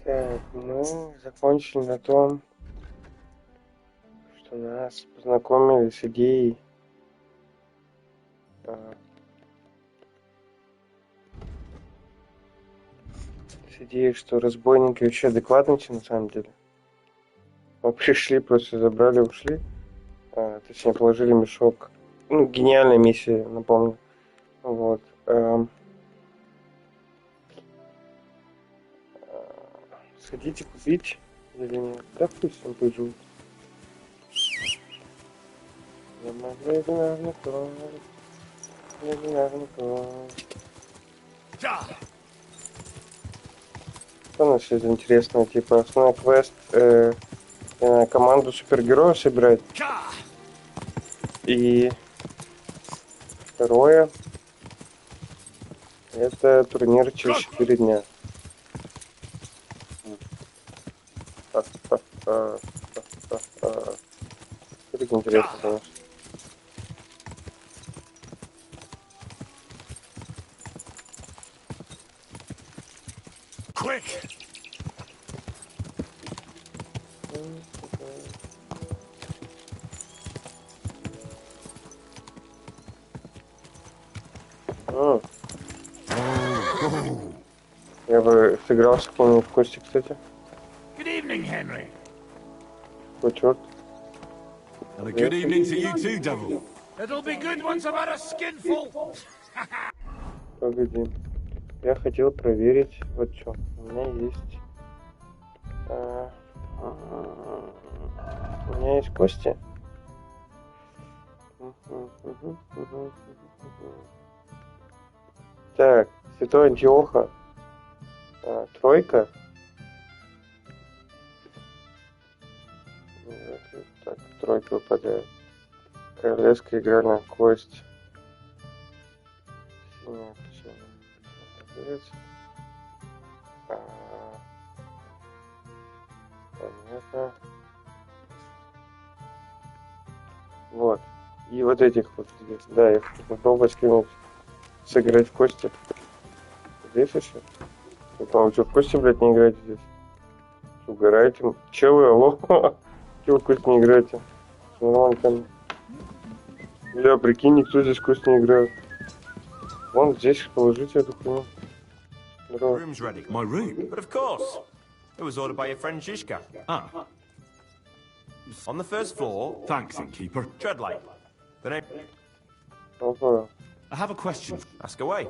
Так, мы закончили на том, что нас познакомили с идеей что разбойники вообще адекватники на самом деле. Мы пришли, просто забрали, ушли. Точнее, положили мешок. Ну, гениальная миссия, напомню. Вот. Сходите купить или нет? Да пусть он пойдет. Что у нас есть интересное? Типа основной квест команду супергероев собирать. И второе это турнир через 4 дня. Это интересно, конечно. Quick! Я бы сыгрался в каком-нибудь в кости, кстати. Good evening, Henry. Какой черт? And a good evening to you too, Devil. It'll be good once I've had a skinful. Погоди. Я хотел проверить вот что. У меня есть... у меня есть кости. Так, Святой Антиоха. Тройка. Так, тройка выпадает. Королевская игральная кость. Понятно. Вот. И вот этих вот здесь. Да, я хочу попробовать скинуть. Сыграть в кости. Здесь еще? Вы что, в кости, блядь, не играете здесь? Угораете? Че вы, алло? Че вы в кости не играете? Нормально там. Бля, прикинь, никто здесь в кости не играет. Вон здесь положите эту хуйню. Здорово. Room's ready. My room? But of course. It was ordered by your friend Shishka. Ah, On the first floor, thanks, innkeeper. Treadlight. The name... Опа. I have a question. Ask away.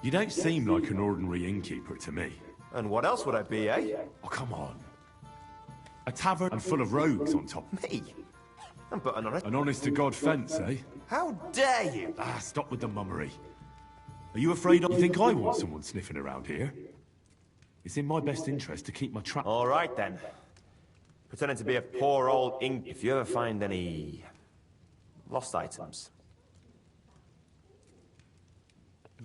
You don't seem like an ordinary innkeeper to me. And what else would I be, eh? Oh, come on. A tavern and full of rogues on top. Me? I'm but an honest... An honest-to-God fence, eh? How dare you? Ah, stop with the mummery. Are you afraid you think I want someone sniffing around here? It's in my best interest to keep my trap... All right, then. Pretending to be a poor old ink... If you ever find any... lost items...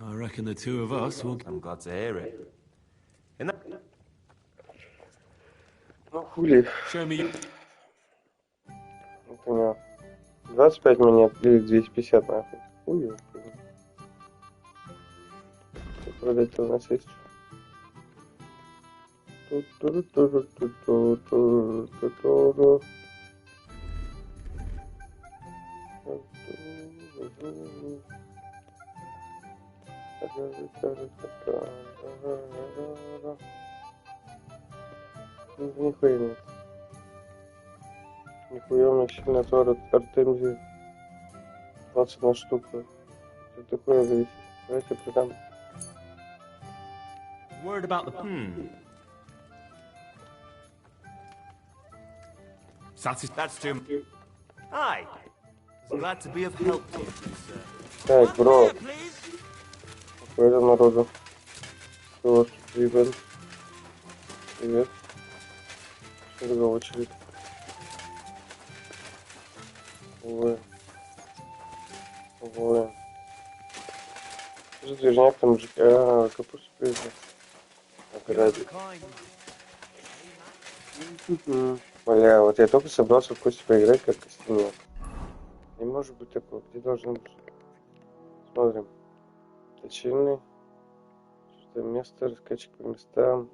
I reckon the two of us will... I'm glad to hear it. In that... Ну хули. Show me... Вот у меня 25 монет или 250 нахуй. Хуй. Продать-то у нас есть. Нихуя нет. Нихуя у меня сильно творот Артемзии. 21 штука. Что такое висит? Давайте продам. Worried about the... That's too... Hi. Glad to be of help to you, sir. Так, бро. Please? Какой там народу? Что, привет. Привет. Что за очередь? Ой. Ой. Что за движняк там, мужик? А, капусту привезли. Огради. Бля, вот я только собрался в Кости поиграть, как костяняк. Не может быть такого. Где должен быть? Смотрим. Точильный. Что место, раскачек по местам.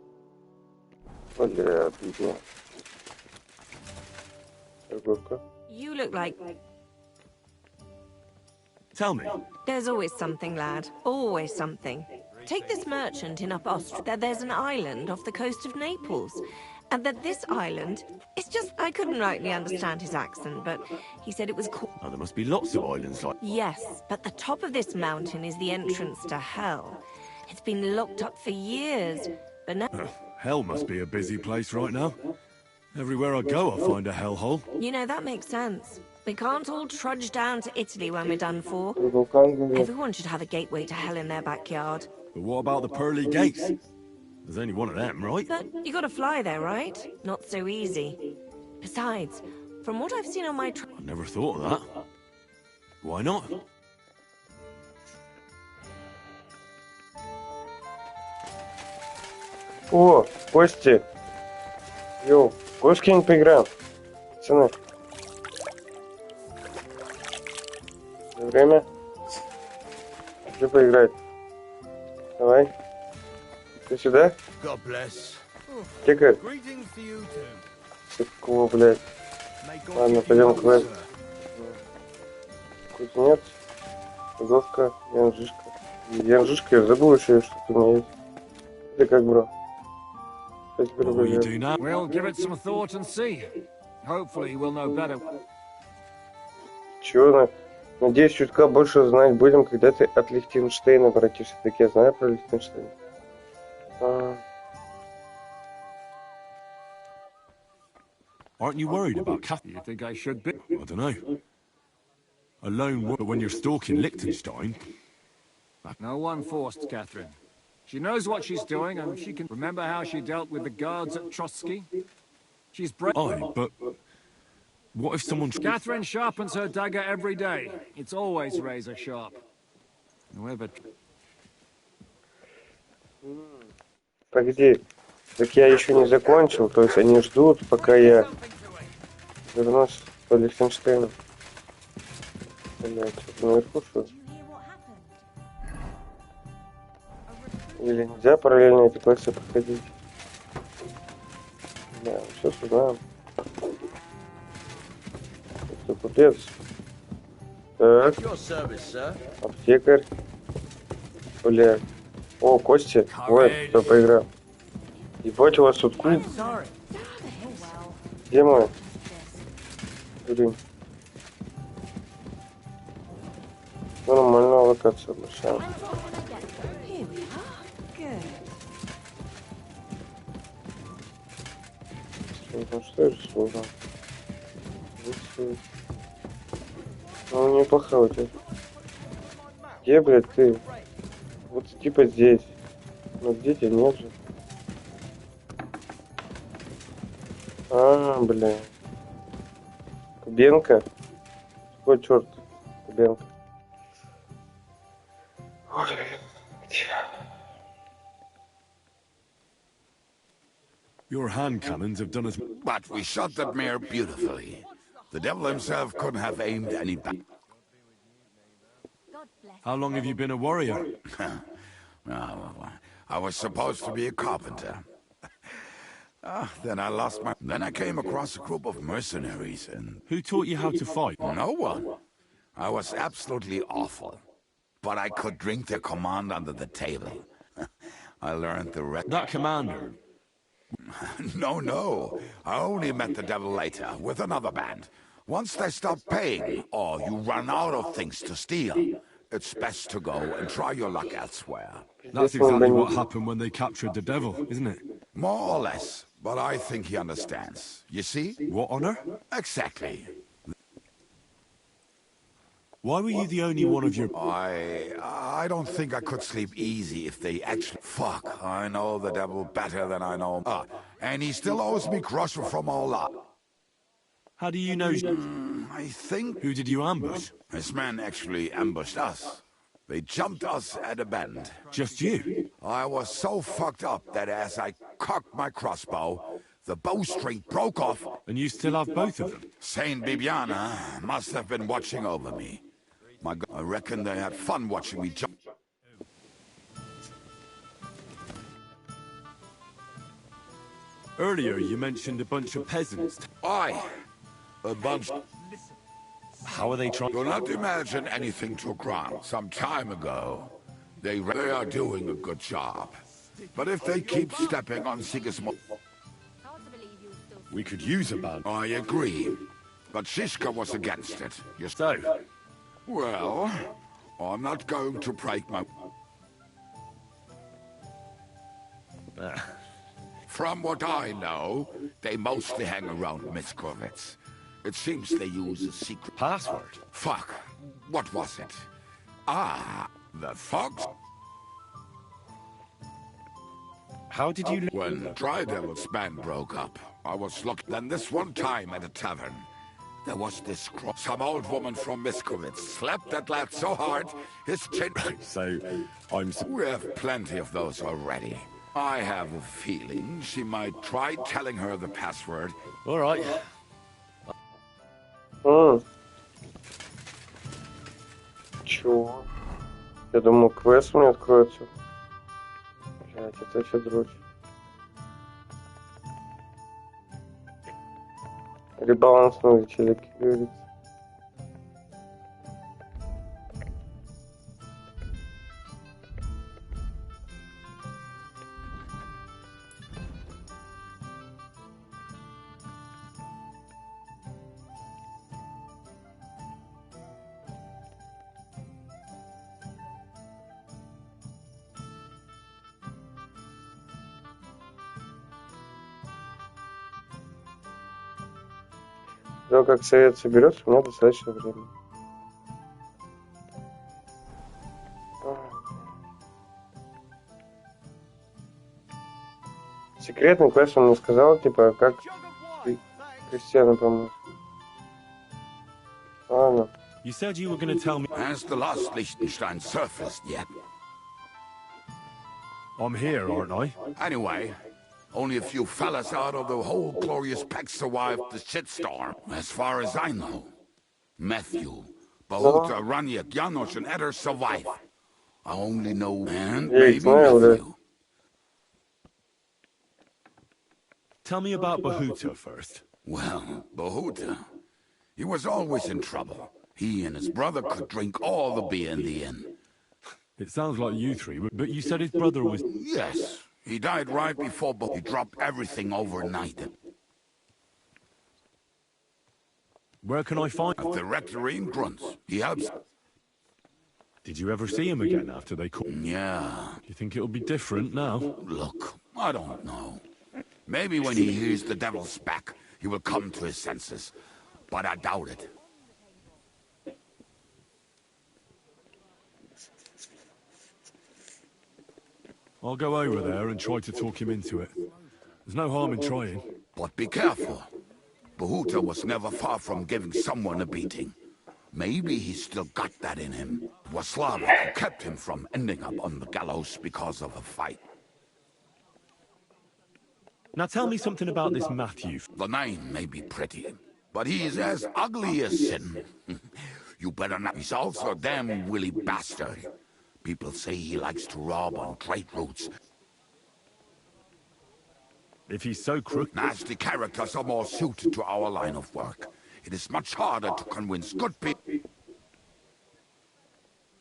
Бля, отлично. Торговка. You look like... Tell me. There's always something, lad. Always something. Take this merchant in Up Austria. There's an island off the coast of Naples. And that this island... It's just... I couldn't rightly understand his accent, but he said it was called... Oh, there must be lots of islands like... Yes, but the top of this mountain is the entrance to hell. It's been locked up for years, but now... Hell must be a busy place right now. Everywhere I go, I find a hellhole. You know, that makes sense. We can't all trudge down to Italy when we're done for. Вулкан. Everyone should have a gateway to hell in their backyard. But what about the pearly gates? There's only one of them, right? But you gotta fly there, right? Not so easy. Besides, from what I've seen on my... I never thought of that. Why not? О, Кости. Йоу, Костки не поиграем. Пацаны. Время. Где поиграть? Давай. Ты сюда? God bless. Тикай. Greetings to you too. Какого, блядь? May God Ладно, give you пойдем well, к вам. sir. Кузнец. Торговка. Янжишка. Янжишка, я забыл еще, что у меня есть. Ты как, бро? Что теперь What will you будет? do now? We'll give it some thought and see. Hopefully we'll know better. Чего? Надеюсь, чутка больше знать будем, когда ты от Лихтенштейна обратишься. Так я знаю про Лихтенштейн. Aren't you worried about You think I should be? I don't know. A lone woman, but when you're stalking Liechtenstein... No one forced Catherine. She knows what she's doing, and she can remember how she dealt with the guards at Trotsky. She's brave. Aye, but... What if someone... Catherine sharpens her dagger every day. It's always razor sharp. Whoever... Погоди. Так я еще не закончил. То есть они ждут, пока я вернусь по Лихтенштейну. Блять, что-то наверху, что ли? Или нельзя параллельно эти классы проходить? Да, все сюда. Это купец. Так, аптекарь. Бля. О, Кости. Ой, кто поиграл. Ебать, у вас тут клуб. Где мой? Блин. Нормальная локация большая. Here we are. Good. Ну что же сложно. Ну неплохо у тебя. Где, блядь, ты? Вот типа здесь. Но где тебя нет же. А, бля. Кубенко? Какой черт? Кубенко. Ой, Your hand cannons have done us... But we shot that mare beautifully. The devil himself couldn't have aimed any better. How long have you been a warrior? I was supposed to be a carpenter. Then I lost my... Then I came across a group of mercenaries and... Who taught you how to fight? No one. I was absolutely awful. But I could drink their command under the table. I learned the rest. That commander. No. I only met the devil later, with another band. Once they stop paying, or you run out of things to steal, it's best to go and try your luck elsewhere. That's exactly what happened when they captured the devil, isn't it? More or less, but I think he understands. You see? What honor? Exactly. Why were you the only one of your... I don't think I could sleep easy if they actually... Fuck, I know the devil better than I know... and he still owes me crusher from all that. How do you know... I think... Who did you ambush? This man actually ambushed us. They jumped us at a bend. Just you? I was so fucked up that as I cocked my crossbow, the bowstring broke off. And you still have both of them? Saint Bibiana must have been watching over me. My God, I reckon they had fun watching me jump. Earlier you mentioned a bunch of peasants. Aye, a bunch. How are they trying... Do not imagine anything took wrong. Some time ago, they are doing a good job. But if they keep stepping on Sigismund... We could use a band. I agree. But Shishka was against it. So? Well, I'm not going to break my... From what I know, they mostly hang around Miskovitz. It seems they use a secret... Password? Fuck. What was it? The fox? How did you... When Tridevil's band broke up, I was locked. Then this one time at a tavern, there was this some old woman from Miskovitz slapped that lad so hard, his chin... So, I'm... We have plenty of those already. I have a feeling she might try telling her the password. All right. Чего? Я думал, квест мне откроется. Блять, это еще дрочь. Ребаланс новый челик, говорится. Но как совет соберется, у меня достаточно времени. Секретный квест он мне сказал, типа, как крестьянам помочь. Ладно. You said you were going to tell me... Has the last Liechtenstein surfaced yet? I'm here, aren't I? Anyway, only a few fellas out of the whole glorious pack survived the shitstorm, as far as I know. Matthew, Bahuta, Raniak, Janos, and Eder survived. I only know... And maybe Matthew. Tell me about Bahuta first. Well, Bahuta, he was always in trouble. He and his brother could drink all the beer in the inn. It sounds like you three, but you said his brother was... Yes, he died right before he dropped everything overnight. Where can I find... At the rectory in Grunts. He helps... Did you ever see him again after they caught... Yeah. Do you think it'll be different now? Look, I don't know. Maybe when he hears the devil's back, he will come to his senses. But I doubt it. I'll go over there and try to talk him into it. There's no harm in trying. But be careful. Bahuta was never far from giving someone a beating. Maybe he's still got that in him. It was Slava who kept him from ending up on the gallows because of a fight. Now tell me something about this Matthew. The name may be pretty, but he's as ugly as sin. You better not. He's also a damn willy bastard. People say he likes to rob on trade routes. If he's so crooked... Nasty characters are more suited to our line of work. It is much harder to convince good people.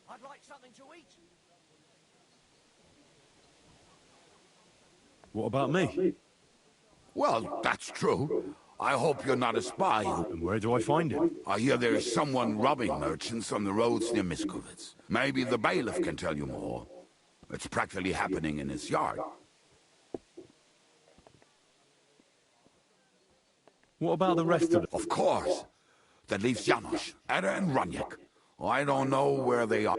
I'd like something to eat. What about me? Well, that's true. I hope you're not a spy. And where do I find him? I hear there is someone robbing merchants on the roads near Miskovitz. Maybe the bailiff can tell you more. It's practically happening in his yard. What about the rest of them? Of course. That leaves Janos, Ada and Raniak. I don't know where they are.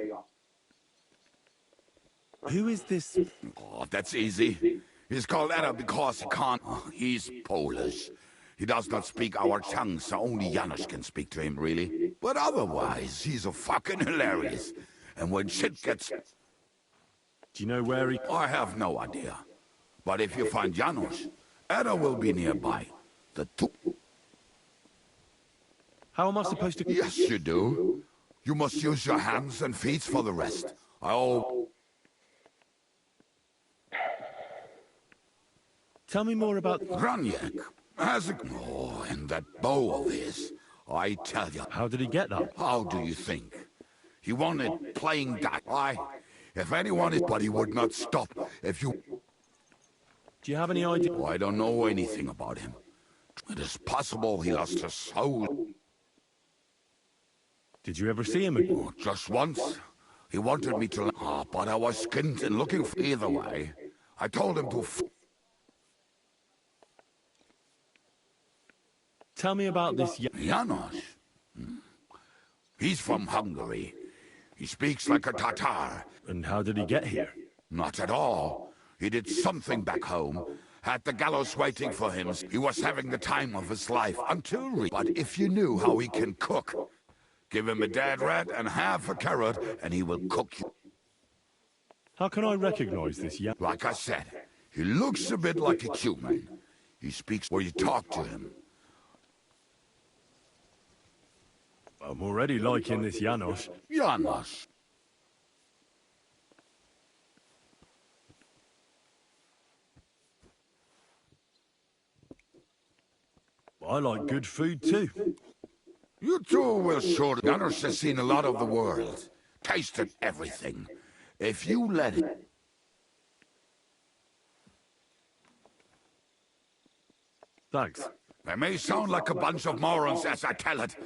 Who is this? Oh, that's easy. He's called Ada because he can't. He's Polish. He does not speak our tongue, so only Janos can speak to him, really. But otherwise, he's a fucking hilarious. And when shit gets... Do you know where he... I have no idea. But if you find Janos, Ada will be nearby. The two... How am I supposed to... Yes, you do. You must use your hands and feet for the rest. Tell me more about... Raniak has a... Oh, and that bow of his. I tell you. How did he get that? How do you think? He wanted playing dice. If anyone is... But he would not stop if you... Do you have any idea? Oh, I don't know anything about him. It is possible he lost his soul. Did you ever see him again? Oh, just once. He wanted me to... Oh, but I was skint and looking for... Either way, I told him to... Tell me about this... Janos? He's from Hungary. He speaks like a Tatar. And how did he get here? Not at all. He did something back home. Had the gallows waiting for him. He was having the time of his life until... But if you knew how he can cook, give him a dead rat and half a carrot, and he will cook you. How can I recognize this Jan? Like I said, he looks a bit like a human. He speaks where you talk to him. I'm already liking this Janos. Janos. I like good food too. You two will sure. Janos has seen a lot of the world. Tasted everything. If you let it... Thanks. They may sound like a bunch of morons as I tell it.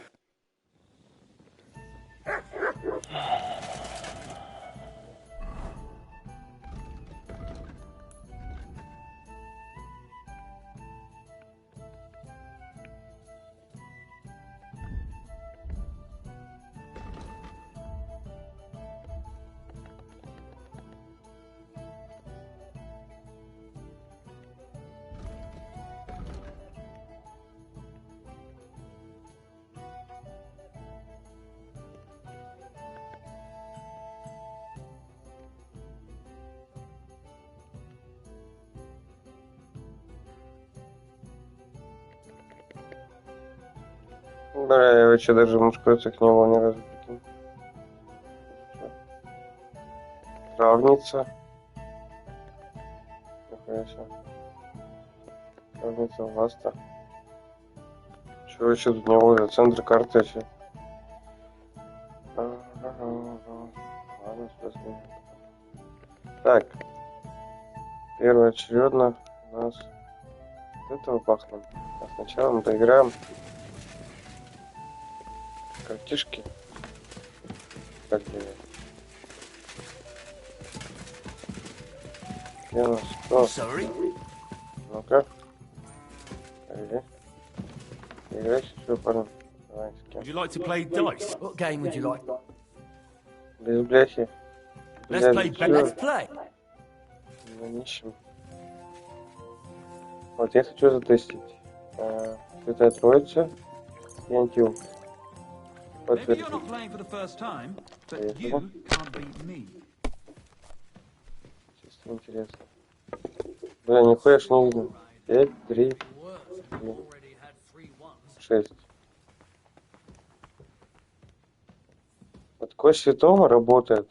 Бля, я вообще даже в мушкетах не было ни разу, прикинь. Травница. Нихуя себе. Травница Власта. Чего еще тут не было? Центр карты вообще. Ладно, сейчас не. Так. Первоочередно у нас от этого пахнет. А сначала мы поиграем картишки. Как делать? Где у нас? О, ну-ка. Погоди. Играй еще пару. Давай, с Would кем? you like to play dice? What game would you like? Без бляхи. Let's play Блядь, Let's всё, play. мы нищим. Вот я хочу затестить. Святая Троица и Антиох. Maybe you're not playing for the first time, but you can't beat me. Чисто интересно. Бля, нихуя ж не видно. 5, 3, 6. Вот кость святого работает.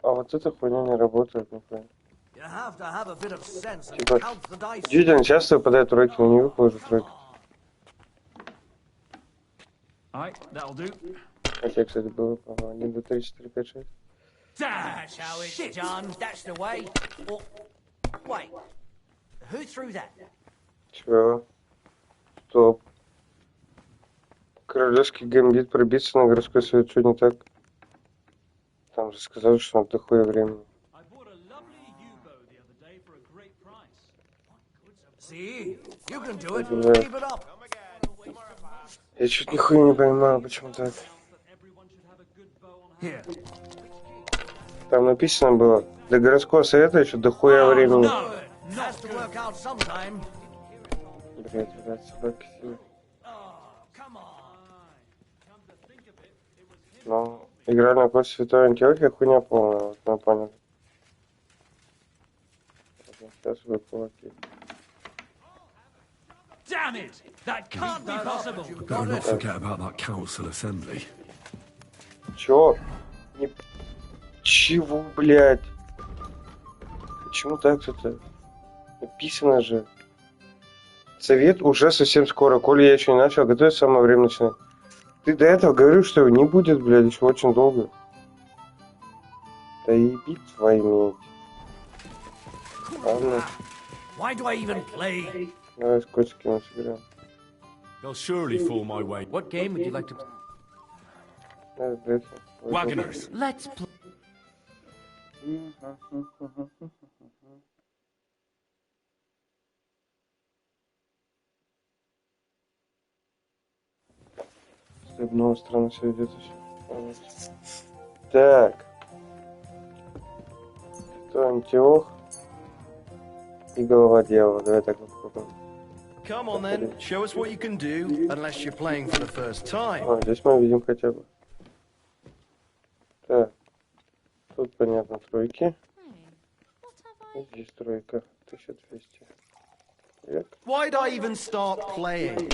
А вот эта хуйня не работает, нихуя. have to have a bit of sense and Типа, count the dice. действительно часто выпадает тройки, но не выпала уже тройка. Alright, that'll do. Хотя, кстати, было, по-моему, 1, 2, 3, 4, 5, 6. That's how it's done. That's the way. Or, wait, who threw that? Чего? Стоп. Королевский гамбит пробиться на городской совет. Что не так? Там же сказали, что надо дохуя времени. I bought a lovely U-bow the other day for a great price. See, you can do it. Да. Keep it up. Я чуть нихуя не понимаю, почему так. Here. Там написано было, до городского совета еще дохуя времени. Has to work out sometime. Блять, блядь, собаки сильные. Ну, играли на кость Святой Антиохия, хуйня полная, вот мы поняли. Сейчас вы кулаки. Damn it! That can't be possible. Better not forget about that council assembly. Чё? Не... Чего, блядь? Почему так тут-то? Написано же. Совет уже совсем скоро. Коли я еще не начал готовить, самое время начинать. Ты до этого говорил, что его не будет, блядь, еще очень долго. Да еби твоими. Ладно. Why do I even play? Давай с котиками сыграем. They'll surely fall my way. What game would you like to play? Давай, блядь. Wagoners. Let's play. Стебного странно все идет еще. Так. Кто Антиох и голова дьявола. Давай так вот попробуем. Come on then, show us what you can do, unless you're playing for the first time. А, здесь мы видим хотя бы. Так. Тут, понятно, тройки. И здесь тройка. 1200. Век. Why'd I even start playing?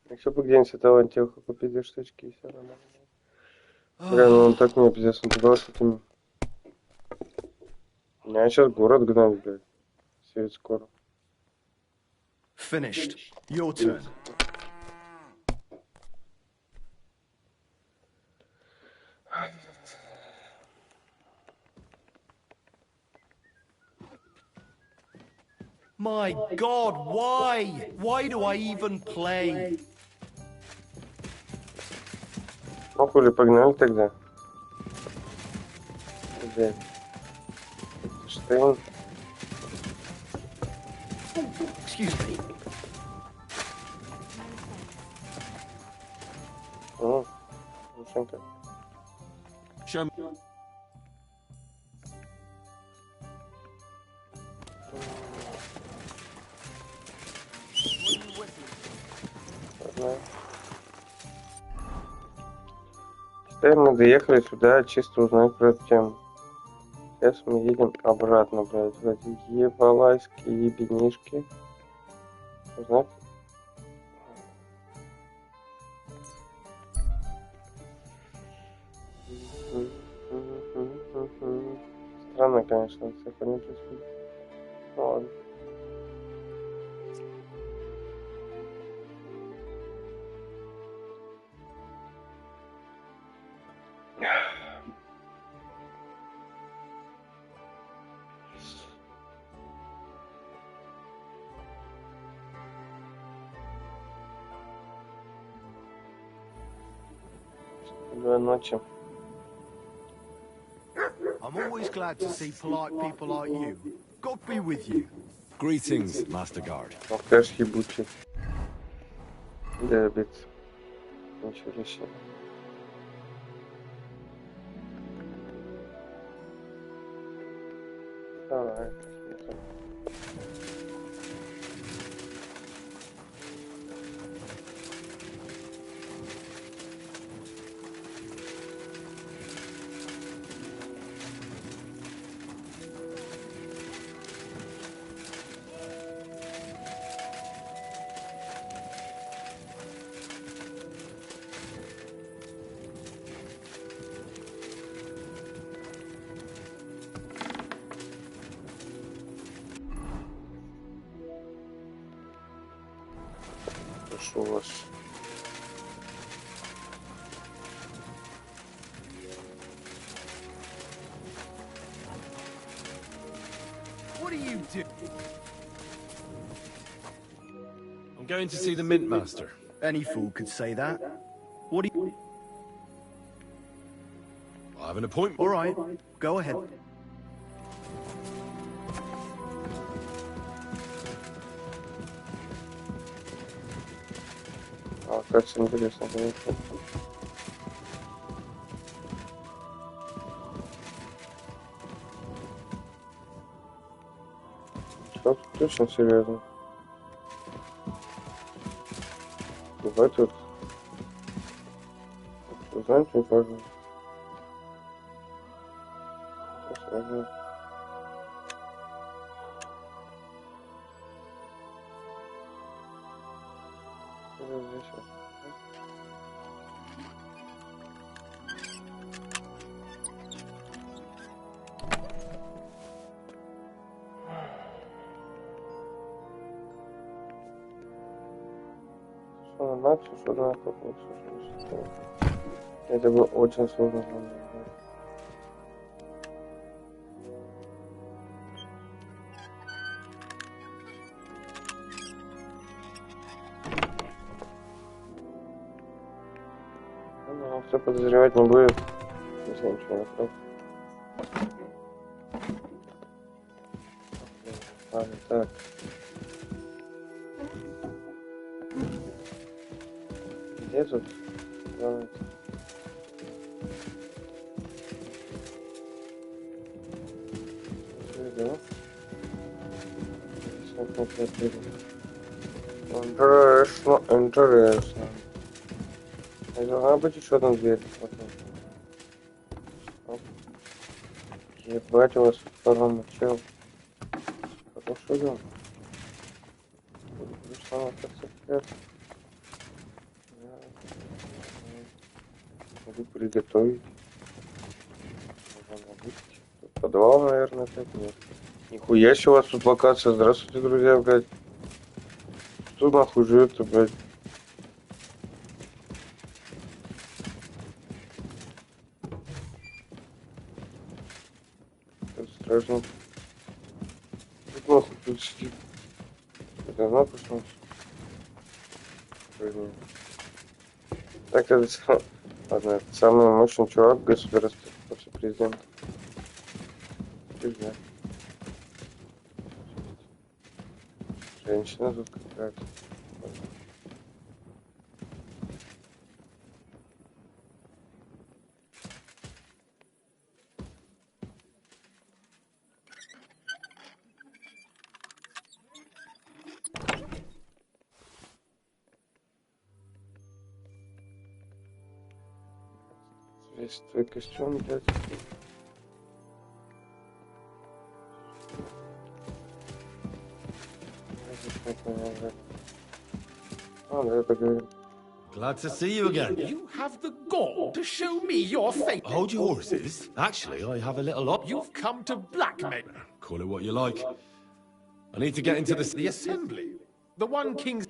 Еще бы где-нибудь этого Антиоха купить 2 штучки и все нормально. Бля, ну он так меня пиздец напугал с этими. Меня сейчас город гнать, блядь. Свет скоро. Finished. Your turn. My God, why? Why do I even play? Ну, хули, погнали тогда. Блядь. Штейн. Excuse me. Лученько. Show me. Ладно. Теперь мы доехали сюда чисто узнать про эту тему. Сейчас мы едем обратно, блядь, в эти ебалайские ебенишки. Узнать. Странно, конечно, все хуйня происходит. Ну ладно. Спокойной ночи. I'm always glad to see polite people like you. God be with you. Greetings, Master Guard. Алкаш ебучий. Дебит. Ничего себе. Давай, посмотрим. ж. What do you do? I'm going to see the Mint Master. Any fool could say that. What do you... I have an appointment. All right, go ahead. А, кажется, интересно, конечно. Что тут точно серьезно? Давай тут. Узнаем, что важно. Сейчас важно. Что на Максе, что на Копниксе, что на что. Это было очень сложно. Ну, все подозревать не будет, если я ничего не знаю. Ладно, так. Где тут? Ладно. Интересно, интересно. А должна быть еще одна дверь. Ебать, у вас второй чел. Потом что делать? Пришла на концерт. Могу приготовить. Можно набыть. Тут подвал, наверное, опять нет. Нихуя себе у вас тут локация. Здравствуйте, друзья, блядь. Что нахуй живет-то, блядь? Это страшно. Тут нахуй тут сидит. Это она проснулась. Так, это... Ладно, это самый мощный чувак в государстве после президента. Фигня. Женщина тут какая-то. Весь твой костюм, блядь. А, да, это говорю. Glad to see you again. You have the gall to show me your face. Hold your horses. Actually, I have a little lot. You've come to blackmail. Call it what you like. I need to get into The assembly. The one king's...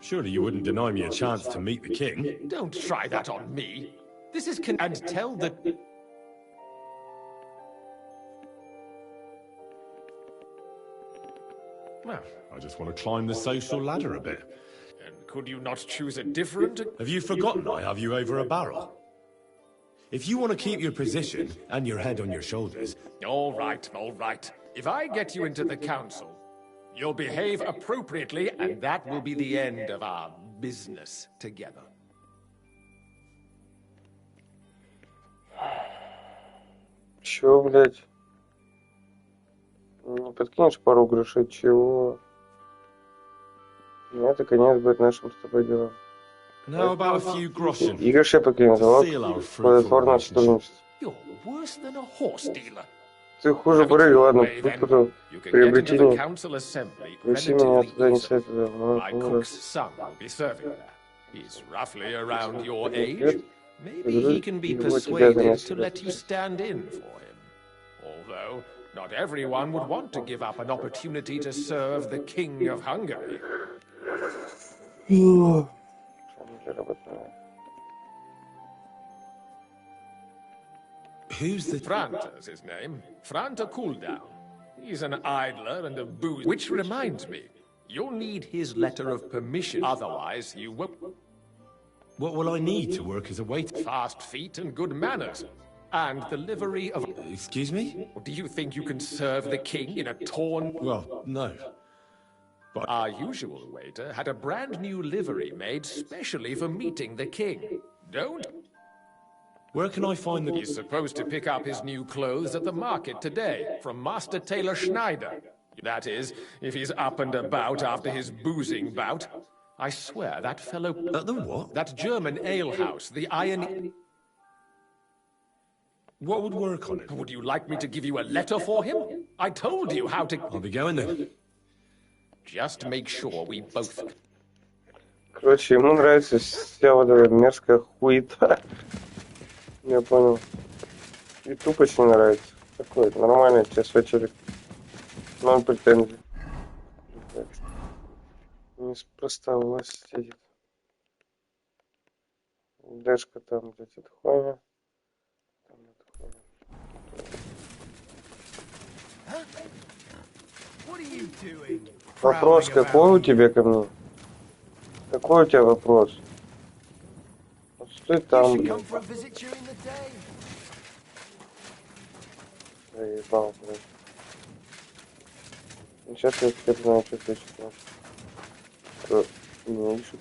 Surely you wouldn't deny me a chance to meet the king. Don't try that on me. This is and tell the... Well, I just want to climb the social ladder a bit. And could you not choose a different... Have you forgotten I have you over a barrel? If you want to keep your position and your head on your shoulders... All right, all right. If I get you into the council, you'll behave appropriately, and that will be the end of our business together. Чё, блядь? Не подкинешь пару грошей, чего? Нет, это конец будет нашим с тобой делом. How about a few groschen? И грошей покинешь, залог плодотворного сотрудничества. You're worse than a horse dealer. Ты хуже барыги, ладно, тут потом приобретение. Проси меня туда не советую. My cook's son will be serving there. He's roughly around your age. Maybe he can be persuaded to let you stand in for him. Although, Not everyone would want to give up an opportunity to serve the King of Hungary. Who's the... Franta's his name. Franta Cooldown. He's an idler and a booze. Which reminds me, you'll need his letter of permission. Otherwise, you won't. What will I need to work as a waiter? Fast feet and good manners. And the livery of... Excuse me? Do you think you can serve the king in a torn... Well, no. But our usual waiter had a brand new livery made specially for meeting the king. Don't... Where can I find the... He's supposed to pick up his new clothes at the market today, from Master Tailor Schneider. That is, if he's up and about after his boozing bout. I swear that fellow... At the what? That German alehouse, the Iron... What would work on it? Would you like me to give you a letter for him? I told you how to... I'll be going then. Just make sure we both... Короче, ему нравится вся вот эта мерзкая хуета. Я понял. И тупость не нравится. Такой нормальный час-вечерик. Ноль претензий. Неспроста власть сидит. Дэшка там где-то хуйня. Вопрос какой у тебя ко мне? Какой у тебя вопрос? Вот стой там, блин. Заебал, блин. Сейчас я теперь знаю, что ты читал. Не вижу.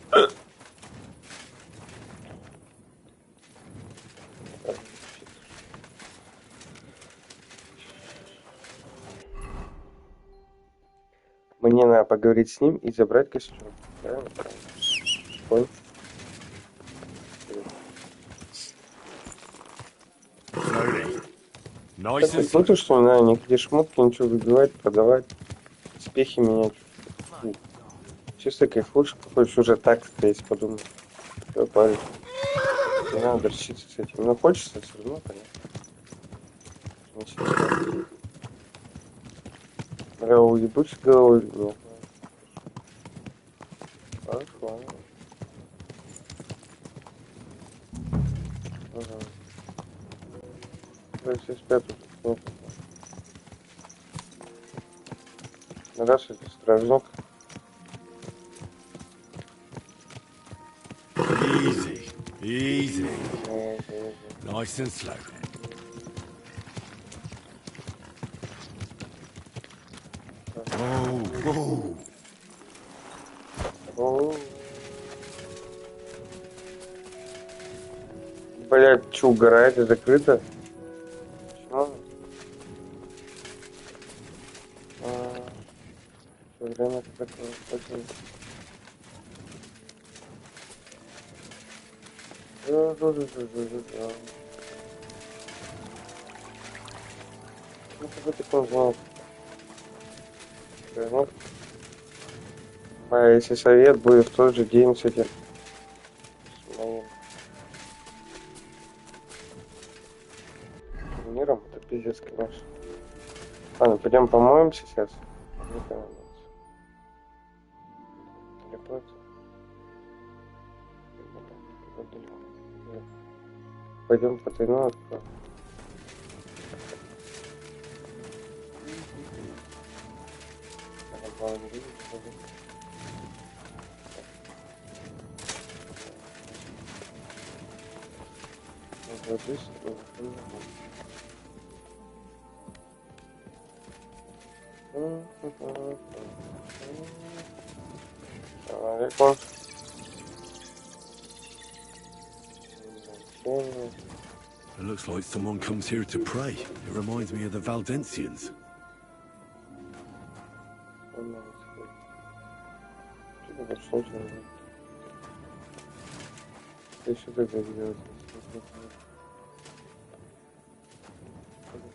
Мне надо поговорить с ним и забрать костюм. Правильно? Понял? Так, слышишь, что не надо никакие шмотки, ничего выбивать, продавать, успехи менять. Фу. Чисто кайфуешь, хочешь уже так стоять, подумай. Что парень? Не надо дрочиться с этим. Но хочется все равно, понятно. Я уебусь головой или нет? Хорошо. Ага. Да, все спят уже. Раз это стражник. Easy, easy. Nice and slow. Oh, oh. Блять, че угорает и закрыто? Чё? Время такое очень... Ну, какой такой звук? Ну, а если совет будет в тот же день с этим, с моим турниром, это пиздец, конечно. Ладно, пойдем помоем сейчас. Пойдем по тренировке. It looks like someone comes here to pray. It reminds me of the Valdensians.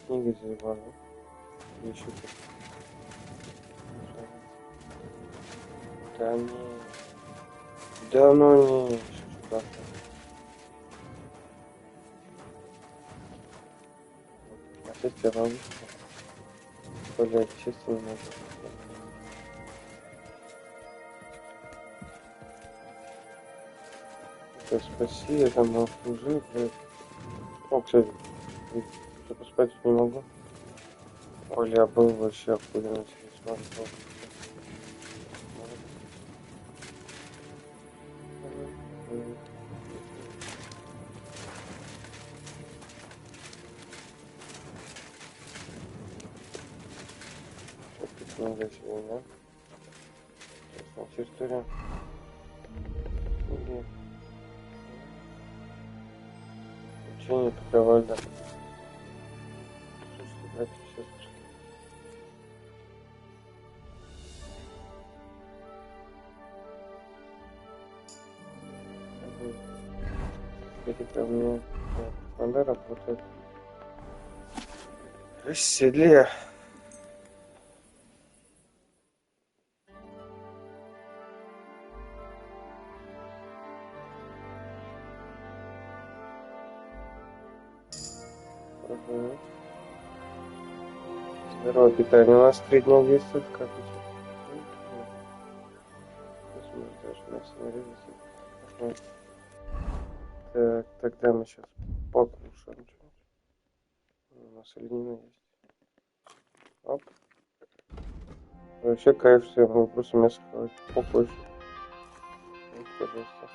Книга заебала. Еще да не. Да ну не. Что-то. Опять я ловушка. Блять, честно не могу. Это спаси, я там служил, блядь. О, кстати, я поспать не могу. Ой, я был вообще охуенно через надо сегодня. Сейчас история. Учение Петровальда. Слушайте, братья и сестры. Эти ко мне надо работать. Веселье. Здоровое питание у нас 3 дня действует, как так, тогда мы сейчас покушаем что-нибудь. У нас оленина есть. Оп. Вообще кайф, что я могу просто мясо хавать попозже. Вот, пожалуйста.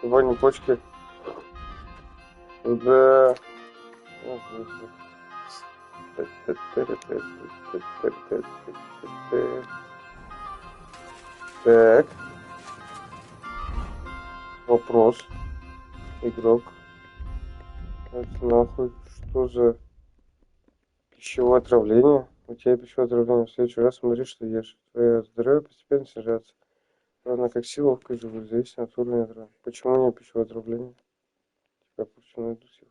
Сегодня почки. Да. Так. Вопрос. Игрок. Это нахуй, что за пищевое отравление? У тебя пищевое отравление. В следующий раз смотри, что ешь. Твое здоровье постепенно снижается. Равно как сила в живу, зависит от уровня отравления. Почему не пищевое отравление? Тебя пусть найду сил.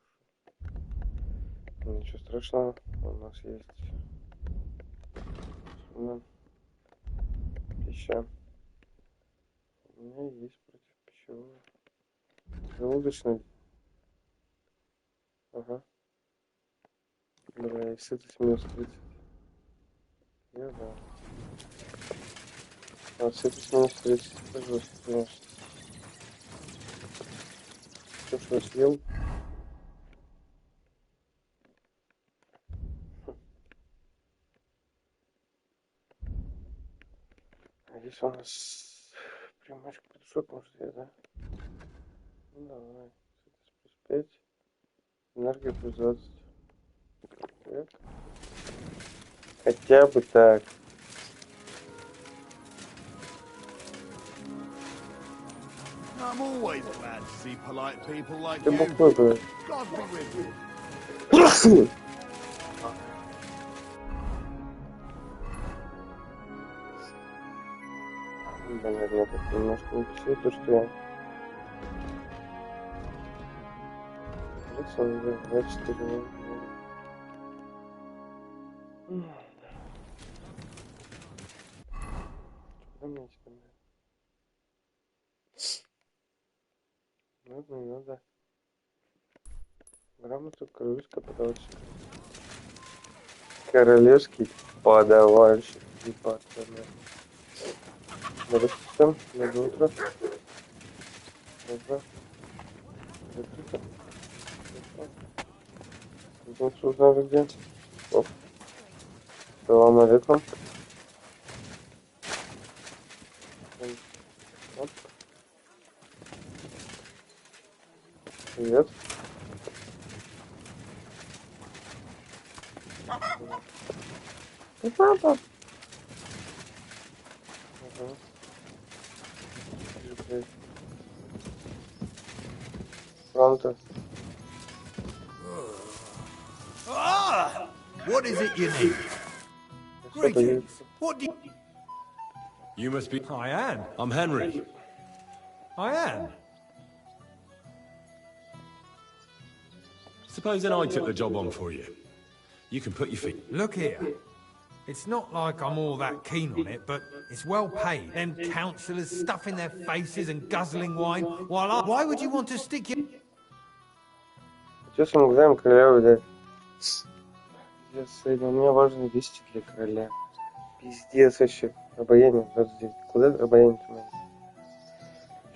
Ничего страшного, у нас есть пища. У меня есть противопищевое. Желудочный. Ага. Бля, и сытость минус 30. Я да. А сытость минус 30. Пожалуйста, конечно. Все, что я съел. Здесь у нас примочка петушок, может, я, да? Ну, давай. Плюс 5. Энергия плюс 20. Так. Хотя бы так. I'm always glad to see polite people like Ты you. бухой, блядь. God be with you. Наверное, так немножко не писаю, то, что я... Александр, 24 минуты. Куда мне тебя? Надо, не надо. Грамоту королевского подавальщика. Королевский подавальщик. Департамент. Здравствуйте, доброе утро. Доброе. Закрыто. Хорошо. Узнали где? Оп. Салам алейкум. Оп. Привет. Папа. Ага. Пронто. Ah! What is it you need? Greetings. What do you... You must be... I am. I'm Henry. I am. Supposing I took the job on for you. You can put your feet... Look here. It's not like I'm all that keen on it, but it's well paid. Them councillors stuffing their faces and guzzling wine, while I... Why would you want to stick your... Сейчас мы узнаем королеву, да. пиздец с этим. У меня важные вести для короля. Пиздец вообще. Обаяние. Вот здесь. Куда обаяние надо?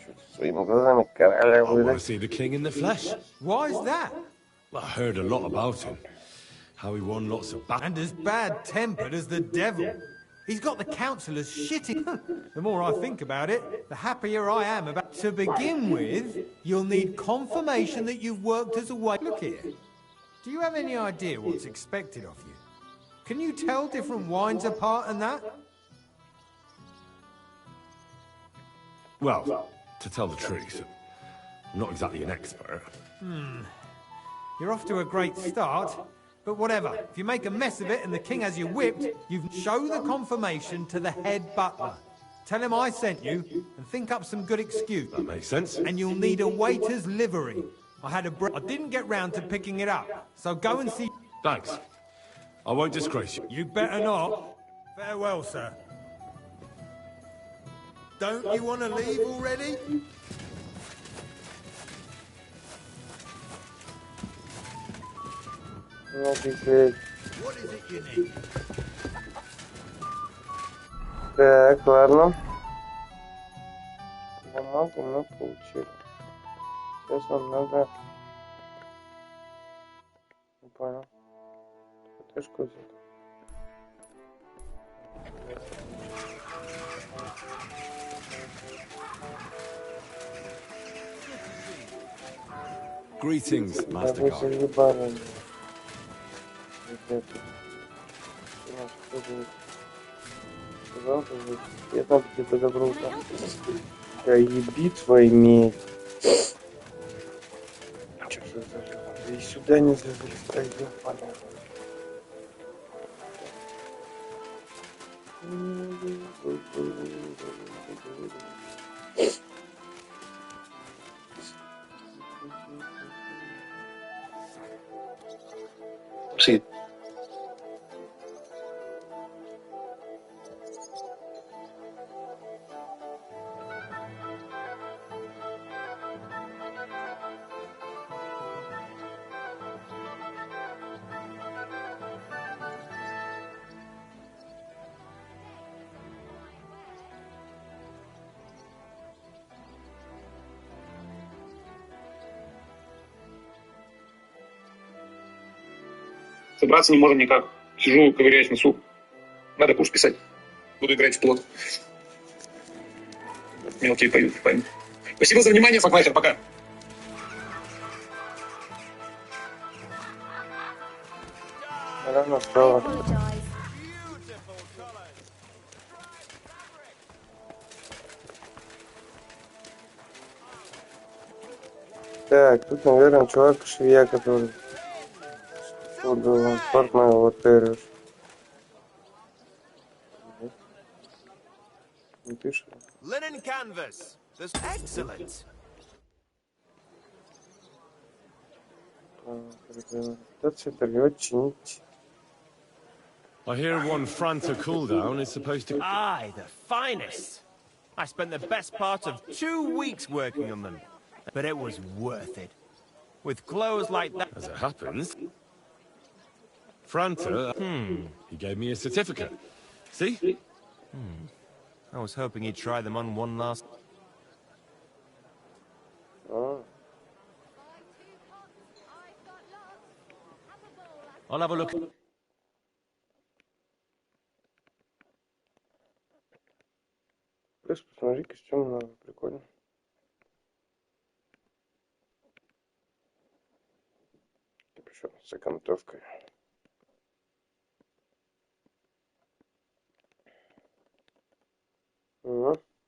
Что-то своими глазами короля I want to выдать. see the king in the flesh. Why is that? I heard a lot about him. How he won lots of battles. And as bad-tempered as the devil. He's got the councillors shitting. The more I think about it, the happier I am about... To begin with, you'll need confirmation that you've worked as a waiter. Look here. Do you have any idea what's expected of you? Can you tell different wines apart and that? Well, to tell the truth, I'm not exactly an expert. You're off to a great start, but whatever. If you make a mess of it and the king has you whipped, you show the confirmation to the head butler. Tell him I sent you, and think up some good excuse. That makes sense. And you'll need a waiter's livery. I didn't get round to picking it up, so go and see... Thanks. I won't disgrace you. You better not. Farewell, sir. Don't you want to leave already? What is it you need? Так, ладно. Бумагу мы получили. Сейчас нам надо... Не понял. Фотошку взять. Greetings, Master Guard. Я там где-то добрался. Да еби твою медь. Чё же за... И сюда не залезть, понятно. Sí. Собраться не можем никак. Сижу, ковыряюсь в носу. Надо курс писать. Буду играть в плот. Мелкие поют, пойму. Спасибо за внимание, Факвайхер, пока. Рано стало. Так, тут, наверное, чувак-швея, который... Портной вот Эриш. Не пишет. Linen canvas. That's excellent. I hear one Franta cooldown is supposed to... Aye, the finest. I spent the best part of 2 weeks working on them, but it was worth it. With clothes like that... As it happens... Franta, he gave me a certificate. See? I was hoping he'd try them on one last... Oh. I'll have a look. Посмотри, костюм надо, прикольно. Капюшон с окантовкой.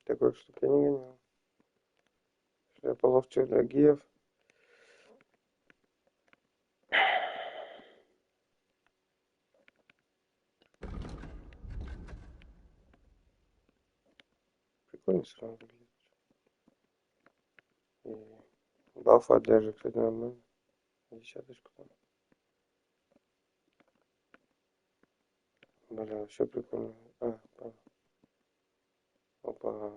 Такой штуки я не гонял. Шляпа ловчих для гиев. Прикольно сразу выглядит. И бафа даже, кстати, нормально. Десяточку там. Бля, вообще прикольно. Опа.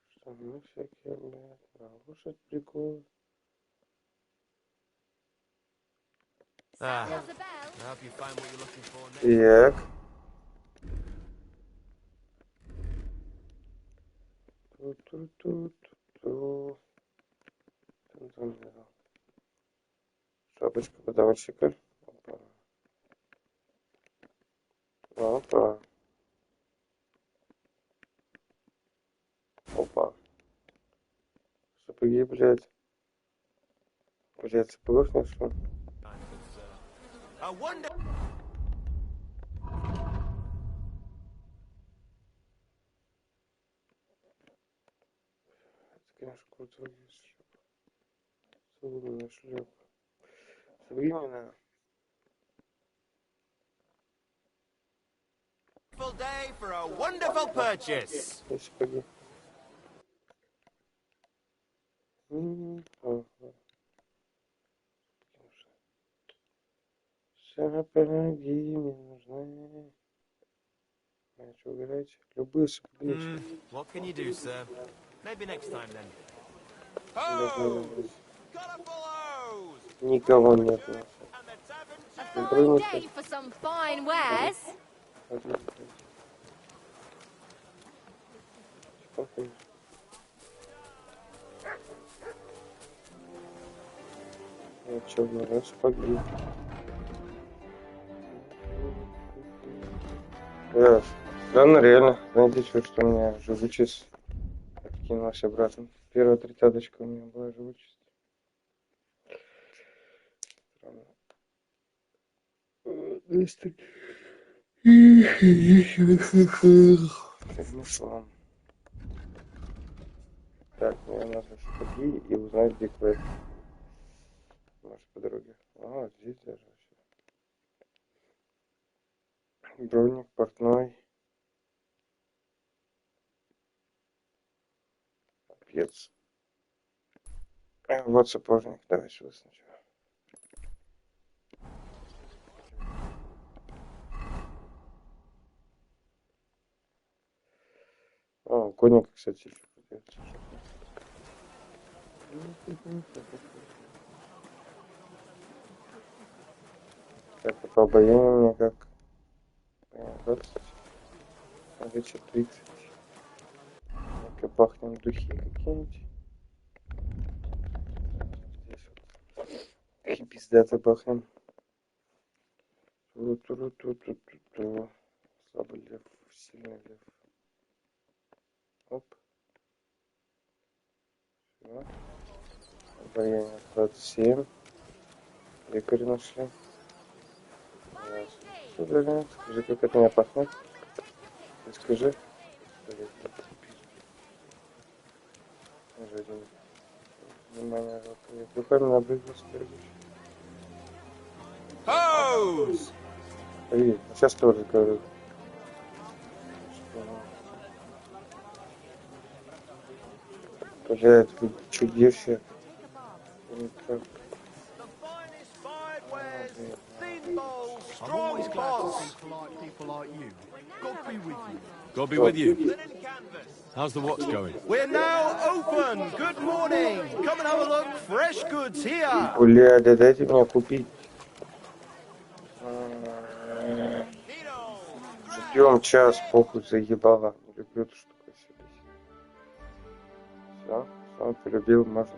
Что Ну, всякие, блядь. А, лошадь прикол. I hope you find what you're looking for next. Так. Ту-ту-ту-ту-ту. Ту-ту-ту. Шапочка подавальщика. Опа. Опа. Опа. Сапоги, блядь. Блядь, сапогов нет, что ли? Это, конечно, круто. Соломенная шляпа. Современная. Wonderful day for a wonderful purchase. И сапоги. Сапоги мне нужны. А что выбирать? Любые сапоги. What can you do, sir? Maybe next time then. Никого нет. Full day for some fine wares. Что, ну, сапоги. Странно, реально. Знаете, что у меня живучесть откинулась обратно. Первая 30-очка у меня была живучесть. Странно. 200. Так, мне надо сапоги и узнать, где квест. Может, по дороге. А, здесь даже все. Броник, портной. Капец. Вот сапожник. Давай сюда сначала. О, конник, кстати, еще придется. Так, а по обаянию мне как? 20. А вечер 30. Ну-ка пахнем духи какие-нибудь. Здесь вот. И пиздато пахнем. Ту-ту-ту-ту-ту-ту. Слабый лев, сильный лев. Оп. Все. Обаяние 27. Лекарь нашли. Скажи, как от меня пахнет. Скажи. Внимание, руками набрызгал спереди. Привет. Сейчас тоже говорю. Блядь, вы чудеще. I'm always glad to see polite people like you. God be with you. God be with you. How's the watch going? We're now open. Good morning. Come and have a look. Fresh goods here. Бля, да дайте мне купить. Ждем час, похуй, заебала. Не люблю эту штуку себе. Все, сам полюбил, можно.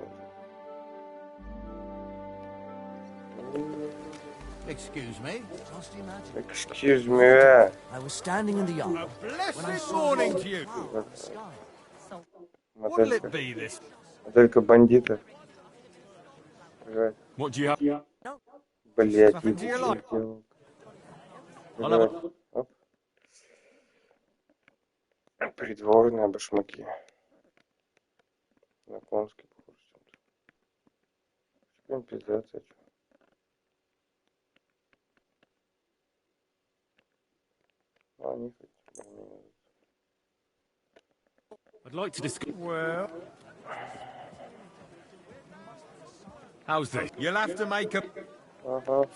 Excuse me. Excuse me. I was standing in the yard. A blessed morning to you. What'll it be this? Моделька бандита. What do you have? Блять, Nothing to your иди. Оп. Придворные башмаки. На конский похож. Прям пиздец, а чё? I'd like to discuss. Well, How's this? you'll have to make a. Ага.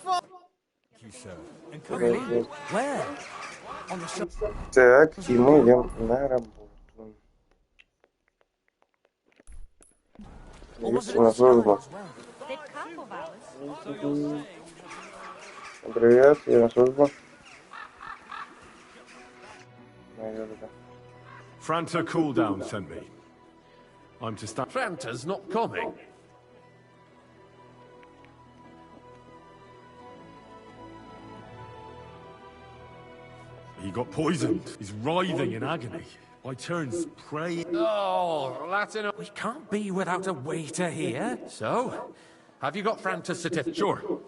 You, sir. And currently, where? On the shop. Так, и мы идем на работу. Видите, на службу. Привет, я на службу. Franta Cooldown sent me. I'm to start. Franta's not coming. He got poisoned. He's writhing in agony. By turns, praying. Oh, Latin. We can't be without a waiter here. So, have you got Franta's certificate? Sure.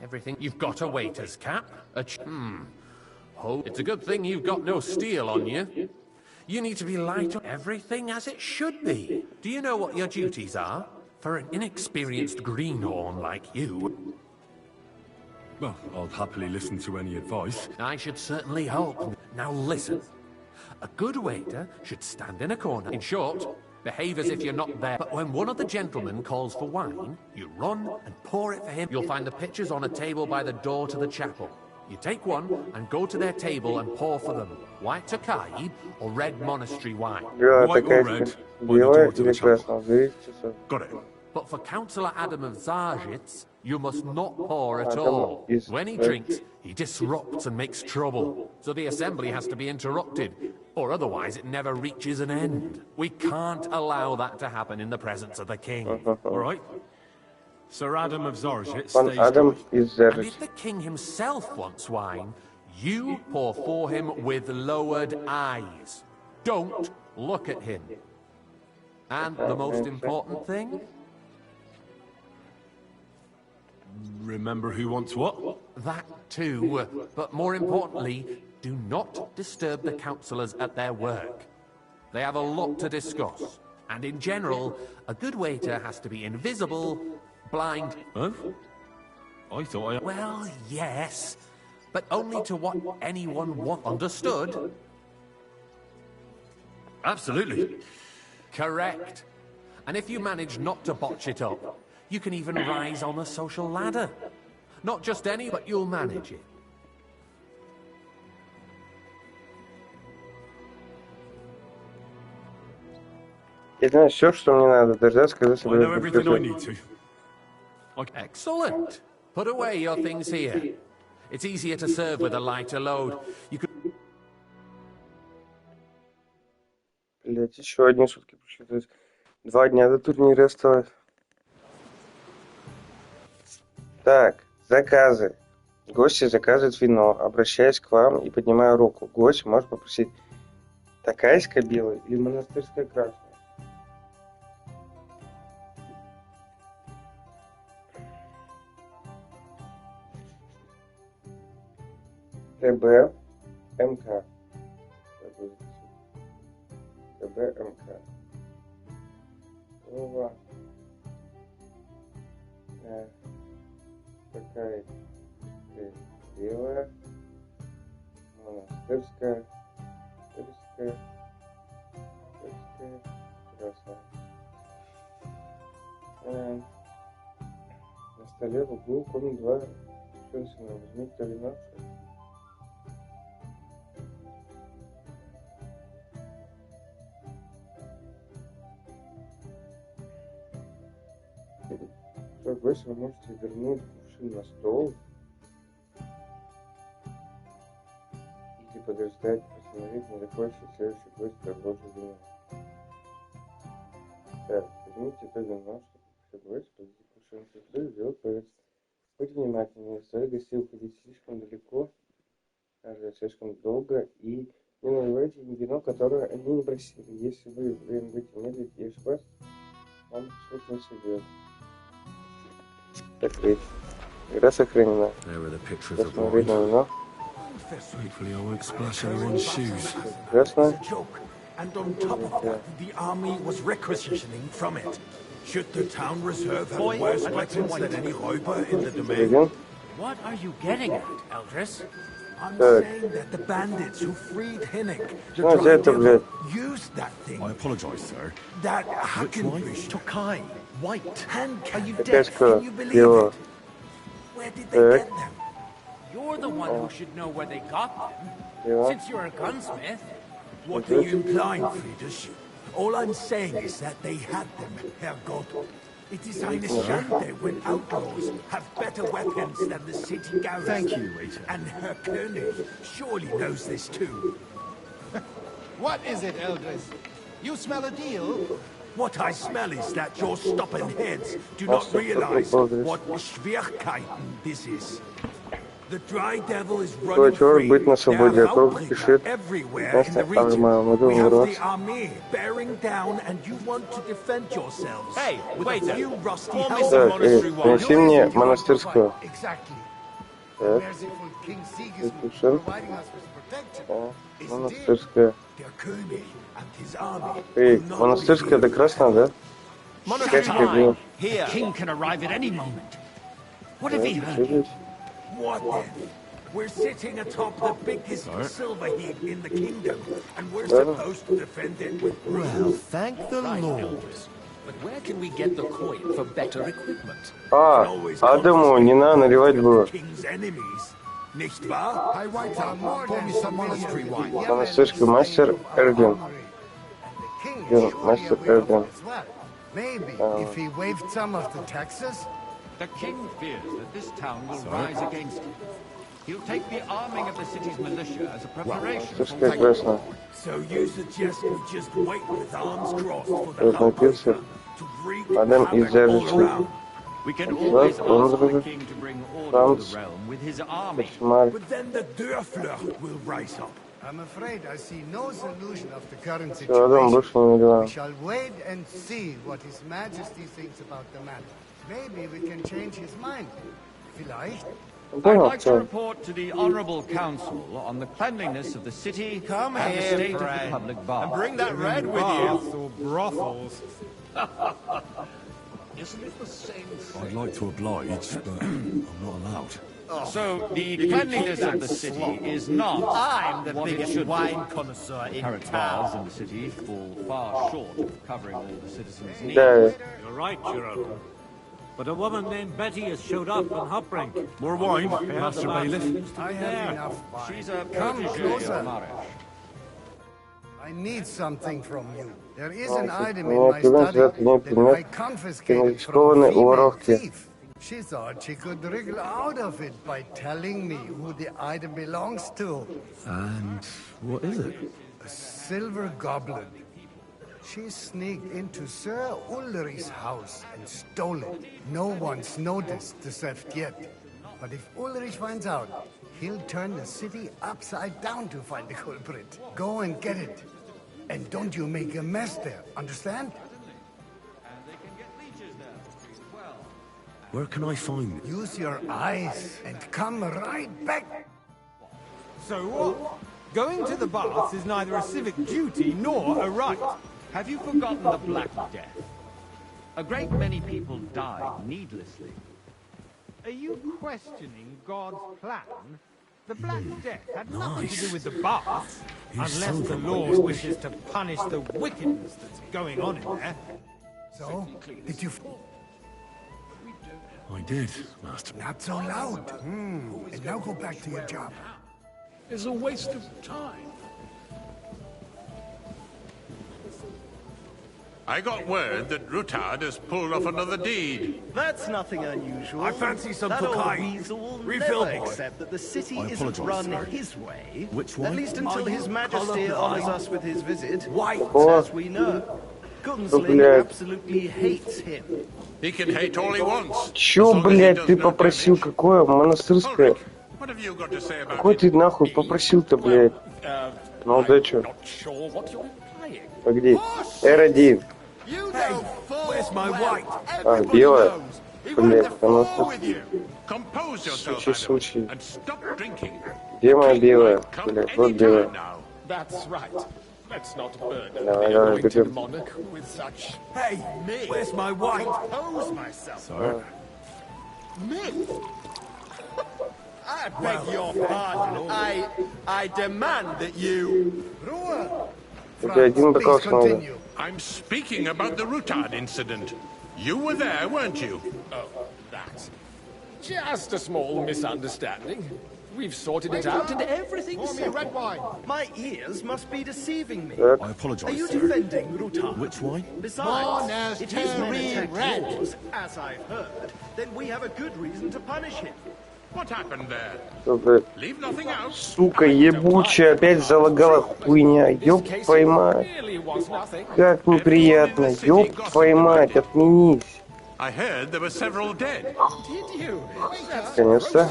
Everything. You've got a waiter's cap. Oh, it's a good thing you've got no steel on you. You need to be light on everything as it should be. Do you know what your duties are? For an inexperienced greenhorn like you. Well, I'll happily listen to any advice. I should certainly hope. Now listen. A good waiter should stand in a corner. In short, behave as if you're not there. But when one of the gentlemen calls for wine, you run and pour it for him. You'll find the pitchers on a table by the door to the chapel. You take one and go to their table and pour for them. White Tokai or red monastery wine. White or red, белая или красная, зависит от... Got it. But for Councillor Adam of Zarjitz, you must not pour at all. When he drinks, he disrupts and makes trouble. So the assembly has to be interrupted, or otherwise it never reaches an end. We can't allow that to happen in the presence of the king. All right. Sir Adam of Zarjit Pan stays Adam dry. из And Заржич. if the king himself wants wine, you pour for him with lowered eyes. Don't look at him. And the most important thing? Remember who wants what? That too. But more importantly, do not disturb the councillors at their work. They have a lot to discuss. And in general, a good waiter has to be invisible, blind... Huh? I thought I... Well, yes. But only to what anyone wants. Understood? Absolutely. Correct. And if you manage not to botch it up, you can even rise on the social ladder. Not just any, but you'll manage it. Я знаю все, что мне надо. Дождаться, когда I know соберется everything I приказ. need to. Excellent. Put away your things here. It's easier to serve with a lighter load. You could... Блять, еще одни сутки пришли. То есть 2 дня до турнира осталось. Так, заказы. Гости заказывают вино. Обращаюсь к вам и поднимаю руку. Гость может попросить такайское белое или монастырское красное. ТБ МК. ТБ МК. Ова. Такая белая, монастырская, красная. На столе в углу комнат 2 Шенсона. Возьмите вино. Гость, вы можете вернуть кувшин на стол или подождать, посмотреть, не закончит следующий гость продолжит вино. Так, возьмите то вино, чтобы гость, подойти к кувшину сестры, сделать поверхность. Будьте внимательны, не стоит гостей уходить слишком далеко, даже слишком долго, и не наливайте им вино, которое они не просили. Если вы время будете медлить и ошибаться, вам суд не сойдет. Закрыть. Игра сохранена. Посмотреть на вино. Hopefully I won't splash anyone's shoes. Прекрасно. And on top of that, the army was requisitioning from it. Should the town reserve have worse weapons than any räuber in the domain? What are you getting at, Eldris? I'm saying that the bandits who freed Hinnick, the Ну, Dry это, Devil, блядь. used that thing. I apologize, sir. That Which one? Hackenbush. Tokai, white. Are you Такая deaf? школа. Can you believe Белая. it? Where did they get them? You're the one who should know where they got them. Yeah. Since you're a gunsmith. What are you implying, Friedrich? All I'm saying is that they had them, Herrgott. It is eine Schande when outlaws have better weapons than the city garrison. Thank you, waiter. And Herr König surely knows this too. What is it, Eldris? You smell a deal? What I smell is that your stubborn heads do not realize what Schwierigkeiten this is. The dry devil is running free. There are Hauptkrieger everywhere in the region. We have the army bearing down, and you want to defend yourselves. Hey, with wait a few rusty Так, принеси мне монастырскую. Так, запишем. Монастырская. Эй, монастырская, это красная, да? The king can arrive at any moment. What have you heard? What then? We're sitting atop the biggest silver heap in the kingdom, and we're supposed to defend it with Well, thank the Lord. But where can we get the coin for better equipment? Адаму не надо наливать было. King's enemies, nicht wahr? I want pour me some monastery wine. Монастырский мастер Эрген. Мастер Эрген. Maybe if he waived some of the taxes. The king fears that this town will rise against him. He'll take the arming of the city's militia as a preparation for... So you suggest we just wait with arms crossed for the Hellbreaker to wreak havoc all around? We can always ask the king to bring order to the realm with his army. But then the Dörfler will rise up. I'm afraid I see no solution of the current situation. We shall wait and see what His Majesty thinks about the matter. Maybe we can change his mind. Vielleicht? I'd like to report to the Honourable Council on the cleanliness of the city and the state of the public bath. And bring that red with you. Or brothels. Isn't it the same thing? I'd like to oblige, but I'm not allowed. So, the cleanliness of the city is not I'm the what biggest it should wine be. connoisseur in Current town. baths in the city fall far short of covering all the citizens' needs. Да. You're right, Jerome. But a woman named Betty has showed up on Hopbrink. More wine, Master Bailiff? I have enough wine. She's a Come protégé closer. of Marish. I need something from you. There is an item in my study that I confiscated from a female thief. She thought she could wriggle out of it by telling me who the item belongs to. And what is it? A silver goblet. She sneaked into Sir Ulrich's house and stole it. No one's noticed the theft yet. But if Ulrich finds out, he'll turn the city upside down to find the culprit. Go and get it. And don't you make a mess there, understand? Where can I find it? Use your eyes and come right back. So what? Going to the baths is neither a civic duty nor a right. Have you forgotten the Black Death? A great many people died needlessly. Are you questioning God's plan? The Black Death had nothing to do with the baths, unless the Lord wishes to punish the wickedness that's going on in there. So, did you... I did, Master. Not so loud. And now go back to your job. It's a waste of time. I got word that Rutard has pulled off another deed. That's nothing unusual. I fancy some that old Tokai. weasel will Refill, never boy. accept that the city I isn't apologise, run sir. his way. Which one? At least until Are His you Majesty colourblind? honours us with his visit. White. As we know, Gunsling absolutely hates him. He can hate all he wants. Чё, блядь, ты попросил? Какое монастырское? What have you got to say about Какой ты нахуй попросил-то, блядь? Ну да чё? Погоди. R1. Hey, where's my white? А, белая? Блядь, она... Compose yourself, Случай. and stop drinking. Где моя белая? Блядь, вот белая. That's right. Let's not burden Давай, давай, бегом. monarch with such... Hey, where's my white? Compose myself. Sorry. Me? I beg your pardon. I demand that you... У тебя один бокал снова. I'm speaking about the Rutard incident. You were there, weren't you? Oh, that. Just a small misunderstanding. We've sorted it out and everything's Pour me settled. red wine. My ears must be deceiving me. Так. I apologise, Are you sir. defending Rutard? Which wine? Besides, if his men attack yours, as I've heard, then we have a good reason to punish him. What happened there? Что, блядь? Leave nothing out. Сука ебучая, опять залагала хуйня. Ёб твою мать. Как неприятно. Ёб твою мать, отменись. I heard there were several dead. Did you? Конечно.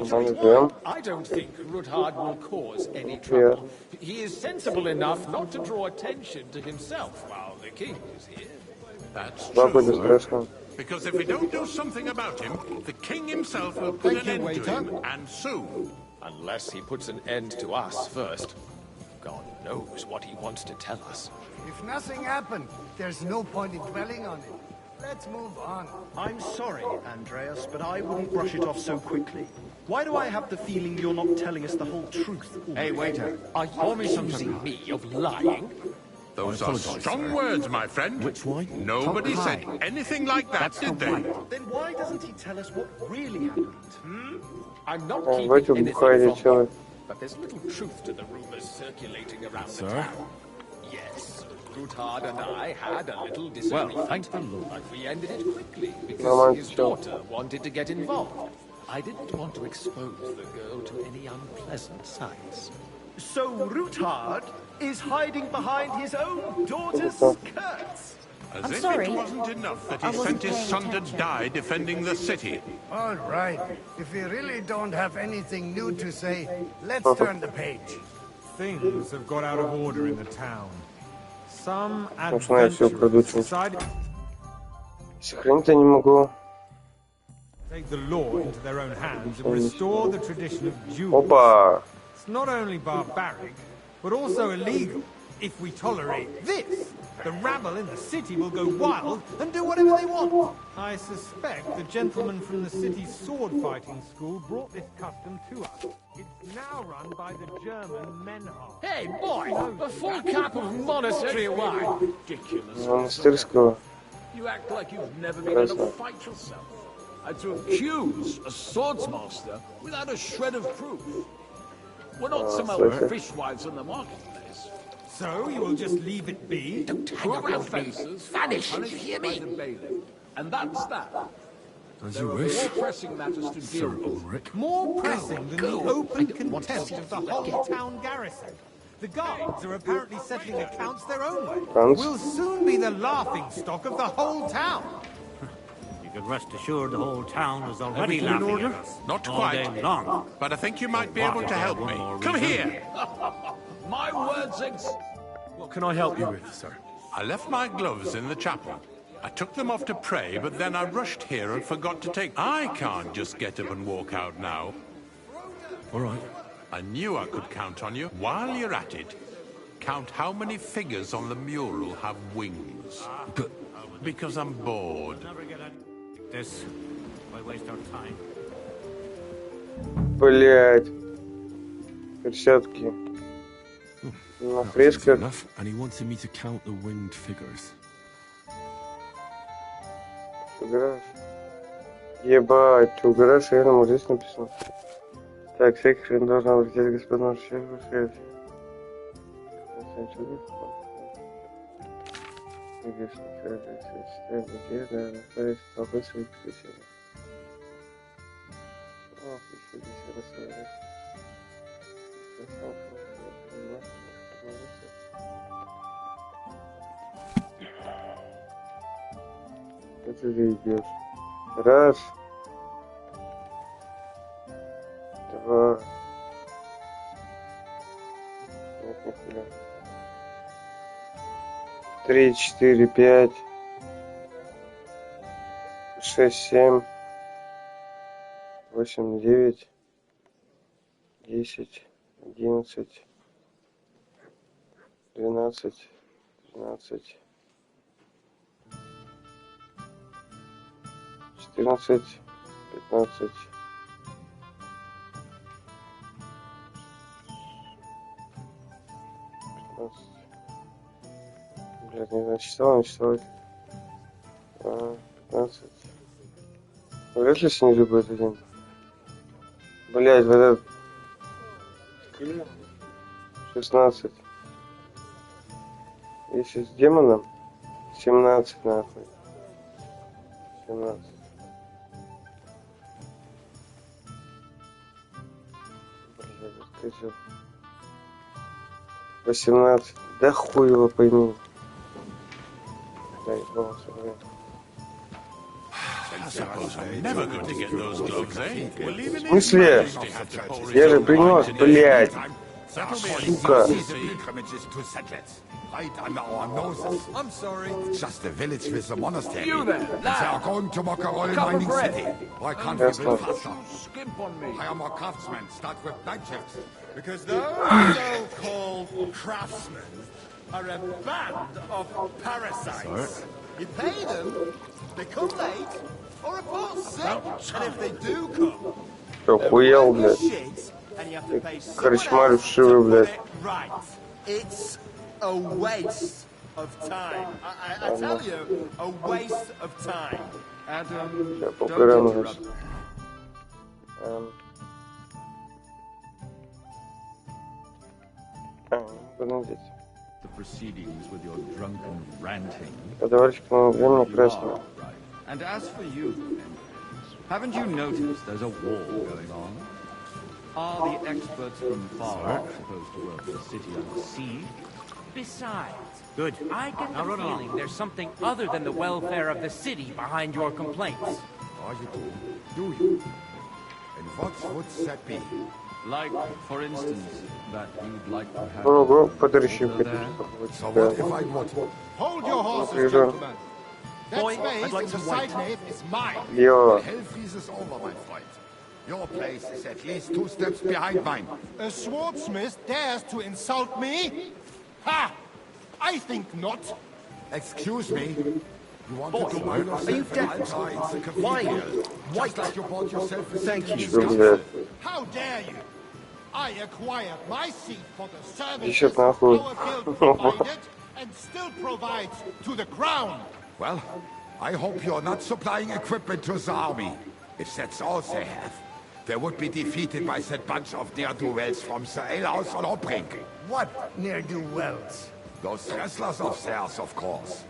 Ждем. I don't think Rutard will cause any trouble. He is sensible enough not to draw attention to himself while the king is here. That's Два года true. страшно. Because if we don't do something about him, the king himself will put an end to him, and soon. Unless he puts an end to us first. God knows what he wants to tell us. If nothing happened, there's no point in dwelling on it. Let's move on. I'm sorry, Andreas, but I wouldn't brush it off so quickly. Why do I have the feeling you're not telling us the whole truth? Hey, waiter, are you accusing me of lying? Those are strong words, my friend. Which wine? Nobody said anything like that, did they? Then why doesn't he tell us what really happened? I'm not Давайте keeping бухайте, anything from чё him, but there's little truth to the rumors circulating around the town. Yes, Rutard and I had a little disagreement. Well, thank the Lord. But we ended it quickly because his daughter wanted to get involved. I didn't want to expose the girl to any unpleasant sights. So Rutard is hiding behind his own daughter's skirts. As if it wasn't enough that he sent his son to die defending the city. All right. If we really don't have anything new to say, let's turn the page. Things have got out of order in the town. Some Можно я все украду adventurers чуть. decided Сохранить я не могу. to take the law into their own hands and restore the tradition of duels. Опа! It's not only barbaric, but also illegal. If we tolerate this, the rabble in the city will go wild and do whatever they want. I suspect the gentleman from the city's sword fighting school brought this custom to us. It's now run by the German Menhar. Hey, boy, a full cup of monastery wine. Ridiculous. Монастырского. You act like you've never been in a fight yourself. And to accuse a swordsmaster without a shred of proof. We're not some old fishwives in the marketplace. So you will just leave it be? Don't hang up your faces. Vanish, you hear me? And that's that. As There you are wish, more pressing matters to deal Sir with. Ulrich. More pressing than the open contempt of the whole town garrison. The guards are apparently settling accounts their own way. Franz? We'll soon be the laughing stock of the whole town. You can rest assured the whole town is already Everything in laughing order? at us. Not all quite. day long. But I think you might be able to help me. Come here. My words What can I help you with, sir? I left my gloves in the chapel. I took them off to pray, but then I rushed here and forgot to take... I can't just get up and walk out now. All right. I knew I could count on you. While you're at it, count how many figures on the mural have wings. But... Because I'm bored. Never get at this. Why waste our time? Блять. Перчатки. На That was easy фресках. enough, and he wanted me to count the winged figures. Фуграж. Ебать, фуграж, реально, вот здесь написано. Так, всякий хрен должен обратить господину Шефу, сказать. Это ты идешь. Раз. Два. Нет, нихуя. 3, 4, 5. 6, 7. 8, 9. 10. 11. 12. 13. 14, 15, 15. Блядь, не насчитал, насчитал. 15. Вряд ли снизу будет один. Блять, вот этот... 16. Если с демоном 17 нахуй. 17. Блять, воскресил. 18. Да хуй его пойми. Дай, волосы, блядь. I suppose I'm never going to get those gloves, eh? В смысле? Я же принес, блядь. Сука. Right under our noses. I'm sorry. It's just a village with a monastery. You there, And they are going to Mokarol mining city. Why can't we build faster? Skimp on me. Hire more craftsmen. Start with night shifts. Because those so-called craftsmen are a band of parasites. You pay them, they come late, or report sick. And if they do come, Охуел, блядь. and you have to pay Корчмарь вшивый, блядь. right. It's a waste of time. I tell you, a waste of time. Adam, Я don't покранулась. interrupt. Подождите. The proceedings with your drunken ranting. Товарищ, времени красного. And as for you, haven't you noticed there's a war going on? Are the experts from far supposed to work the city under siege? Besides, Good. I get Now the run along. feeling there's something other than the welfare of the city behind your complaints. Oh, you do? Do you? And what would that be? Like, for instance, that you'd like to have... Ого, подорищи хотите. So what if I would? Hold your horses, Прижал. gentlemen. That space in the side nave is mine. Йо. Hell freezes over, my friend. Your place is at least 2 steps behind mine. A swordsmith dares to insult me? Ha! I think not. Excuse me. You want to buy are you yourself deaf? an altar in the Why? cathedral? Just like you bought yourself a Thank you. Что, блядь? How dare you? I acquired my seat for the services Ищет нахуй. our guild provided and still provides to the crown. Well, I hope you're not supplying equipment to the army. If that's all they have, they would be defeated by that bunch of ne'er-do-wells from the alehouse on Hopbrink. What ne'er-do-wells? Those wrestlers of theirs, of course.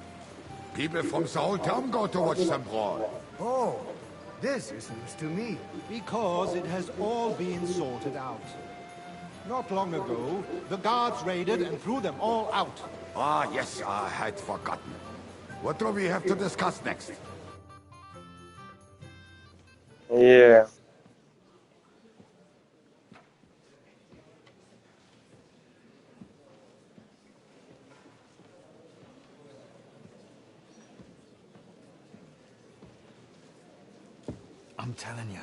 People from the whole town go to watch them brawl. Oh, this is news to me. Because it has all been sorted out. Not long ago, the guards raided and threw them all out. Ah, yes, I had forgotten. What do we have to discuss next? Yeah. I'm telling you,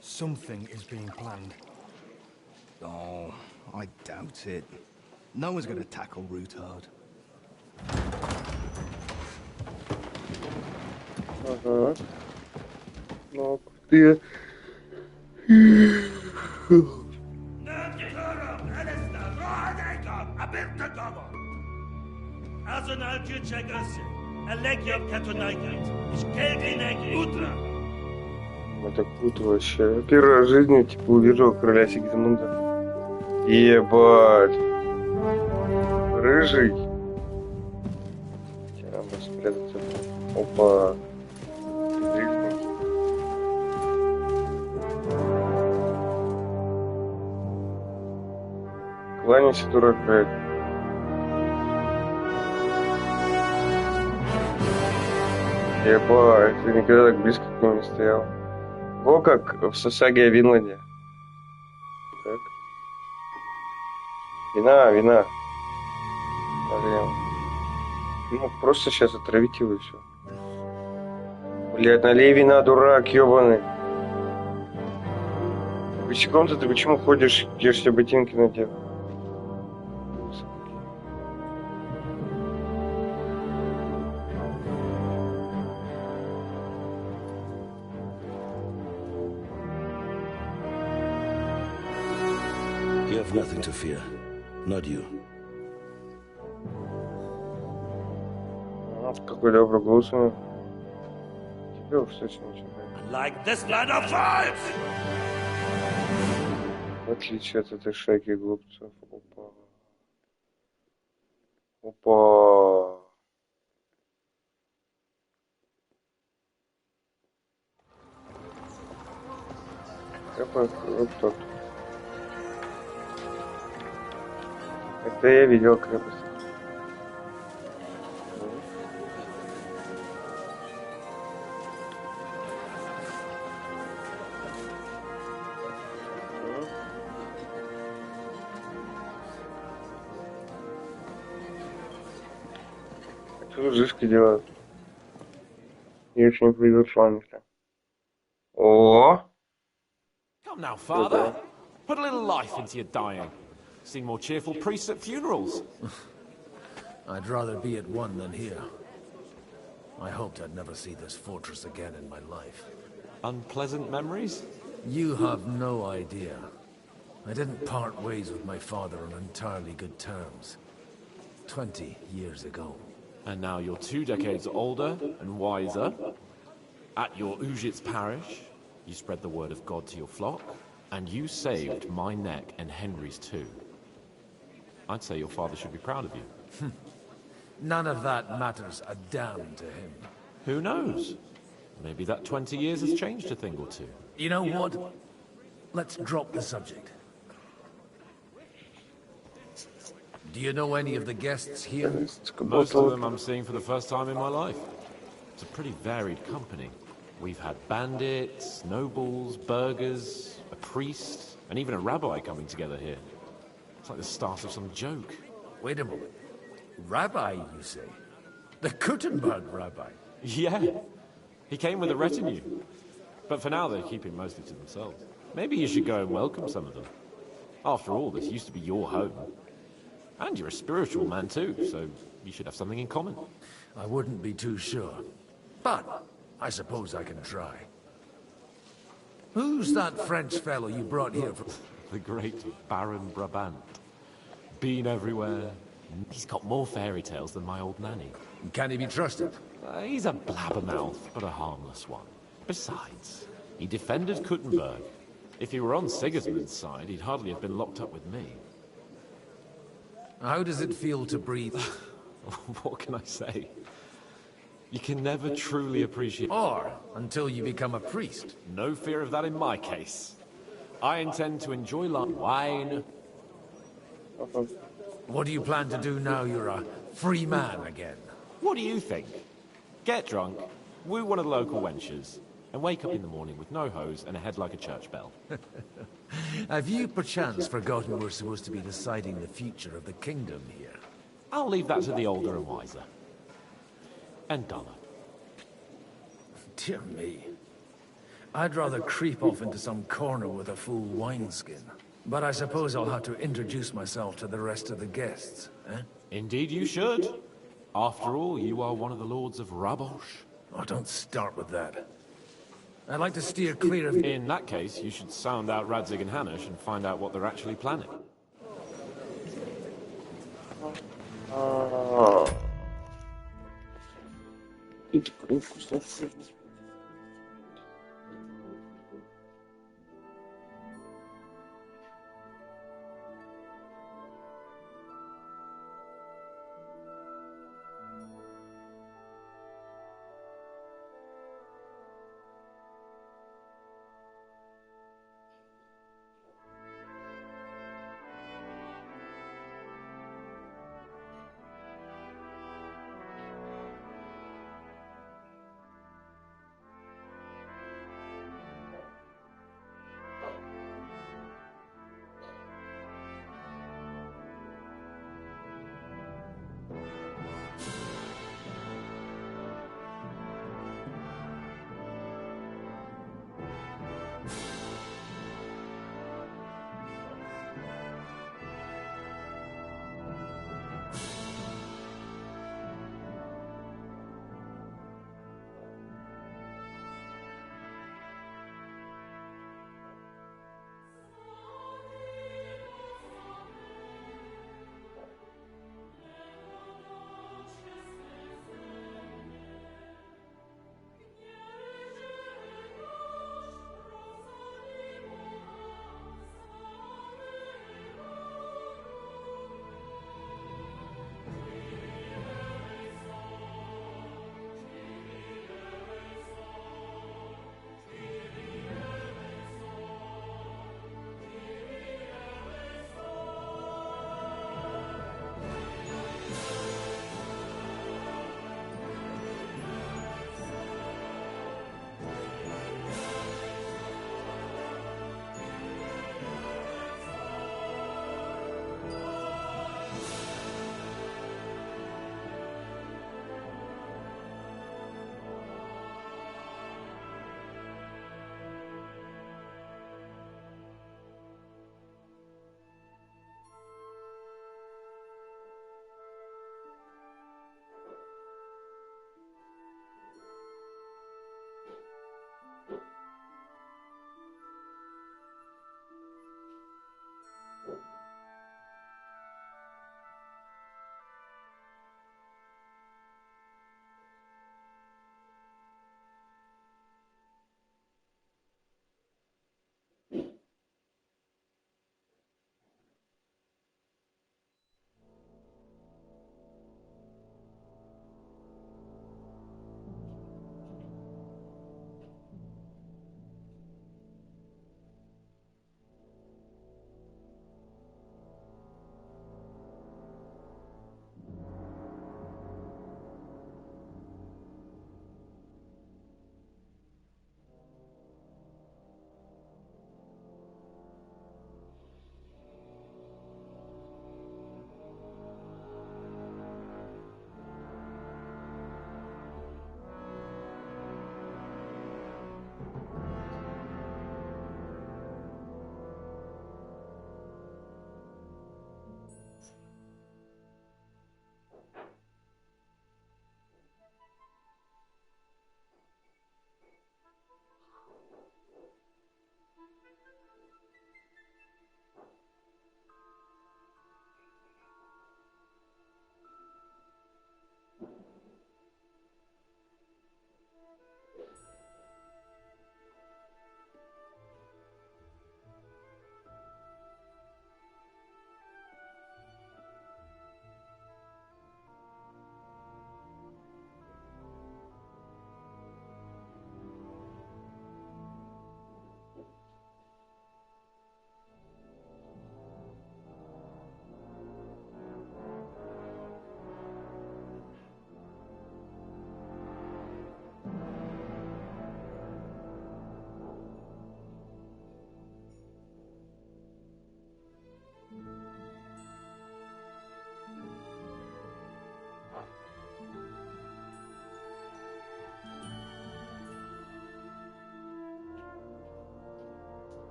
something is being planned. Oh, I doubt it. No one's going to tackle Rootard. Ага. Ну, ты... Это круто вообще. Первый раз в жизни, типа, увижу короля Сигизмунда. Ебать. Рыжий. Сейчас надо спрятаться. Опа. Рыжий. Кланяйся, дурак, блядь. Ебать, ты никогда так близко к нему не стоял. Во как в Сасаге о Винланде. Так. Вина. Блин. Ну, просто сейчас отравить его и все. Блядь, налей вина, дурак, ёбаный. Босиком-то ты почему ходишь, где ж тебе ботинки надел? You have nothing to fear. Not you. Какой добрый голос у него. Тебе уж точно ничего. Like this line of fight! В отличие от этой шайки глупцев. Опа. Опа. Какой тот? Это я видел крепость. Что жишки делают? И очень придут фланги-то. О! Come now, father. Put a little life into your dying. See more cheerful priests at funerals. I'd rather be at one than here. I hoped I'd never see this fortress again in my life. Unpleasant memories? You have no idea. I didn't part ways with my father on entirely good terms. 20 years ago. And now you're 2 decades older and wiser. At your Ujitz parish, you spread the word of God to your flock, and you saved my neck and Henry's too. I'd say your father should be proud of you. None of that matters a damn to him. Who knows? Maybe that 20 years has changed a thing or two. You know what? Let's drop the subject. Do you know any of the guests here? Most of them I'm seeing for the first time in my life. It's a pretty varied company. We've had bandits, nobles, burghers, a priest, and even a rabbi coming together here. It's like the start of some joke. Wait a moment. Rabbi, you say? The Kuttenberg rabbi? Yeah. He came with a retinue. But for now, they're keeping mostly to themselves. Maybe you should go and welcome some of them. After all, this used to be your home. And you're a spiritual man too, so you should have something in common. I wouldn't be too sure. But I suppose I can try. Who's that French fellow you brought here from? The great Baron Brabant. Been everywhere. He's got more fairy tales than my old nanny. Can he be trusted? He's a blabbermouth, but a harmless one. Besides, he defended Kuttenberg. If he were on Sigismund's side, he'd hardly have been locked up with me. How does it feel to breathe? What can I say? You can never truly appreciate... Or until you become a priest. No fear of that in my case. I intend to enjoy wine. What do you plan to do now you're a free man again? What do you think? Get drunk, woo one of the local wenches, and wake up in the morning with no hose and a head like a church bell. Have you perchance forgotten we're supposed to be deciding the future of the kingdom here? I'll leave that to the older and wiser. And duller. Dear me. I'd rather creep off into some corner with a full wineskin. But I suppose I'll have to introduce myself to the rest of the guests, eh? Indeed you should. After all, you are one of the lords of Rabosh. Oh, don't start with that. I'd like to steer clear of... In that case, you should sound out Radzig and Hanush and find out what they're actually planning.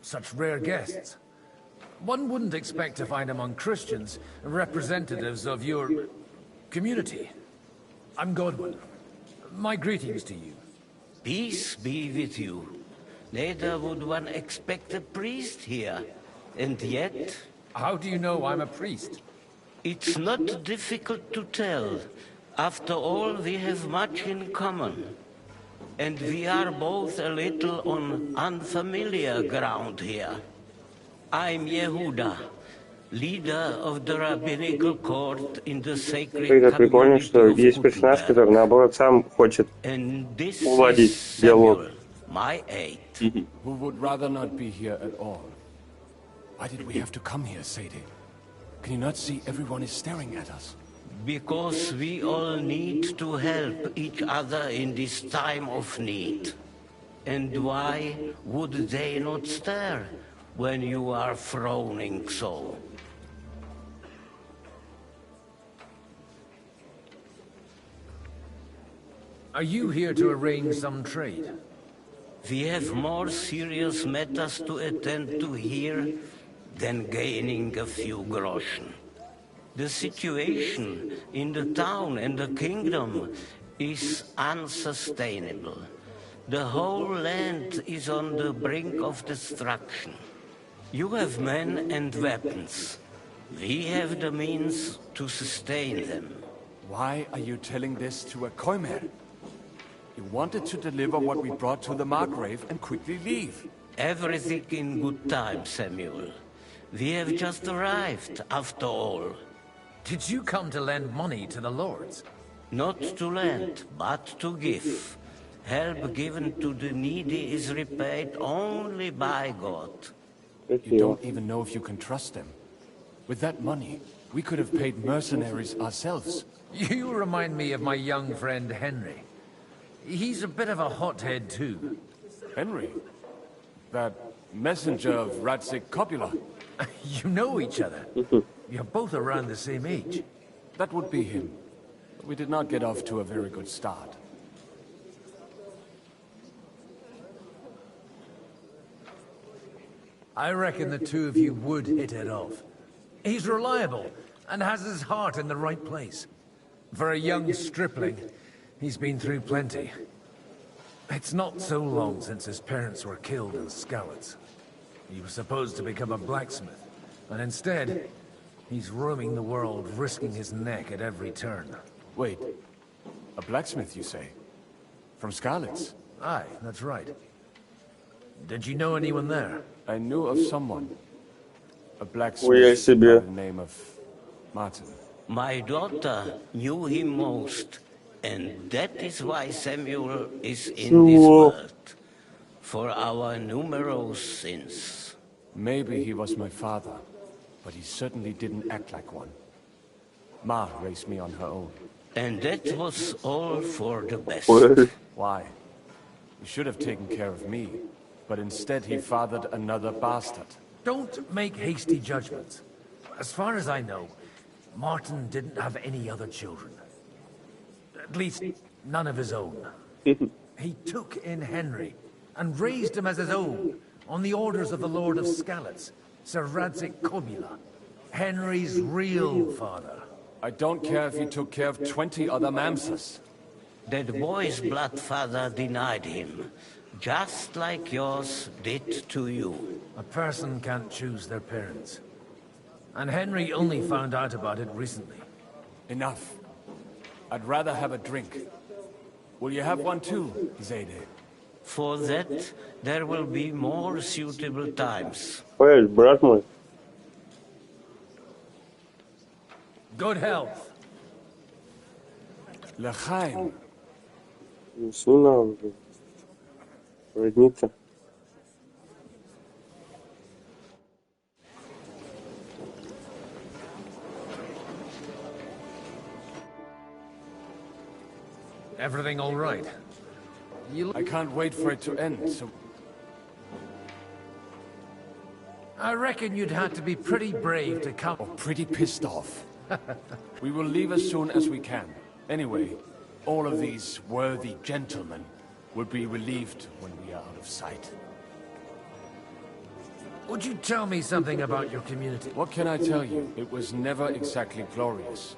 Such rare guests. One wouldn't expect to find among Christians representatives of your community. I'm Godwin. My greetings to you. Peace be with you. Neither would one expect a priest here. And yet... How do you know I'm a priest? It's not difficult to tell. After all, we have much in common. And we are both a little on unfamiliar ground here. I'm Yehuda, leader of the rabbinical court in the sacred Прикольно, что есть персонаж, который наоборот сам хочет уладить диалог. My aide. Who would rather not be here at all. Why did we have to come here, Sadie? Can you not see everyone is staring at us? Because we all need to help each other in this time of need. And why would they not stare when you are frowning so? Are you here to arrange some trade? We have more serious matters to attend to here than gaining a few groschen. The situation in the town and the kingdom is unsustainable. The whole land is on the brink of destruction. You have men and weapons. We have the means to sustain them. Why are you telling this to a Koimer? You wanted to deliver what we brought to the Margrave and quickly leave. Everything in good time, Samuel. We have just arrived, after all. Did you come to lend money to the lords? Not to lend, but to give. Help given to the needy is repaid only by God. You don't even know if you can trust them. With that money, we could have paid mercenaries ourselves. You remind me of my young friend Henry. He's a bit of a hothead too. Henry? That messenger of Radzik Copula? You know each other. You're both around the same age. That would be him. We did not get off to a very good start. I reckon the two of you would hit it off. He's reliable and has his heart in the right place. For a young stripling, he's been through plenty. It's not so long since his parents were killed in Skalitz. He was supposed to become a blacksmith, and instead, he's roaming the world, risking his neck at every turn. Wait, a blacksmith, you say? From Skalitz? Aye, that's right. Did you know anyone there? I knew of someone. A blacksmith by the name of Martin. My daughter knew him most, and that is why Samuel is in this world. For our numerous sins. Maybe he was my father, but he certainly didn't act like one. Ma raised me on her own. And that was all for the best. Why? He should have taken care of me, but instead he fathered another bastard. Don't make hasty judgments. As far as I know, Martin didn't have any other children. At least, none of his own. He took in Henry, and raised him as his own, on the orders of the Lord of Skalitz, Sir Radzik Copula, Henry's real father. I don't care if he took care of 20 other Mamsas. That boy's blood father denied him, just like yours did to you. A person can't choose their parents. And Henry only found out about it recently. Enough. I'd rather have a drink. Will you have one too, Zadie? For that, there will be more suitable times. Ой, брат мой. Good health. L'chaim. Сюна, родница. Everything all right? I can't wait for it to end, so... I reckon you'd have to be pretty brave to come... Or pretty pissed off. We will leave as soon as we can. Anyway, all of these worthy gentlemen will be relieved when we are out of sight. Would you tell me something about your community? What can I tell you? It was never exactly glorious.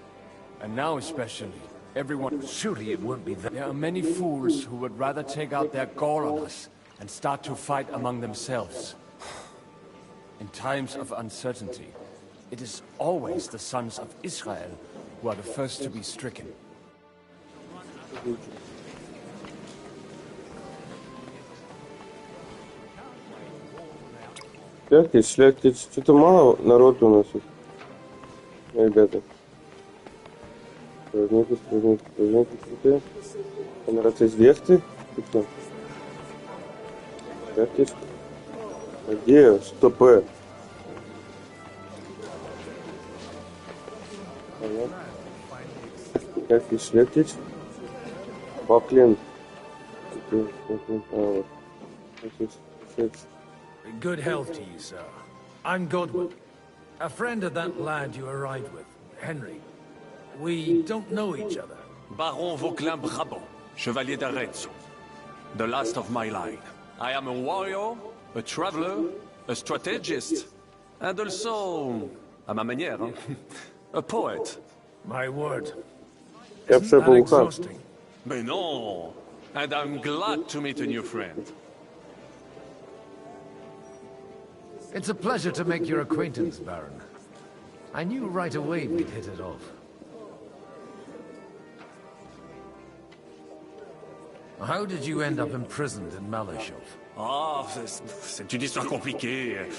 And now especially, everyone... Surely it won't be that... There are many fools who would rather take out their gore on us and start to fight among themselves. In times of uncertainty, it is always the sons of Israel who are the first to be stricken. Шляхтич. Что-то мало народу у нас тут, ребята. Стражники. Понравится звезды. Шляхтич. А где? Стопэ. Шляхтич. Баклин. Good health to you, sir. I'm Godwin, a friend of that lad you arrived with, Henry. We don't know each other. Baron Vauclin Brabant, Chevalier d'Arezzo. The last of my line. I am a warrior, a traveler, a strategist, and also, à ma manière, a poet. My word. Isn't that exhausting? Mais non! And I'm glad to meet a new friend. It's a pleasure to make your acquaintance, Baron. I knew right away we'd hit it off. How did you end up imprisoned in Malashov? Ah, c'est une histoire compliquée.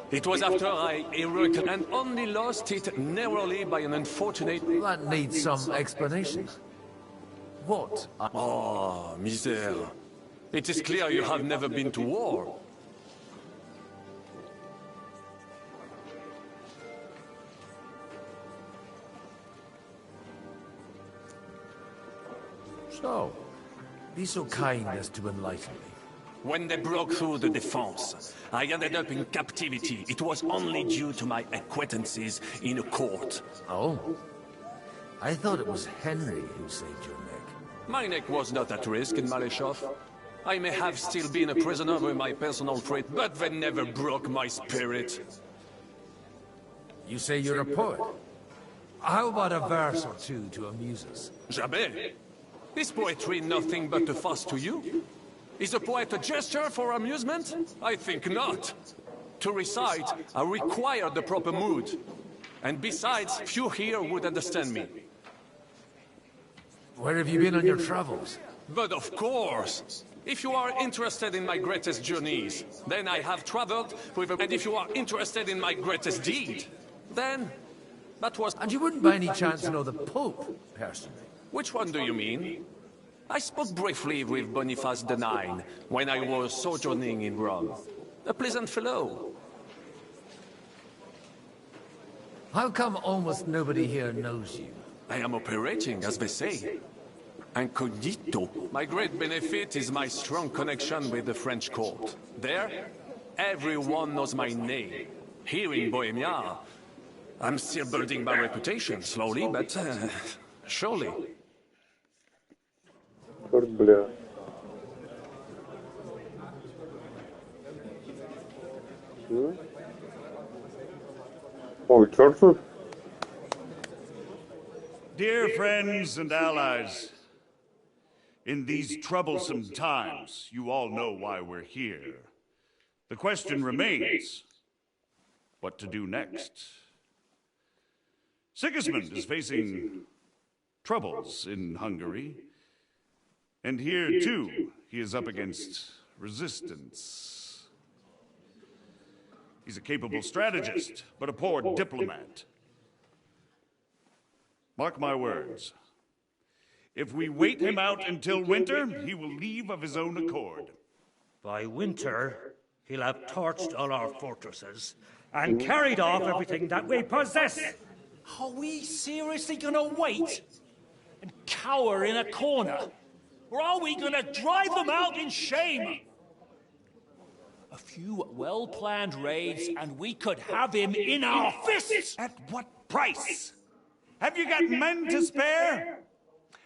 It was after I heroically and only lost it narrowly by an unfortunate... That needs some explanation. What? Oh, misère. It is clear you have never been to war. So, be so kind as to enlighten me. When they broke through the defense, I ended up in captivity. It was only due to my acquaintances in a court. Oh? I thought it was Henry who saved your neck. My neck was not at risk in Malashov. I may have still been a prisoner with my personal trait, but they never broke my spirit. You say you're a poet? How about a verse or two to amuse us? Jamais. Is poetry nothing but a farce to you? Is a poet a gesture for amusement? I think not. To recite, I require the proper mood. And besides, few here would understand me. Where have you been on your travels? But of course! If you are interested in my greatest journeys, then I have traveled with and if you are interested in my greatest deed, then that was... And you wouldn't by any chance know the Pope, personally? Which one do you mean? I spoke briefly with Boniface IX when I was sojourning in Rome. A pleasant fellow. How come almost nobody here knows you? I am operating, as they say. Incognito. My great benefit is my strong connection with the French court. There, everyone knows my name. Here in Bohemia, I'm still building my reputation, slowly, but surely. Бля. Ой, черт. Dear friends and allies, in these troublesome times, you all know why we're here. The question remains, what to do next? Sigismund is facing troubles in Hungary. And here, too, he is up against resistance. He's a capable strategist, but a poor diplomat. Mark my words. If we wait him out until winter, he will leave of his own accord. By winter, he'll have torched all our fortresses and carried off everything that we possess. Are we seriously gonna wait and cower in a corner? Or are we gonna drive them out in shame? A few well-planned raids, and we could have him in our fists! At what price? Have you got men to spare?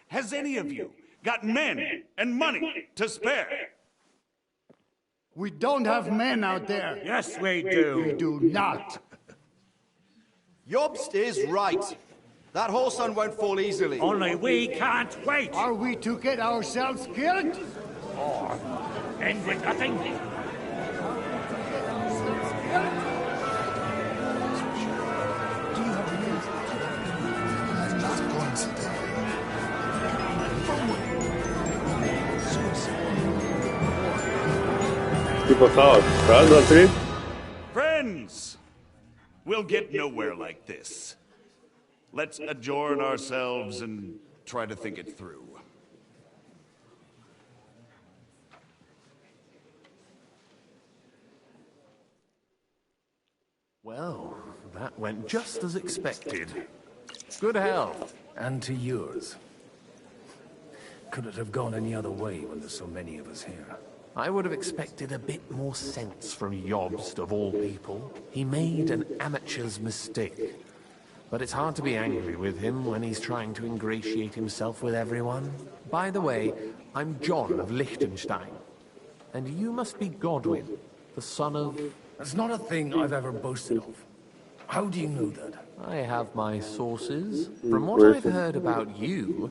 Has any of you got men and money to spare? We don't have men out there. Yes, we do. We do not. Jobst is right. That whoreson won't fall easily. Only we can't wait. Are we to get ourselves killed? Or end with nothing? Типа хаос. Раз, два, три. Friends, we'll get nowhere like this. Let's adjourn ourselves and try to think it through. Well, that went just as expected. Good health. And to yours. Could it have gone any other way when there's so many of us here? I would have expected a bit more sense from Jobst, of all people. He made an amateur's mistake. But it's hard to be angry with him when he's trying to ingratiate himself with everyone. By the way, I'm John of Liechtenstein. And you must be Godwin, the son of... That's not a thing I've ever boasted of. How do you know that? I have my sources. From what I've heard about you,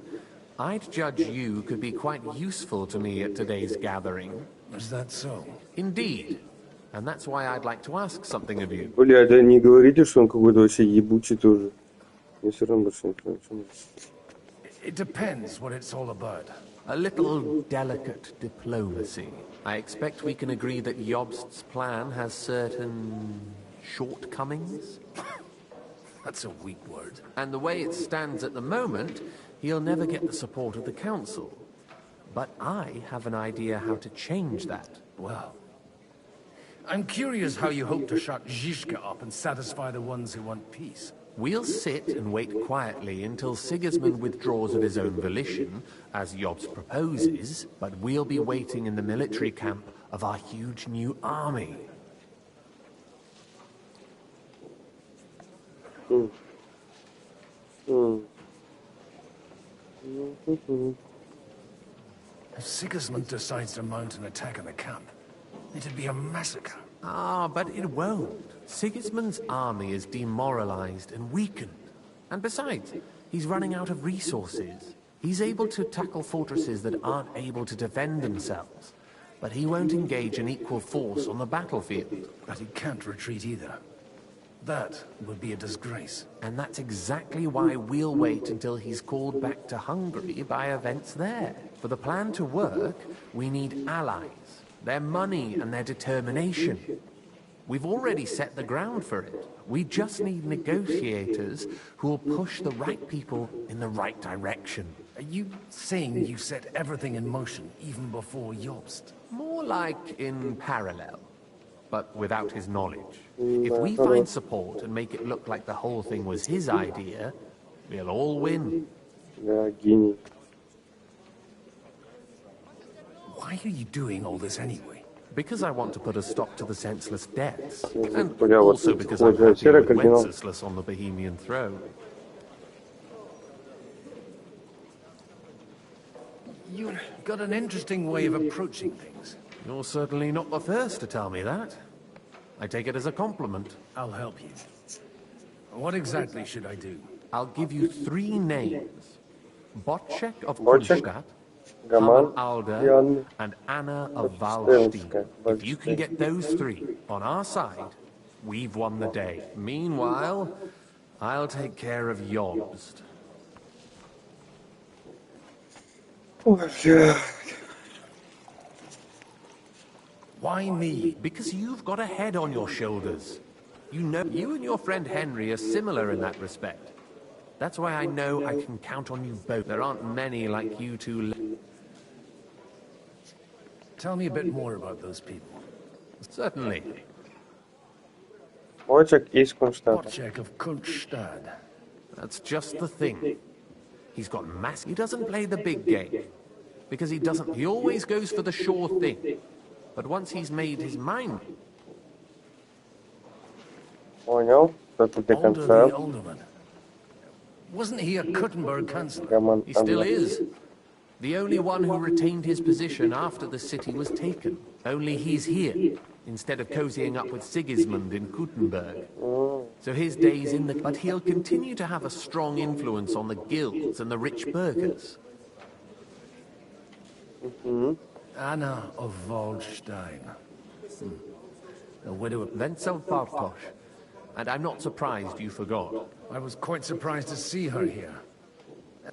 I'd judge you could be quite useful to me at today's gathering. Is that so? Indeed. And that's why I'd like to ask something of you. Бля, да не говорите, что он какой-то вообще ебучий тоже. Я все равно больше не понимаю, что он... It depends what it's all about. A little delicate diplomacy. I expect we can agree that Jobst's plan has certain... shortcomings? That's a weak word. And the way it stands at the moment, he'll never get the support of the council. But I have an idea how to change that. Well, I'm curious how you hope to shut Zizka up and satisfy the ones who want peace. We'll sit and wait quietly until Sigismund withdraws of his own volition, as Jobst proposes, but we'll be waiting in the military camp of our huge new army. If Sigismund decides to mount an attack on the camp, it'd be a massacre. Ah, but it won't. Sigismund's army is demoralized and weakened. And besides, he's running out of resources. He's able to tackle fortresses that aren't able to defend themselves. But he won't engage an equal force on the battlefield. But he can't retreat either. That would be a disgrace. And that's exactly why we'll wait until he's called back to Hungary by events there. For the plan to work, we need allies, their money and their determination. We've already set the ground for it. We just need negotiators who will push the right people in the right direction. Are you saying you set everything in motion even before Jobst? More like in parallel, but without his knowledge. If we find support and make it look like the whole thing was his idea, we'll all win. Да, гений. Why are you doing all this anyway? Because I want to put a stop to the senseless deaths. And Бля, вот also because I'm happy серый with кардинал. Wenceslas on the Bohemian throne. You've got an interesting way of approaching things. You're certainly not the first to tell me that. I take it as a compliment. I'll help you. What exactly should I do? I'll give you 3 names. Bocek of Bocek, Kronstadt, Gaman, Haman Alda, Jan and Anna of Stelska. Waldstein. If you can get those 3 on our side, we've won the day. Meanwhile, I'll take care of Jobst. Why me? Because you've got a head on your shoulders. You know, you and your friend Henry are similar in that respect. That's why I know I can count on you both. There aren't many like you two. Tell me a bit more about those people. Certainly. Bocek из Кронштадта. Bocek of Kronstadt. That's just the thing. He's got mass. He doesn't play the big game. because he doesn't. He always goes for the sure thing. But once he's made his mind... Понял, что тут до конца. The alderman. Wasn't he a Kuttenberg councillor? He still is. The only one who retained his position after the city was taken. Only he's here, instead of cozying up with Sigismund in Kuttenberg. So his day's in the... But he'll continue to have a strong influence on the guilds and the rich burghers. Anna of Waldstein. The widow of Wenzel Bartosz. And I'm not surprised you forgot. I was quite surprised to see her here.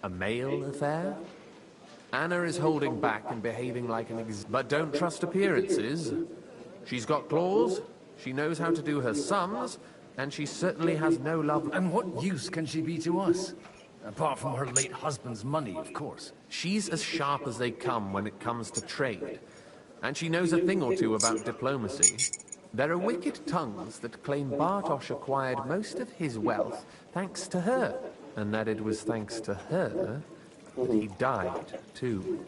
A male affair? Anna is holding back and behaving like an but don't trust appearances. She's got claws, she knows how to do her sums, and she certainly has no love. And what use can she be to us? Apart from her late husband's money, of course. She's as sharp as they come when it comes to trade. And she knows a thing or two about diplomacy. There are wicked tongues that claim Bartosz acquired most of his wealth thanks to her, and that it was thanks to her that he died, too.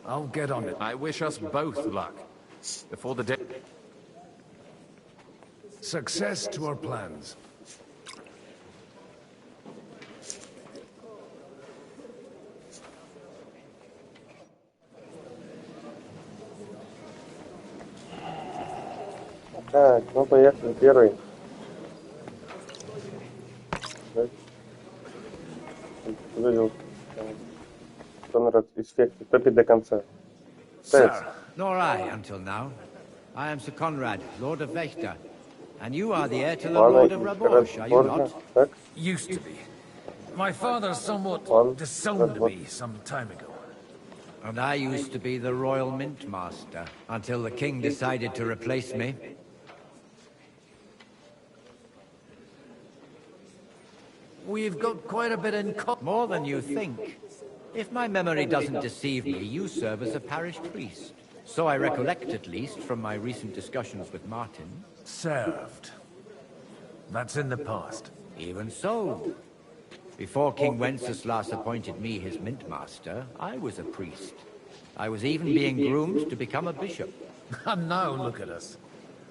I'll get on it. I wish us both luck. Before the day... Success to our plans. Так, ну поехали, первый. Видел Конрад из Фехты, топит до конца. Sir, nor I until now. I am Sir Conrad, Lord of Vechta, and you are the heir to the Lord of Rabosh, are you not? Used to be. My father somewhat disowned me some time ago. And I used to be the Royal Mint Master, until the king decided to replace me. We've got quite a bit in common. More than you think. If my memory doesn't deceive me, you serve as a parish priest. So I recollect, at least, from my recent discussions with Martin. Served. That's in the past. Even so. Before King Wenceslas appointed me his mint master, I was a priest. I was even being groomed to become a bishop. And now look at us.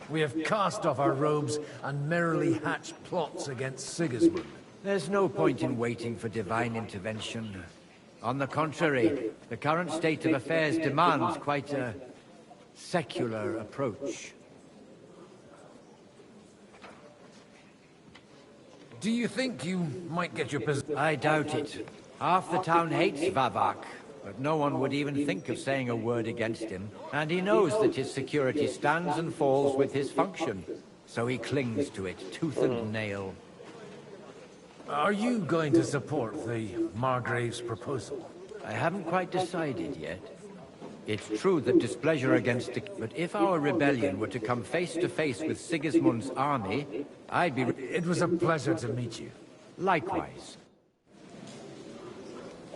We have cast off our robes and merrily hatched plots against Sigismund. There's no point in waiting for divine intervention. On the contrary, the current state of affairs demands quite a secular approach. Do you think you might get your position? I doubt it. Half the town hates Vavak, but no one would even think of saying a word against him. And he knows that his security stands and falls with his function, so he clings to it tooth and nail. Are you going to support the Margrave's proposal? I haven't quite decided yet. It's true that displeasure against the... But if our rebellion were to come face to face with Sigismund's army, I'd be... It was a pleasure to meet you. Likewise.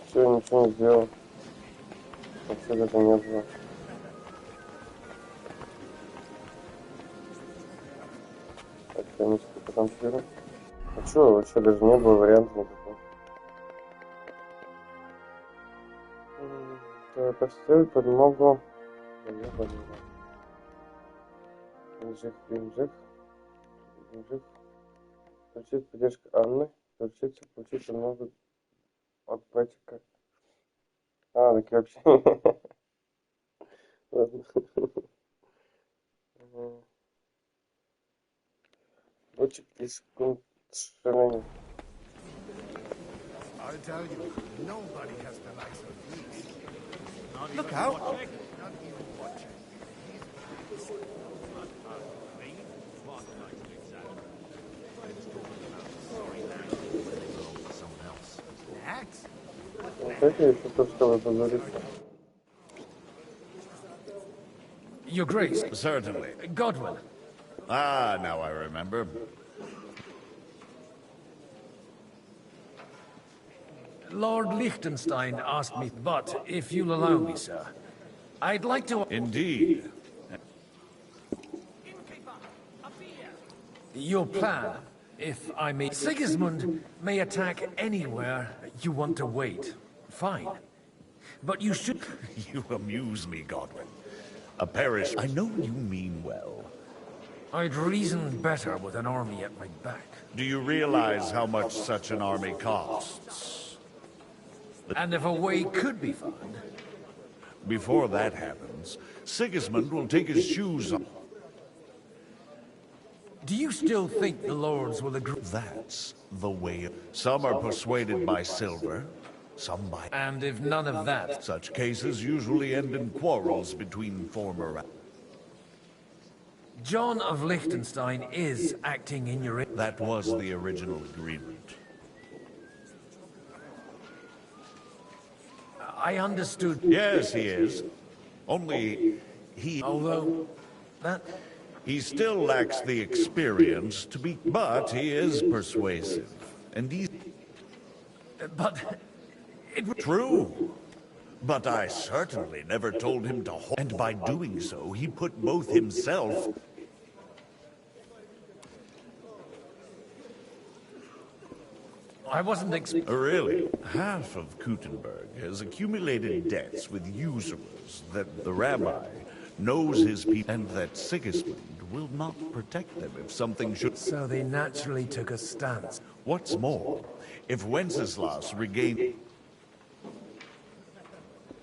Все, ничего не сделал. Вообще это не было. Так, конечно, потом сверху. А что, вообще даже не было варианта никакого. Поставить подмогу. Инжих. Получить поддержку Анны. Получить подмогу от Пэтика. А, так вообще. Ладно. Лучик из Кунтшелени. I'll tell you, nobody has the likes of these. Look out! Your Grace. Certainly. Godwin. Ah, now I remember. Lord Liechtenstein asked me, but if you'll allow me, sir, I'd like to... Indeed. Your plan If I may, Sigismund may attack anywhere you want to wait. Fine. But you should... You amuse me, Godwin. A parish... I know you mean well. I'd reason better with an army at my back. Do you realize how much such an army costs? And if a way could be found... Before that happens, Sigismund will take his shoes off. Do you still think the lords will agree? That's the way. Some are persuaded by silver, some by... And if none of that... Such cases usually end in quarrels between former... John of Liechtenstein is acting in your... That was the original agreement. I understood... Yes, he is. Only he... Although, that... He still lacks the experience to be... But he is persuasive. And he's... But... True. But I certainly never told him to hold... And by doing so, he put both himself... I wasn't Really? Half of Kuttenberg has accumulated debts with usurers that the rabbi knows his people, and that Sigismund will not protect them if something should... So they naturally took a stance. What's more, if Wenceslas regained...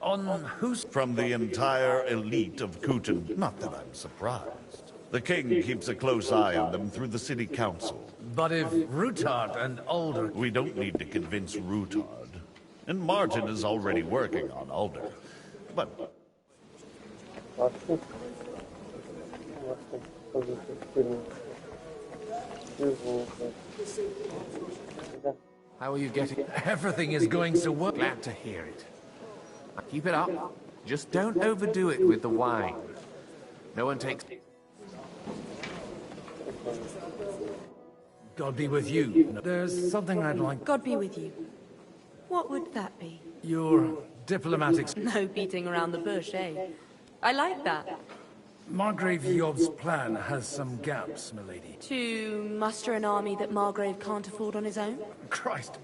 On whose... From the entire elite of Kuten. Not that I'm surprised. The king keeps a close eye on them through the city council. But if Rutard and Alder... We don't need to convince Rutard. And Martin is already working on Alder. But... How are you getting... Everything is going so well. Glad to hear it. Keep it up. Just don't overdo it with the wine. No one takes... God be with you. There's something I'd like... God be with you. What would that be? Your diplomatic... No beating around the bush, eh? I like that. Margrave Yob's plan has some gaps, milady. To muster an army that Margrave can't afford on his own? Christ.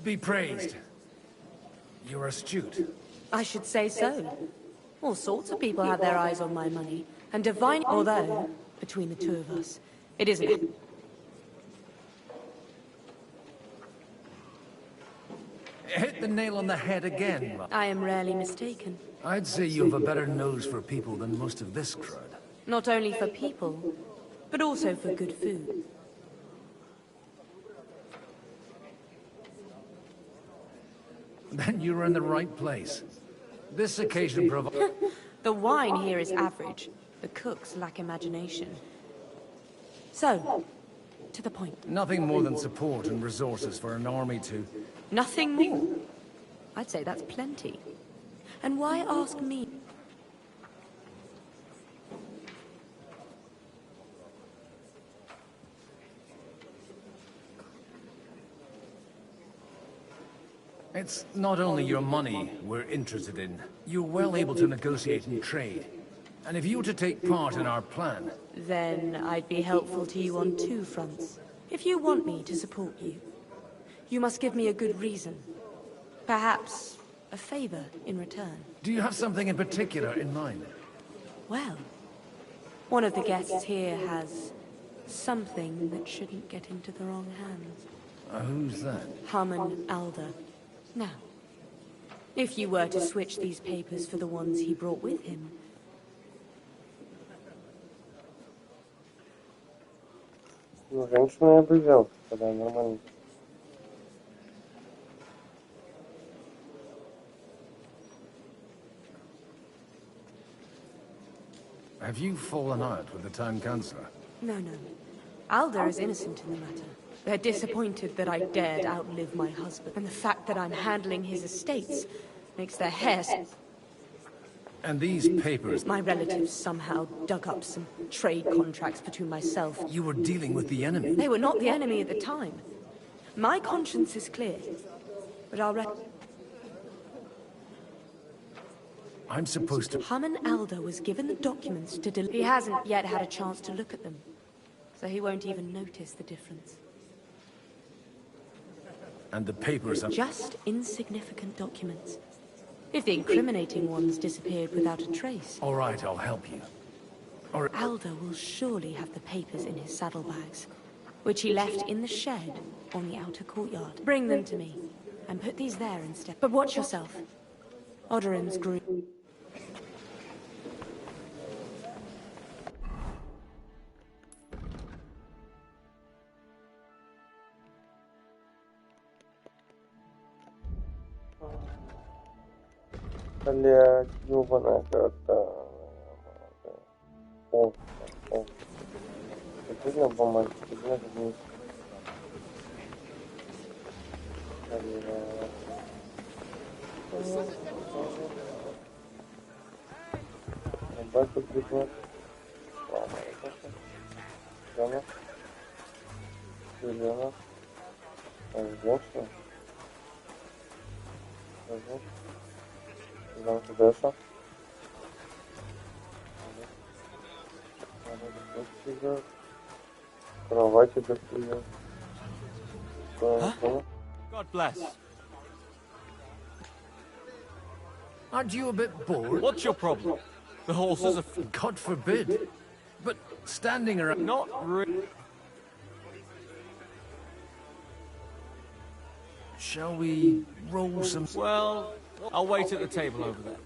Be praised. You're astute. I should say so. All sorts of people have their eyes on my money. And divine... Although, between the two of us, it isn't... Hit the nail on the head again. I am rarely mistaken. I'd say you have a better nose for people than most of this crowd. Not only for people, but also for good food. Then you're in the right place. This occasion provides... The wine here is average. The cooks lack imagination. So, to the point. Nothing more than support and resources for an army to... Nothing more? I'd say that's plenty. And why ask me? It's not only your money we're interested in. You're well able to negotiate and trade. And if you were to take part in our plan... Then I'd be helpful to you on two fronts. If you want me to support you, you must give me a good reason. Perhaps a favor in return. Do you have something in particular in mind? Well, one of the guests here has something that shouldn't get into the wrong hands. Who's that? Haman Alder. Now, if you were to switch these papers for the ones he brought with him... Ну, женщину я бы взял, тогда нормально. Have you fallen out with the town councillor? No. Alder is innocent in the matter. They're disappointed that I dared outlive my husband, and the fact that I'm handling his estates makes their hair... And these papers... My relatives somehow dug up some trade contracts between myself... You were dealing with the enemy? They were not the enemy at the time. My conscience is clear, but I'm supposed to... Haman Alder was given the documents to deliver. He hasn't yet had a chance to look at them. so he won't even notice the difference. And the papers are... Just insignificant documents. If the incriminating ones disappeared without a trace... All right, I'll help you. Aldo will surely have the papers in his saddlebags, which he left in the shed on the outer courtyard. Bring them to me, and put these there instead. But watch yourself. Odorim's group... Блядь, ёбаная кота. О. Это не бумажки, знаешь, не... Батю прикнет. Ладно, это что? Зона. Зелена. Воздушно. Замки Дэша. Кровати достигают. God bless. Aren't you a bit bored? What's your problem? The horses are... God forbid. But standing around... Not really. Shall we roll some... Well, I'll wait at the table over there.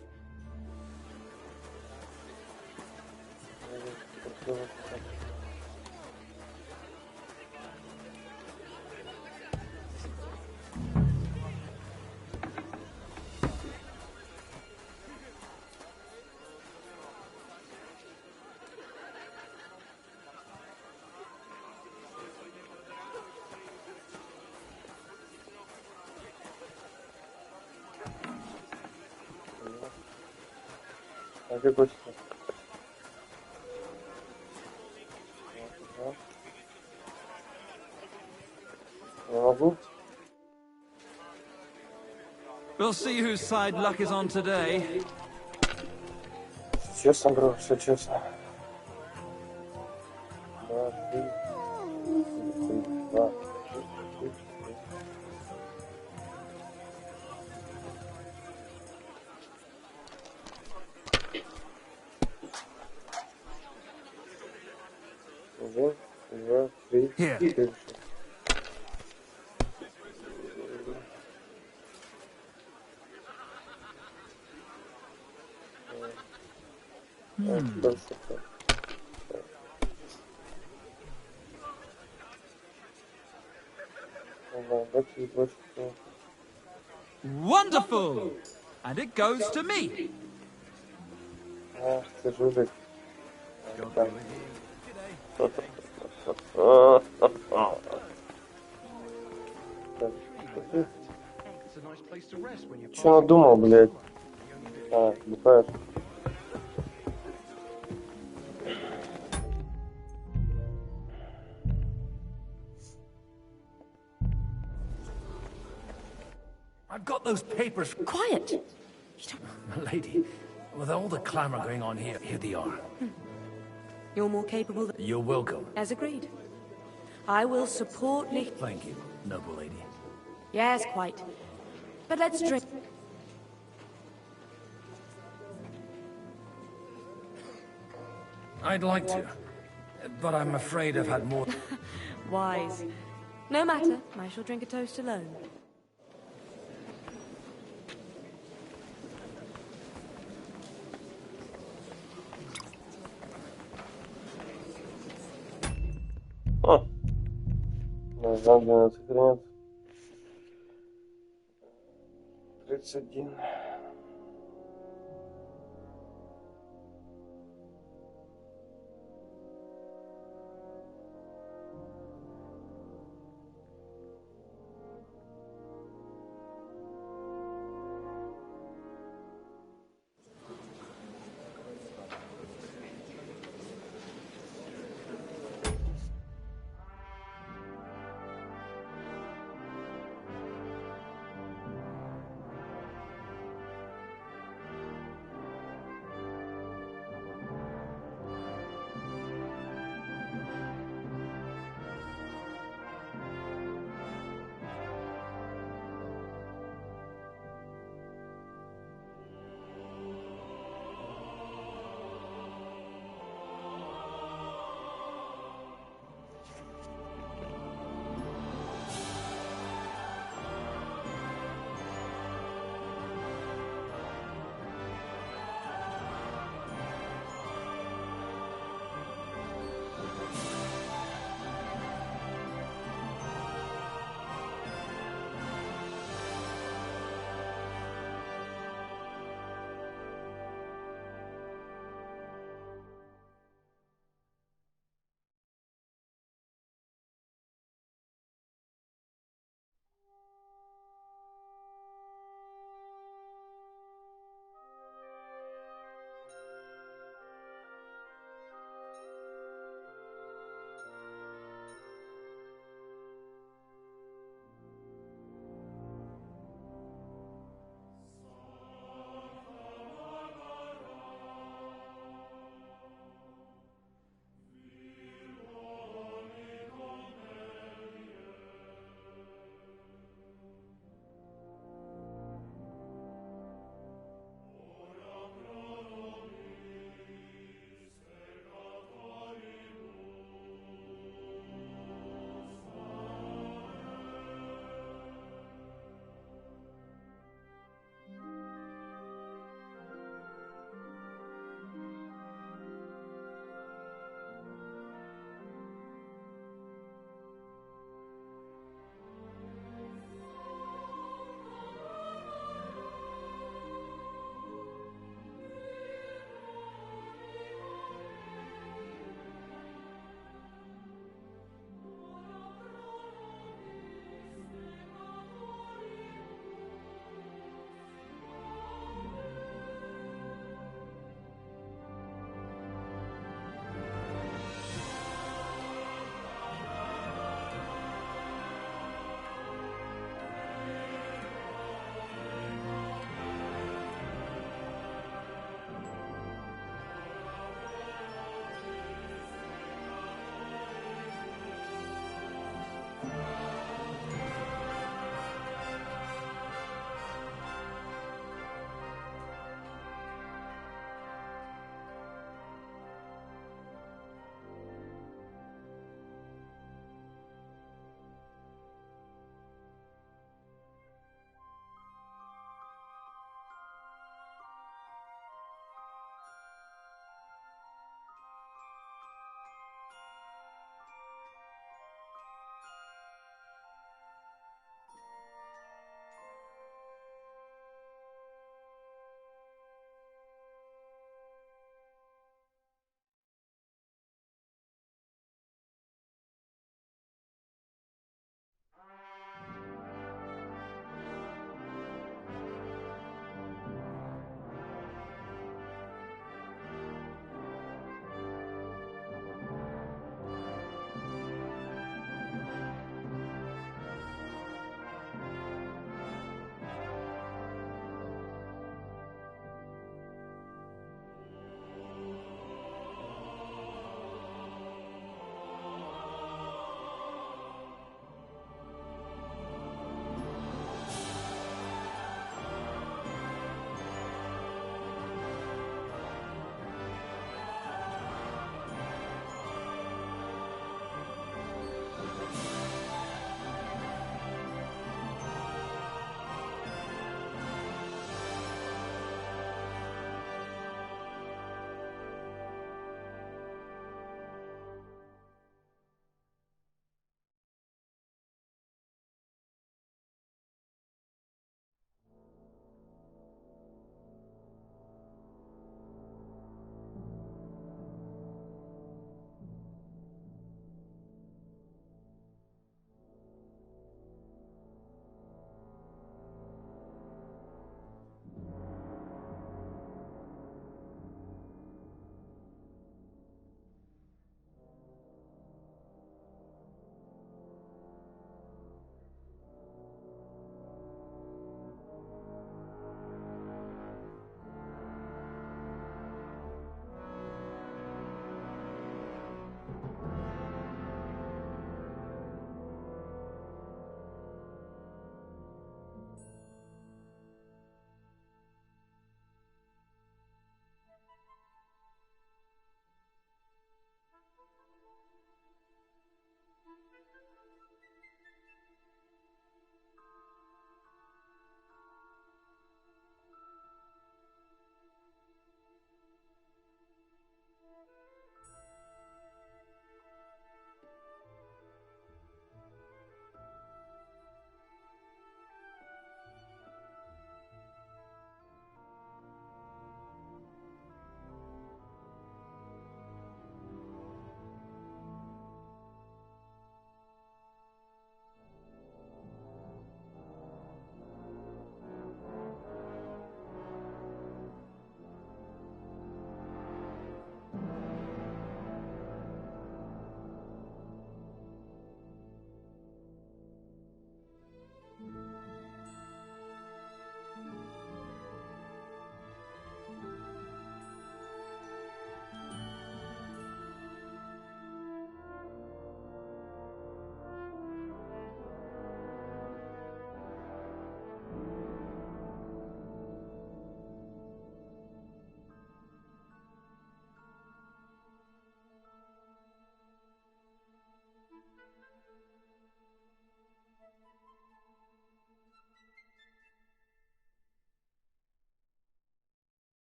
А где гости? Не могу. We'll see whose side luck is on today. Честно, бро, все честно. 2, 3, 2. Один, два, три, четыре. Wonderful! And it goes to me. Че надумал, блядь? А, бухаешь. I've got those papers. Quiet! Lady, with all the clamor going on here they are. You're more capable than... You're welcome. As agreed. I will support Lich... Thank you, noble lady. Yes, quite. But let's drink... I'd like to, but I'm afraid I've had more... Wise. No matter, I shall drink a toast alone. О! Нажал 12 лет. 31.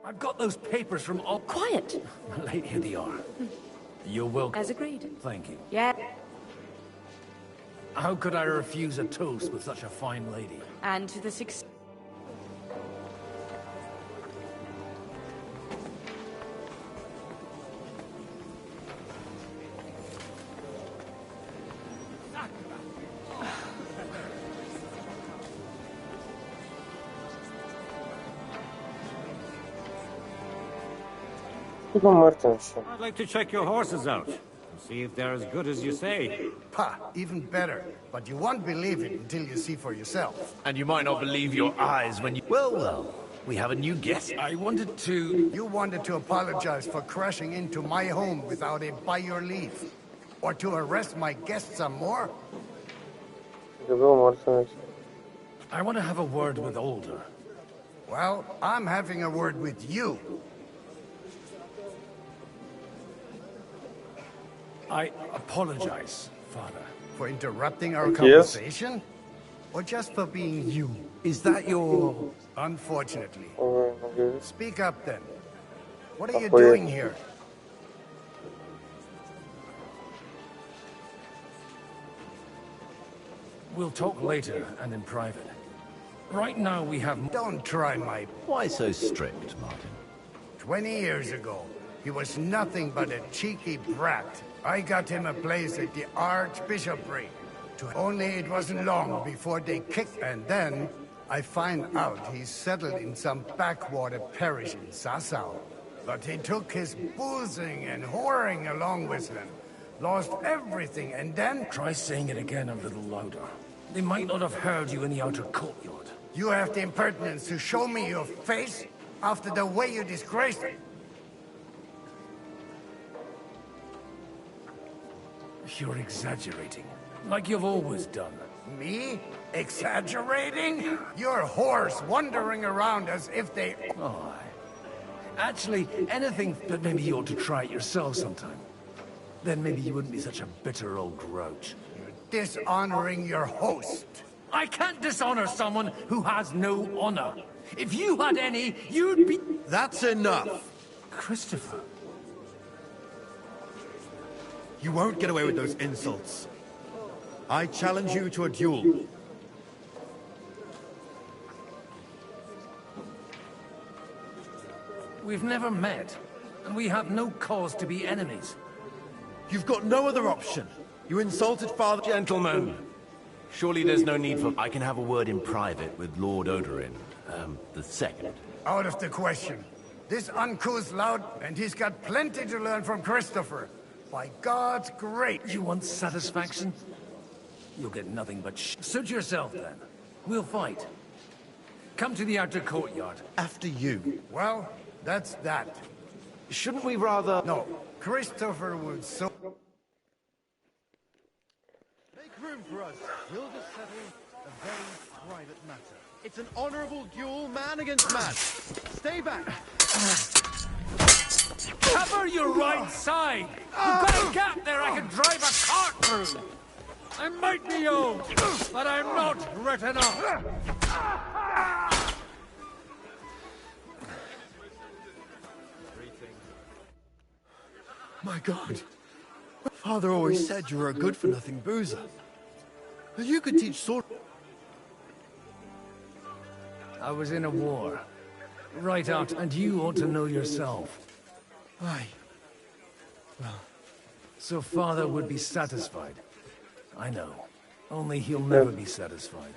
I've got those papers from all... Quiet! Late, here they are. You're welcome. As agreed. Thank you. Yeah. How could I refuse a toast with such a fine lady? And to the success... I'd like to check your horses out and see if they're as good as you say. Pah, even better. But you won't believe it until you see for yourself. And you might not believe your eyes when you... Well, we have a new guest. I wanted to... You wanted to apologize for crashing into my home without a by your leave. Or to arrest my guests some more? I want to have a word with Older. Well, I'm having a word with you. I apologize, Father. For interrupting our conversation? Or just for being you? Is that your... Unfortunately. Speak up then. What are you doing here? We'll talk later and in private. Right now we have... Don't try my... Why so strict, Martin? 20 years ago, he was nothing but a cheeky brat. I got him a place at the Archbishopric. Only it wasn't long before they kicked, and then I find out he's settled in some backwater parish in Sassau. But he took his boozing and whoring along with him, lost everything, and then... Try saying it again a little louder. They might not have heard you in the outer courtyard. You have the impertinence to show me your face after the way you disgraced me. You're exaggerating, like you've always done. Me? Exaggerating? Your horse wandering around as if they... Oh, actually, anything, but maybe you ought to try it yourself sometime. Then maybe you wouldn't be such a bitter old grouch. You're dishonoring your host. I can't dishonor someone who has no honor. If you had any, you'd be... That's enough! Christopher. You won't get away with those insults. I challenge you to a duel. We've never met, and we have no cause to be enemies. You've got no other option. You insulted Father... Gentlemen, surely there's no need for... I can have a word in private with Lord Odorin, the second. Out of the question. This uncouth lout, and he's got plenty to learn from Christopher. By God's grace. You want satisfaction? You'll get nothing but Suit yourself, then. We'll fight. Come to the outer courtyard. After you. Well, that's that. Shouldn't we rather... No, Christopher would so... Make room for us. We'll just settle a very private matter. It's an honorable duel, man against man. Stay back. Cover your right side! You've got a gap there I can drive a cart through! I might be old, but I'm not written off! My God. Father always said you were a good-for-nothing boozer. You could teach sword... I was in a war. Right out, and you ought to know yourself. Aye. Well, so Father would be satisfied. I know. Only he'll never be satisfied.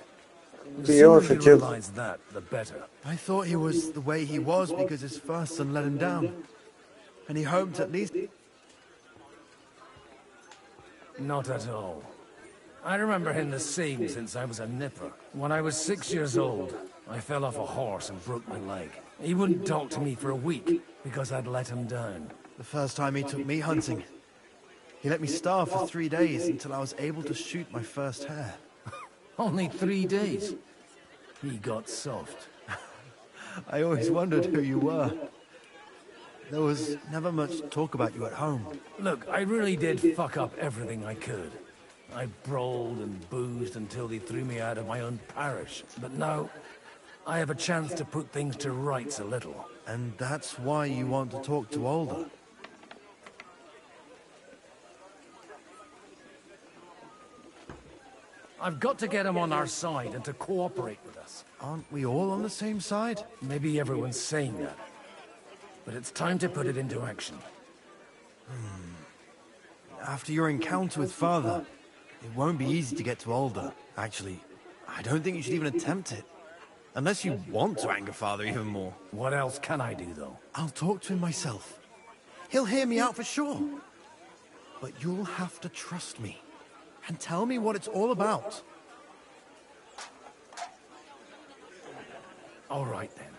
The sooner you realize that, the better. I thought he was the way he was because his first son let him down. And he hoped at least... Not at all. I remember him the same since I was a nipper. When I was 6 years old, I fell off a horse and broke my leg. He wouldn't talk to me for a week because I'd let him down. The first time he took me hunting, he let me starve for 3 days until I was able to shoot my first hare. Only 3 days? He got soft. I always wondered who you were. There was never much talk about you at home. Look, I really did fuck up everything I could. I brawled and boozed until they threw me out of my own parish. But now, I have a chance to put things to rights a little. And that's why you want to talk to Alder? I've got to get him on our side and to cooperate with us. Aren't we all on the same side? Maybe everyone's saying that. But it's time to put it into action. After your encounter with Father, it won't be easy to get to Alder. Actually, I don't think you should even attempt it. Unless you want to anger Father even more. What else can I do, though? I'll talk to him myself. He'll hear me out for sure. But you'll have to trust me. And tell me what it's all about. All right, then.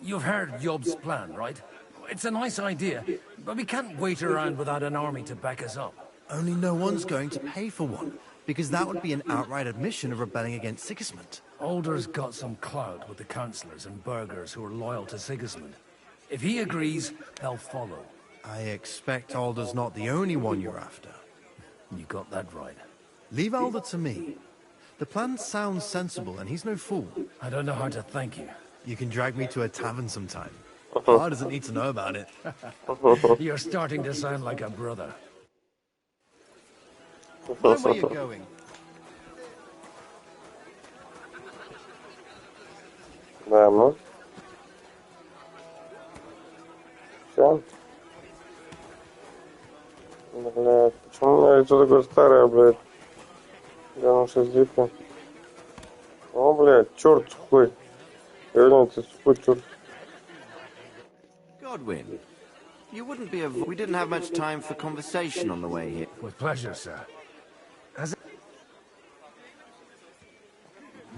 You've heard Yob's plan, right? It's a nice idea, but we can't wait around without an army to back us up. Only no one's going to pay for one, because that would be an outright admission of rebelling against Sigismund. Alder's got some clout with the councillors and burghers who are loyal to Sigismund. If he agrees, they'll follow. I expect Alder's not the only one you're after. You got that right. Leave Alder to me. The plan sounds sensible, and he's no fool. I don't know how to thank you. You can drag me to a tavern sometime. Pa doesn't need to know about it. You're starting to sound like a brother. Where were you going? Да, ну. Все. Блядь, почему у меня лицо такое старое, блядь? Глянувшись диффи. О, блядь, черт сухой. Реально, ты сухой черт. Godwin, you wouldn't be we didn't have much time for conversation on the way here. With pleasure, sir.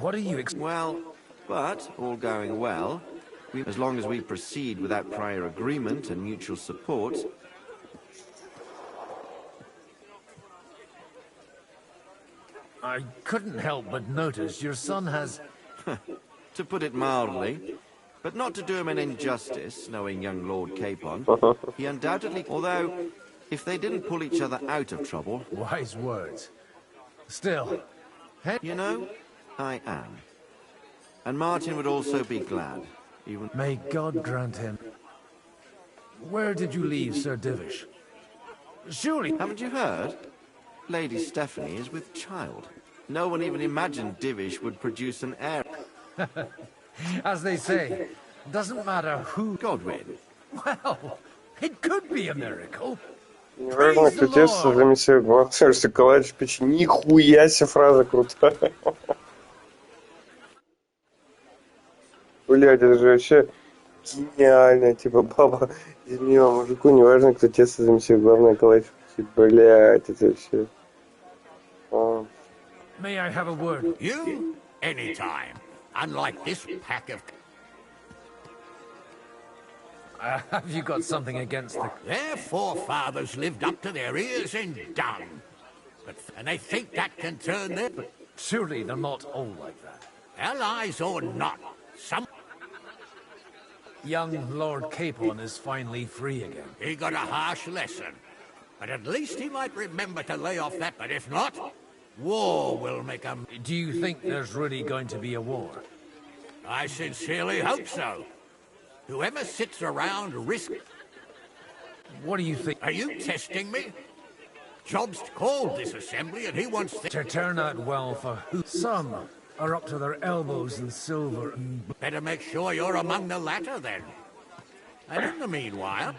What are you Well, but, all going well, as long as we proceed without prior agreement and mutual support... I couldn't help but notice your son has... To put it mildly, but not to do him an injustice, knowing young Lord Capon, he undoubtedly... Although, if they didn't pull each other out of trouble... Wise words. Still... You know, I am. And Martin would also be glad, even... May God grant him... Where did you leave Sir Divish? Surely... Haven't you heard? Lady Stephanie is with child. No one even imagined Divish would produce an heir. As they say, doesn't matter who... Godwin. Well, it could be a miracle. Неважно, кто тесто замесил. Главное, что калач в печи. Нихуя себе фраза крутая. Блядь, это же вообще гениально. Типа, баба изменила мужику, неважно, кто тесто замесил. Главное, калач в печи. Блядь, это вообще... May I have a word? You? Anytime. Unlike this pack of... Have you got something against the... Their forefathers lived up to their ears in dung. And they think that can turn them... But surely they're not all like that. Allies or not, some... Young Lord Capon is finally free again. He got a harsh lesson. But at least he might remember to lay off that, but if not, war will make him... Do you think there's really going to be a war? I sincerely hope so. Whoever sits around risk... What do you think? Are you testing me? Job's called this assembly and he wants... To turn out well for who? Some are up to their elbows in silver and... Better make sure you're among the latter then. And in the meanwhile...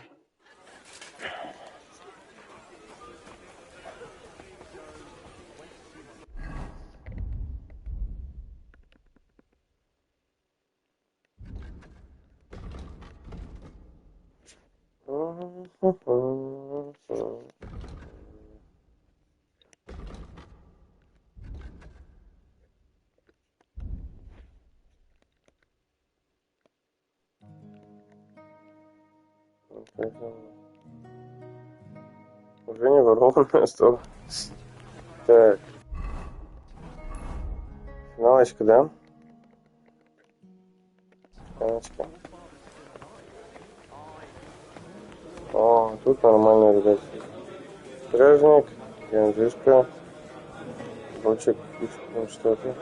Уже не ворованная стала. Так. Финалочка, да? Финалочка. О, тут нормально, ребят. Стражник, гензишка, бочек, там что-то.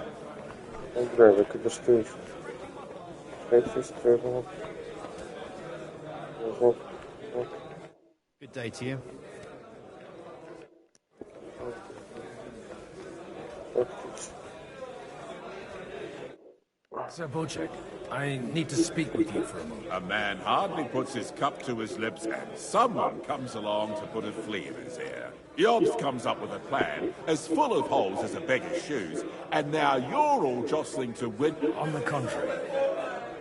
Бля, так это что еще? Третий стражник. Good day to you. Sir Bocek, I need to speak with you for a moment. A man hardly puts his cup to his lips and someone comes along to put a flea in his ear. Yobs comes up with a plan as full of holes as a beggar's shoes, and now you're all jostling to win. On the contrary,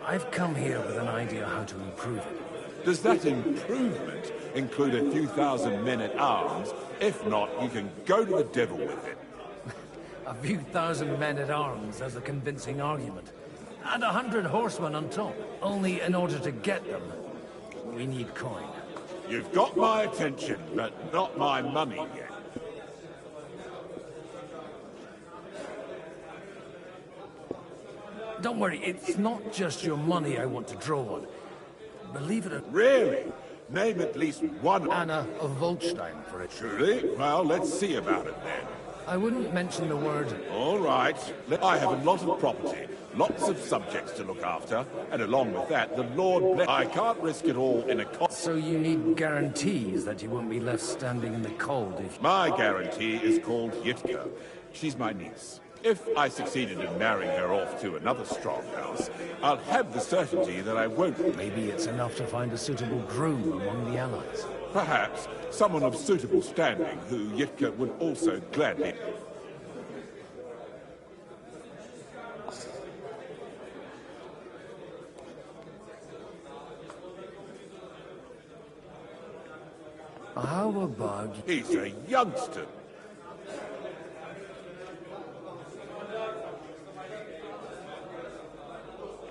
I've come here with an idea how to improve it. Does that improvement include a few thousand men at arms? If not, you can go to the devil with it. A few thousand men at arms as a convincing argument. And 100 horsemen on top. Only in order to get them, we need coin. You've got my attention, but not my money yet. Don't worry, it's not just your money I want to draw on. Believe it or not. Really? Name at least one. Anna of Volstein, for it. Truly? Well, let's see about it then. I wouldn't mention the word. All right. I have a lot of property, lots of subjects to look after, and along with that, the Lord I can't risk it all in a So you need guarantees that you won't be left standing in the cold if... My guarantee is called Yitka. She's my niece. If I succeeded in marrying her off to another strong house, I'll have the certainty that I won't. Maybe it's enough to find a suitable groom among the allies. Perhaps someone of suitable standing who Yitka would also gladly... How about... He's a youngster.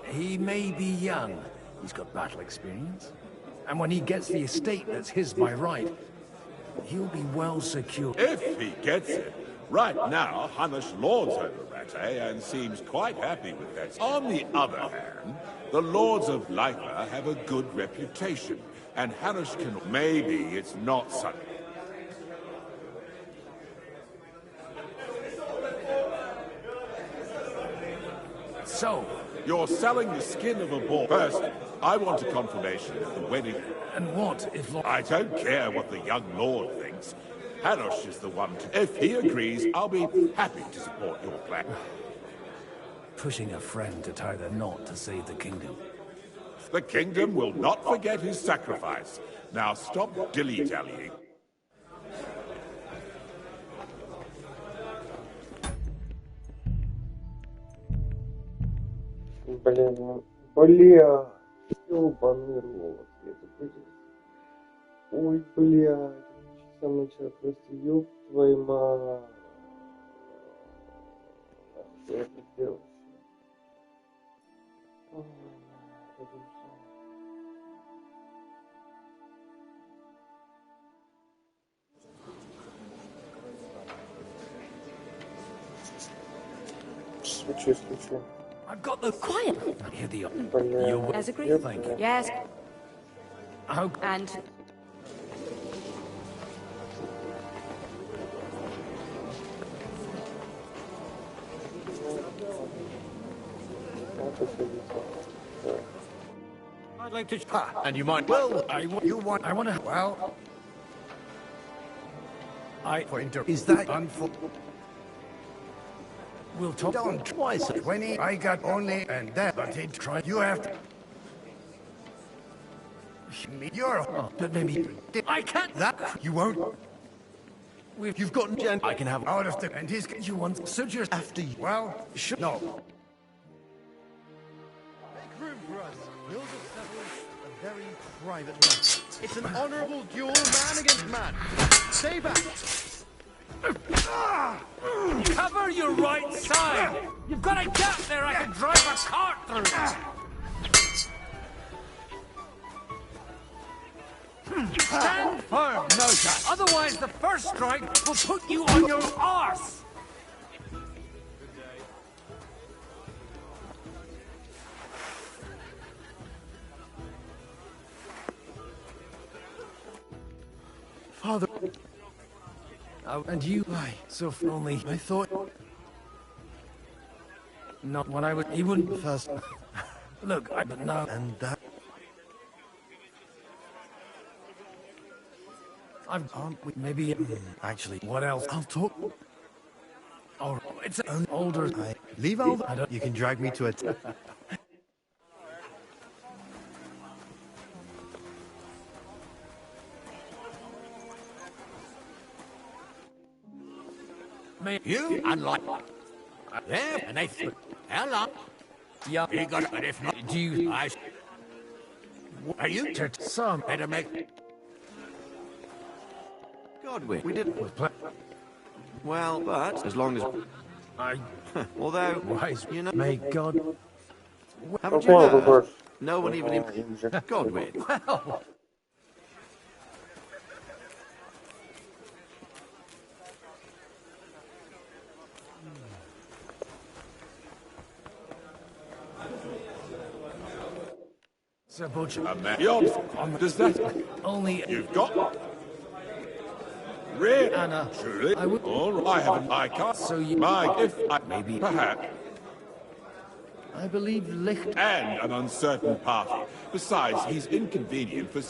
He may be young. He's got battle experience. And when he gets the estate that's his by right, he'll be well secured. If he gets it. Right now, Hanush lords over Rattay and seems quite happy with that. On the other hand, the lords of Lyca have a good reputation, and Hanush can... Maybe it's not such... So... You're selling the skin of a boar. First, I want a confirmation that the wedding... And what if... I don't care what the young lord thinks. Hanush is the one to... If he agrees, I'll be happy to support your plan. Pushing a friend to tie the knot to save the kingdom. The kingdom will not forget his sacrifice. Now stop dilly-dallying. Блин, бля, ёбаный рот. Ой, бля, самое начало просто ёб твою мать. Что я тут делаю? Случай. I've got the... Quiet! I hear the... As agreed. Thank you. Yes. How... And... I'd like to... And you might... Well, I want to... Well... Is that... We'll talk... Don't twice. 20. I got only... And that... But he'd try... You have to... You're... Oh, but maybe... I can't... That... You won't... You've got... Gen I can have... Out of the... And he's... You want... So just... After you... Well... No. Make room for us. Yours is settled a very private matter. It's an honorable duel, man against man. Stay back. Cover your right side! You've got a gap there I can drive a cart through! Stand firm, Nota! Otherwise the first strike will put you on your arse! Father... and you... Why, so only... I thought... Not when I would... He wouldn't... First... Look, but now... And that... Maybe... Actually, what else? I'll talk... Oh, it's an older... Leave Alder. You can drag me to a... You, unlike... There, and they... Hello. Yeah. You got it, but if not... Do you... Are you... Some... Better make... Godwin, we did... Well, but as long as... Although... Wise, you know... May God... Haven't you heard? No one even... Godwin. Well... Sir Butcher. Does that... Only... You've got... Really? Anna. Truly? I would... All right, I haven't... I can't... So you... My gift... Maybe... Perhaps... I believe Licht... And an uncertain party. Besides, he's inconvenient for...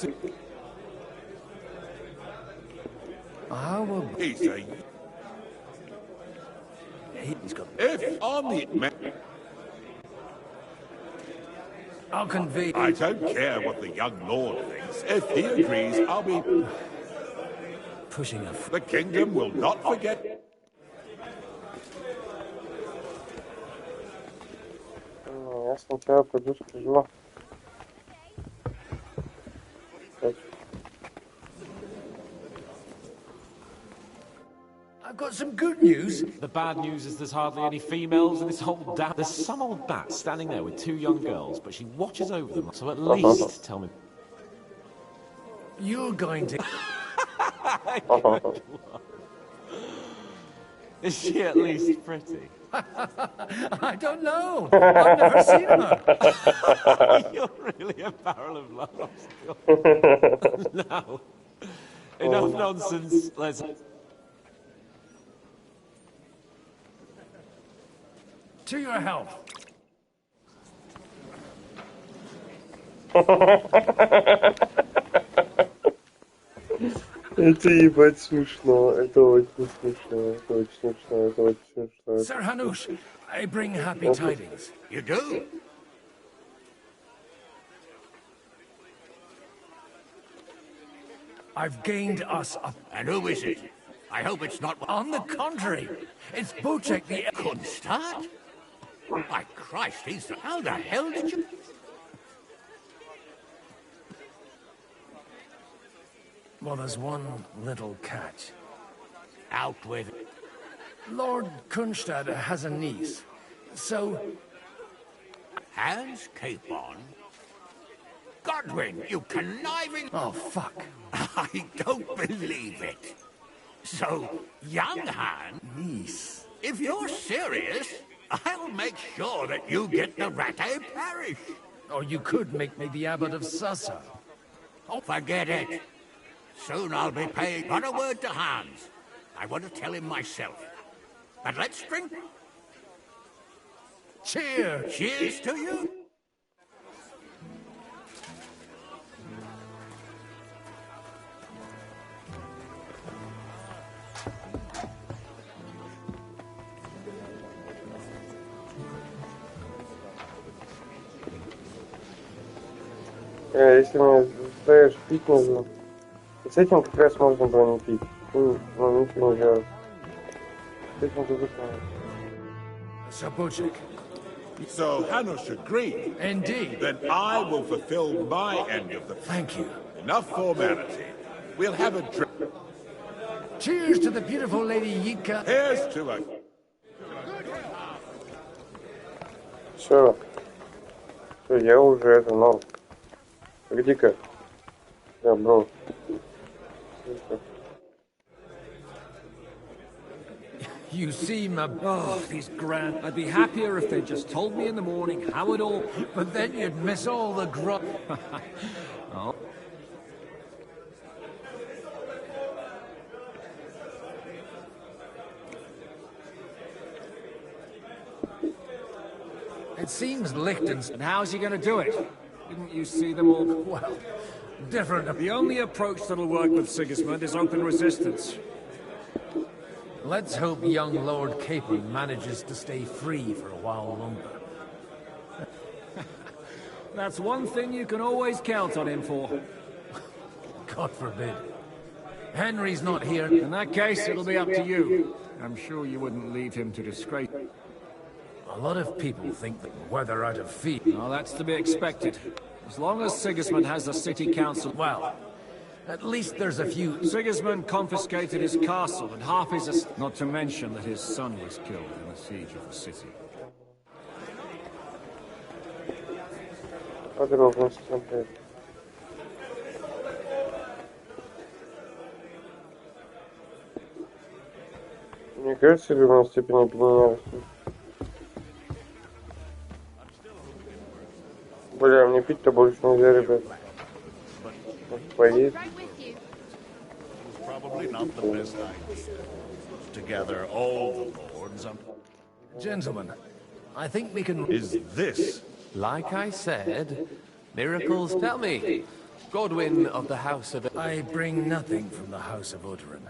How will... He's a... He's got... If on the... I'll convey... I don't care what the young lord thinks. If he agrees, I'll be... Pushing a... The kingdom will not forget... Я сначала пойду скажу. I've got some good news. The bad news is there's hardly any females in this whole damn... There's some old bat standing there with two young girls, but she watches over them, so at least tell me... You're going to... Is she at least pretty? I don't know. I've never seen her. You're really a barrel of laughs. No. Enough nonsense. Let's... To your health. Это ебать смешно, это очень смешно, это очень смешно, это очень смешно. Sir Hanush, I bring happy tidings. You do? I've gained us a... And who is it? I hope it's not... On the contrary, it's Bocek the... Kunstad? My Christ, he's the... How the hell did you... Well, there's one little catch. Out with it. Lord Kunstad has a niece, so... Hans Capon? Godwin, you conniving... Oh, fuck. I don't believe it. So, young Han... Niece. If you're serious, I'll make sure that you get the Rattay parish. Or you could make me the abbot of Sussa. Oh, forget it. Soon I'll be paying but a word to Hans. I want to tell him myself. But let's drink. Cheers! Cheers to you! Если мне заставишь пить, нужно. С этим как раз можно было не пить. Ну, не пил уже. С этим тоже правильно. Sir Bocek. So Hanush agreed. Indeed. Then I will fulfill my end of the... Thank you. Enough formality. We'll have a drink. Cheers to the beautiful Lady Yika. Here's to a... Все, я уже это, но... Погоди-ка. Я, бро. You seem a... Oh, these grand. I'd be happier if they just told me in the morning how it all... But then you'd miss all the grub... Oh. It seems Lichten's... And how's he going to do it? Didn't you see them all? Well, different. The only approach that'll work with Sigismund is open resistance. Let's hope young Lord Capon manages to stay free for a while longer. That's one thing you can always count on him for. God forbid. Henry's not here. In that case, it'll be up to you. I'm sure you wouldn't leave him to disgrace. A lot of people think that we're out of feet. Well, that's to be expected. As long as Sigismund has a city council... Well, at least there's a few... Sigismund confiscated his castle and half his... Not to mention that his son was killed in the siege of the city. Подробно смотреть. Мне кажется, в любом степени поменялось. Бля, мне пить-то больше нельзя, ребят. Поесть. Probably not the best idea. To gather all the lords on... Gentlemen, I think we can... Is this? Like I said, miracles tell me. Godwin of the House of... I bring nothing from the House of Odoran.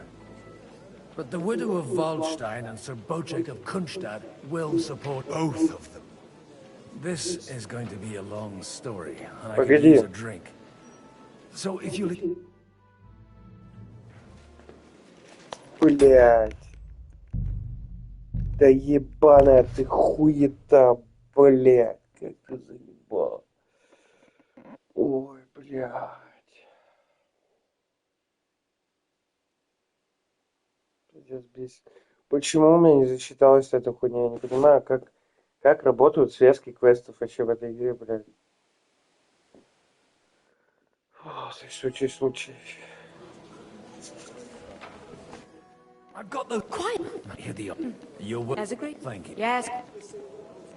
But the widow of Waldstein and Sir Bocek of Kunstad will support both of them. This is going to be a long story, and I could use a drink. So if you... Блять. Да ебаная ты хуета, блять. Как ты заебал. Ой, блядь. Пиздец бесит. Почему у меня не засчиталась эта хуйня? Я не понимаю, как работают связки квестов вообще в этой игре, блядь. О, ты сучий случай. I've got the... Quiet! Here the... You will... As agreed. Thank you. Yes.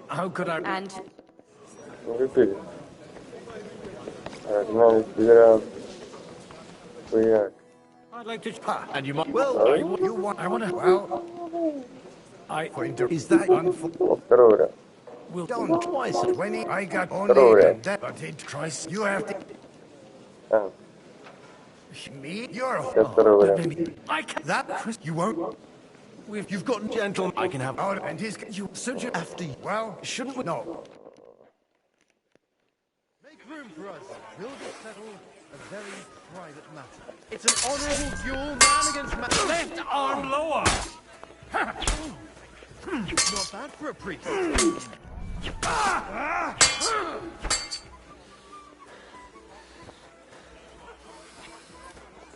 How could I... And... Выпили. Гнали пидорас. Хуяк. I'd like to... And you might... Well, you want... I want to... Well... Is that unfortunate? Второй раз. We'll Don't twice. When I got only Второй раз. that, but it tries. You have to. А, Me? You're. сейчас второй раз. I can... That Chris, you won't. You've got... Gentlemen, I can have... Out and his. You... Such a... After. Well, Shouldn't we... no. Make room for us. We'll settle a very private matter. It's an honorable duel, man against man. Left arm lower! Not bad for a priest.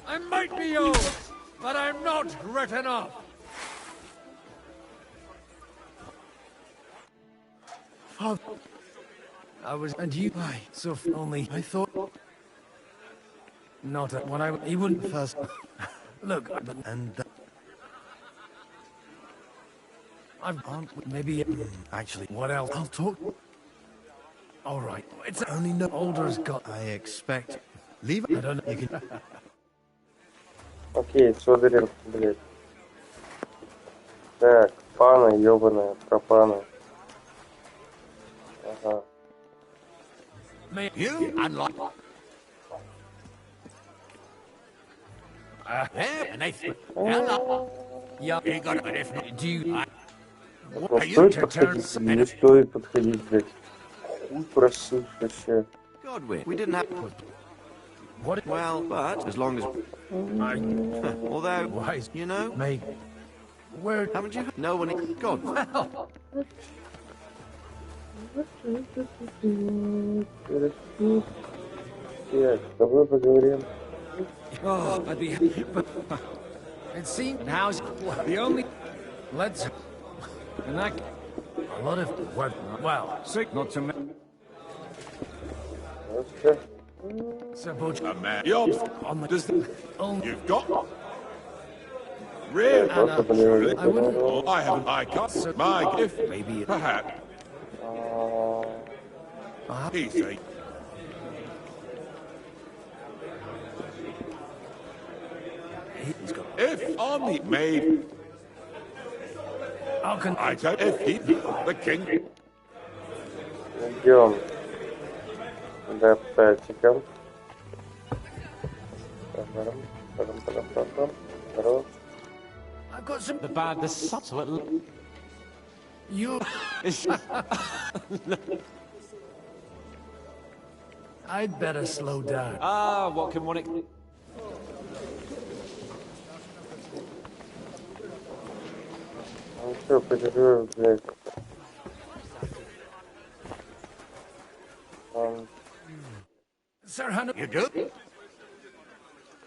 I might be old, but I'm not written off. Father, I was... And you... Why? So only... I thought... Not at... When I... He wouldn't first... Look, and... I've... Maybe... Actually, what else? I'll talk... All right. It's only no... Older's got... I expect... Leave it. I don't know. You can... Окей, смотрим, блядь. Так, пана ебаная, пропана. Ага. You unlike. And they hello. Yeah, you got it. If not, do you? Ну, стоит подходить, не стоит подходить, блядь. Хуй просышь вообще. Godwin, we didn't have... What? Well, but as long as... Although, Wise. you know... Maybe. Where... Haven't you... No one... God. Well... Так, с тобой поговорим. Oh, I'd be... But... It seemed... And how's... The only... Let's... And that... A lot of... Well... Sick... Not to... Okay. Sir Butch... A man. You're... On the... Does Only... You've got... Really? I wouldn't... Oh, I haven't... I can't... My gift... Maybe... Perhaps. Easy. He's got... If on the maid... How can... I tell if he... The king... Идем. Да, пальчиком. Здорово. I've got some... The bad, the subtle... You... I'd better slow down. Ah, what can one... Ну что, подержу, блядь. Sir Hannah... You do?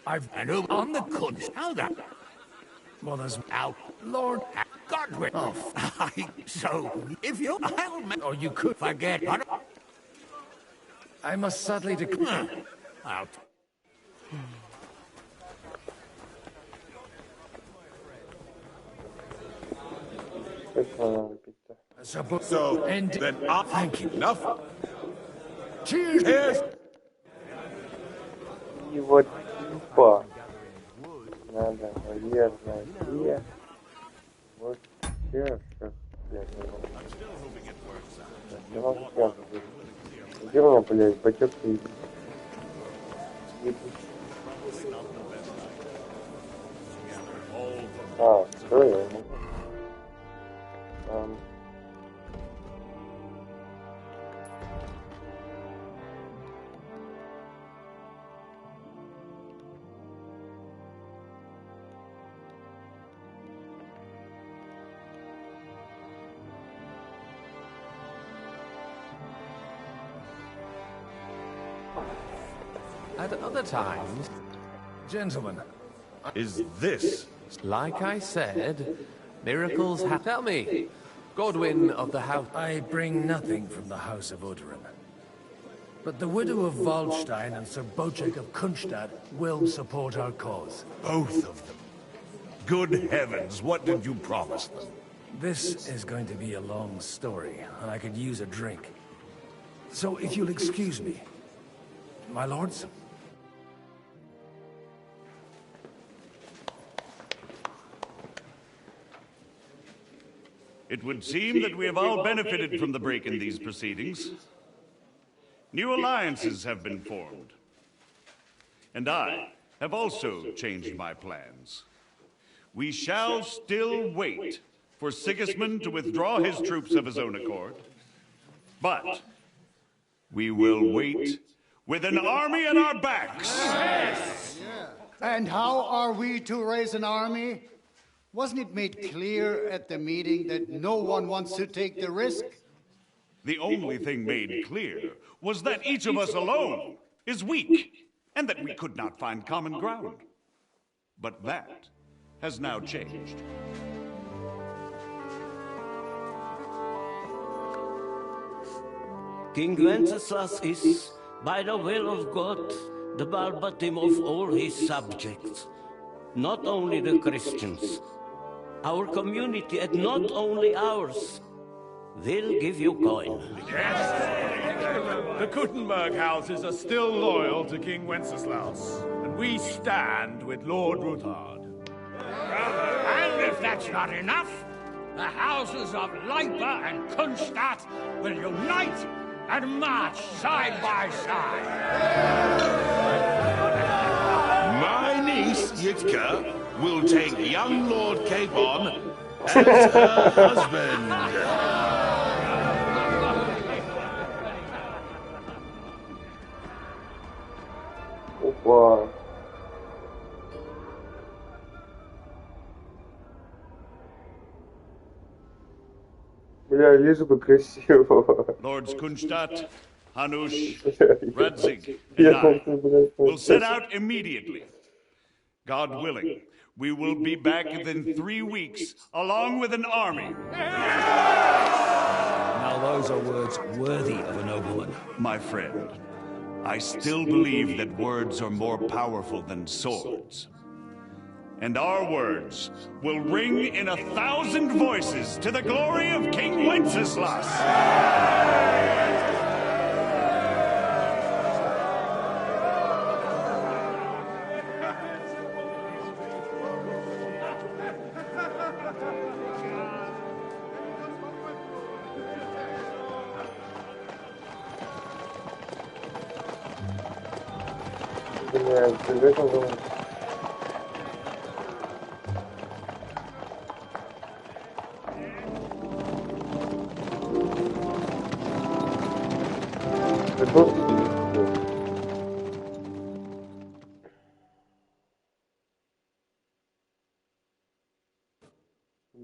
I've on the kunst. How that? Well, there's... Now, Lord Godwin. Oh, so, if you... Or you could... Forget... I must sadly declare... Out. So, and then thank you. Enough. Cheers! Cheers! И вот типа надо, наверное, где вот сейчас, блядь, где у меня, блядь, бачок-то иди. А, что я ему? At other times... Gentlemen... Is this... Like I said, miracles have... Tell me, Godwin of the house... I bring nothing from the House of Odoran. But the widow of Waldstein and Sir Bocek of Kunstad will support our cause. Both of them. Good heavens, what did you promise them? This is going to be a long story, and I could use a drink. So if you'll excuse me, my lords... It would seem that we have all benefited from the break in these proceedings. New alliances have been formed. And I have also changed my plans. We shall still wait for Sigismund to withdraw his troops of his own accord. But we will wait with an army at our backs. Yes. And how are we to raise an army? Wasn't it made clear at the meeting that no one wants to take the risk? The only thing made clear was that each of us alone is weak, and that we could not find common ground. But that has now changed. King Wenceslas is, by the will of God, the Balbatim of all his subjects. Not only the Christians, our community, and not only ours. They'll give you coin. Yes! The Kuttenberg houses are still loyal to King Wenceslas, and we stand with Lord Ruthard. And if that's not enough, the houses of Leipa and Kunstadt will unite and march side by side. My niece, Yitka, will take young Lord Capon as her husband. Опа. Бля, лишь бы красиво. Lords Kunstadt, Hanush, Radzig, and I will set out immediately. God willing, we will be back within 3 weeks, along with an army. Now those are words worthy of a nobleman. My friend, I still believe that words are more powerful than swords. And our words will ring in 1,000 voices to the glory of King Wenceslas. Блядь, ты это думал?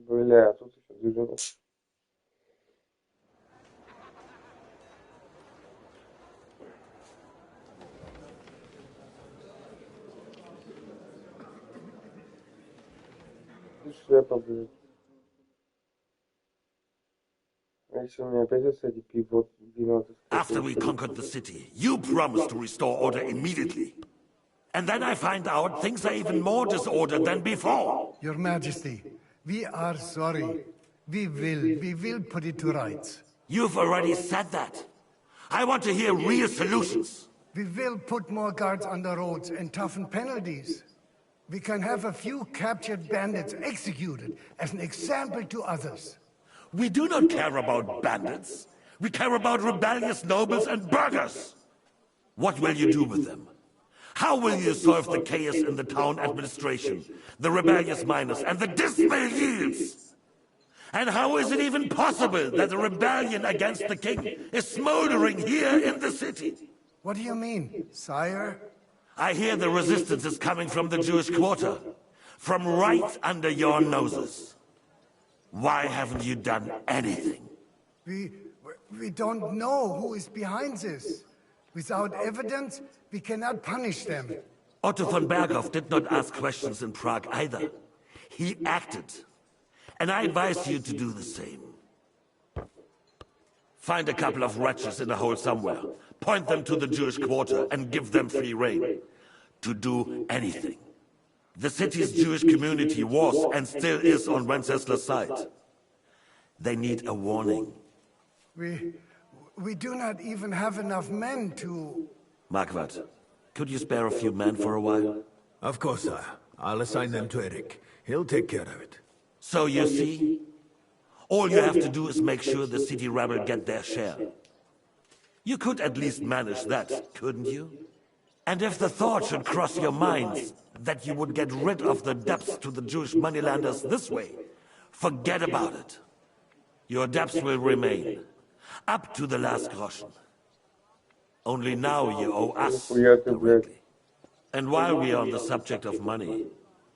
Бля, тут еще движение. Шляпа, блядь. А если у меня опять эти пивот, вино... After we conquered the city, you promised to restore order immediately. And then I find out things are even more disordered than before. Your Majesty, we are sorry. We will put it to rights. You've already said that. I want to hear real solutions. We will put more guards on the roads and toughen penalties. We can have a few captured bandits executed as an example to others. We do not care about bandits. We care about rebellious nobles and burghers. What will you do with them? How will you solve the chaos in the town administration, the rebellious miners, and the dismal yields? And how is it even possible that a rebellion against the king is smoldering here in the city? What do you mean, sire? I hear the resistance is coming from the Jewish quarter, from right under your noses. Why haven't you done anything? We don't know who is behind this. Without evidence, we cannot punish them. Otto von Berghoff did not ask questions in Prague either. He acted. And I advise you to do the same. Find a couple of wretches in a hole somewhere, point them to the Jewish quarter, and give them free rein to do anything. The city's Jewish community was and still is on Wenceslas' side. They need a warning. We do not even have enough men to... Marquardt, could you spare a few men for a while? Of course, sir. I'll assign them to Eric. He'll take care of it. So you see, all you have to do is make sure the city rabble get their share. You could at least manage that, couldn't you? And if the thought should cross your minds that you would get rid of the debts to the Jewish moneylenders this way, forget about it. Your debts will remain, up to the last groschen. Only now you owe us directly. And while we are on the subject of money,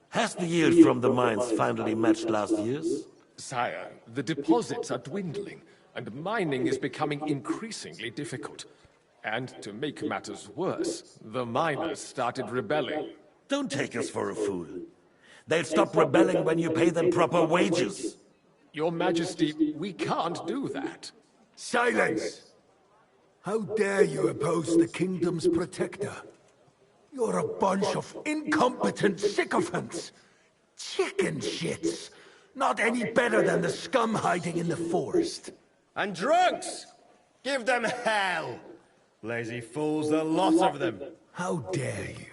has the yield from the mines finally matched last year's? Sire, the deposits are dwindling, and mining is becoming increasingly difficult. And to make matters worse, the miners started rebelling. Don't take us for a fool. They'll stop rebelling when you pay them proper wages. Your Majesty, we can't do that. Silence! How dare you oppose the kingdom's protector? You're a bunch of incompetent sycophants! Chicken shits! Not any better than the scum hiding in the forest. And drunks! Give them hell! Lazy fools, the lot of them. How dare you?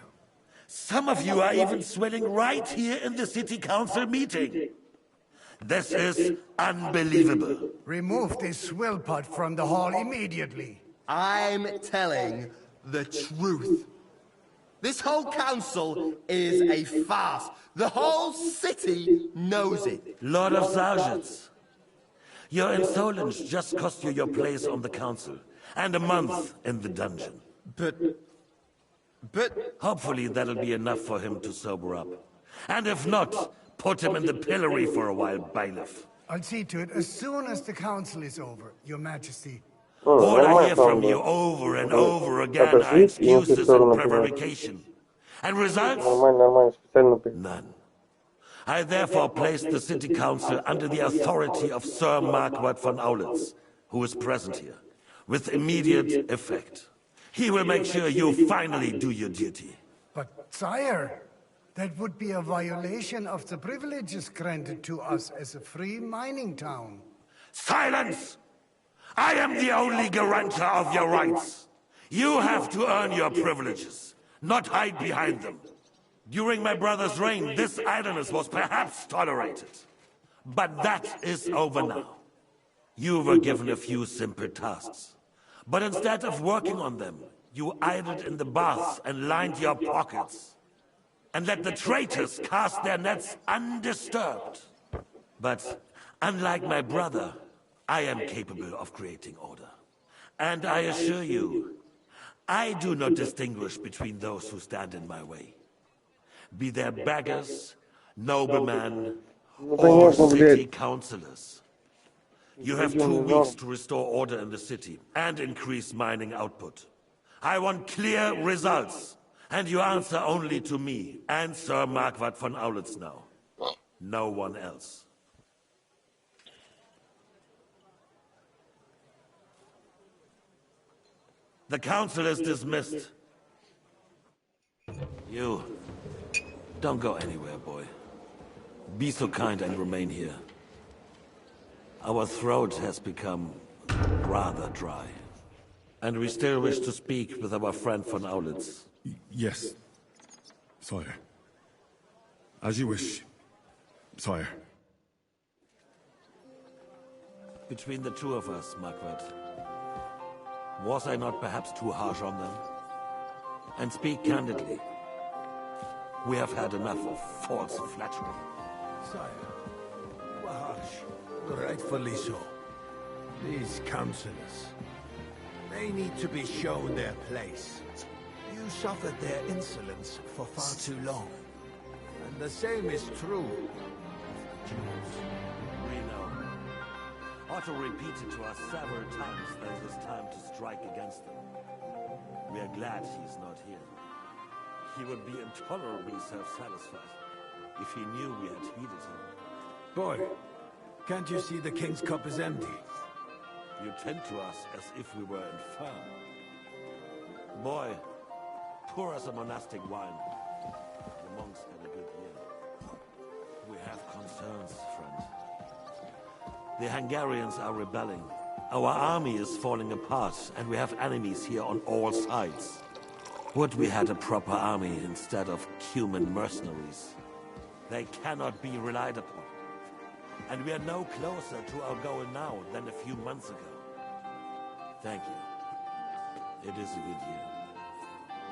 Some of you are even swelling right here in the city council meeting. This is unbelievable. Remove this swill pot from the hall immediately. I'm telling the truth. This whole council is a farce. The whole city knows it. Lord of Sargents, your insolence just cost you your place on the council, and a month in the dungeon. But... Hopefully that'll be enough for him to sober up. And if not, put him in the pillory for a while, bailiff. I'll see to it as soon as the council is over, Your Majesty. All I hear from you over and over again are excuses and prevarication. And results? None. I therefore placed the city council under the authority of Sir Marquardt von Aulitz, who is present here, with immediate effect. He will make sure you finally do your duty. But, sire, that would be a violation of the privileges granted to us as a free mining town. Silence! I am the only guarantor of your rights. You have to earn your privileges, not hide behind them. During my brother's reign, this idleness was perhaps tolerated. But that is over now. You were given a few simple tasks. But instead of working on them, You idled in the baths and lined your pockets, and let the traitors cast their nets undisturbed. But unlike my brother, I am capable of creating order. And I assure you, I do not distinguish between those who stand in my way. Be they beggars, noblemen, or city councillors. You have 2 weeks to restore order in the city and increase mining output. I want clear results, and you answer only to me and Sir Marquardt von Aulitz now. No one else. The council is dismissed. You, don't go anywhere, boy. Be so kind and remain here. Our throat has become rather dry. And we still wish to speak with our friend von Aulitz. Yes, sire. As you wish, sire. Between the 2 of us, Marquardt, was I not perhaps too harsh on them? And speak candidly, we have had enough of false flattery. Sire, you are harsh. Rightfully so. These councillors, they need to be shown their place. You suffered their insolence for far too long. And the same is true of the Jews. We know. Otto repeated to us several times that it is time to strike against them. We are glad he's not here. He would be intolerably self-satisfied if he knew we had heeded him. Boy, can't you see the king's cup is empty? You tend to us as if we were infirm. Boy, pour us a monastic wine. The monks had a good year. We have concerns, friend. The Hungarians are rebelling. Our army is falling apart, and we have enemies here on all sides. Would we had a proper army instead of human mercenaries. They cannot be relied upon. And we are no closer to our goal now than a few months ago. Thank you. It is a good year.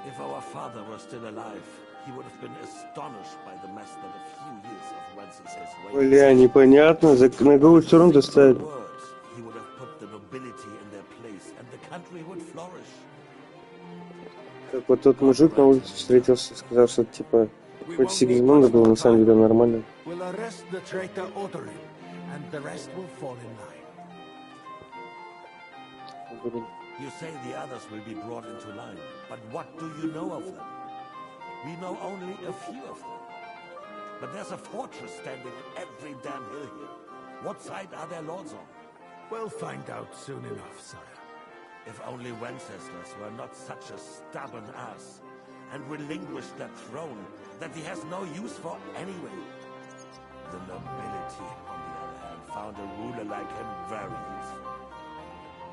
If our father were still alive, he would have been astonished by the mess that a few years of Wenceslas raised. Бля, непонятно, на какую сторону доставить? He would have put the nobility in their place, and the country would flourish. Как вот тот мужик на улице встретился, сказал, что типа хоть Сигизмунда был на самом деле нормально. We'll arrest the traitor Odorin, and the rest will fall in line. You say the others will be brought into line, but what do you know of them? We know only a few of them. But there's a fortress standing on every damn hill here. What side are their lords on? We'll find out soon enough, sire. If only Wenceslas were not such a stubborn ass, and relinquished that throne that he has no use for anyway. The nobility, on the other hand, found a ruler like him very useful.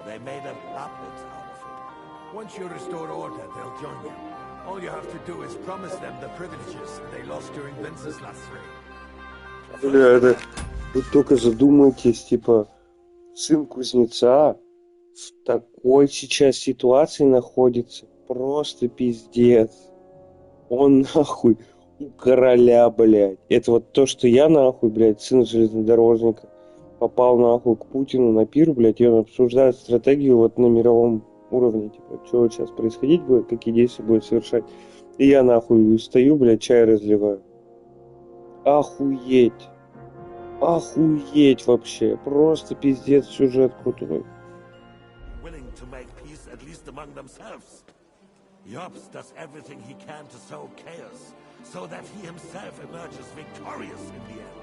They made a puppet out of him. Once you restore order, they'll join you. All you have to do is promise them the privileges they lost during Wenceslas' reign. Бля, это... Вы только задумайтесь, типа, сын кузнеца в такой сейчас ситуации находится. Просто пиздец. Он нахуй у короля, блядь. Это вот то, что я нахуй, блядь, сын железнодорожника, попал нахуй к Путину на пир, блядь, и он обсуждает стратегию вот на мировом уровне, типа, что вот сейчас происходить будет, какие действия будет совершать. И я нахуй стою, блядь, чай разливаю. Охуеть. Охуеть вообще. Просто пиздец сюжет крутой. Jobs does everything he can to sow chaos, so that he himself emerges victorious in the end.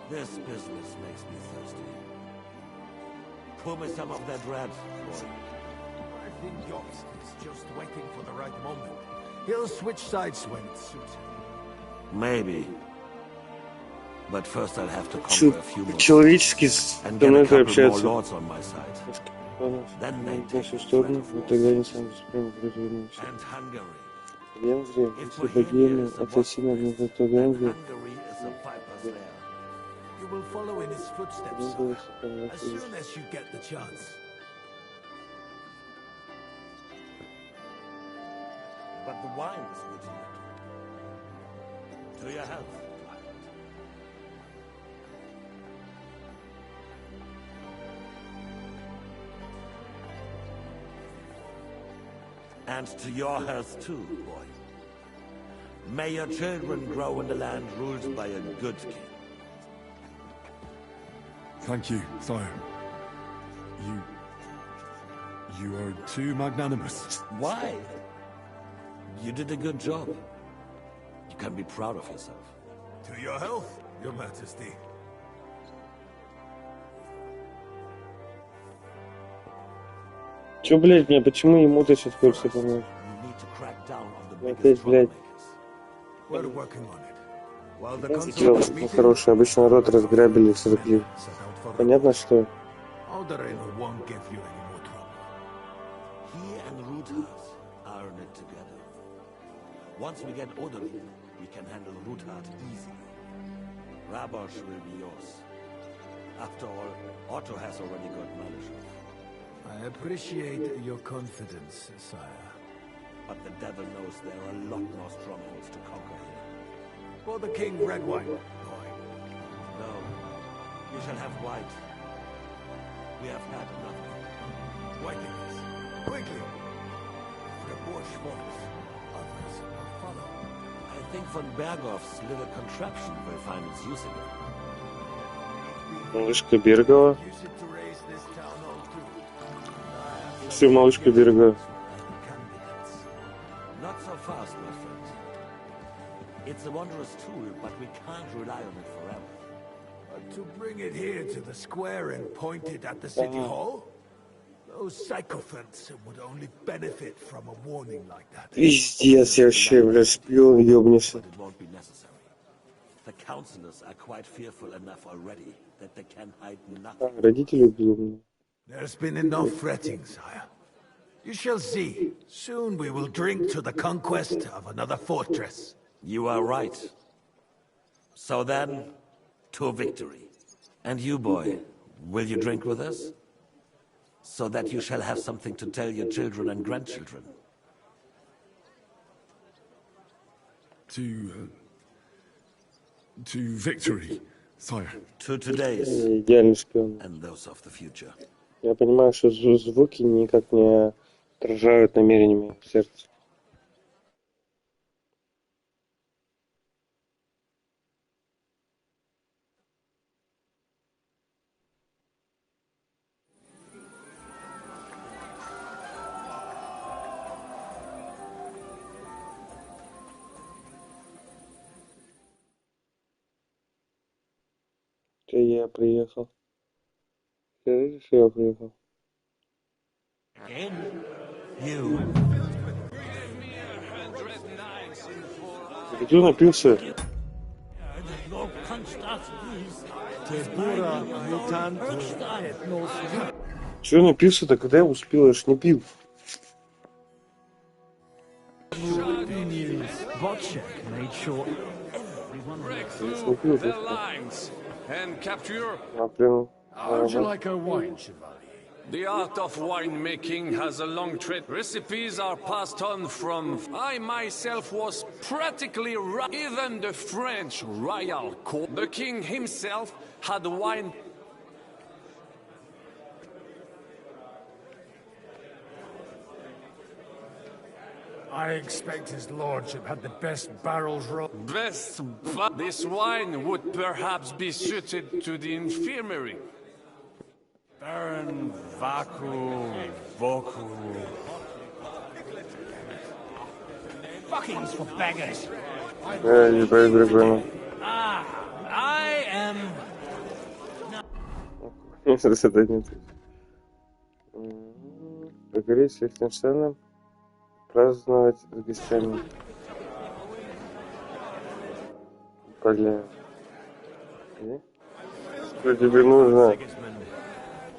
This business makes me thirsty. Pour me some of that red, boy. I think Jobst is just waiting for the right moment. He'll switch sides when it suits him. Maybe. But first I'll have to conquer a few more Человечески and get a couple общается. more lords on my side. Then they На всю сторону, и тогда они сами справа развернутся. Венгрия, если Богемия, Ассасина, то Венгрия. You will follow in his footsteps, sire, as soon as you get the chance. but the wine is legitimate. To your health. And to your health too, boy. May your children grow in the land ruled by a good king. Thank you, sire. You are too magnanimous. Why? You did a good job. You can be proud of yourself. To your health, your majesty. Чё, блядь, мне почему ему-то сейчас хочется помочь? Опять, блядь. Сделал хороший, обычно народ разграбили, сожгли. Понятно, что... Once we get Odorin, we can handle Ruthard easily. Rabosh will be yours. After all, Otto has already got Malishov. I appreciate your confidence, sire. But the devil knows there are a lot more strongholds to conquer here. For the king, red wine. No, you shall have white. We have had enough. White, quickly. The bush walks. Others will follow. I think von Berghoff's little contraption will find its use again. Малышка Бергова. Все, малышка Бергова. Not so fast, my friend. It's a wondrous tool, but we can't rely on it forever. But to bring it here to the square and point it at the city hall? Those sycophants would only benefit from a warning like that. Пиздец, я вообще, блядь, шпион, ёбнешься. It won't be necessary. The councillors are quite fearful enough already that they can hide nothing. Родители убил меня. There's been enough fretting, sire. You shall see. Soon we will drink to the conquest of another fortress. You are right. So then, to victory. And you, boy, will you drink with us? So that you shall have something to tell your children and grandchildren. To victory, sire. To today's Идеальный шпион. and those of the future. Я понимаю, что звуки никак не отражают намерениями в сердце. Я приехал. Скажите, что я приехал. Где напился? Чего напился-то, когда я успел, я ж не пил. And capture. How'd you like a wine, Chevalier? The art of winemaking has a long trade. Recipes are passed on from... I myself was practically even the French royal court. The king himself had wine... I expect his lordship had the best barrels rolled. Best, but this wine would perhaps be suited to the infirmary. Baron Vaku Voku. Fuckings for beggars. I am... Поговорить с Лихтенштейном, праздновать с гостями. Бля. Что тебе нужно?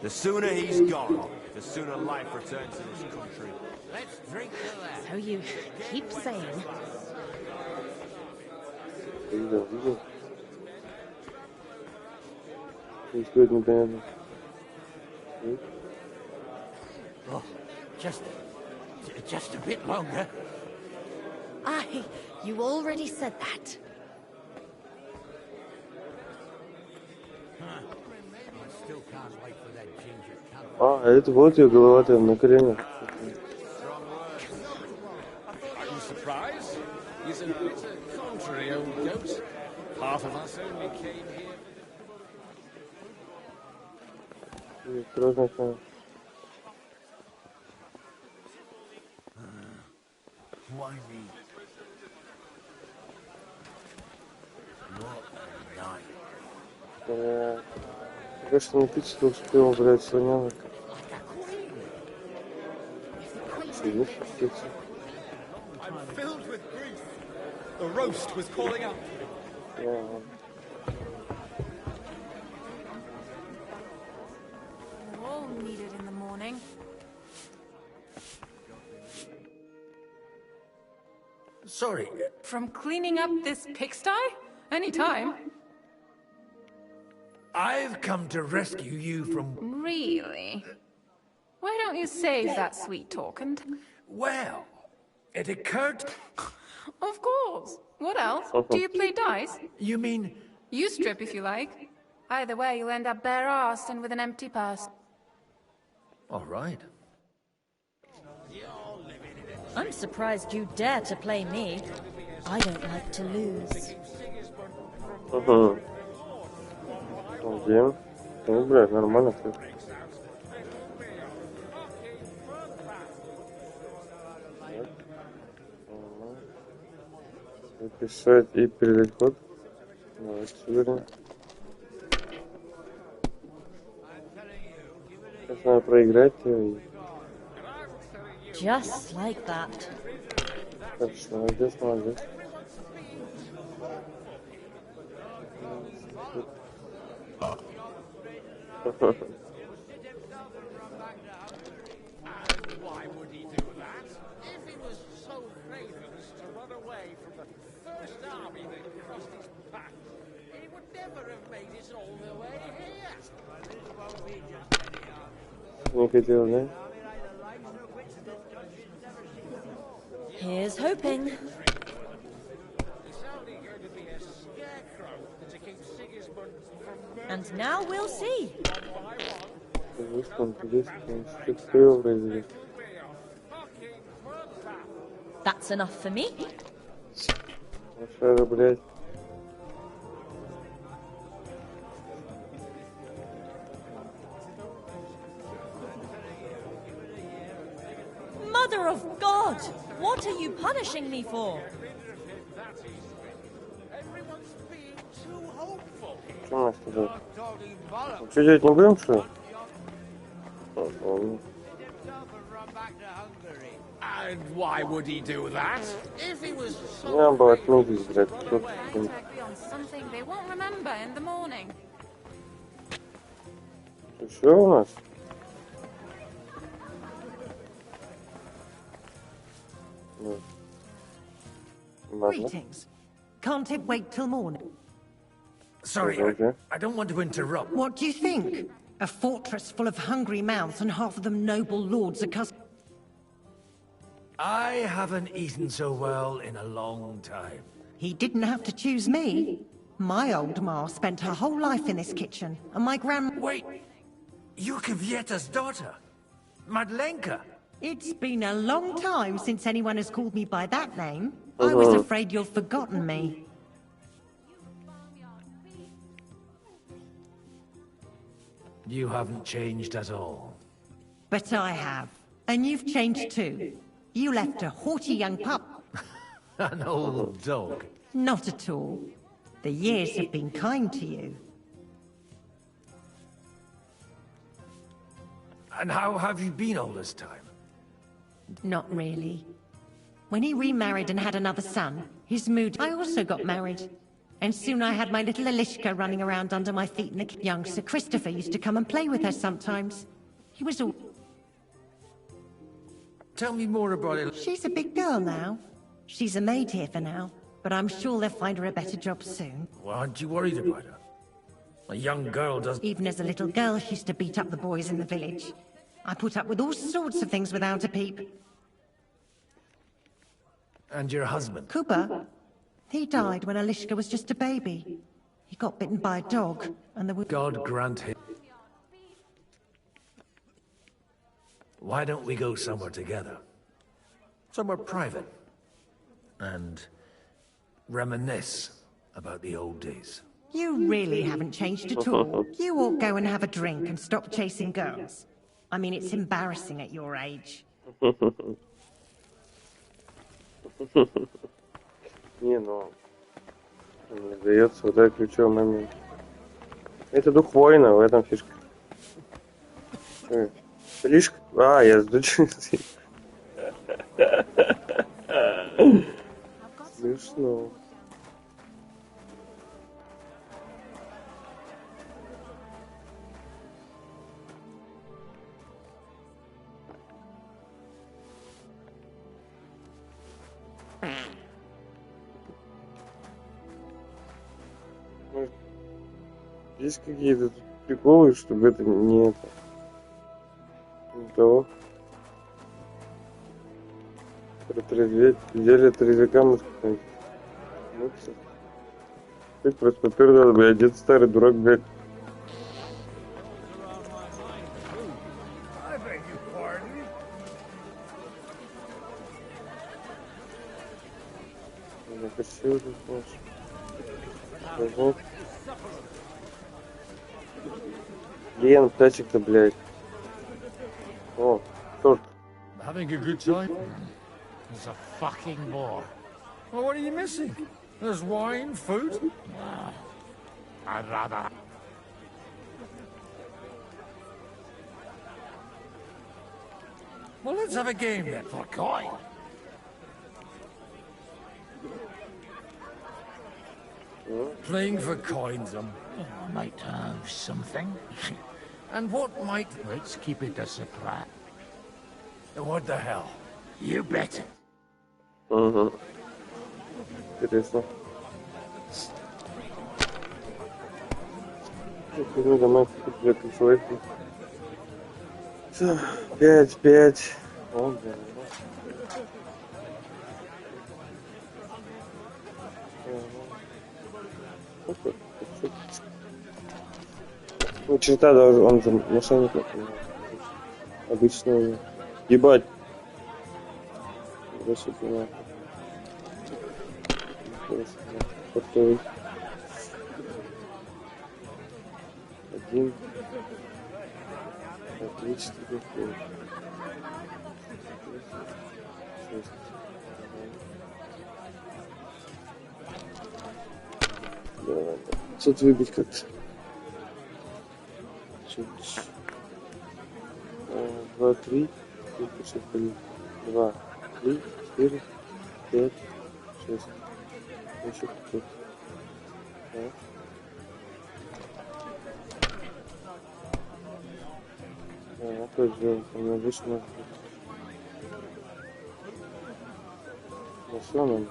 The sooner he's gone, the sooner life returns to this country. Let's drink to that. So you keep saying. Видел. Происходит непонятно. Oh, just a bit longer. You already said that. А, это вот ее голова-то на коленях. Are you surprised? He's a bit contrary, old goat. Half of us only came here. Why me? What a night. Конечно, напиться успел, блядь, слоненок. Сидишь, птица. I'm filled with grief. The roast was calling out. We're all needed in the morning. Sorry. From cleaning up this pigsty? Any time. I've come to rescue you from... Really? Why don't you save that sweet talk and... Well, it occurred... Of course. What else? Do you play dice? You mean... You strip if you like. Either way, you'll end up bare-arsed and with an empty purse. All right. I'm surprised you dare to play me. I don't like to lose. Где? Ну, блядь, нормально все. Записать и передать код. Давайте сюда. Сейчас надо проиграть и... Just like that. Хорошо, молодец, молодец. Why would he do that? If he was so craven as to run away from the first army that crossed his path, he would never have made it all the way here. Не хотел, да? Here's hoping. And now we'll see. That's enough for me. Mother of God! What are you punishing me for? Что у нас тут? Что делать не будем, что ли? And why would he do that? If he was so Я бы отметить, блядь, кто On something they won't remember in the morning. Что у нас? Greetings. Can't it wait till morning? Sorry, I don't want to interrupt. What do you think? A fortress full of hungry mouths and half of them noble lords accustomed... I haven't eaten so well in a long time. He didn't have to choose me. My old ma spent her whole life in this kitchen, and my grand... Wait! You're Kvieta's daughter? Madlenka? It's been a long time since anyone has called me by that name. I was afraid you'd forgotten me. You haven't changed at all. But I have. And you've changed too. You left a haughty young pup. An old dog. Not at all. The years have been kind to you. And how have you been all this time? Not really. When he remarried and had another son, his mood... I also got married. And soon I had my little Elishka running around under my feet, and the young Sir Christopher used to come and play with her sometimes. He was all... Tell me more about it. She's a big girl now. She's a maid here for now, but I'm sure they'll find her a better job soon. Well, aren't you worried about her? A young girl doesn't... Even as a little girl, she used to beat up the boys in the village. I put up with all sorts of things without a peep. And your husband? Cooper? He died when Alishka was just a baby. He got bitten by a dog, and there was... God grant him. Why don't we go somewhere together? Somewhere private. And reminisce about the old days. You really haven't changed at all. You all go and have a drink and stop chasing girls. I mean, it's embarrassing at your age. Не, ну... Мне дается вот этот ключевой момент. Это дух воина, в этом фишка. Слишком... А, я сдучу. Смешно. Есть какие-то приколы, чтобы это не это. Не того. Протрезветь. Взяли трезвяка мы какой-нибудь. Ну все. Ты просто попердал, блядь, дед старый дурак, блядь. Я красиво тут знаешь. Лен, птачек-то, блядь. О, торт. Having a good time? There's a fucking war. Well, what are you missing? There's wine, food. I'd rather... Well, let's have a game then. For coin. Playing for coins, I might have something. And what might... Let's keep it a surprise. What the hell? You bet. Угу. Интересно. Ну, домой купить ключевой. 5. О, да. Ну, черта даже, он же мошенник. Обычно. Ебать. Засыпано. Повторюсь. 1. 3, 4, 5. 6. Давай. Тут выбить как-то. 2, 3. 2, 3, 4, 5, 6. Еще тут. Так. Опять сделаем, у меня выше может быть. Ну все, нам.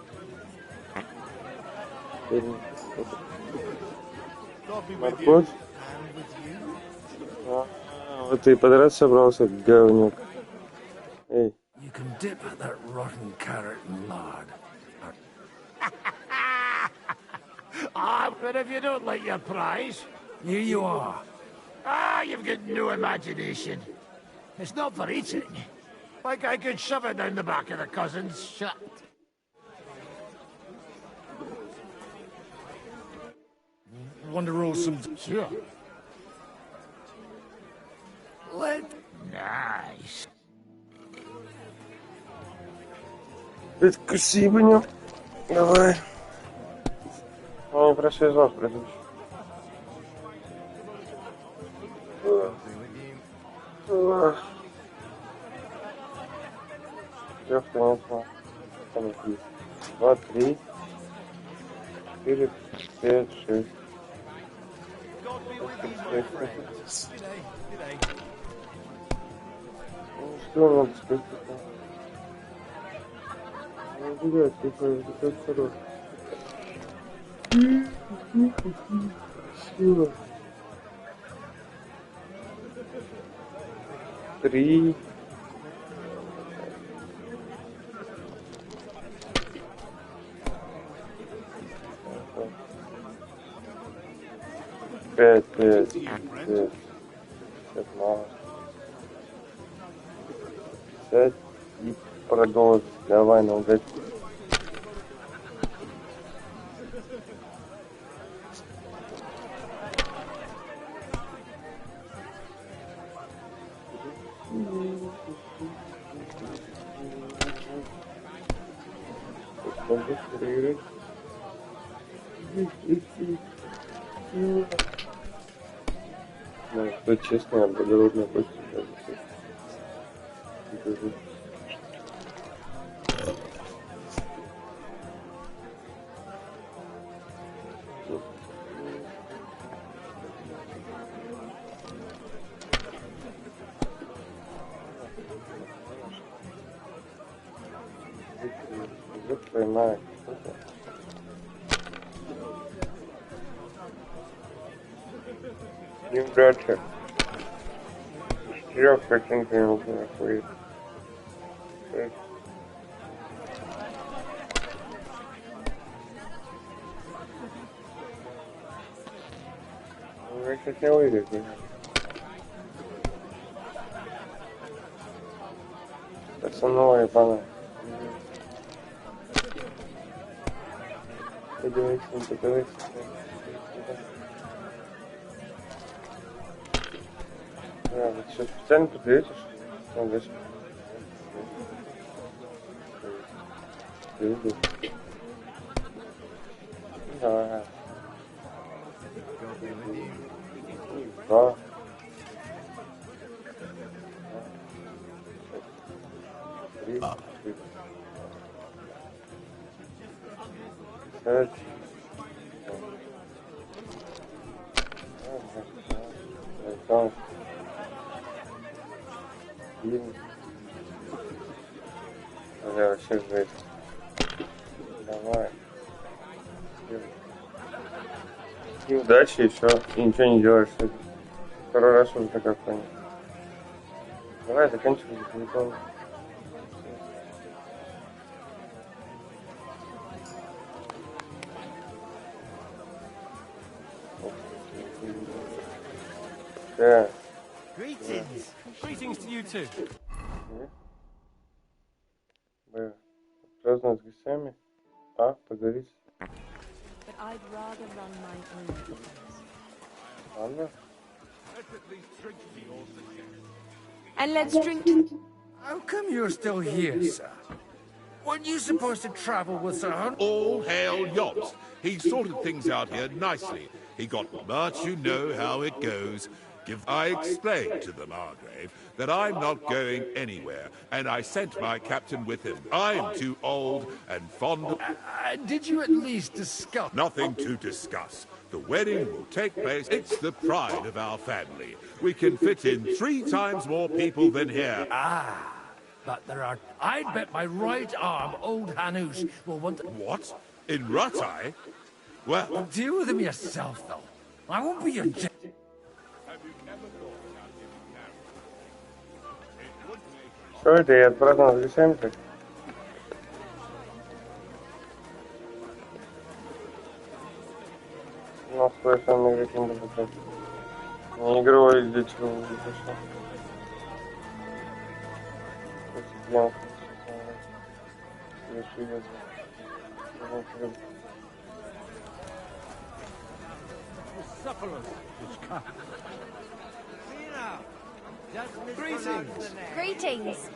Морковь. Вот ты подраться собрался, говнюк. Эй. You can dip that rotten carrot in lard. Ah, but if you don't like your prize... Here you are. Ah, you've got no imagination. It's not for eating. Like I could shove it down the back of the cousin's shirt. Want to roll some... Sure. Nice. Спасибо, не. Давай. Он прошли звук, предыдущий. Трех конечно. 2, 3, 4, 5, 6. Что надо сказать? Ну, блядь, какой хороший. Спасибо. 3. 5, 5, 5. 50 и продолжить. Давай, ну, блядь. Ну, что честно, я благородно хочу даже. Поймаю. Неудача. 4 картинки не могу находить. Я сейчас не выйду. Пацановая ебаная. Подивайся. А, вот что, специально поддаетесь? Он здесь. Да. Да. Я вообще жесть. Давай. Неудачи еще. И ничего не делаешь. Второй раз уже такая хуйня. Давай заканчивай телефон. Yeah. Greetings. Greetings to you too. Связано с гостями. А, поговорить. But I'd rather run my own business. Ладно. And let's drink to... How come you're still here, sir? Weren't you supposed to travel with Sir Hunt? All hail Yops. He sorted things out here nicely. He got much, you know how it goes. I explained to the Margrave that I'm not going anywhere, and I sent my captain with him. I'm too old and fond of... Did you at least discuss... Nothing to discuss. The wedding will take place. It's the pride of our family. We can fit in 3 times more people than here. Ah, but there are... I'd bet my right arm, old Hanus, will want... What? In Ratai? Well... Deal with him yourself, though. I won't be your... Что это, я отпраздновал с гостями-то? Ну, стой, сам играть не буду. Не игровой для чего не пришел. Greetings. Greetings.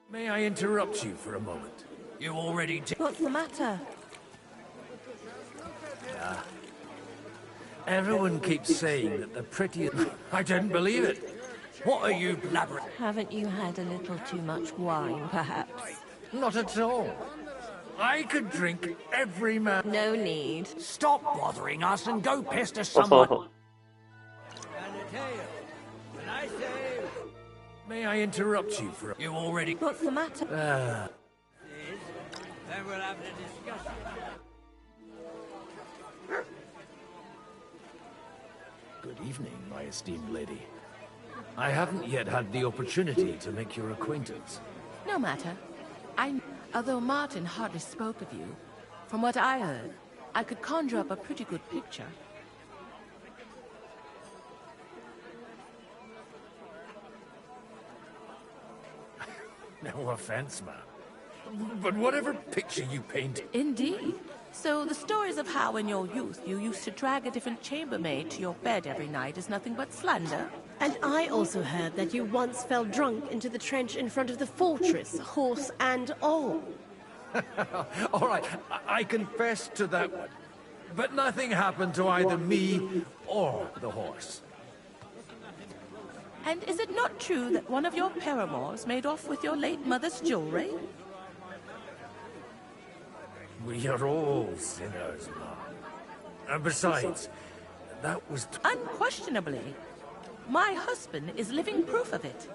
May I interrupt you for a moment? You already... What's the matter? Everyone keeps saying that the prettiest... I didn't believe it. What are you blabbering? Haven't you had a little too much wine, perhaps? Not at all. I could drink every man... No need. Stop bothering us and go pester someone. May I interrupt you for... You already... What's the matter? Ah. Then we'll have to discuss it. Good evening, my esteemed lady. I haven't yet had the opportunity to make your acquaintance. No matter. Although Martin hardly spoke of you, from what I heard, I could conjure up a pretty good picture. No offense, ma'am. But whatever picture you paint... Indeed. So the stories of how in your youth you used to drag a different chambermaid to your bed every night is nothing but slander? And I also heard that you once fell drunk into the trench in front of the fortress, horse and all. All right, I confess to that one. But nothing happened to either me or the horse. And is it not true that one of your paramours made off with your late mother's jewelry? We are all sinners, Ma. And besides, that was... Unquestionably. My husband is living proof of it.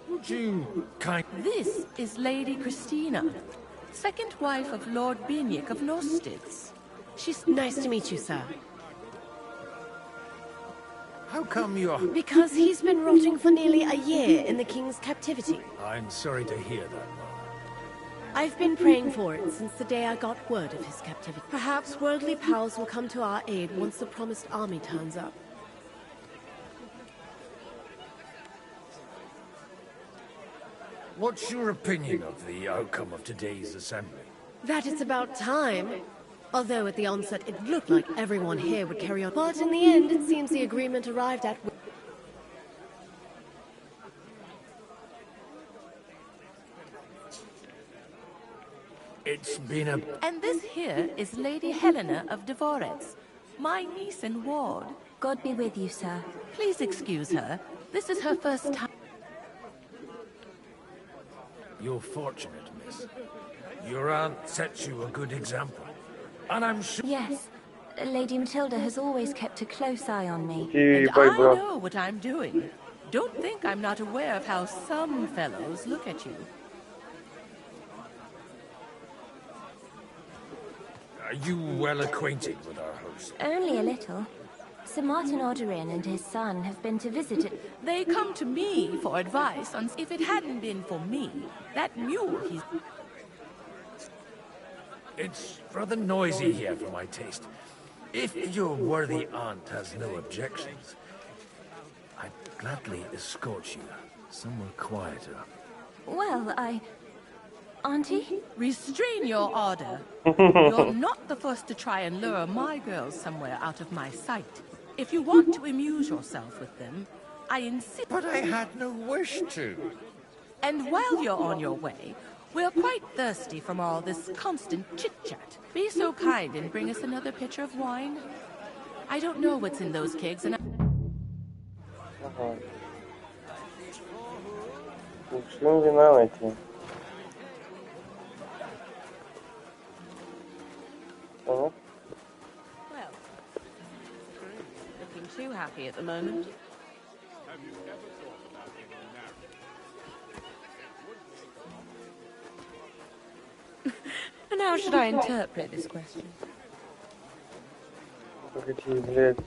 Would you This is Lady Christina, second wife of Lord Binic of Nostitz. She's nice to meet you, sir. How come you're... Because he's been rotting for nearly a year in the king's captivity. I'm sorry to hear that, Ma. I've been praying for it since the day I got word of his captivity. Perhaps worldly powers will come to our aid once the promised army turns up. What's your opinion of the outcome of today's assembly? That it's about time. Although at the onset it looked like everyone here would carry on. But in the end, it seems the agreement arrived at... It's been a... And this here is Lady Helena of Dvorets, my niece and ward. God be with you, sir. Please excuse her. This is her first time. You're fortunate, miss. Your aunt sets you a good example. And I'm sure... Yes. Lady Matilda has always kept a close eye on me. And I know what I'm doing. Don't think I'm not aware of how some fellows look at you. Are you well acquainted with our host? Only a little. Sir Martin Oderin and his son have been to visit it. They come to me for advice on if it hadn't been for me, that mule he's... It's rather noisy here for my taste. If your worthy aunt has no objections, I'd gladly escort you somewhere quieter. Well, Auntie? Restrain your ardor. You're not the first to try and lure my girls somewhere out of my sight. If you want to amuse yourself with them, I insist... But I had no wish to. And while you're on your way, we're quite thirsty from all this constant chit-chat. Be so kind and bring us another pitcher of wine. I don't know what's in those kegs and вина найти. Well, looking too happy at the moment. And how should I interpret this question? Погоди, блядь.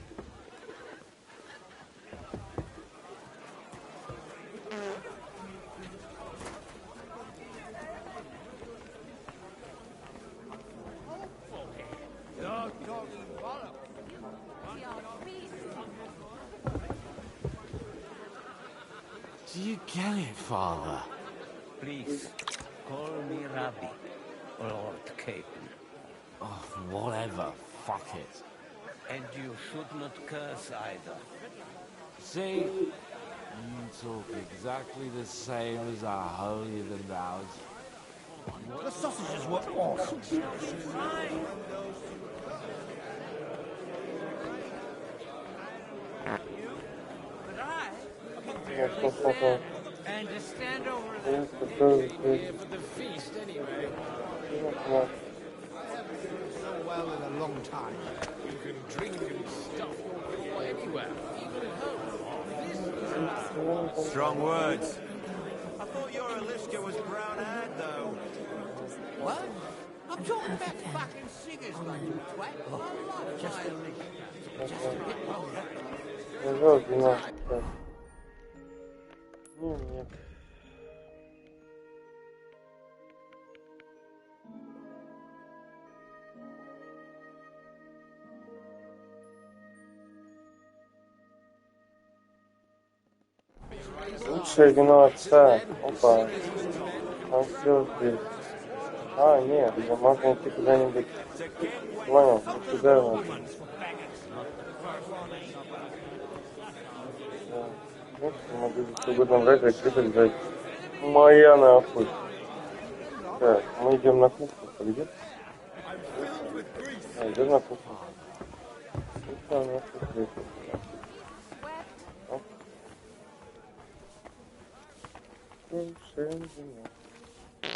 Do you get it, Father? Please, call me Rabbi, or Lord Capon. Oh, whatever. Fuck it. And you should not curse either. See? You talk exactly the same as our holier than thou's. The sausages were awesome. And to stand over there here for the feast anyway. So well in a long time. You can drink and stuff your way anywhere, even at home. Strong words. I thought your Alishka was brown-haired, though. What? I'm talking about fucking singers, like you twat. I like my Alishka. Just a bit longer. Нет. Лучшее вино отца. Опа. Он все здесь. А, нет, я могу идти куда-нибудь. Понял, вот сюда вот. Я могу здесь угодно брать, закрыть, взять. Моя нахуй. Так, мы идем на кухню. Где? А, идем на кухню. Это у нас тут.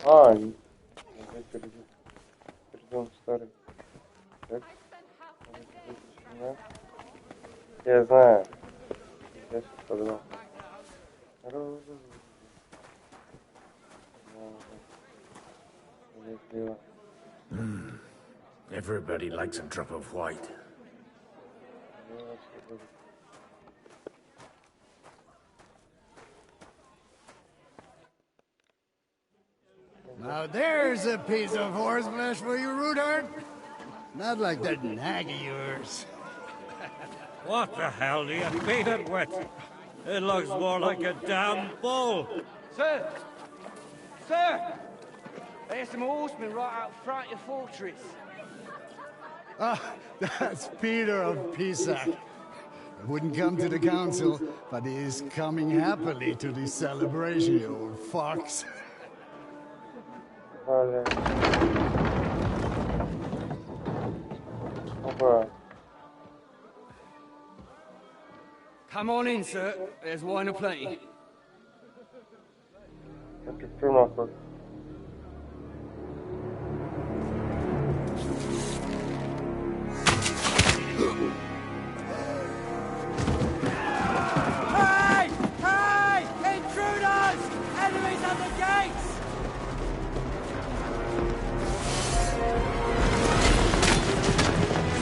А, перейдем старый. Так. Я знаю. Я сейчас подумал. Everybody likes a drop of white. Now there's a piece of horseflesh for you, Rudard. Not like that nag of yours. What the hell do you beat it with? It looks more like a damn bull. Sir! Sir! There's some horsemen right out front of your fortress. Ah, that's Peter of Pisac. Wouldn't come to the council, but he is coming happily to the celebration, you old fox. Come on in, sir. There's wine aplenty. Hey! Hey! Intruders! Enemies at the gates!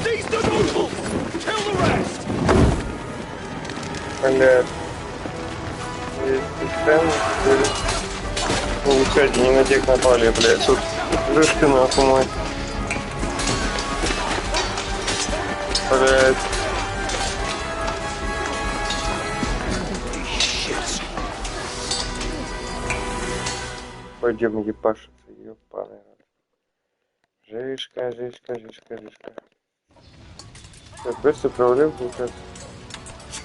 Seize the nobles! Kill the rest! Блядь. Получать не на тех напали, блядь. Тут крышки нахуй мой. Блядь. Пойдем ебашиться, ёбаный рот. Жишка, жишка, жишка, жишка. Так, быстро проблем получается.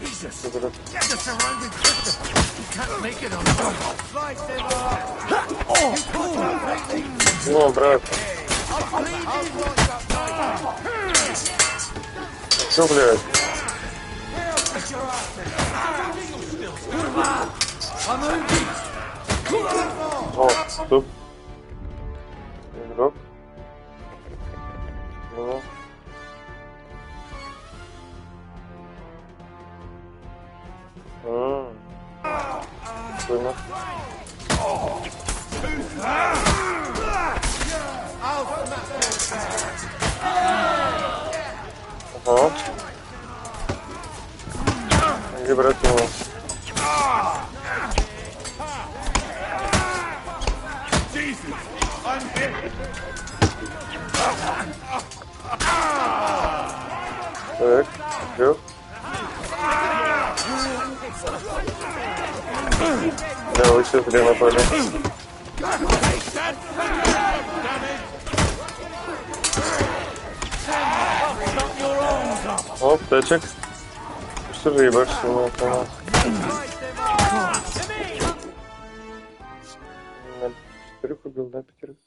Jesus! Get the surrounding Christopher! You can't make it on the Ну, брат. Что, блядь? О, стоп. Игрок. Ну. Понял. Ага. Иди, брат, его. Так, все. Да, вы все зря напали. О, тачек. Что же ебашься на канал? На пятерых убил, да, пятерых?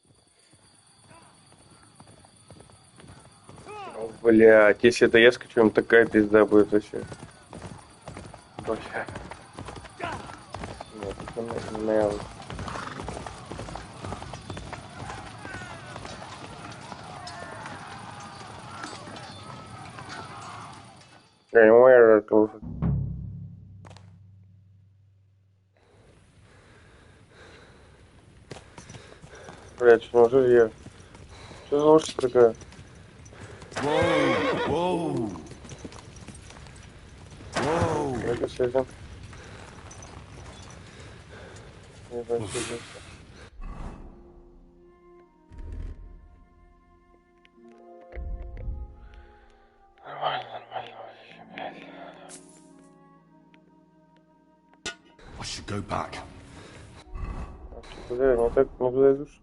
О, блядь, если это я скачу, им такая пизда будет вообще. Вообще. Нет, это не моя. Я не умею это. Блядь, неужели я? Что за лошадь такая? Whoa! Whoa! Это сидим. Не знаю, что здесь. should go back. Бля, не так не влезешь.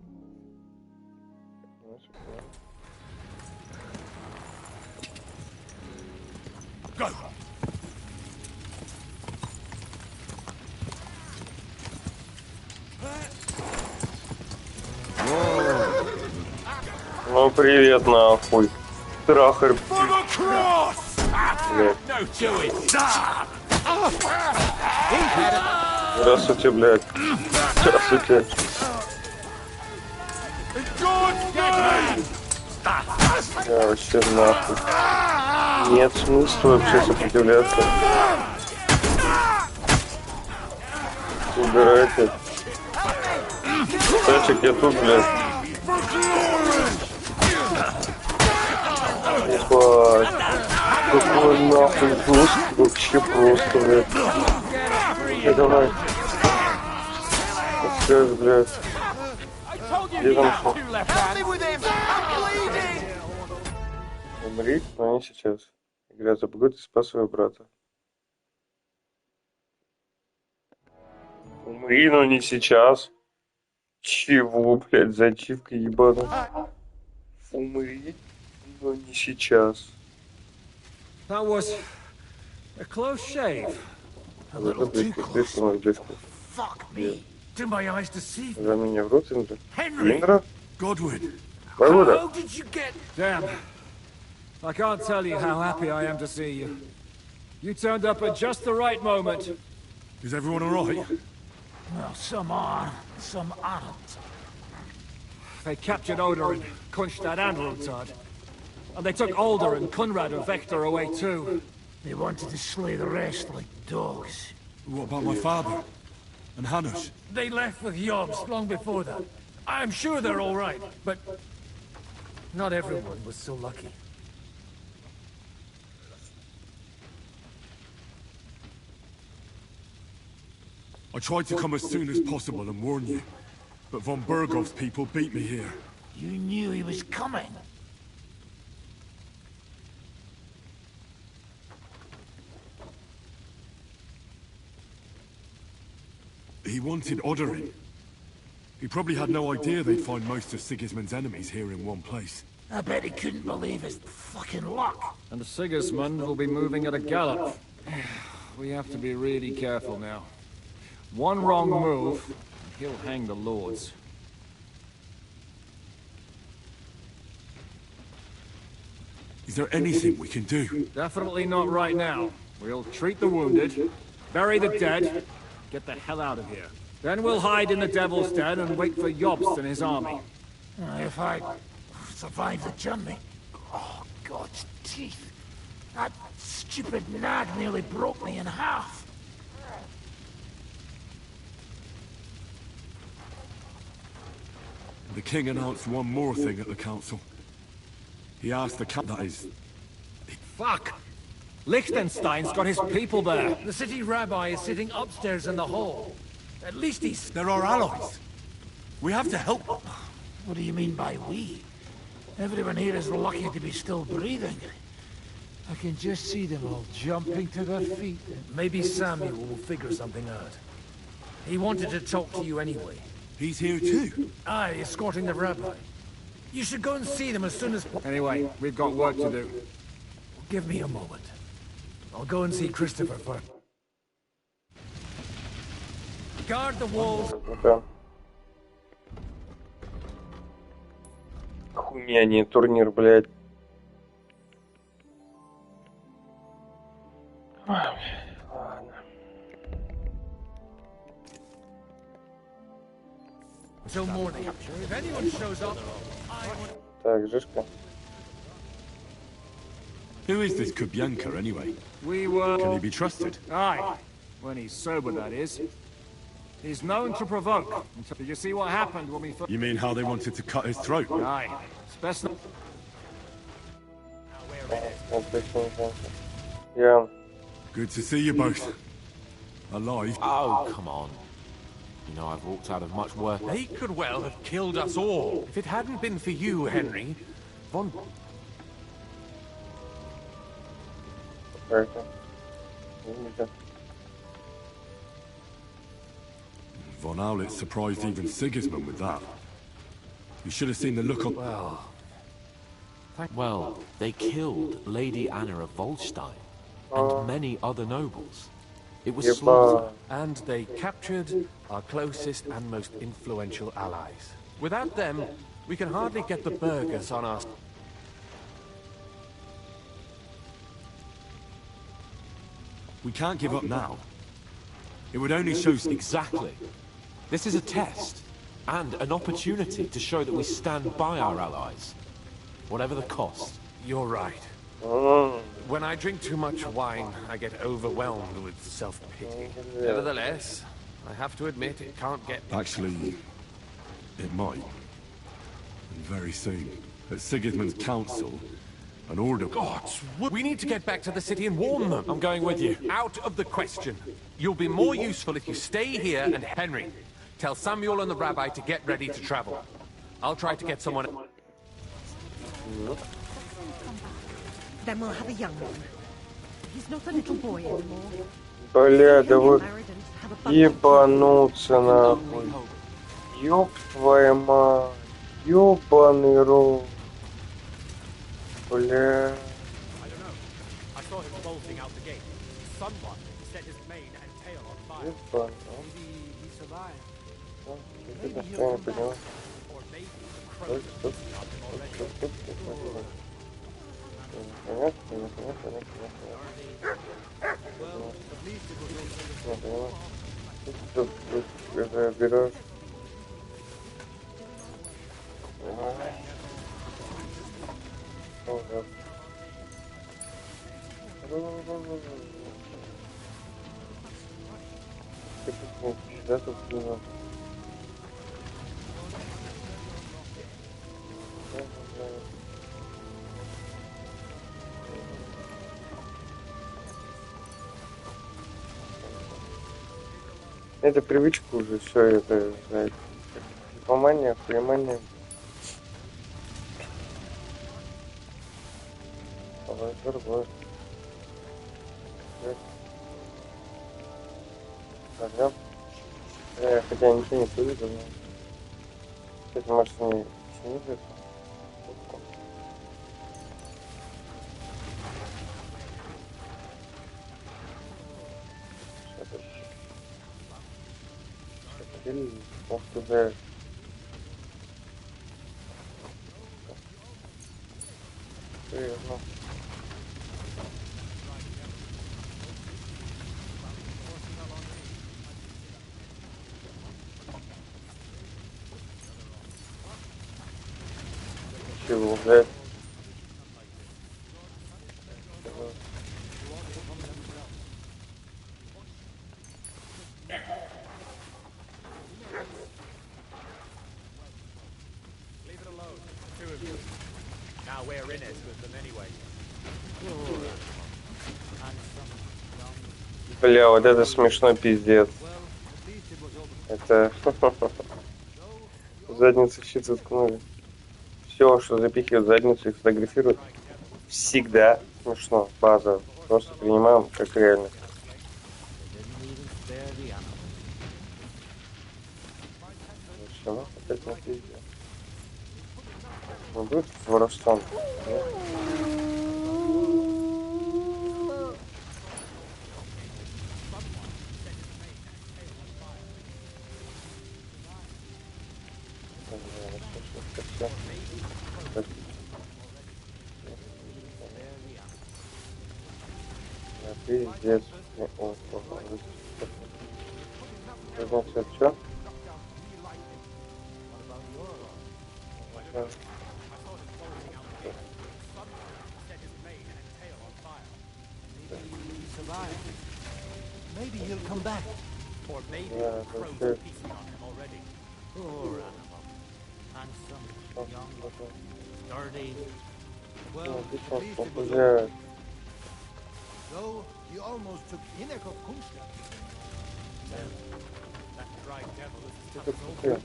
Go. Ну привет, нахуй. Трахарь. Блядь. Здравствуйте, блядь. Здравствуйте. Я вообще нахуй. Нет смысла вообще сопротивляться. Убирайте. Тачек, я тут, блядь. Ебать. Какой нахуй жестко, вообще просто, блядь. Давай. Сейчас, блядь. Где там что? Умри, но не сейчас. Игра за погоду, ты спас своего брата. Умри, но не сейчас. Чего, блядь, за ачивка ебаная? Умри, но не сейчас. That was a close shave. A little too close. Fuck me. Do my eyes deceive me? За меня в рот, Индра. Henry! Индра? Godwin! Погода. How did you get... Damn. I can't tell you how happy I am to see you. You turned up at just the right moment. Is everyone alright? Well, some are, some aren't. They captured Odorin, Kunstad and Luntad. And they took Alder and Kunrad and Vector away too. They wanted to slay the rest like dogs. What about my father? And Hanush? They left with Yobs long before that. I'm sure they're all right, but not everyone was so lucky. I tried to come as soon as possible and warn you, but von Bergov's people beat me here. You knew he was coming. He wanted Odorin. He probably had no idea they'd find most of Sigismund's enemies here in one place. I bet he couldn't believe his fucking luck. And Sigismund will be moving at a gallop. We have to be really careful now. One wrong move, and he'll hang the lords. Is there anything we can do? Definitely not right now. We'll treat the wounded, bury the dead, get the hell out of here. Then we'll hide in the Devil's Den and wait for Jobst and his army. If I survive the journey. Oh, God's teeth. That stupid nag nearly broke me in half. The king announced one more thing at the council. He asked the that is... Fuck! Liechtenstein's got his people there. The city rabbi is sitting upstairs in the hall. At least he's... They're our allies. We have to help them. What do you mean by we? Everyone here is lucky to be still breathing. I can just see them all jumping to their feet. Maybe Samuel will figure something out. He wanted to talk to you anyway. He's here too? Aye, escorting the rabbi. You should go and see them as soon as... Anyway, we've got work to do. Give me a moment. I'll go and see Christopher first. Guard the walls. Да. Хуйня, не турнир, блядь. Ладно. Till morning. If anyone shows up, Так, Жишка. Who is this Kubyanka anyway? We were... Can he be trusted? Aye. When he's sober, that is. He's known to provoke. Did you see what happened when we... You mean how they wanted to cut his throat? Aye. It's best not... Yeah. Good to see you both. Alive. Oh, come on. You know, I've walked out of much work. They could well have killed us all. If it hadn't been for you, Henry, von... Von Owlet surprised even Sigismund with that. You should have seen the look on... Well, they killed Lady Anna of Volstein and many other nobles. It was slaughter. And they captured our closest and most influential allies. Without them, we can hardly get the burghers on our... We can't give up now. It would only show... Exactly. This is a test, and an opportunity to show that we stand by our allies, whatever the cost. You're right. When I drink too much wine, I get overwhelmed with self-pity. Nevertheless, I have to admit it can't get... Actually, it might. And very soon, at Sigismund's council, an order... Gods, we need to get back to the city and warn them. I'm going with you. Out of the question. You'll be more useful if you stay here and... Henry, tell Samuel and the rabbi to get ready to travel. I'll try to get someone... Then we'll have a young one. He's not a little boy anymore. Бля, да вы ебануться нахуй. Ёб твою мать. Ёбаный рот. Бля. I saw him bolting out the gate. Someone set his mane and tail on fire. Maybe he survived. Maybe he'll come back. Or maybe the crows have got him already. Well, at least it was Берешь. Да, тут не надо. Это привычка уже, все это, знаете, хипомания, хуемания. Давай, другой. Ага. Хотя ничего не повидел, но... Кстати, может, не снизу. Ох ты, да. Серьезно. Чего, блядь? Бля, вот это смешной пиздец. Это задницу щиты ткнули. Все, что запихивают в задницу и фотографируют, всегда смешно. База. Просто принимаем как реально. Зачем? Опять на пизде. Он будет воровством. Пиздец. Значит, что? Maybe he'll come back. Or maybe the crows are feasting on him already. Poor animal. Handsome, young, sturdy. Well, at least it was over. Though he almost took Hinnek of Kungsleden. That dry devil is tough as old.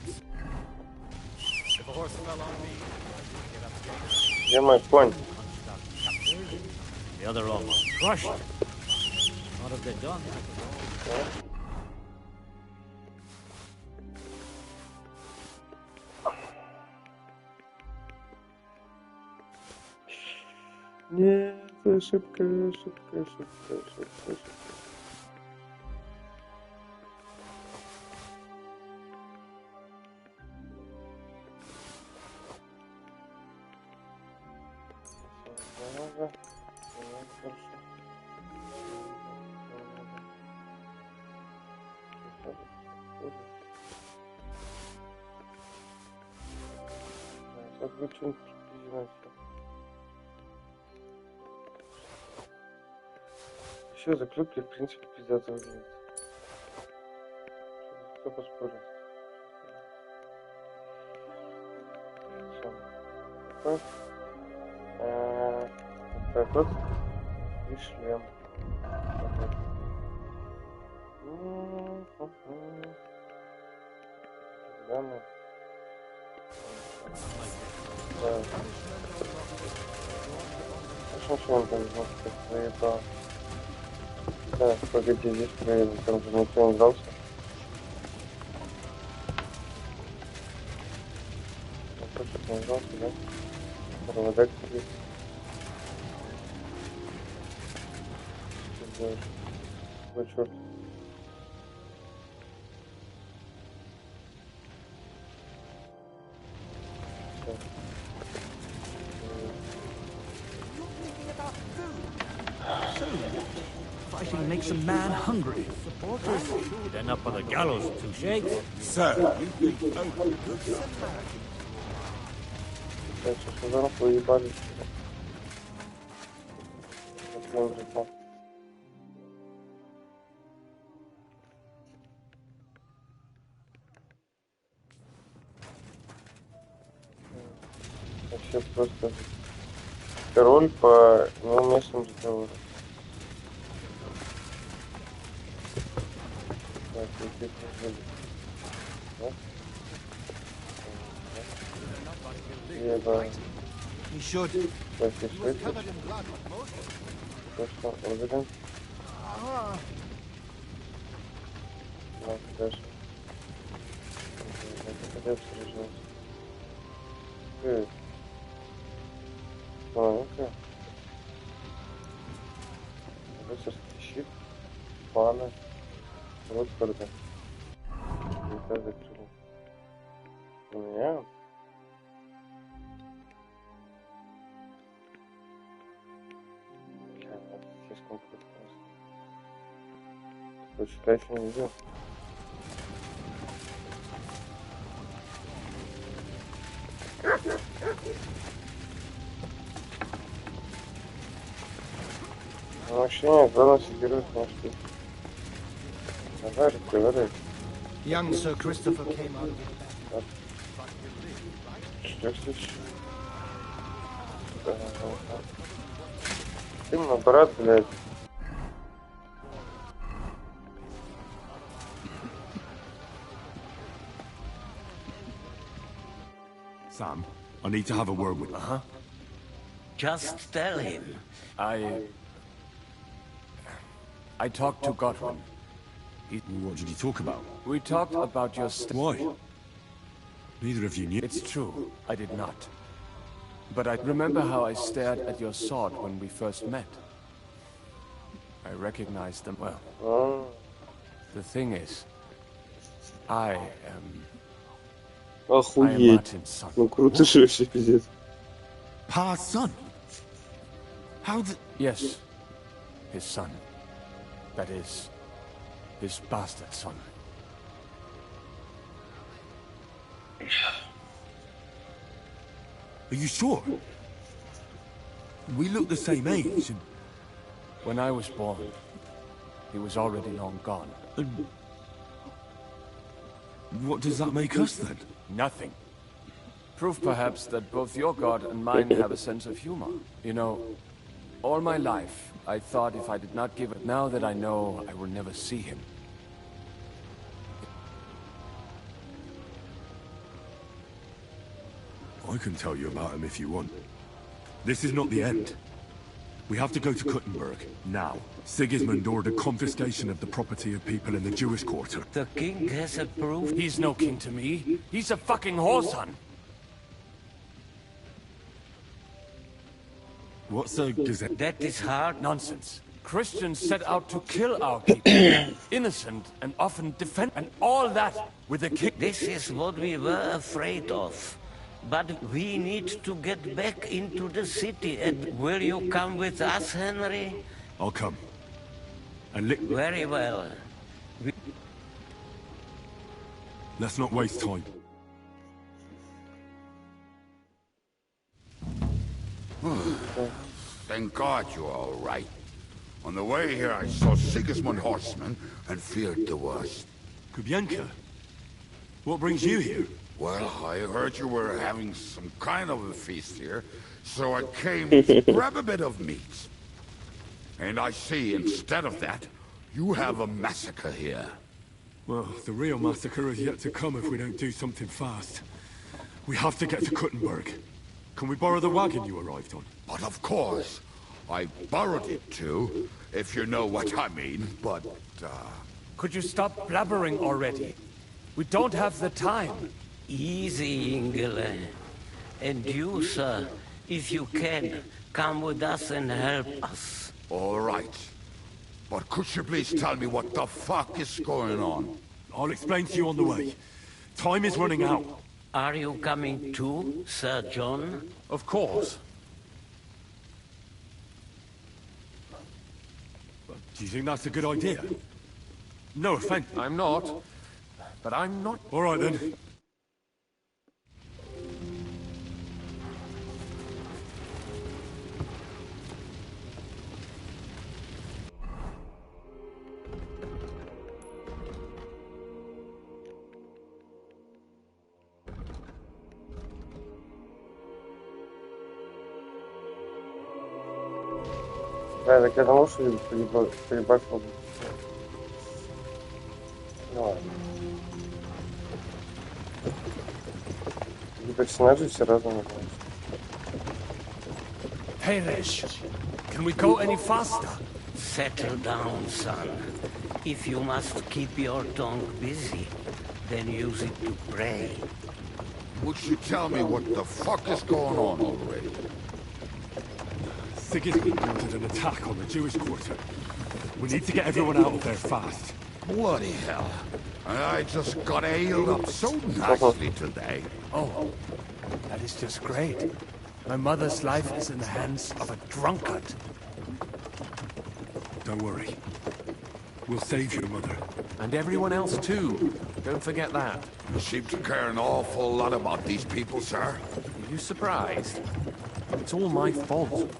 If a horse fell on me, I'd get up again. Где мой конь? The other almost crushed. What have they done? Нет, ошибка, ошибка, ошибка, ошибка, ошибка. Очень еще заклепки, в принципе, пиздец выглядит. Кто поспорил? Все. Вот так вот. И шлем. Да, ну. Да. Что он там заебал? Да, погоди, здесь проеду, там же никто не дрался. Просто не дрался, да? Проводок сидит. Что делаешь? Какой черт? Fighting makes a man hungry. Supporters, you'd end up on the gallows in 2 shakes. Sir, Что за нахуй ебались? Вообще просто король по неуместным разговорам. Так, какие тут He should. Так, и что это? Что, уверен? Так, дальше. Это сражаться. Ну-ка. Рыцарский щит, пана, Ротфорда. Это закрыл. У меня? Слишком круто. Почитай, что не видел. Вообще нет, главное сидерует, может быть. Говори. Young Sir Christopher came out. Что здесь? Ты мой брат, блядь. Sam, I need to have a word with you. Uh-huh. Just tell him. I talked to Godwin. What did you talk about? We talked about your Why? Neither of you knew. It's true, I did not. But I remember how I stared at your sword when we first met. I recognized them well. The thing is, I am Охуеть. Ну круто же вообще, пиздец. Pa's son? How the... Yes, his son. That is, his bastard son. Are you sure? We look the same age. And... When I was born, he was already long gone. And what does that make us then? Nothing. Proof perhaps that both your god and mine have a sense of humor. You know, all my life, I thought if I did not give it, now that I know, I will never see him. I can tell you about him if you want. This is not the end. We have to go to Kuttenberg, now. Sigismund ordered confiscation of the property of people in the Jewish quarter. The king has approved. He's no king to me. He's a fucking whoreson. What's a gazette? That is hard nonsense. Christians set out to kill our people. Innocent and often defend, and all that with the king. This is what we were afraid of. But we need to get back into the city. And will you come with us, Henry? I'll come. And very well. Let's not waste time. Thank God you're all right. On the way here, I saw Sigismund horsemen and feared the worst. Kubienka? What brings you here? Well, I heard you were having some kind of a feast here, so I came to grab a bit of meat. And I see, instead of that, you have a massacre here. Well, the real massacre is yet to come if we don't do something fast. We have to get to Kuttenberg. Can we borrow the wagon you arrived on? But of course. I borrowed it too, if you know what I mean, but, Could you stop blabbering already? We don't have the time. Easy, Ingele. And you, sir, if you can, come with us and help us. All right. But could you please tell me what the fuck is going on? I'll explain to you on the way. Time is running out. Are you coming too, Sir John? Of course. Do you think that's a good idea? No offense. I'm not. But I'm not... All right, then. Да, так я на лошади перебашивал. Ну ладно. И персонажи все разные. Hey, Resh. Can we go any faster? Settle down, son. If you must keep your tongue busy, then use it to pray. Would you tell me what the fuck is going on already? Sigismund ordered an attack on the Jewish quarter. We need to get everyone out of there fast. Bloody hell. I just got ailed up so nicely today. Oh, that is just great. My mother's life is in the hands of a drunkard. Don't worry. We'll save your mother. And everyone else too. Don't forget that. You seem to care an awful lot about these people, sir. Are you surprised? It's all my fault.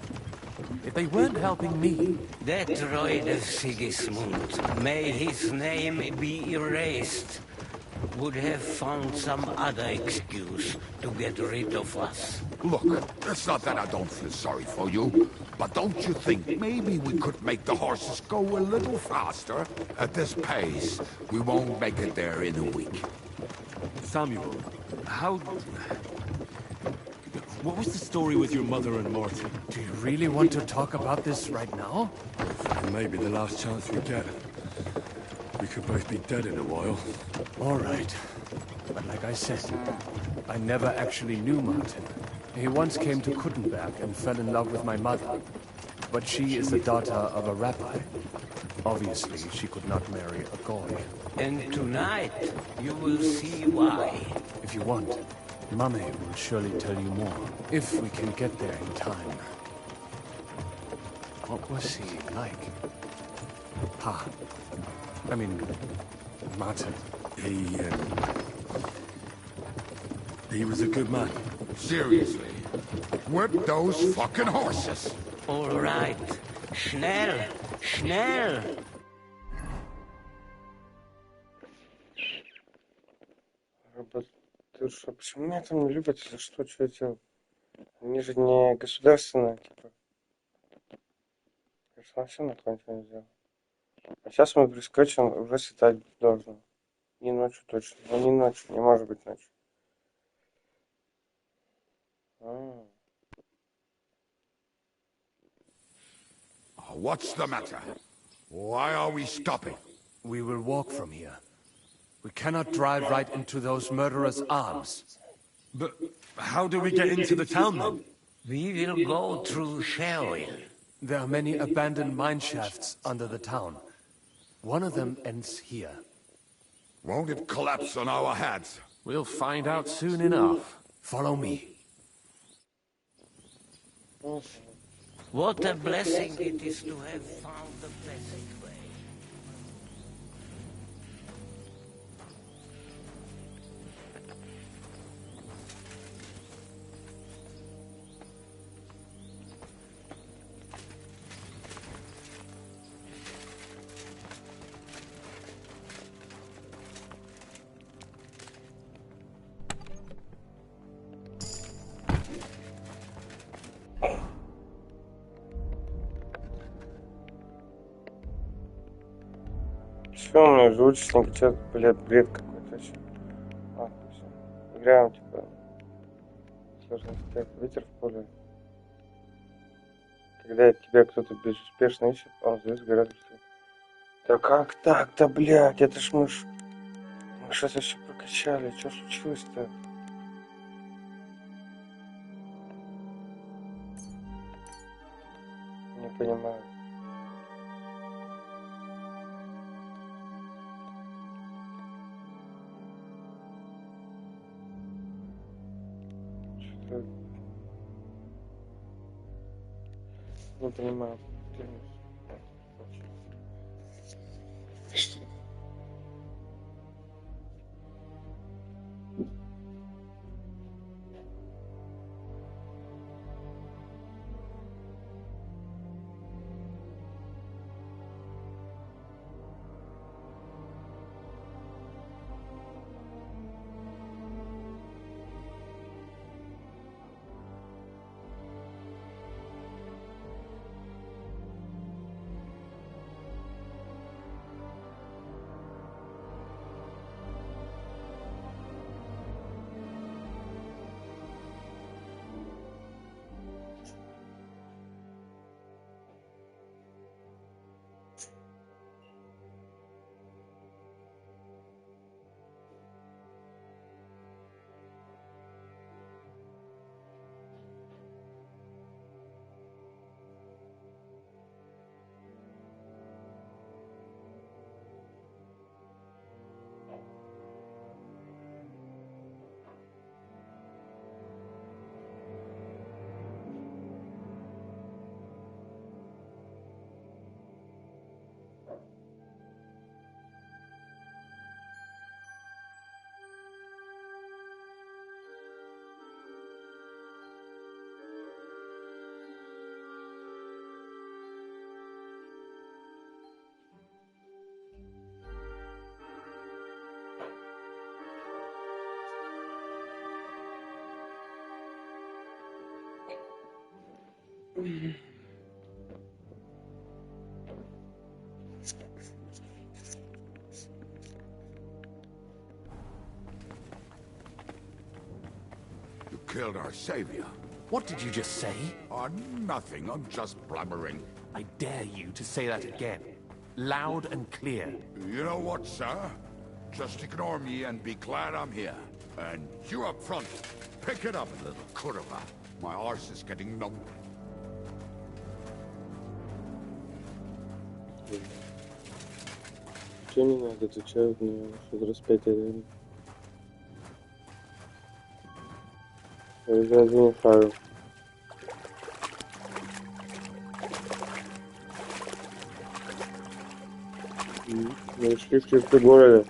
If they weren't helping me... That droid of Sigismund, may his name be erased, would have found some other excuse to get rid of us. Look, it's not that I don't feel sorry for you, but don't you think maybe we could make the horses go a little faster? At this pace, we won't make it there in a week. Samuel, how... What was the story with your mother and Martin? Do you really want to talk about this right now? Maybe the last chance we get. We could both be dead in a while. All right. But like I said, I never actually knew Martin. He once came to Kuttenberg and fell in love with my mother. But she is the daughter of a rabbi. Obviously, she could not marry a goy. And tonight, you will see why. If you want, Mummy will surely tell you more. If we can get there in time. What was he like? I mean, Martin. He was a good man. Seriously. Whip those fucking horses. All right. Schnell! Schnell! Работырша. Почему меня там не любят? За что? Что я делал? Они же не государственные, типа. Конечно, вообще нахуй ничего не сделал. А сейчас мы прискочим, уже светать должно. Не ночью точно. Ну не ночью, не может быть ночью. What's the matter? Why are we stopping? We will walk from here. We cannot drive right into those murderers' arms. But how do we get into the town then? We will go through, shall we? There are many abandoned mine shafts under the town. One of them ends here. Won't it collapse on our heads? We'll find out soon enough. Follow me. What a blessing it is to have found the passageway. Что у меня звучненько, что-то, блядь, бред какой-то вообще. А, все. Играем, типа. Сложность так, ветер в поле. Когда тебя кто-то безуспешно ищет, он здесь гораздо быстрее. Да как так-то, блядь, это ж мы сейчас вообще прокачали, что случилось-то? Не понимаю. Не понимаю. You killed our savior. What did you just say? Nothing, I'm just blabbering. I dare you to say that again. Loud and clear. You know what, sir? Just ignore me and be glad I'm here. And you up front, pick it up, little curva. My arse is getting numb. Че не надо, отвечают мне, что распятие реально. Я не файл. Мы шли в черты города.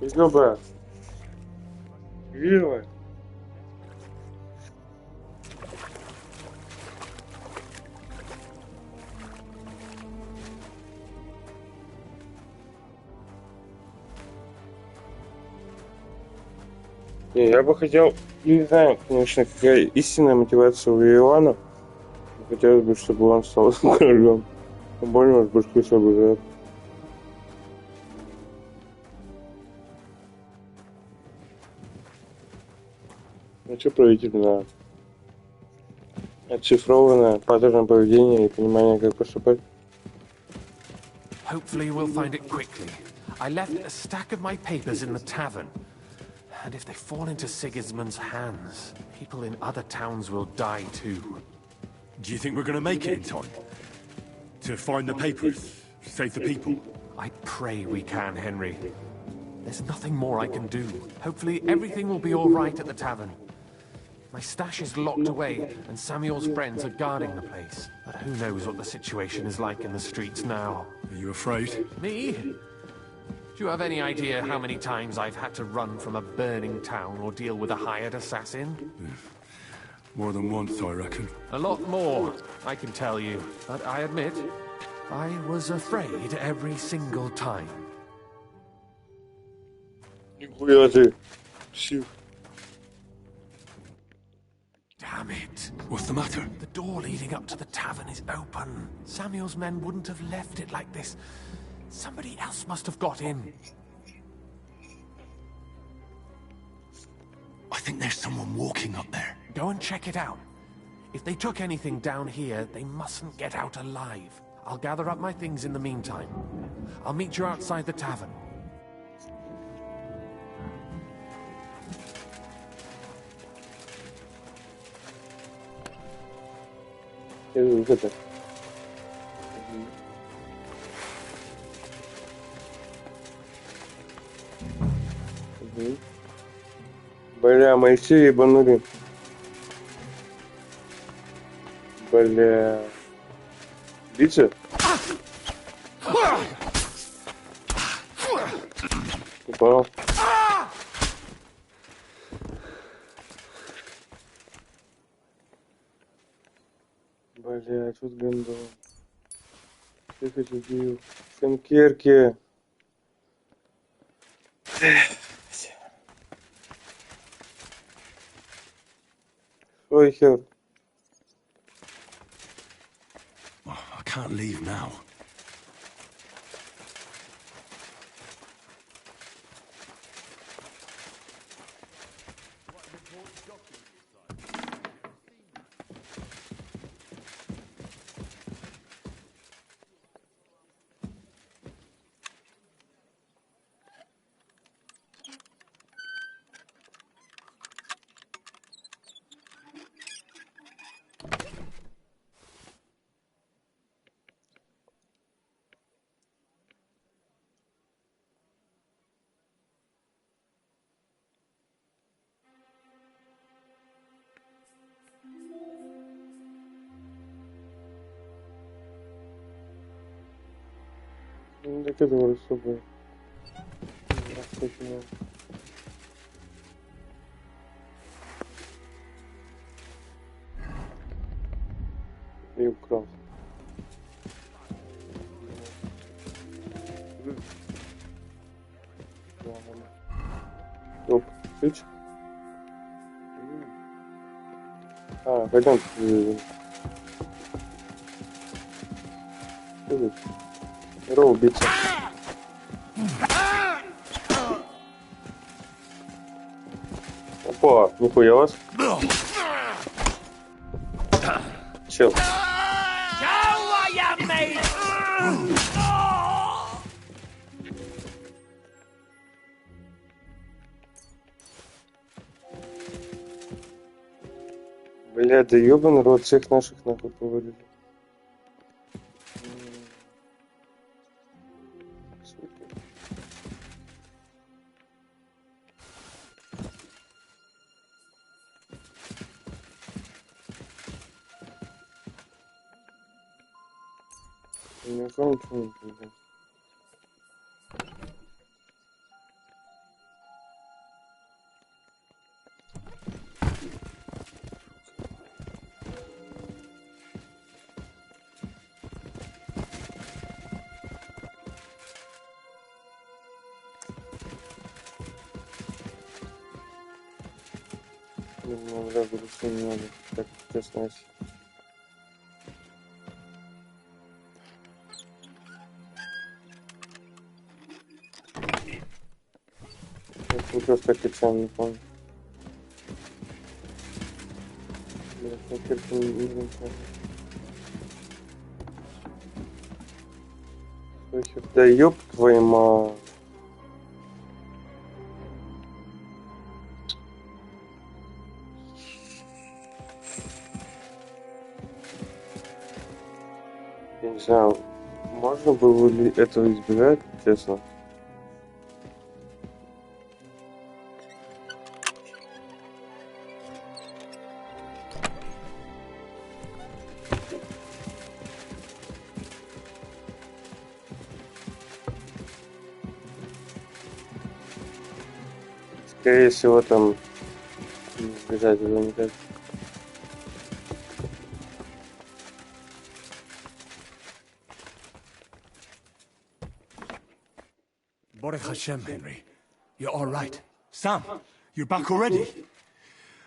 Изгоба. Вилла. Не, я бы хотел, не знаю, конечно, какая истинная мотивация у Иоанна. Хотелось бы, чтобы он стал королем. Тем более, уж башки соображают. Ну что правитель на оцифрованное паттерн поведения и понимание, как поступать? Hopefully we'll find it quickly. I left a stack of my papers in the tavern. And if they fall into Sigismund's hands, people in other towns will die too. Do you think we're gonna make it in time? To find the papers? Save the people? I pray we can, Henry. There's nothing more I can do. Hopefully everything will be all right at the tavern. My stash is locked away, and Samuel's friends are guarding the place. But who knows what the situation is like in the streets now? Are you afraid? Me? Do you have any idea how many times I've had to run from a burning town or deal with a hired assassin? More than once, I reckon. A lot more, I can tell you. But I admit, I was afraid every single time. Нихуя ты, псих. Damn it. What's the matter? The door leading up to the tavern is open. Samuel's men wouldn't have left it like this. Somebody else must have got in. I think there's someone walking up there. Go and check it out. If they took anything down here, they mustn't get out alive. I'll gather up my things in the meantime. I'll meet you outside the tavern. Это. Бля, мои все ебанули. Бля. Биться? Упал. Бля, тут гандон. Всех этих убил. Шенкерки. Ой, хер. I can't leave now. Да к этому особо. И украл. Оп, свеч. А, пойдем. Здорово, убийца. Опа, нихуя вас. Чел. Бля, да ёбаный рот, всех наших нахуй повалили. Ничего не понимаю. Бля, груши не надо. Так, честно, если... Я просто официально не помню. Бля, снайперку не знаю. Да ёб твою мать. Я не знаю, можно было ли этого избежать, честно. Скорее всего, там избежать его не так. Baruch Hashem, Henry. You're all right. Sam, you're back already?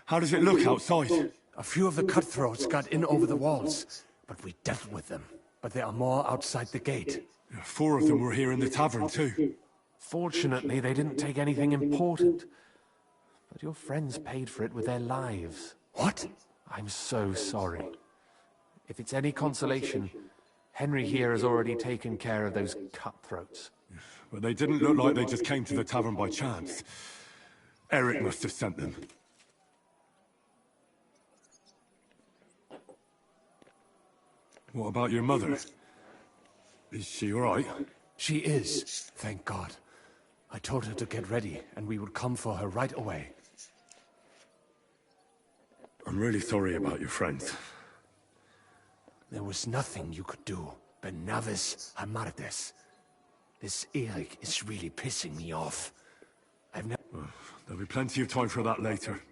How does it look outside? A few of the cutthroats got in over the walls, but we dealt with them. But there are more outside the gate. 4 of them were here in the tavern too. Fortunately, they didn't take anything important. But your friends paid for it with their lives. What? I'm so sorry. If it's any consolation, Henry here has already taken care of those cutthroats. But they didn't look like they just came to the tavern by chance. Eric must have sent them. What about your mother? Is she all right? She is, thank God. I told her to get ready, and we would come for her right away. I'm really sorry about your friends. There was nothing you could do. Ben Navis Hamardes. This Eric is really pissing me off. I've never... There'll be plenty of time for that later.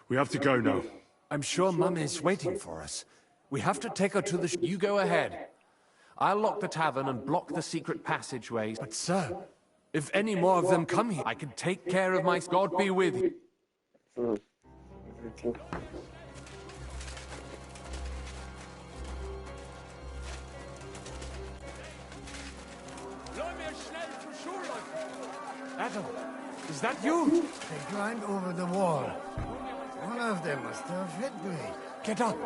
We have to go now. I'm sure Mum is waiting for us. We have to take her to the... You go ahead. I'll lock the tavern and block the secret passageways. But sir, if any more of them come here... I can take care of my... God be with you. Adam, is that you? They climbed over the wall. One of them must have hit me. Get up.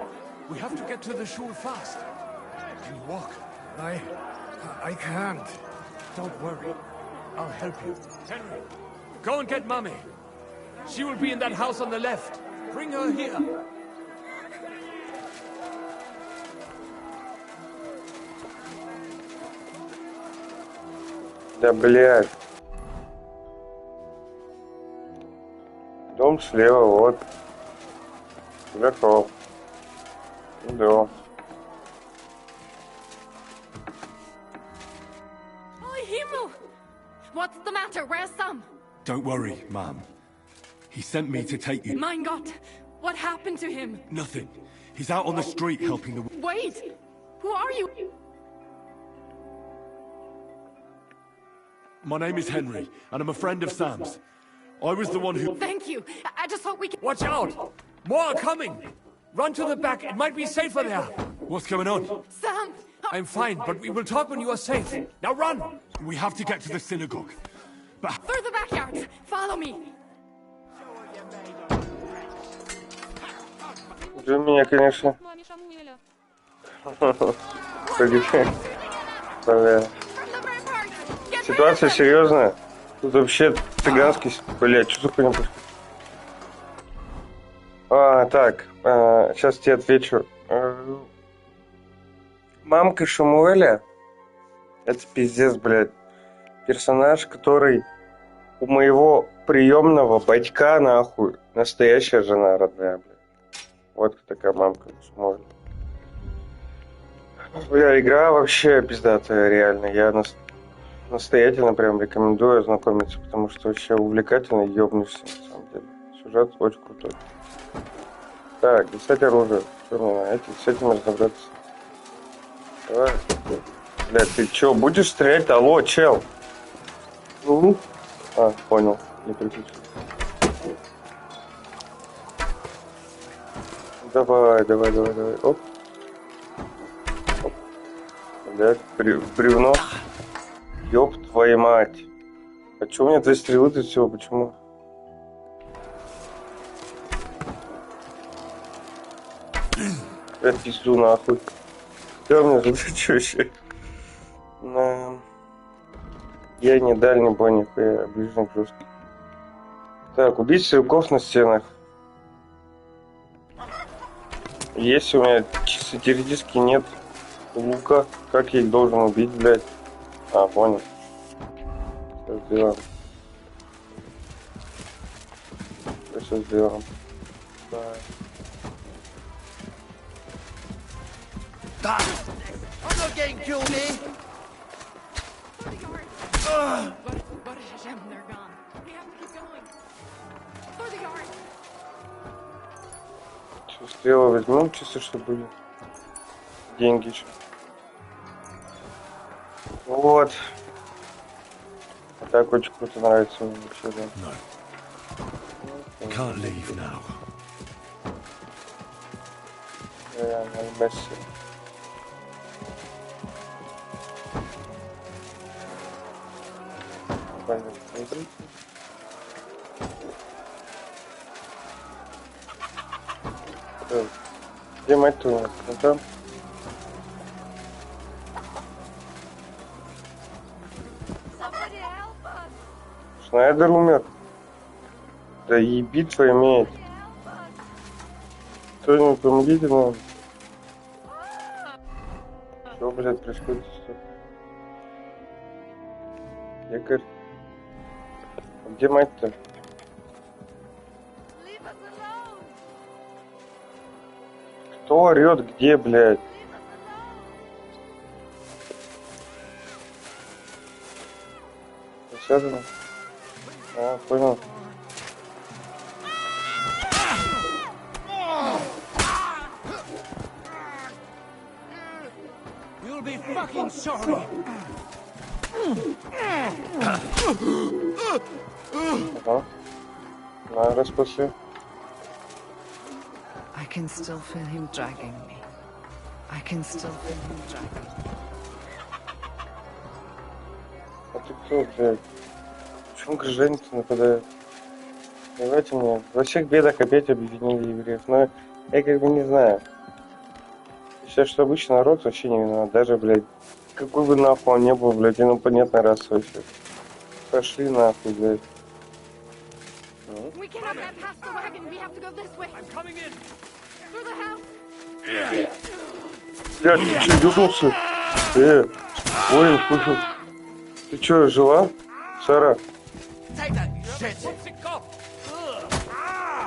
We have to get to the shul fast. Can you walk? I can't. Don't worry. I'll help you. Henry, go and get Mummy. She will be in that house on the left. Bring her here. Да, блядь. Дом слева, вот. Готов. Да. Oh, Himmel! What's the matter? Where's Sam? Don't worry, Ma'am. He sent me to take you. Mein Gott! What happened to him? Nothing. He's out on the street helping the... Wait! Who are you? My name is Henry, and I'm a friend of Sam's. I was the one who... Thank you. I just hope we can... Watch out! More are coming! Run to the back. It might be safer there. What's going on? Sam! I'm fine, but we will talk when you are safe. Now run! We have to get to the synagogue. But... Through the backyard. Follow me. Жди меня, конечно. Ситуация серьезная. Тут вообще цыганский... Блядь, что за хуйня? Так, сейчас тебе отвечу. Мамка Шамуэля — это пиздец, блядь. Персонаж, который у моего приемного батька, нахуй, настоящая жена родная, блядь. Вот такая мамка Шамуэля. Бля, игра вообще пиздатая, реально. Я настоятельно прям рекомендую ознакомиться, потому что вообще увлекательно, ёбнешься, на самом деле. Сюжет очень крутой. Так, достать оружие. Что мне с этим разобраться? Давай. Блядь, ты чё, будешь стрелять? Алло, чел. Понял. Не переключил. Давай. Оп. Блядь, бревно. Ёб твою мать. А чё у меня 2 стрелы-то всего? Почему? Я пизду нахуй. Да у меня тут что еще? Я не дальний бой, нихуя, ближний жесткий. Так, убить стрелков на стенах. Если у меня чисто теоретически нет лука, как я их должен убить, блядь? А, понял. Сейчас сделаем. Сейчас сделаем. Да. I'm not getting killed here. But Hashem, they're gone. We have to keep going. For the yard. Что, стрелы возьмем, чисто чтобы деньги еще. Вот. А так очень круто нравится мне вообще, да. Can't leave now. Месси. Где мать твою? Ну там. Шнайдер умер. Да еби твою медь. Кто-нибудь помогите нам. Что, блядь, происходит? Лекарь. А где мать-то? Кто орёт где, блядь? Сяду. А, понял. You'll be fucking sorry. Ага. На, распусти. I can still feel him dragging me. I can still feel him dragging me. А ты кто, блядь? Почему граждане-то нападают? Давайте мне. Во всех бедах опять объединили евреев. Но я как бы не знаю. Считаю, что обычный народ вообще не виноват. Даже, блядь, какой бы нахуй он не был, блядь, инопланетной расы вообще. Пошли нахуй, блядь. We cannot get past the wagon. We have to go this way. I'm coming in. Through the house. Блядь, ты чё, ёбнулся? Ой, слушай. Ты чё, жила? Сара? Take that, you shit.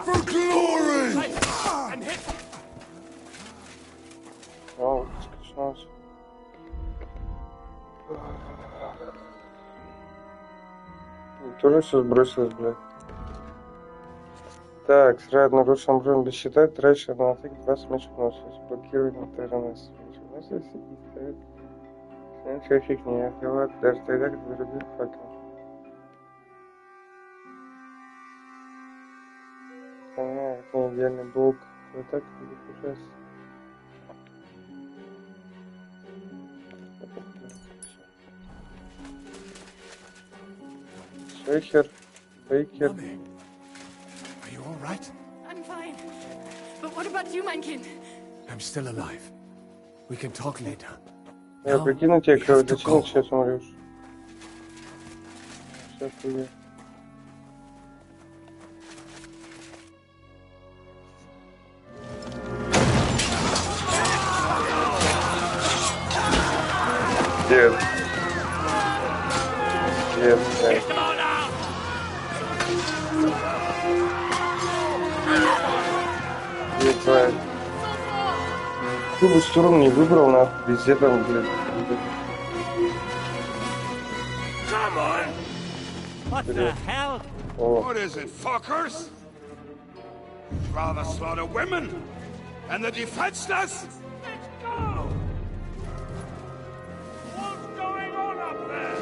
For glory! And hit. Вот, скачнулся. Тоже все сбросилось, блядь. Так, сразу нарушим бронь без щита, тратишь на атаки 20 мячев носу. Блокирование ТРНС. Носу и ставит. Ничего фигня, вот, даже тогда, когда вырубил факел. Это не идеальный блок. Вот так будет ужасно. Шейхер, Бейкер. Are you all right? I'm fine. But what about you, mein Kind? I'm still alive. We can talk later. Я прикину тебе кровоточение, сейчас умрешь. Сейчас тебе. Нет. Нет, нет. Нет, правильно. Какую бы сторону не выбрал, нахуй, везде там, блядь. Come on. What the hell? What is it, fuckers? Rather slaughter women and the defenseless? Let's go. What's going on up there?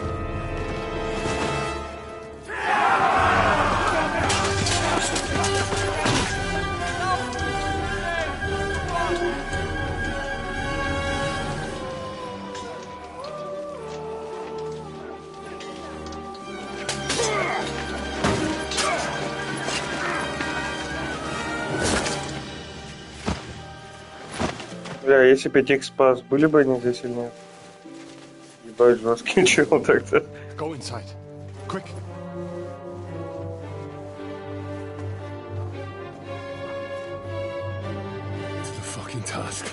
Бля, если бы этих спас, были бы они здесь или нет? Ебать, жесткий чел так-то. Go inside. Quick. To the fucking task.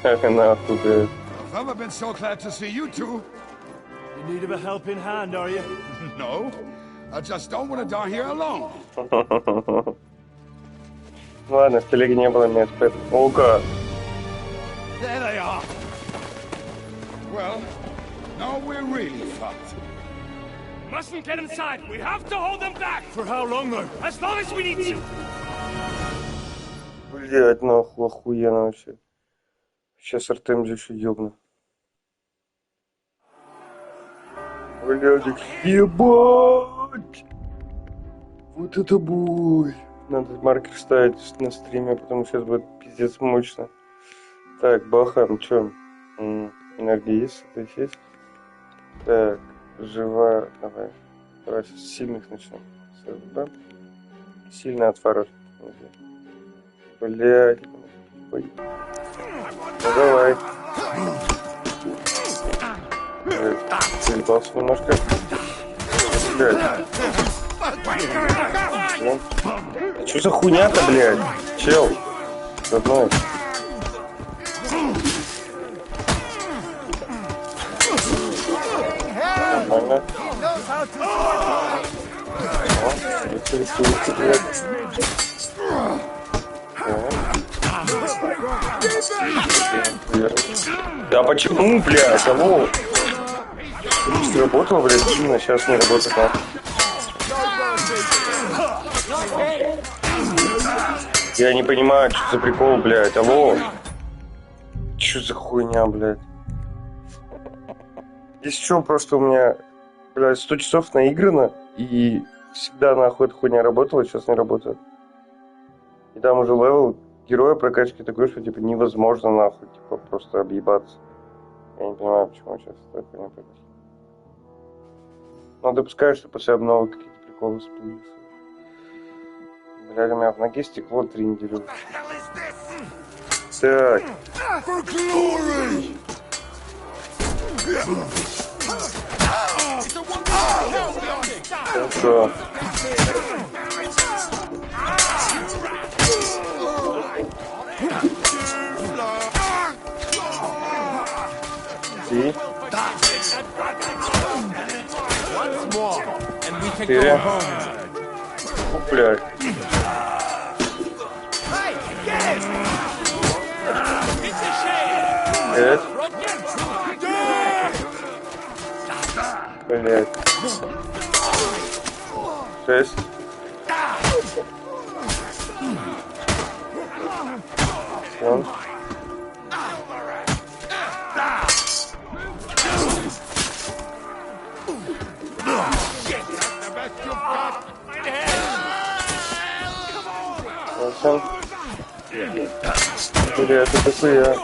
Нахуй, блядь. I've never been so glad to see you two. In need of a helping hand, are you? No, I just don't want to die here alone. Ладно, в телеге не было места. Ока. There they are. Well, now we're really fucked. Mustn't get inside. We have to hold them back. For how long, though? As long as we need to. Блять, нахуй, охуенно вообще. Сейчас Артем здесь еще ёбну. Блядь, ебать! Вот это бой! Надо маркер ставить на стриме, потому что сейчас будет пиздец мощно. Так, бахаем, чё? Энергия есть, это есть? Так, жива, давай. Давай с сильных начнем. Да? Сильный отворот. Блядь. Ой. Ну давай. Заебался немножко. Блядь. Что за хуйня-то, блядь? Чел. Родной. Нормально. Да почему, блядь, кого? Сработало, блядь, сильно, сейчас не работает, а? Я не понимаю, что за прикол, блядь, алло? Что за хуйня, блядь? Здесь что, просто у меня, блядь, 100 часов наиграно, и всегда нахуй эта хуйня работала, сейчас не работает. И там уже левел героя прокачки такой, что типа невозможно нахуй, типа просто объебаться. Я не понимаю, почему сейчас такая хуйня произошла. Но допускаю, что после обновы какие-то приколы всплыли. Блядь, у меня в ноге стекло 3 недели. Так. Хорошо. Три. 4. О, блядь. 5. Блядь. 6. 7. Блядь, это такое.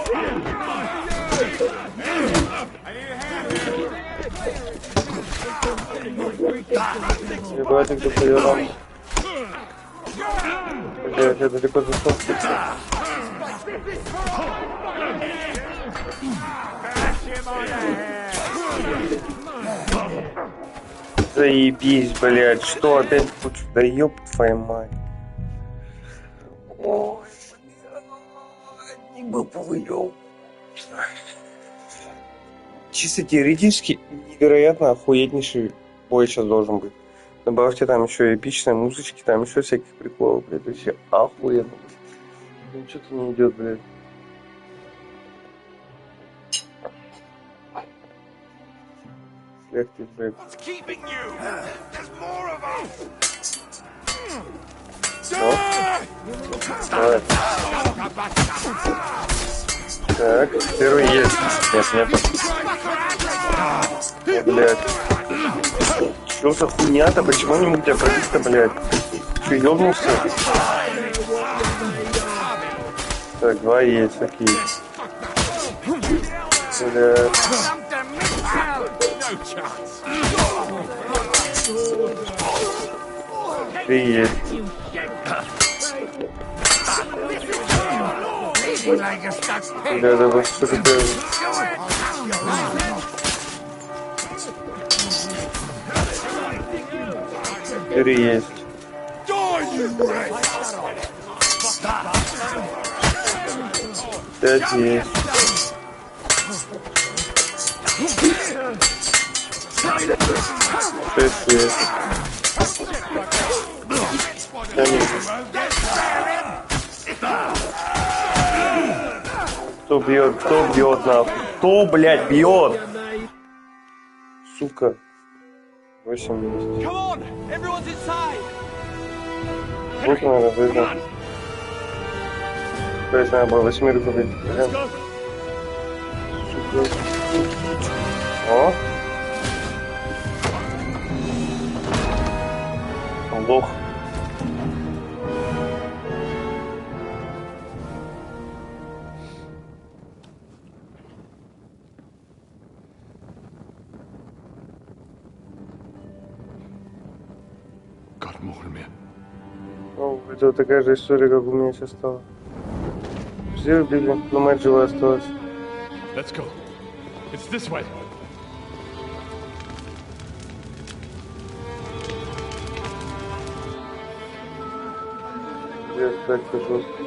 Ебать, их такое там. Блядь, я далеко зашел. Заебись, блядь, что опять хочу? Да ёб твою мать. Ой, не бы повылёл. Чисто теоретически невероятно охуеннейший бой сейчас должен быть. Добавьте там еще эпичные музычки, там еще всяких приколов, блядь, вообще охуенно. Ну что-то не идет, блядь. Слегка, блядь. Давай. Так, первый есть. Нет. О, блядь. Что за хуйня-то? Почему не могу тебя пробить-то, блядь? Че, ёбнулся? Так, 2 есть, окей. Блядь. 3 есть. Fighting like a stuck pig. Да, да, вот что такое. Теперь есть. Пять есть. 6 есть. 7 есть. Кто бьет нахуй? Кто, блядь, бьет? Сука. 8 есть. Вот надо выиграть. То есть надо было 8 купить. Сука. О. Лох. О, это такая же история, как у меня сейчас стала. Все убили, но мать жива осталась. Let's go. It's this way. Где так-то жестко.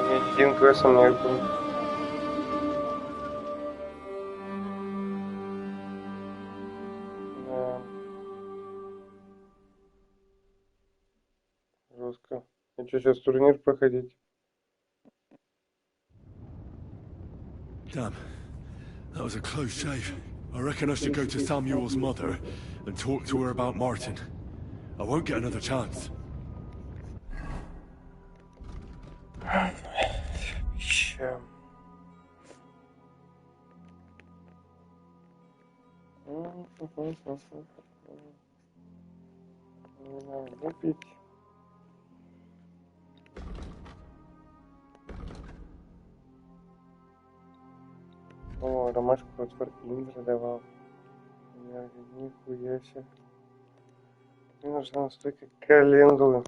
Ни один квестом не выполнил. Да. Жестко. И что, сейчас турнир проходить? Damn, that was a close shave. I reckon I should go to Samuel's mother and talk to her about Martin. I won't get another chance. Ща. Не надо выпить. О, ромашку от Форкин продавал. Я нихуя себе. Мне нужна настойка календулы.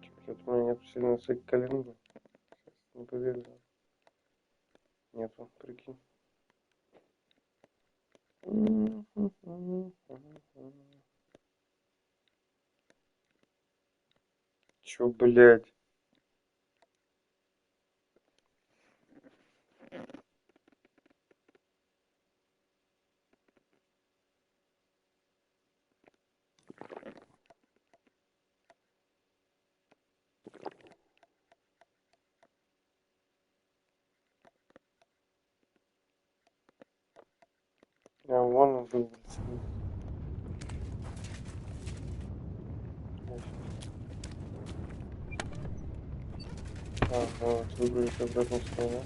Что-то у меня нет сильной настойки календулы. Сейчас не поверю. Нету, прикинь. Чё, блядь? А вон он был. Ага, вот выбрать обратную сторону.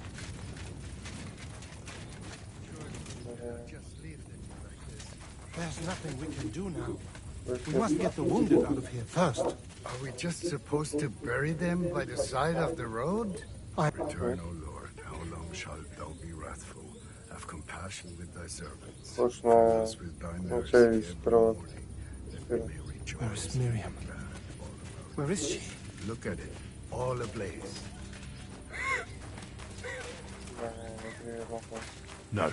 There's nothing we can do now. We must get the wounded out of here first. Are we just supposed to bury them by the side of the road? Return, O Lord. How long shalt thou be wrathful? Have compassion with thy servants. Fill us with thy mercy every morning, that we may rejoice. Where is Miriam? Where is she? Look at it, all ablaze. No,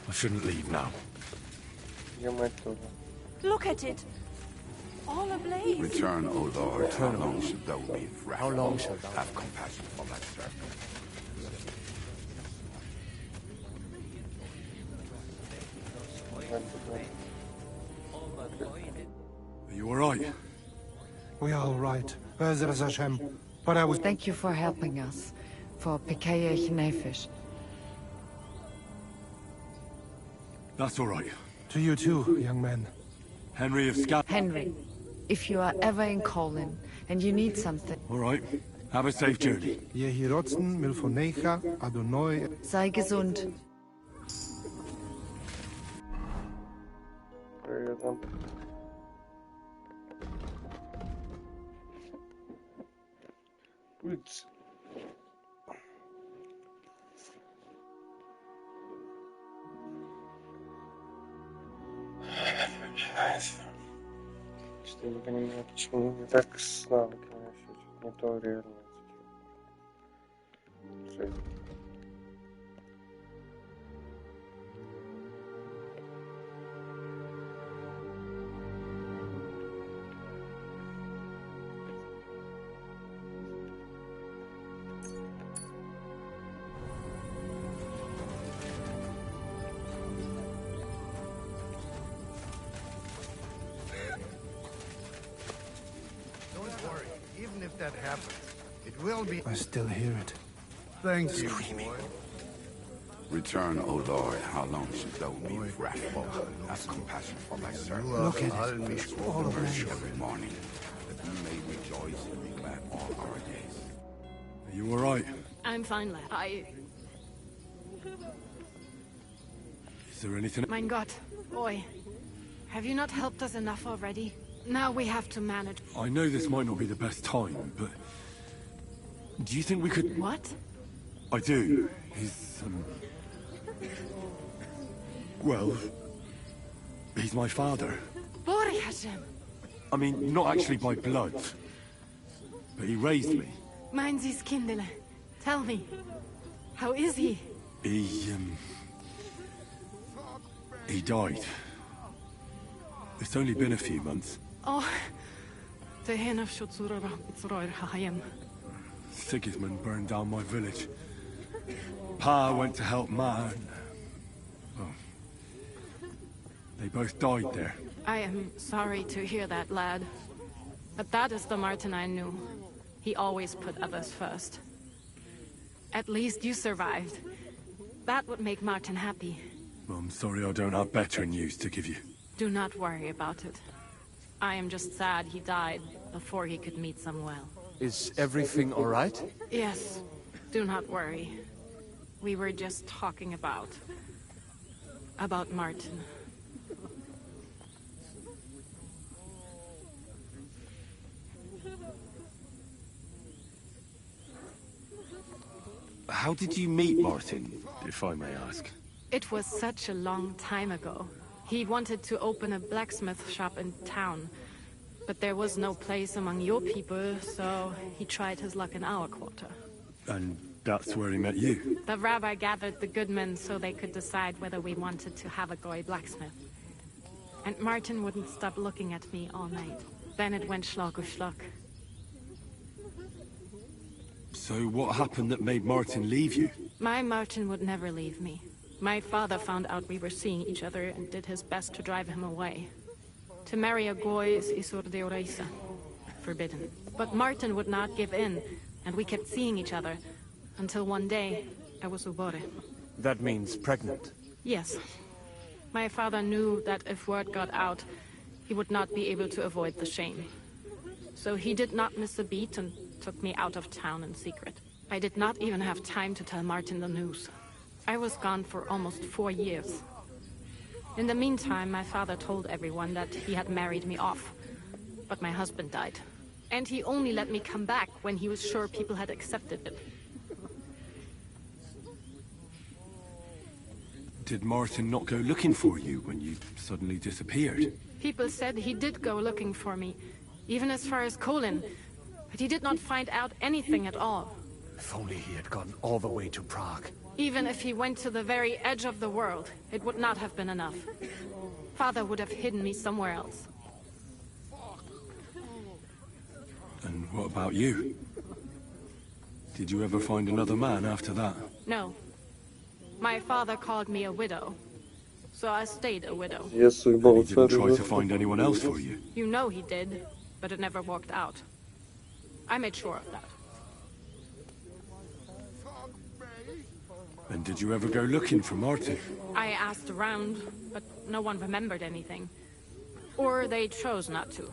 I shouldn't leave now. Look at it. All ablaze. Return, O Lord. Return, how long shalt thou be wrathful? How long shalt thou have compassion for thy servant? Are you alright? We are all right. Be'ezras Hashem. But I was... Thank you for helping us. For Pikeyech Nefesh. That's alright. To you too, young man. Henry of Scap. Henry, if you are ever in Colin and you need something... Alright. Have a safe journey. Yehi rotzen milfonecha Adonai. Sei gesund. Oops. просто не понимаю, почему не так с навыками вообще, что-то не то реально. Жесть. That happens. It will be. I still hear it. Thank you. Screaming. Return, O Lord. How long should thou be wrathful? Have compassion for thy servant. Look at it. All of Mercy them. every morning, that we may rejoice and be glad all our days. Are you alright? I'm fine, lad. Is there anything? Mein Gott, boy. Have you not helped us enough already? Now we have to manage. I know this might not be the best time, but... Do you think we could... What? I do. Well... He's my father. Bori Hashem. I mean, not actually by blood. But he raised me. Mein Sis Kindele. Tell me. How is he? He died. It's only been a few months. Oh, the hen of Shutsura Hayem. Sigismund burned down my village. Pa went to help Ma. Well, they both died there. I am sorry to hear that, lad. But that is the Martin I knew. He always put others first. At least you survived. That would make Martin happy. I'm sorry I don't have better news to give you. Do not worry about it. I am just sad he died before he could meet Samuel. Is everything all right? Yes. Do not worry. We were just talking about Martin. How did you meet Martin, if I may ask? It was such a long time ago. He wanted to open a blacksmith shop in town, but there was no place among your people, so he tried his luck in our quarter. And that's where he met you? The rabbi gathered the good men so they could decide whether we wanted to have a goy blacksmith. And Martin wouldn't stop looking at me all night. Then it went schlock or schlock. So what happened that made Martin leave you? My Martin would never leave me. My father found out we were seeing each other and did his best to drive him away. To marry a goy is isur deoraisa, forbidden. But Martin would not give in, and we kept seeing each other, until one day, I was ubore. That means pregnant? Yes. My father knew that if word got out, he would not be able to avoid the shame. So he did not miss a beat and took me out of town in secret. I did not even have time to tell Martin the news. I was gone for almost 4 years. In the meantime, my father told everyone that he had married me off. But my husband died. And he only let me come back when he was sure people had accepted it. Did Martin not go looking for you when you suddenly disappeared? People said he did go looking for me, even as far as Kolin. But he did not find out anything at all. If only he had gone all the way to Prague. Even if he went to the very edge of the world, it would not have been enough. Father would have hidden me somewhere else. And what about you? Did you ever find another man after that? No. My father called me a widow. So I stayed a widow. He didn't try to find anyone else for you? You know he did, but it never worked out. I made sure of that. And did you ever go looking for Martin? I asked around, but no one remembered anything. Or they chose not to.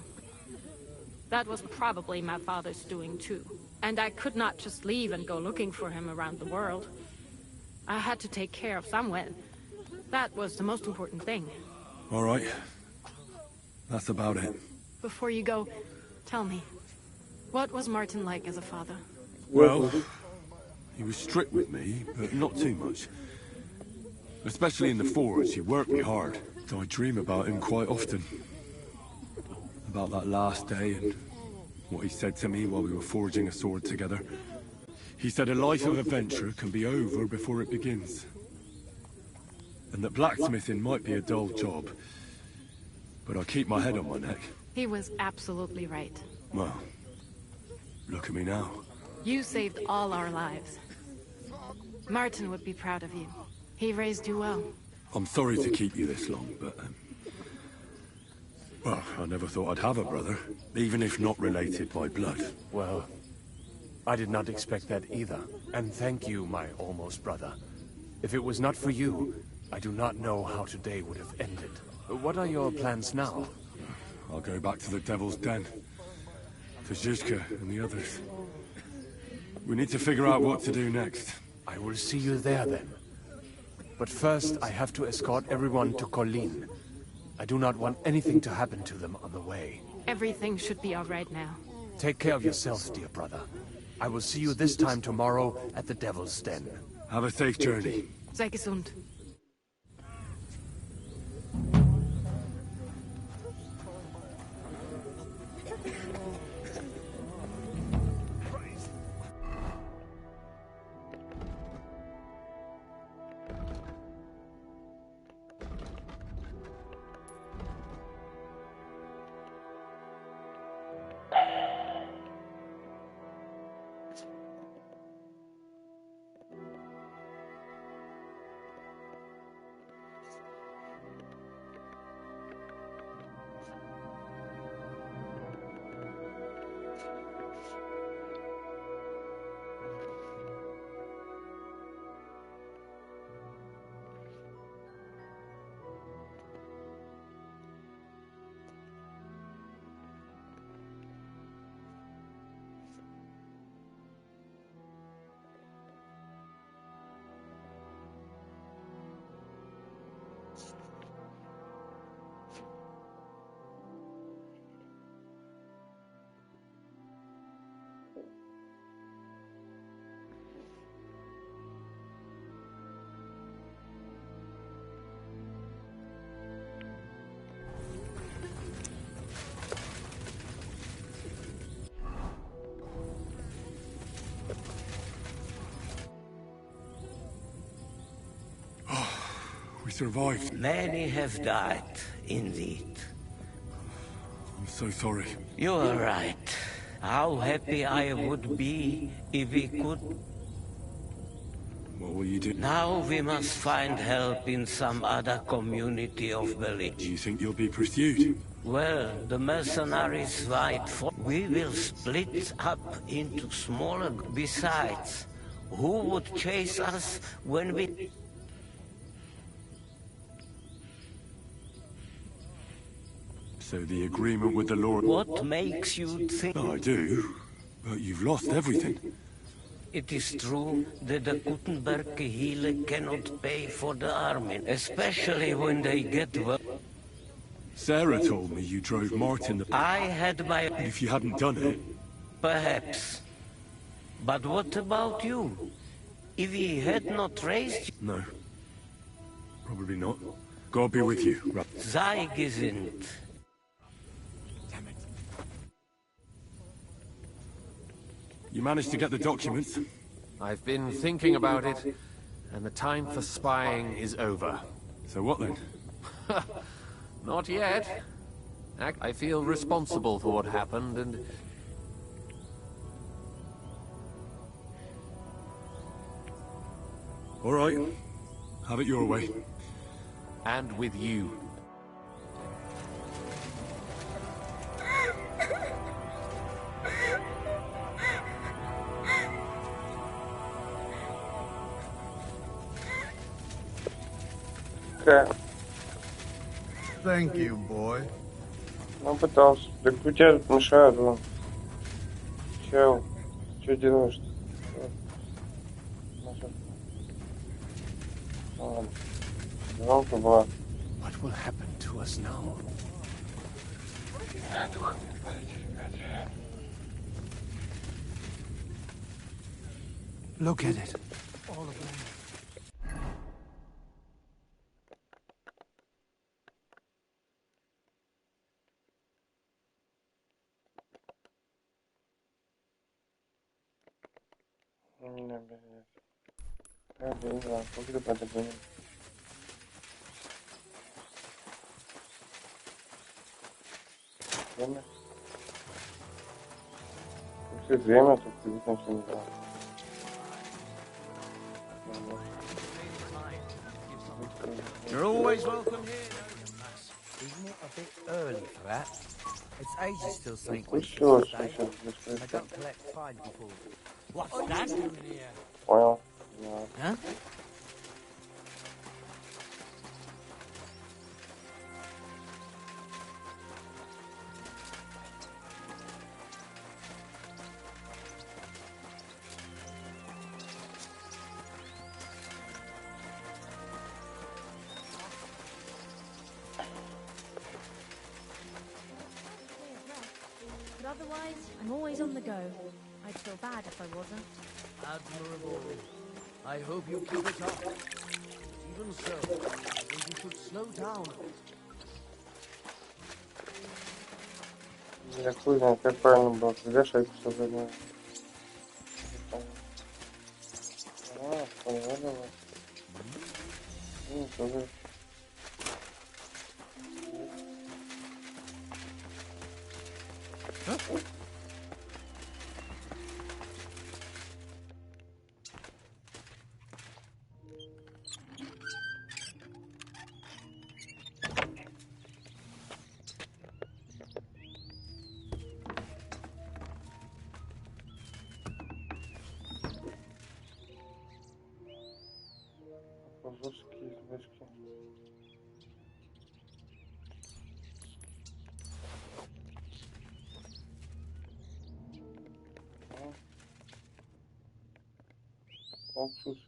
That was probably my father's doing too. And I could not just leave and go looking for him around the world. I had to take care of Samuel. That was the most important thing. All right. That's about it. Before you go, tell me, what was Martin like as a father? Well, he was strict with me, but not too much. Especially in the forge, he worked me hard. So I dream about him quite often. about that last day and what he said to me while we were forging a sword together. He said a life of adventure can be over before it begins. And that blacksmithing might be a dull job, but I keep my head on my neck. He was absolutely right. Well, look at me now. You saved all our lives. Martin would be proud of you. He raised you well. I'm sorry to keep you this long, but... well, I never thought I'd have a brother, even if not related by blood. Well, I did not expect that either. And thank you, my almost brother. If it was not for you, I do not know how today would have ended. What are your plans now? I'll go back to the Devil's Den. To Zizka and the others. We need to figure out what to do next. I will see you there then. But first, I have to escort everyone to Colleen. I do not want anything to happen to them on the way. Everything should be all right now. Take care of yourself, dear brother. I will see you this time tomorrow at the Devil's Den. Have a safe journey. Sei gesund. We survived. Many have died, indeed. I'm so sorry. You are right. How happy I would be if we could... What will you do? Now we must find help in some other community of village. Do you think you'll be pursued? Well, the mercenaries fight for... We will split up into smaller... Besides, who would chase us when we... So the agreement with the Lord... What makes you think... I do, but you've lost everything. It is true that the Kuttenberg Kehille cannot pay for the army, especially when they get well. Sarah told me you drove Martin the... I had my... If you hadn't done it... Perhaps. But what about you? If he had not raised you... No. Probably not. God be with you. Sei gesinnt. You managed to get the documents? I've been thinking about it, and the time for spying is over. So what then? Not yet. I feel responsible for what happened, and... All right. Have it your way. And with you. Thank you, boy. Ну, пытался. Так у тебя мешают, вон. Чел, что делаешь-то? Жалко была. What will happen to us now? Look at it. All of them. Меня, блядь. Я не знаю, сколько ты подобрал. Время? Если время, то приблизительно ничего не знаю. You're always welcome here. Isn't it a bit early for that? It's ages till St. Winston's Day, and I don't collect fine before. What's that doing here? Понял. Yeah. Huh? But otherwise, I'm always on the go. I'd feel bad if I wasn't. Admirable. I hope you keep it up. Even so, I think you should slow down a bit. Я хуй знает, как правильно было. Когда шайку создали? Понравилось. Тоже. Пазурские излишки. Уксус.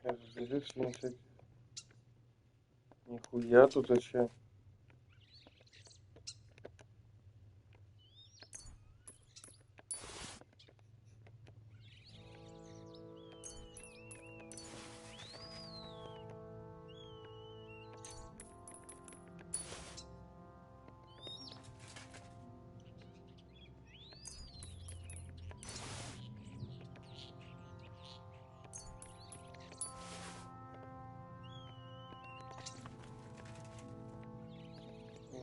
Разделись на всякие. Нихуя тут вообще.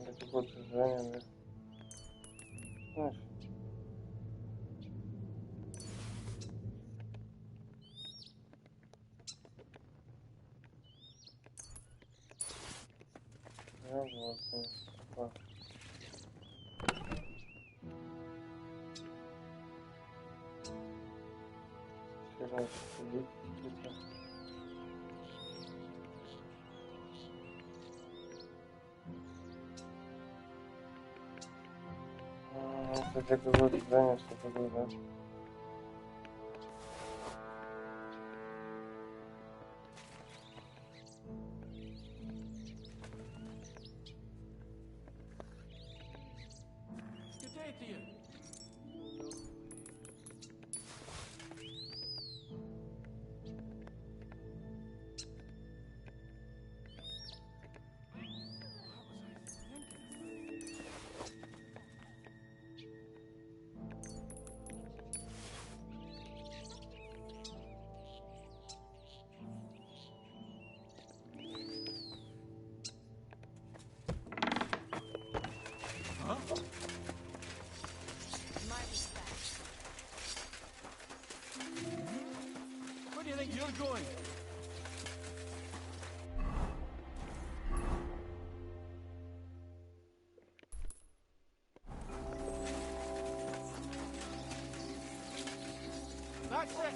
Это вот задание, да? Знаешь. Вот. Сейчас это какое-то здание, что такое, да? Good day to you. Where do you think you're going? That's it.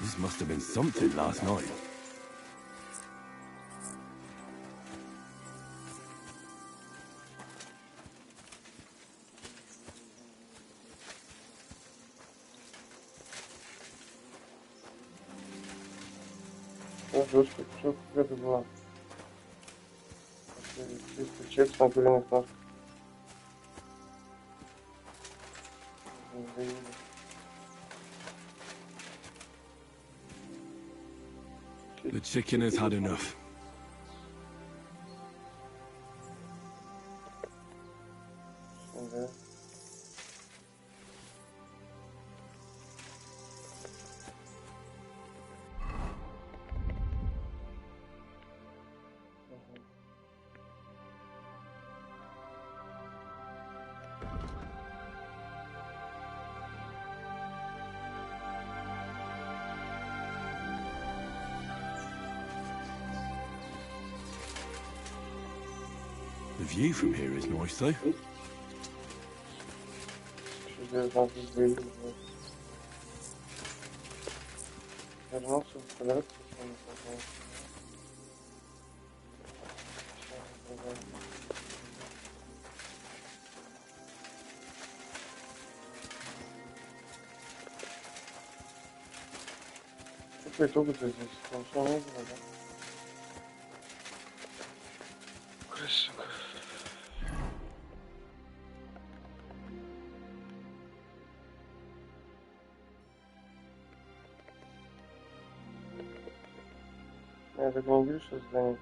This must have been something last night. Жестко, что это было? Чисто чек на куриных ножках. The chicken has had enough. The view from here is nice, though. Какой долго здесь? Ничего не было, да? Красиво. Я так не говорю, что здание.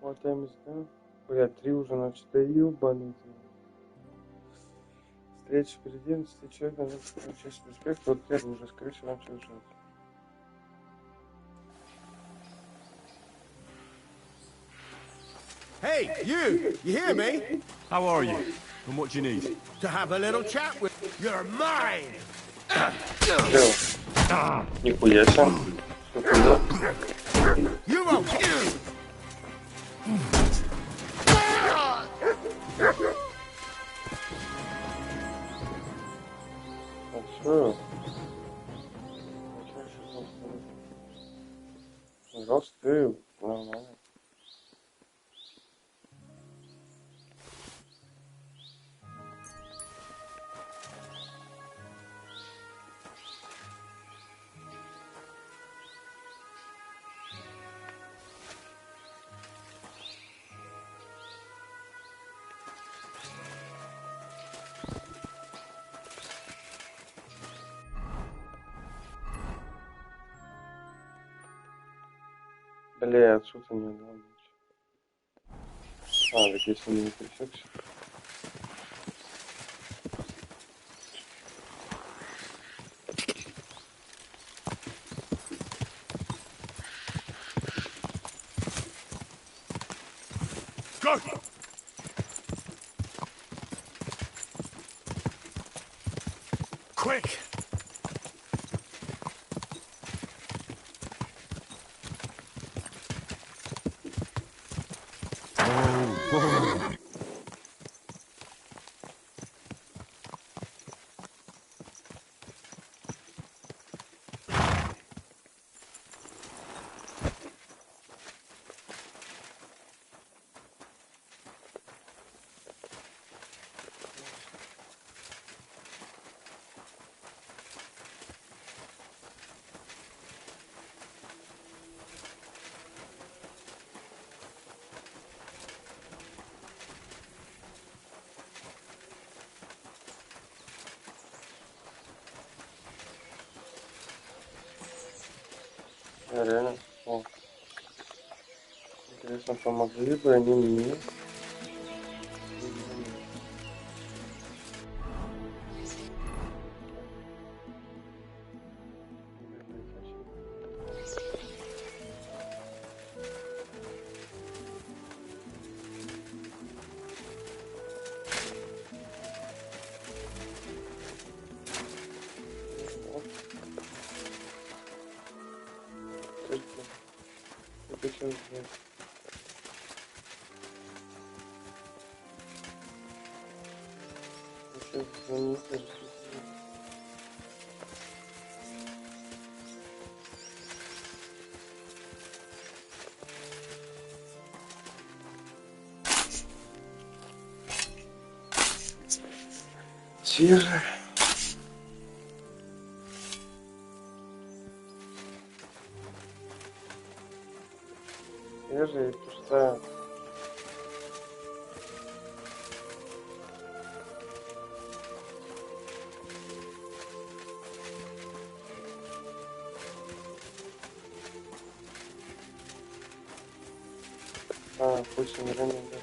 Вот я места. Бля, 3 уже, значит, да ебаный ты. Встреча впереди, 10 человек, надо включить перспект. Вот первый уже, скорее всего, начал жить. Hey, you! You hear me? How are you? And what do you need? To have a little chat with... You're mine! Нихуя себе. You won't... Что? Застыл. Нормально. Бля, отсюда не надо. А, так если не пересекся. Go! Quick! Реально. О. Интересно, помогли бы они мне. Тише. Свежая и пустая. А, пусть не ранее, да.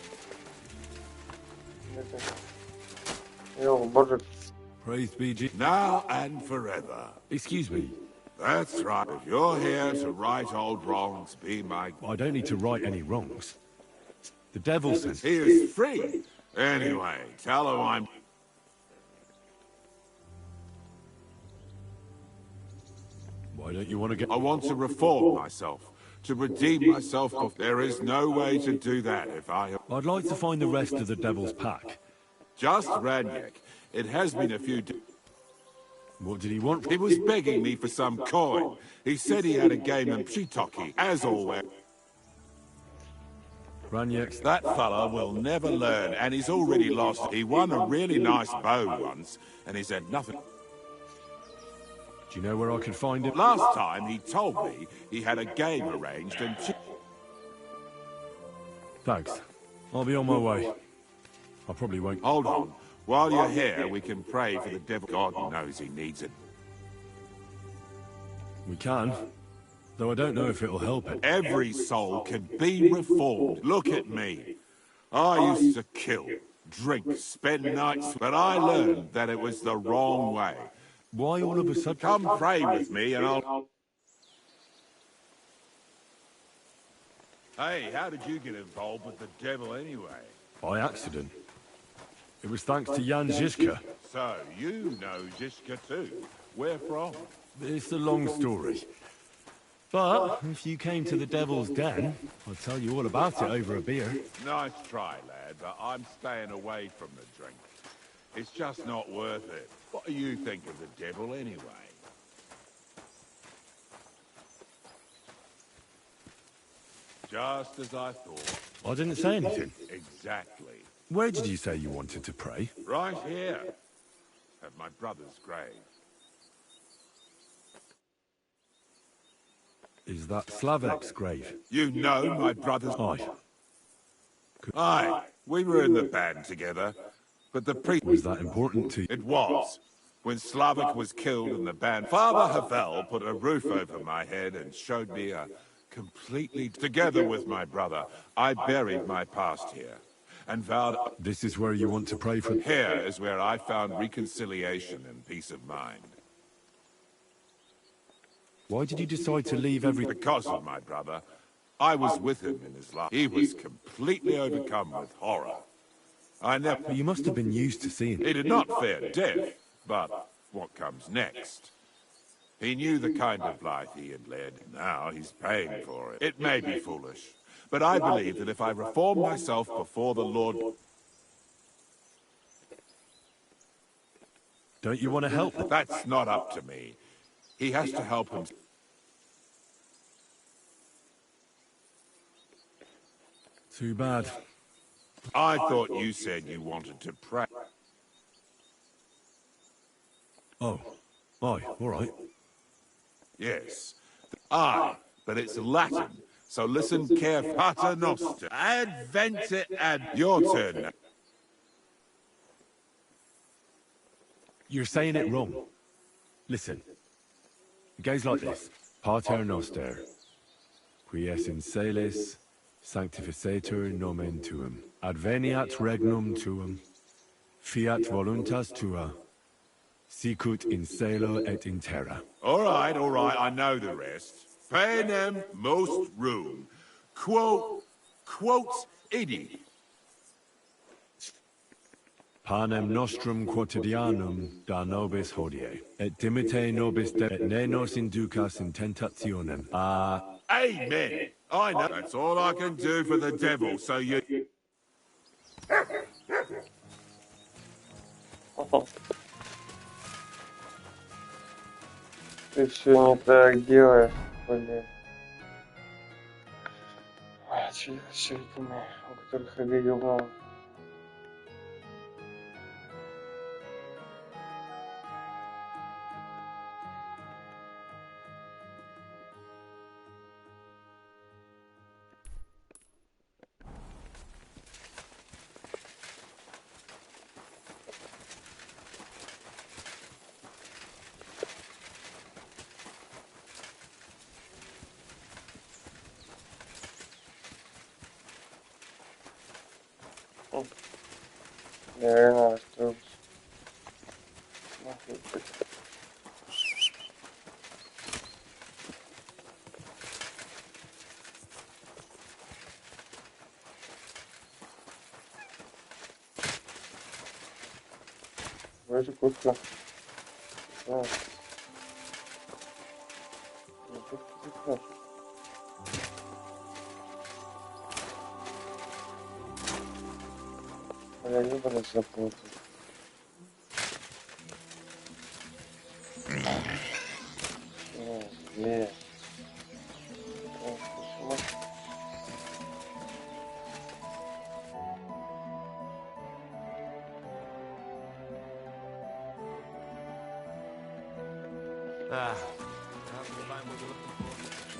Yo, Border. Praise be Jesus. Now and forever. Excuse me. That's right. If you're here to right old wrongs, be my... I don't need to right any wrongs. The devil says... He is free. Anyway, tell him I'm... Why don't you want to get... I want to reform myself. To redeem myself. There is no way to do that if I... I'd like to find the rest of the devil's pack. Just Ranyek. It has been a few... What did he want? He was begging me for some coin. He said he had a game of Chitoki, as always. Ranyek's... That fella will never learn, and he's already lost. He won a really nice bow once, and he's had nothing. Do you know where I can find it? Last time, he told me he had a game arranged and... Thanks. I'll be on my way. I probably won't... Hold on. While you're here, we can pray for the devil. God knows he needs it. We can. Though I don't know if it'll help it. Every soul can be reformed. Look at me. I used to kill, drink, spend nights, but I learned that it was the wrong way. Why all of a sudden? Come pray with me and I'll... Hey, how did you get involved with the devil anyway? By accident. It was thanks to Jan Žižka. So, you know Žižka too. Where from? It's a long story. But, if you came to the Devil's Den, I'll tell you all about it over a beer. Nice try, lad, but I'm staying away from the drink. It's just not worth it. What do you think of the devil anyway? Just as I thought. I didn't say anything. Exactly. Where did you say you wanted to pray? Right here, at my brother's grave. Is that Slavek's grave? You know my brother's... Aye. Aye, we were in the band together, but the priest... Was that important to you? It was. When Slavek was killed in the band, Father Havel put a roof over my head and showed me a completely... Together with my brother, I buried my past here. And vowed... This is where you want to pray for... Here is where I found reconciliation and peace of mind. Why did you decide to leave every... Because of my brother. I was with him in his life. He was completely overcome with horror. I never... But you must have been used to seeing... He did not fear death, but what comes next? He knew the kind of life he had led. Now he's paying for it. It may be foolish. But I believe that if I reform myself before the Lord... Don't you want to help? That's not up to me. He has to help him. Too bad. I thought you said you wanted to pray. Oh. Aye, all right. Yes. Aye, but it's Latin. So listen carefully. Pater Noster. Adventure ad... Your turn now. You're saying it wrong. Listen. It goes like this. Pater Noster. Qui es in celis, sanctificetur nomen tuum. Adveniat regnum tuum. Fiat voluntas tua. Sicut in cielo et in terra. All right, I know the rest. Panem most room. Quote idi. Panem nostrum quotidianum da nobis hodie. Et dimite nobis de et ne nos inducas in tentationem. Amen. I know. That's all I can do for the devil, so you... Ты все не так делаешь, блин. Чириками, у которых я говорил. Наверное, что... Вроде куртка. Да. Я выбрать запутал. Нет.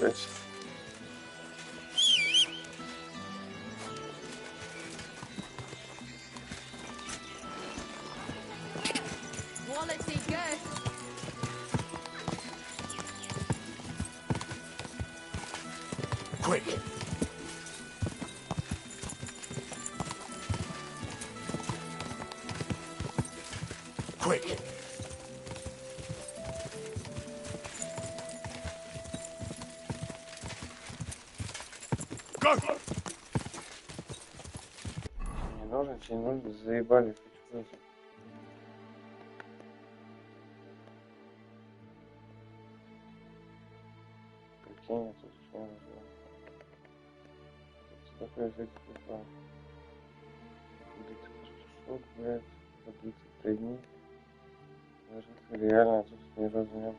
Жесть. Quality good. Quick! Quick! Go! Не нужно, заебали. Прикинь, тут что нужно. Такой эффект типа. Шок, блядь, забытый тройник. Реально, тут ни разу не было.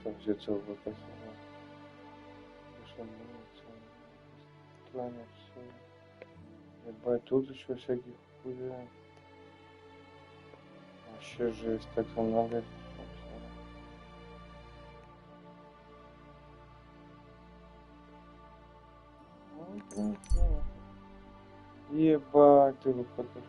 Там где-то вот это. Плане все. Ебать, тут еще всяких хуя. Вообще жесть, так много. Ебать, ты вот подошел.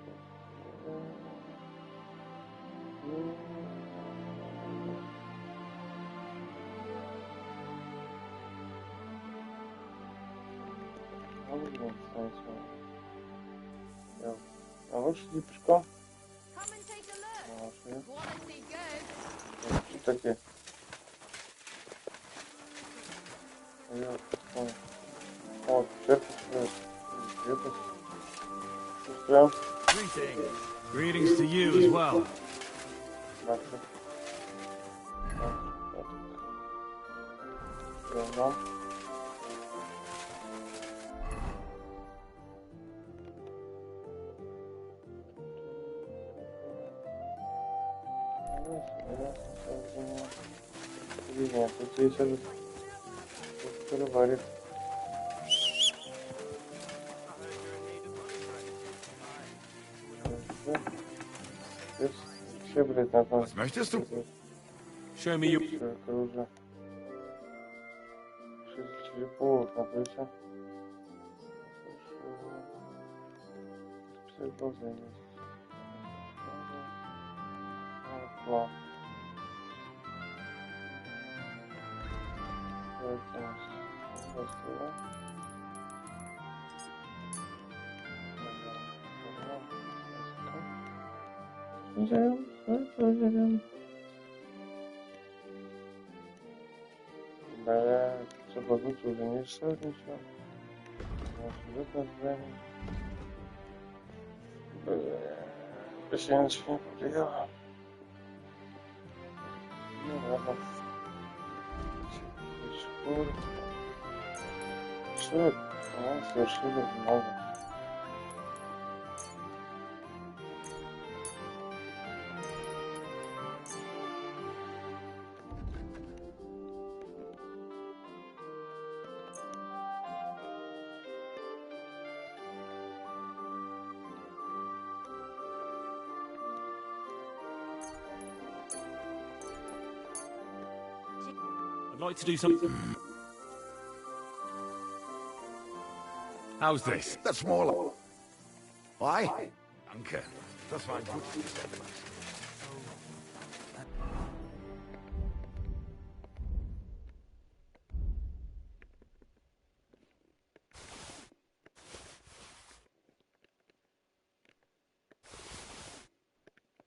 А лучше иди пешком. Что такие? Вот, церковь. Greetings to you as well. Нет, тут есть этот варит. Все, блядь, на том. Möchtest du? Show me you. Это уже. Черепов, напротив. Все глаза есть. Ладно. Да, забагуть уже не решает ничего. Вот это здание. Почти ничего не повлияло. Ну ладно. Что? Совершили много. I'd like to do something. How's this? That's more like... Why? Danke. Das war ein gutes Gesetz.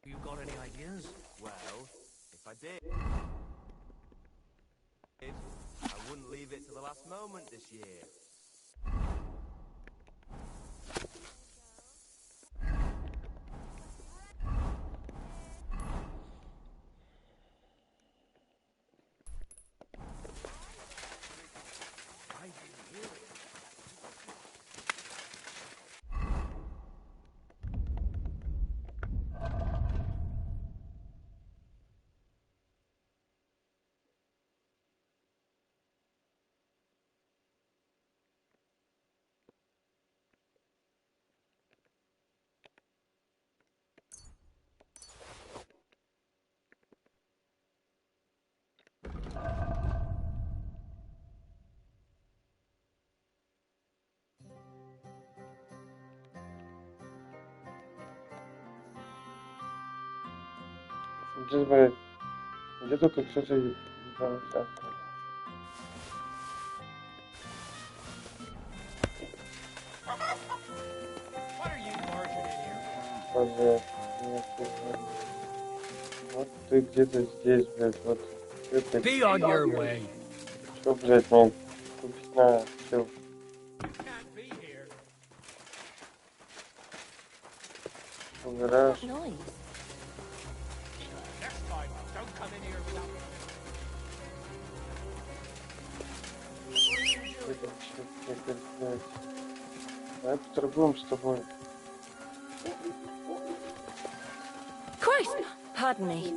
You got any ideas? Well, if I did... wouldn't leave it to the last moment this year. Где только кто-то ебался. Блядь, вот ты где-то здесь, блядь, вот. Be on your way. Что, блядь, мне купить на все? Убираешь. Давай поторгуем с тобой. Christ! Pardon me.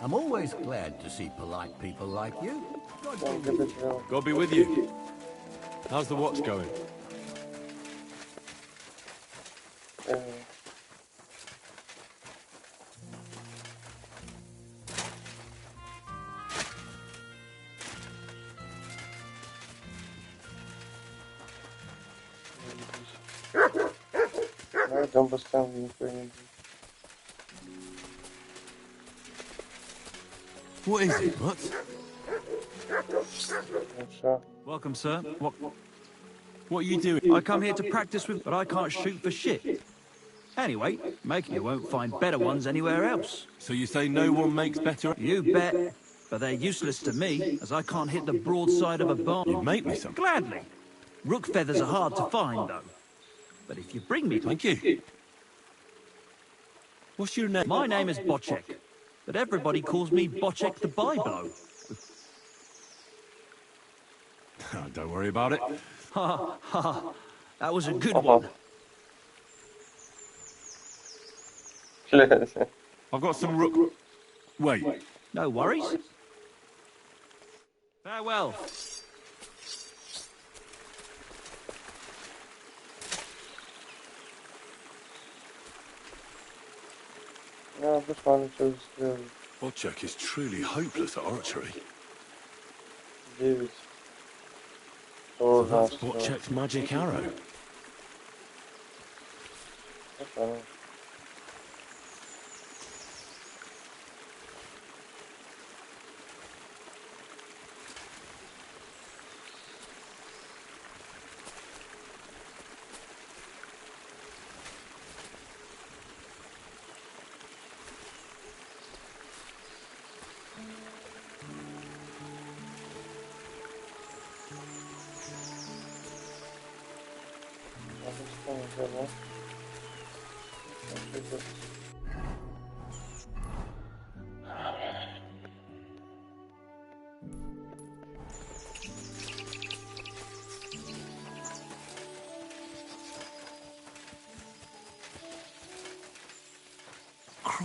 I'm always glad to see polite people like you. God be with you. How's the watch going? Там поставлю никто-нибудь. What is it, What? Welcome, sir. What are you doing? I come here to practice with, but I can't shoot for shit. Anyway, making you won't find better ones anywhere else. So you say no one makes better? You bet. But they're useless to me, as I can't hit the broadside of a barn. You'd make me some. Gladly. Rook feathers are hard to find, though. But if you bring me... Thank you. What's your name? My name is Bocek, but everybody calls me Bocek the Byblow. Don't worry about it. Ha ha. That was a good one. I've got some rook. Wait. No worries. Farewell. No, this one is still. Bocek is truly hopeless at archery. Yes. So that's Bocek's magic arrow. Okay.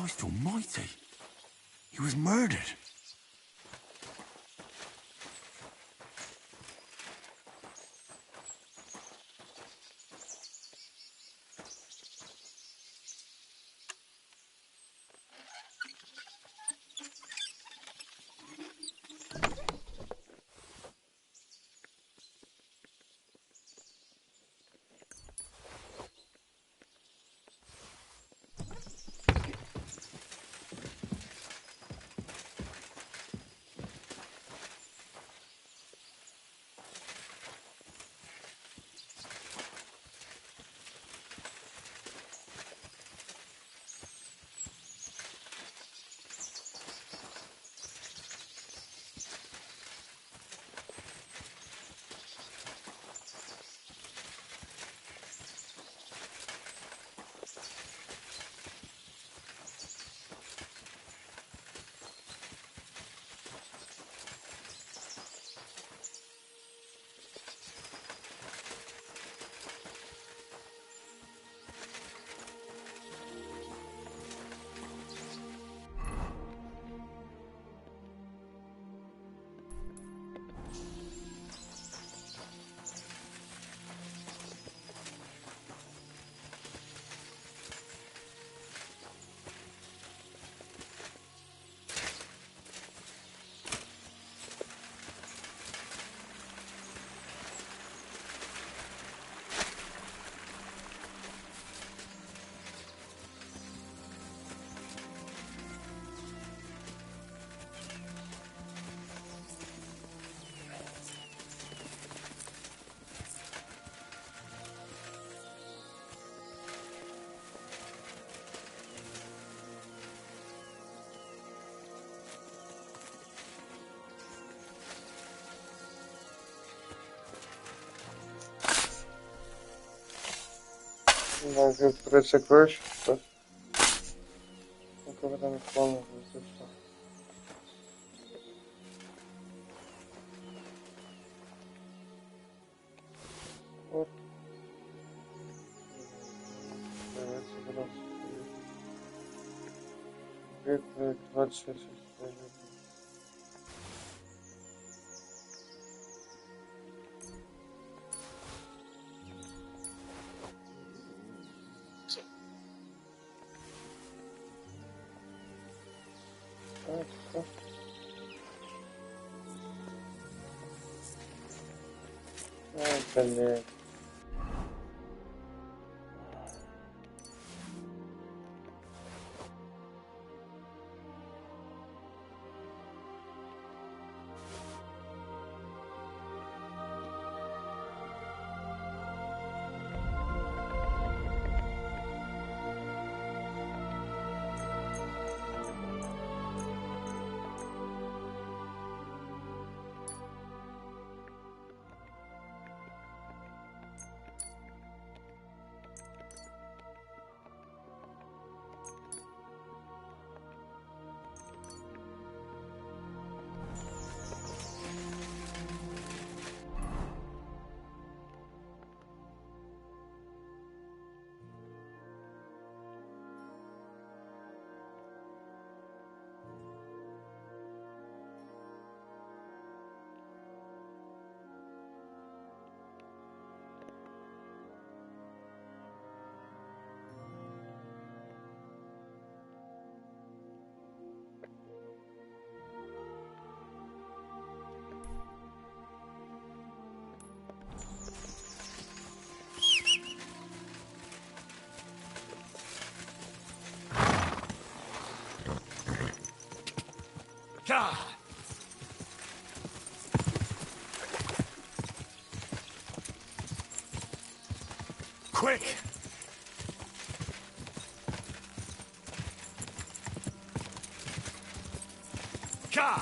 Christ almighty. He was murdered. Могу пройти кое что. Ну, когда мы полностью зашли. Вот. Давайте собираться. 26. Блядь. God! Quick! God!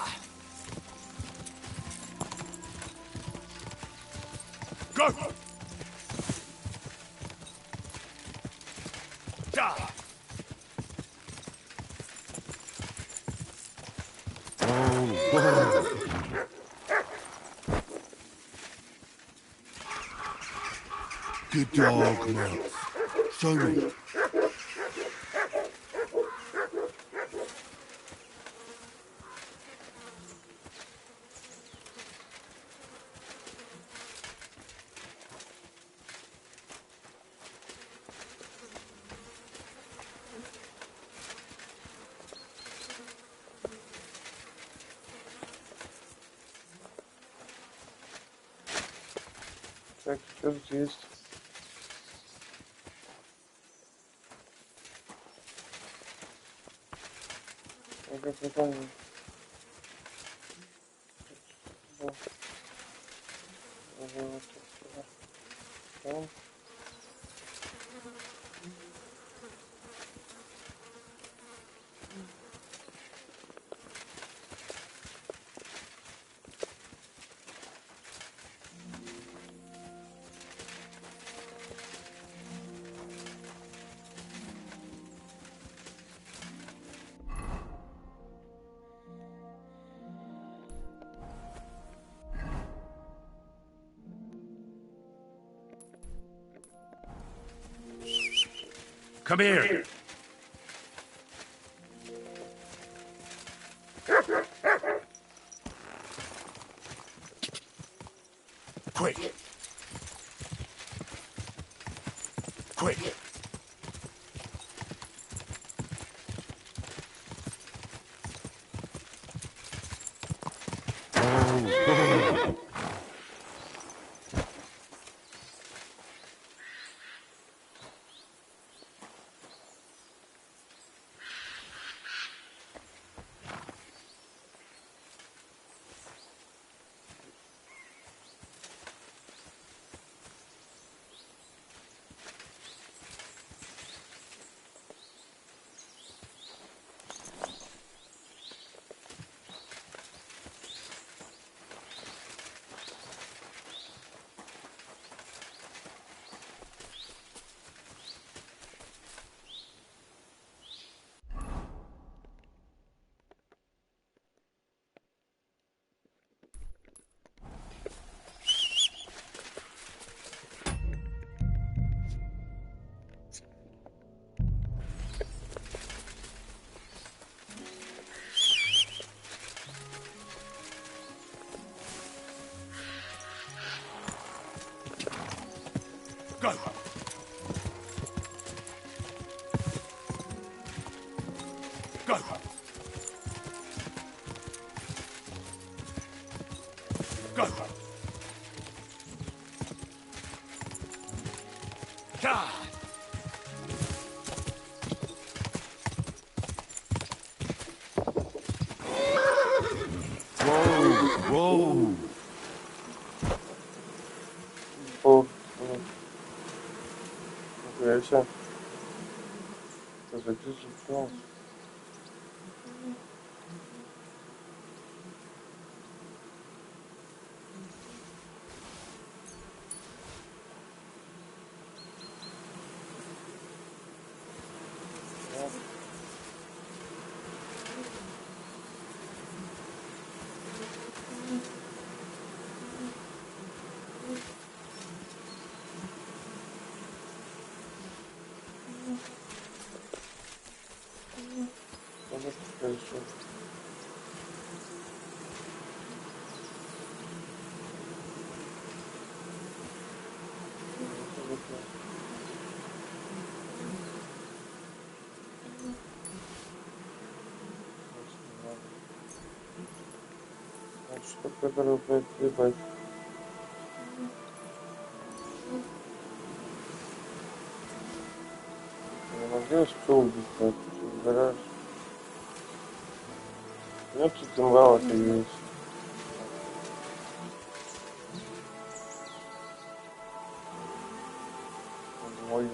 Go! God! Good dog, Max. Show me. Так, что тут есть? Я как не помню. Да. Вот сюда. Там. Come here. Quick. Quick. Go. Go. Go. God. Whoa. О, Греcia. Это закричал. Хорошо. Что, который будет ебать? Не могу что убить, ты разбираешь? Ну, тут мало ты есть. Ой.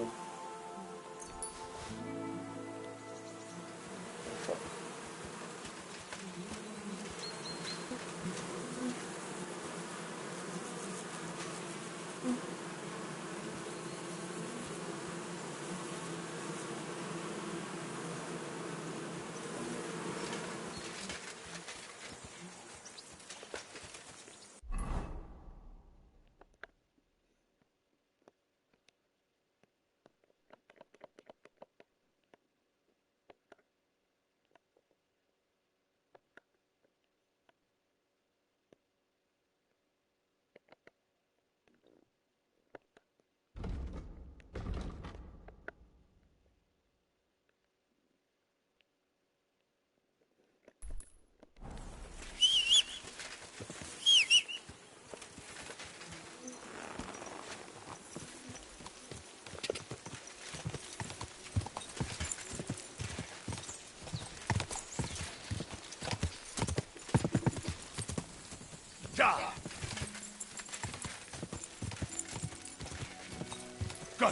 Go!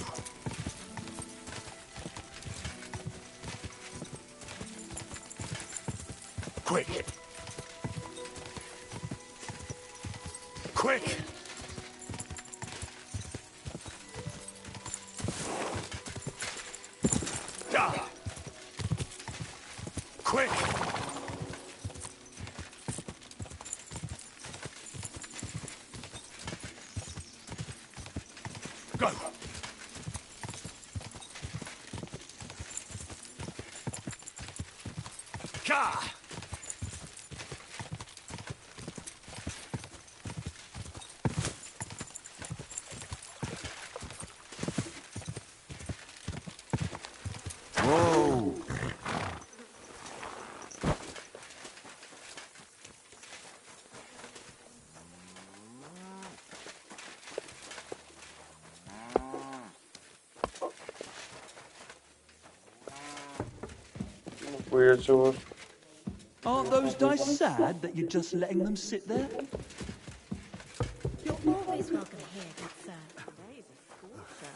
Quick! Quick! Quick! Go! Ka! Whoa! Weird sword. Aren't those dice sad that you're just letting them sit there? You're always welcome here, good sir. Today's a scorcher.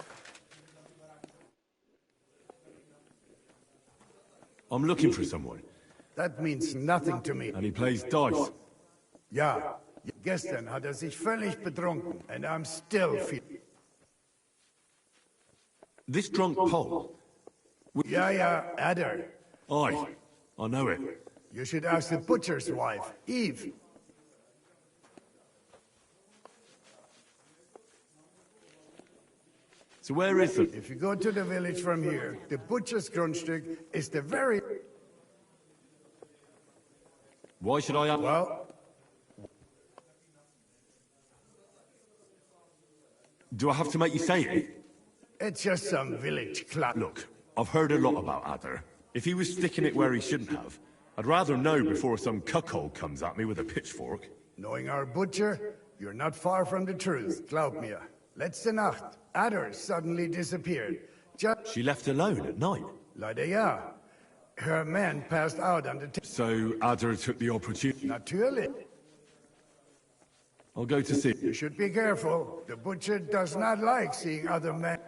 I'm looking for someone. That means nothing to me. And he plays dice. Ja, gestern hat sich völlig betrunken, and I'm still feeling. This drunk Pole. Ja, Adder. Aye, I know it. You should ask the butcher's wife, Eve. So where is it? If you go to the village from here, the butcher's Grundstück is the very... Why should I... Well... Do I have to make you say it? It's just some village club. Look, I've heard a lot about Adder. If he was sticking it where he shouldn't have, I'd rather know before some cuckold comes at me with a pitchfork. Knowing our butcher, you're not far from the truth, glaub mir. Letzte Nacht, Adder suddenly disappeared. She left alone at night? Leider ja. Her man passed out on the... So Adder took the opportunity? Natürlich. I'll go to see. You should be careful. The butcher does not like seeing other men.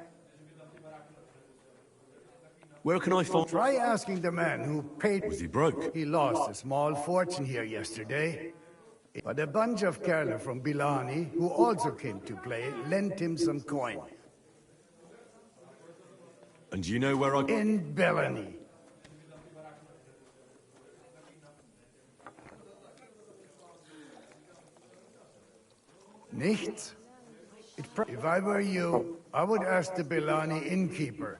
Where can I find... Try asking the man who paid... Was he broke? He lost a small fortune here yesterday. But a bunch of Kerler from Bilani, who also came to play, lent him some coin. And do you know where I... In Bellany. Nichts? If I were you, I would ask the Bellani innkeeper.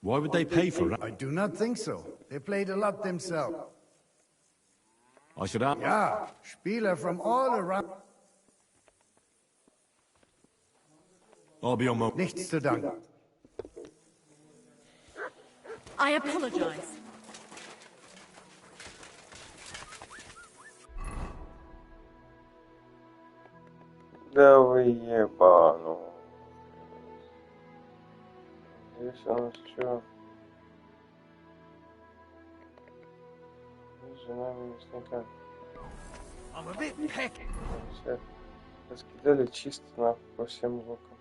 Why would they pay for it? I do not think so. They played a lot themselves. I should ask. Ja, Spieler from all around. I'll be on my... Nichts zu danken. I apologize. Да вы ебану. Здесь у нас что? Жена мясника. Все. Раскидали чисто нахуй по всем блокам.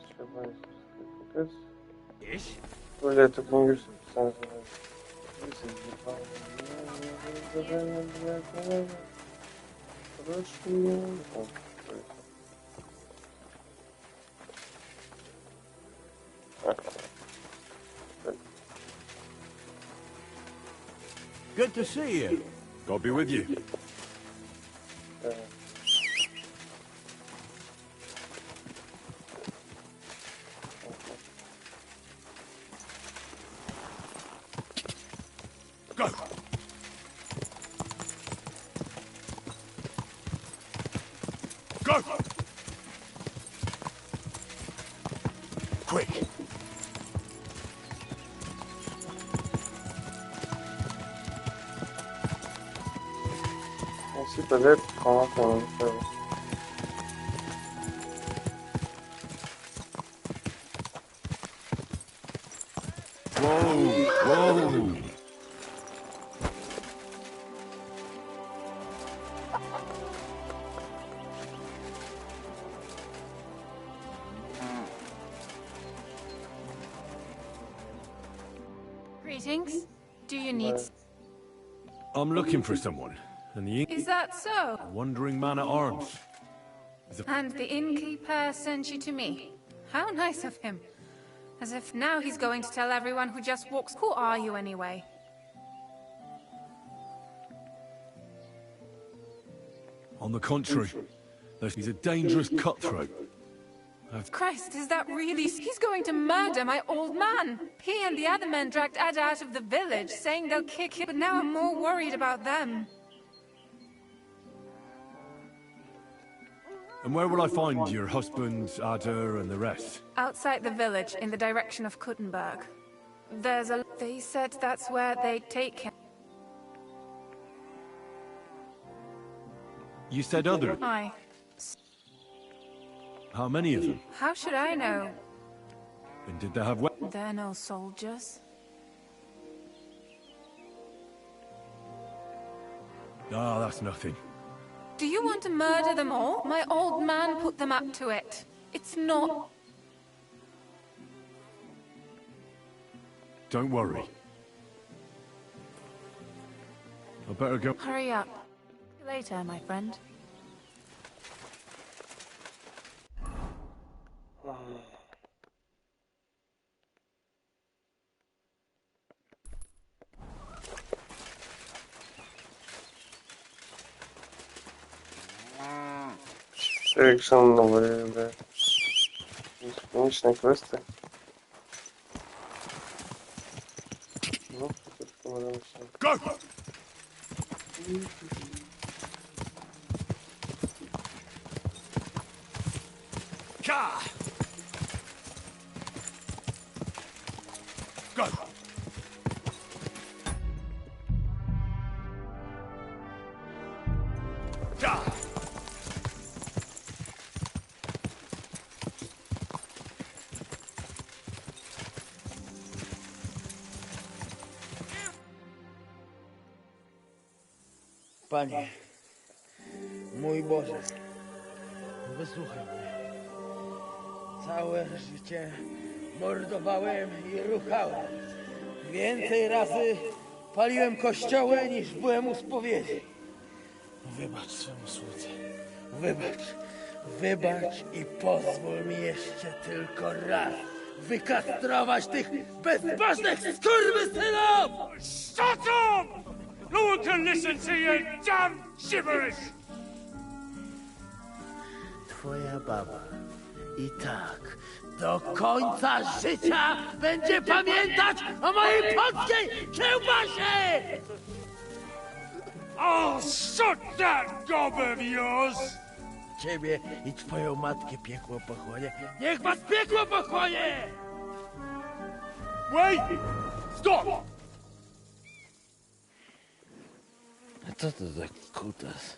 Что будет? Капец. Оля, я только не вижу, что сам знаю. Good to see you. God be with you. Go! Go! Quick! Si peut-être comment on fait. Whoa! Greetings. Do you need... I'm looking for someone, and the Is that so? wandering man at arms. And the innkeeper sent you to me. How nice of him. As if now he's going to tell everyone who just walks. Who are you anyway? On the contrary, he's a dangerous cutthroat. Christ, is that really... He's going to murder my old man. He and the other men dragged Ada out of the village, saying they'll kick him, but now I'm more worried about them. And where will I find your husband, Ada, and the rest? Outside the village, in the direction of Kuttenberg. There's a... They said that's where they take him. You said other. Aye. How many of them? How should I know? And did they have weapons? They're no soldiers. Ah, that's nothing. Do you want to murder them all? My old man put them up to it. It's not... Don't worry. I better go. Hurry up. See you later, my friend. Совершенно новое, да. Бесконечные квесты. Ну, тут можем все. Go! Go! Panie, mój Boże, wysłuchaj mnie. Całe życie mordowałem i ruchałem. Więcej razy paliłem kościoły, niż byłem u spowiedzi. Wybacz swemu słudze. Wybacz i pozwól mi jeszcze tylko raz wykastrować tych bezbożnych skurwysynów! Shut up! No one can listen to your damn gibberish! Twoja baba i tak do końca życia będzie pamiętać o mojej polskiej kiełbasie! I'll shut that gob of yours! Ciebie i twoją matkę piekło pochłonie. Niech was piekło pochłonie! Wait! Stop! A co to za kutas?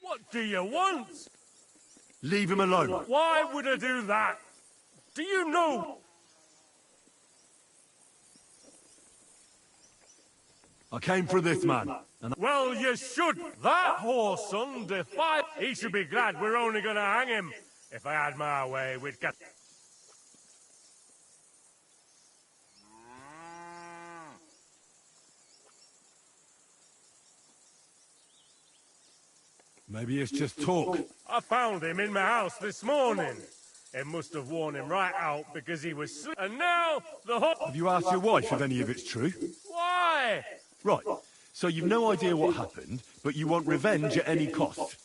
What do you want? Leave him alone. Why would I do that? Do you know? I came for this man. And Well, you should. That whoreson defied. He should be glad we're only gonna hang him. If I had my way, we'd get... maybe it's just talk. I found him in my house this morning. It must have worn him right out because he was sleeping. And now the whole... Have you asked your wife if any of it's true? Why? Right. So you've no idea what happened, but you want revenge at any cost.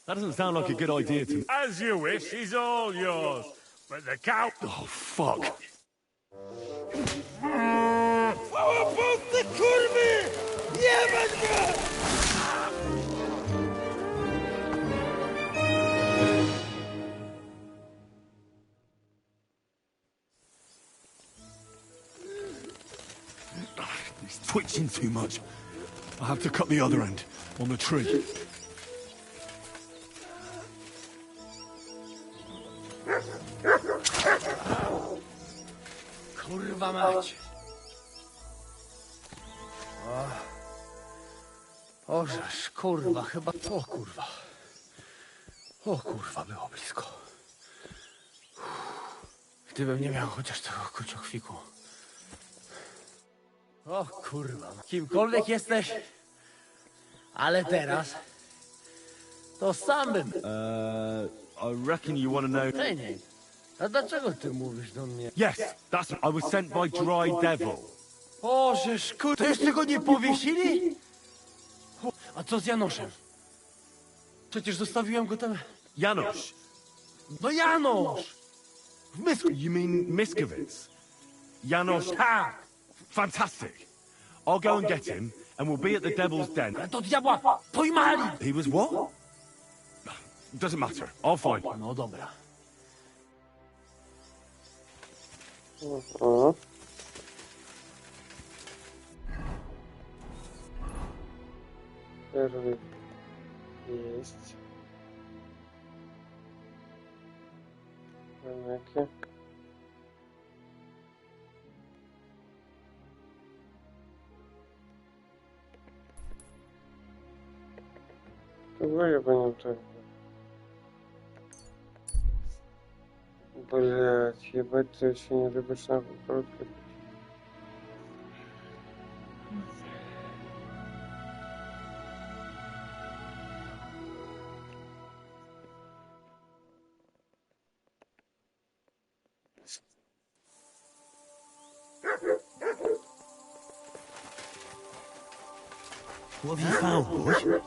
That doesn't sound like a good idea to me. As you wish, he's all yours. But the cow... Oh, fuck. Łopowne kurwy! Jebać go! He's twitching too much. I have to cut the other end, on the tree. Kurwa mać! Ożeż, kurwa, chyba... O kurwa. O kurwa, było blisko. Gdybym nie miał chociaż tego kociokwiku. O kurwa, kimkolwiek jesteś, ale teraz to sam bym... I reckon you want to know... Ty nie. A dlaczego ty mówisz do mnie? Yes, that's... I was sent by Dry Devil. Ożeż, kurwa, to jeszcze go nie powiesili? A co z Janoszem? Przecież zostawiłem go tam... Janusz? No Janosz! W Mysku... You mean Miskovic? Janusz? Tak! Fantastic. I'll go and get him, and we'll be at the Devil's Den. Do diabła! Pojmali! He was what? Doesn't matter. I'll find him. No dobra. Первый есть. Хомяки. Кого я понял так? Блять, ебать, ты очень не любишь на короткий. What have you found, boy?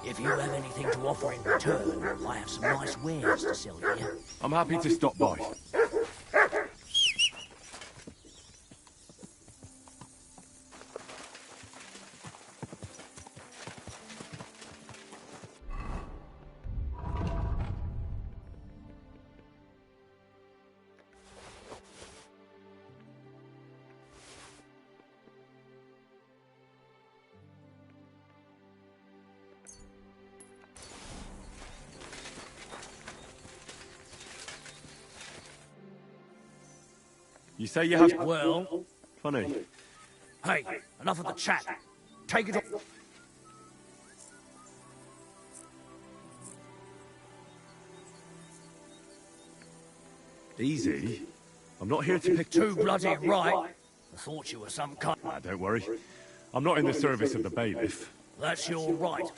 If you have anything to offer in return, I have some nice wares to sell you. I'm happy to stop by. You say you have... Well... Funny. Hey, enough of the chat. Take it off. Easy. I'm not here to pick... Too bloody right. I thought you were some kind... Ah, don't worry. I'm not in the service of the bailiff. That's your right.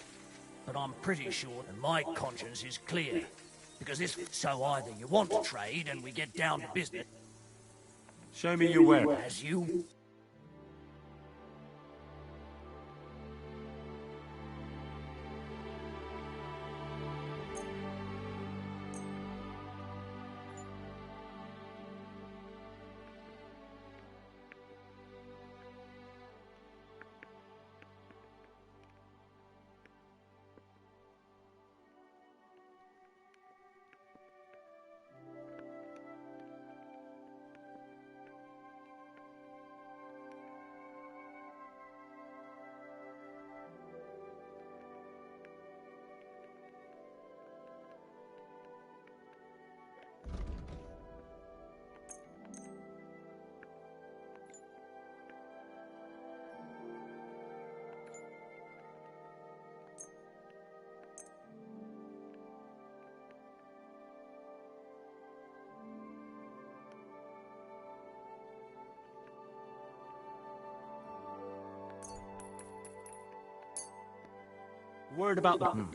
But I'm pretty sure that my conscience is clear. Because this... So either you want to trade and we get down to business... Show me your where. As you... Word about the...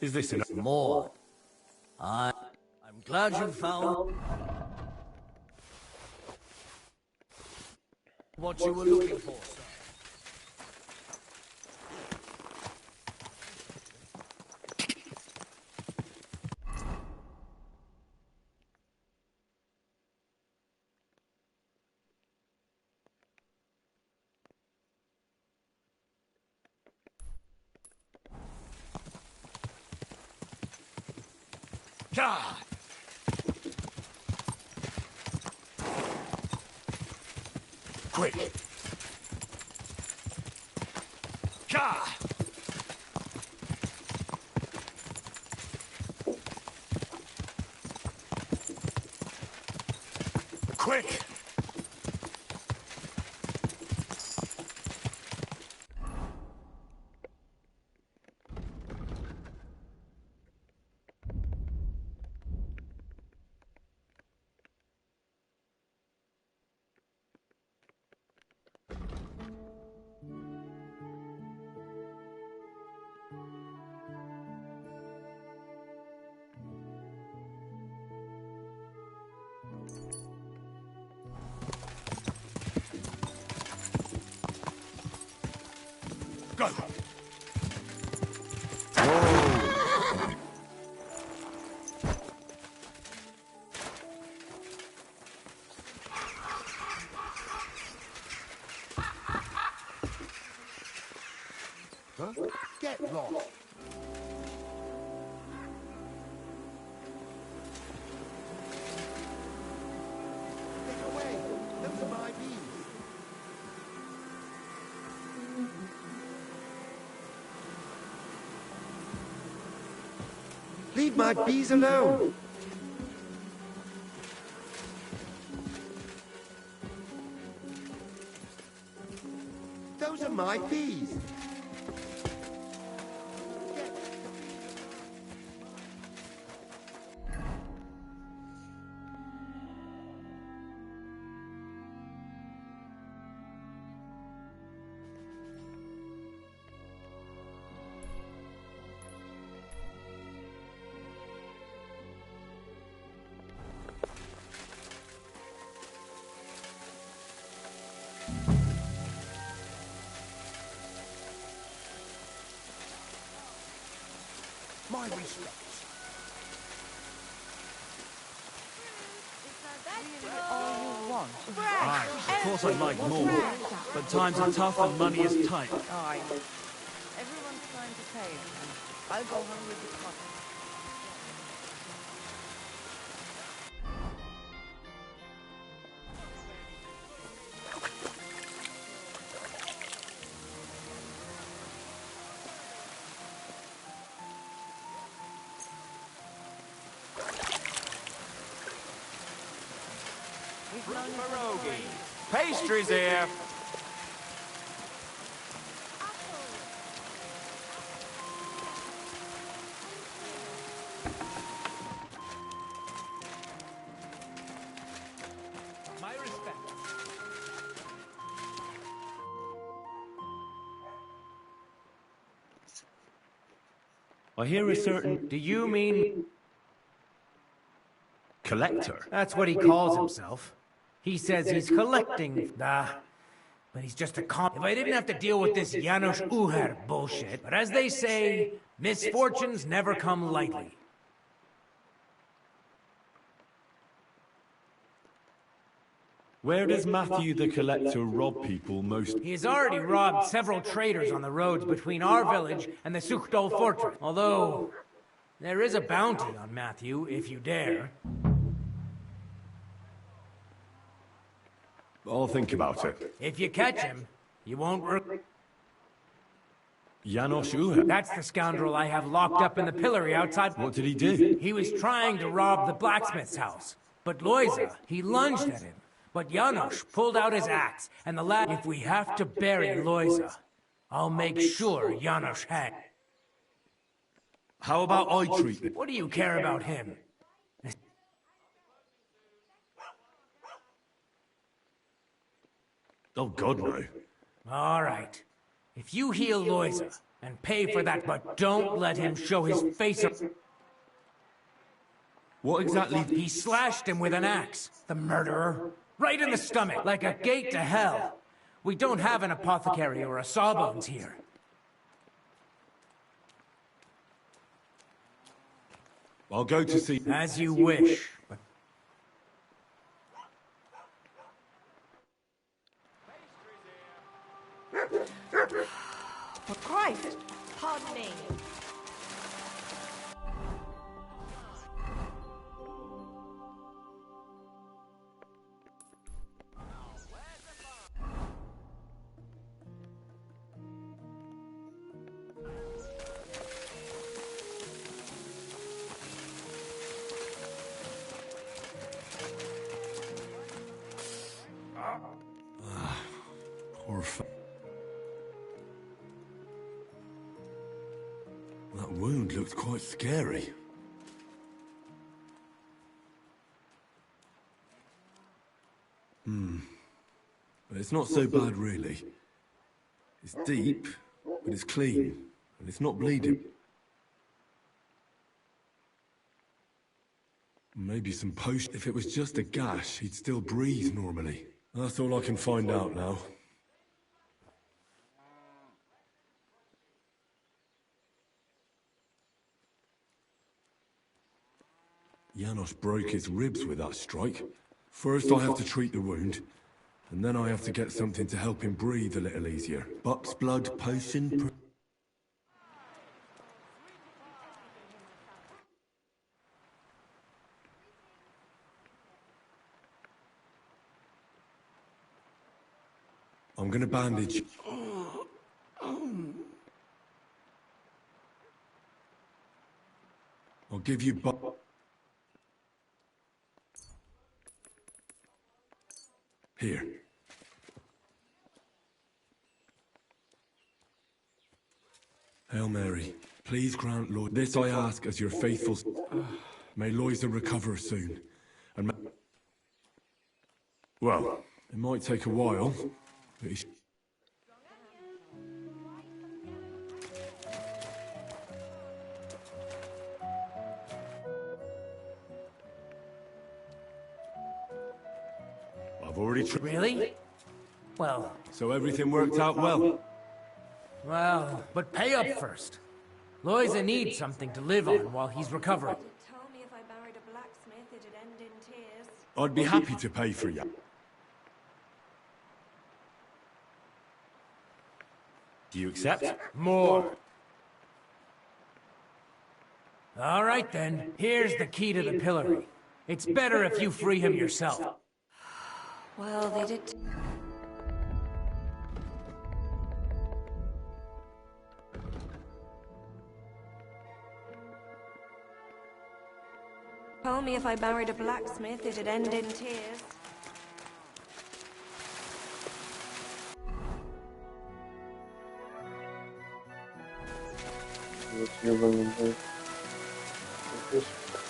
Is this enough? More. I'm glad you found... what you were looking for, sir. God! Quick! God! Quick! Go! Huh? Get lost. Get away. Those are my bees. Leave my bees alone. Those are my bees. My respects. All you want? Aye, of course I'd like more. But times are tough and money is tight. Aye. Everyone's trying to save. I'll go home with the cotton. Pierogi. Pastries here. My respect. I hear a certain... Do you mean... collector? That's what he calls himself. He says he's collecting... Nah. But he's just a If I didn't have to deal with this Janos Uher bullshit, but as they say, misfortunes never come lightly. Where does Matthew the Collector rob people most? He has already robbed several traders on the roads between our village and the Suchdol fortress. Although, there is a bounty on Matthew, if you dare. I'll think about it. If you catch him, you won't Janos Uher? That's the scoundrel I have locked up in the pillory outside. What did he do? He was trying to rob the blacksmith's house. But Loiza, he lunged at him. But Janos pulled out his axe, and the lad... If we have to bury Loiza, I'll make sure Janos hangs. How about I treat it? What do you care about him? Oh, God, no. All right. If you heal Loiza, and pay for that, but don't let him show his face... What exactly... He slashed him with an axe, the murderer. Right in the stomach, like a gate to hell. We don't have an apothecary or a sawbones here. I'll go to see... As you wish, but... For Christ, pardon me. wound looks quite scary. But it's not so bad, really. It's deep, but it's clean, and it's not bleeding. Maybe some potion. If it was just a gash, he'd still breathe normally. That's all I can find out now. Janos broke his ribs with that strike. First I have to treat the wound, and then I have to get something to help him breathe a little easier. Buck's blood potion. I'm gonna bandage. I'll give you Here. Hail Mary, please grant, Lord. This I ask as your faithful. May Loisa recover soon. And well, it might take a while, but he I've already Really? Well... So everything worked out well? Well, but pay up first. Loisa needs something to live on while he's recovering. Told me if I married a blacksmith, it'd end in tears. I'd be happy to pay for you. Do you accept? More. All right then, here's the key to the pillory. It's better if you free him yourself. Well, they did. Told me if I married a blacksmith, it'd end in tears. Вот ебаный, блядь.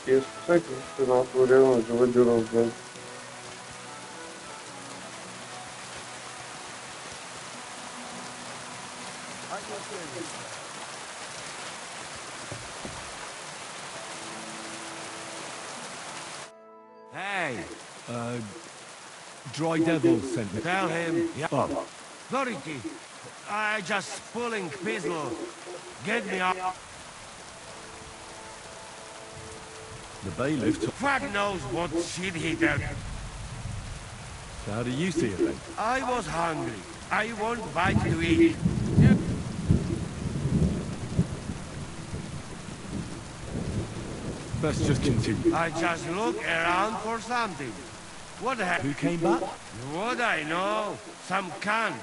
Я спасатель, что нахуй реально живодером, блядь. Hey! Dry Devil sent me. Tell him. Yeah. Oh. Dorothy, I just pulling pistol. Get me up. The bailiff took... Fuck knows what shit he did. So how do you see it then? I was hungry. I want bite to eat. Let's just continue. I just look around for something. What the heck? Who came back? What I know? Some cunt.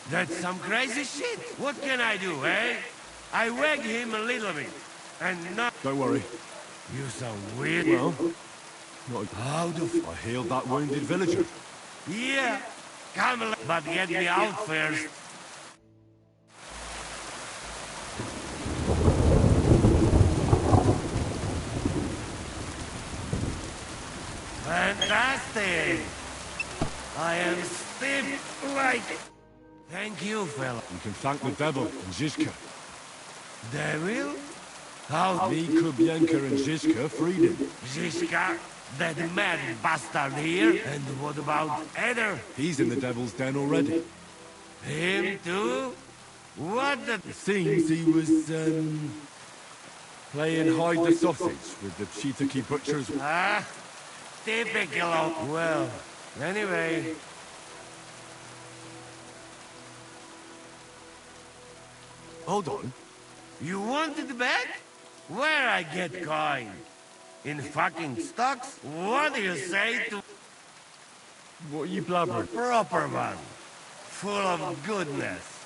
That's some crazy shit. What can I do, eh? I whack him a little bit. And not... Don't worry. You sound weird. Well, not... How the I healed that wounded villager. Yeah. Come, but get me out first. Fantastic! I am stiff like... Thank you, fella. You can thank the devil and Zizka. Devil? How? Me, Kubienka and Zizka freed him. Zizka? That mad bastard here? And what about Eder? He's in the devil's den already. Him too? What the... It seems he was, playing hide the sausage with the Shiitake butchers. Ah, typical of... Well, anyway... Hold on. You want it back? Where I get coin? In fucking stocks? What do you say to... What are you blabbering? Proper one. Full of goodness.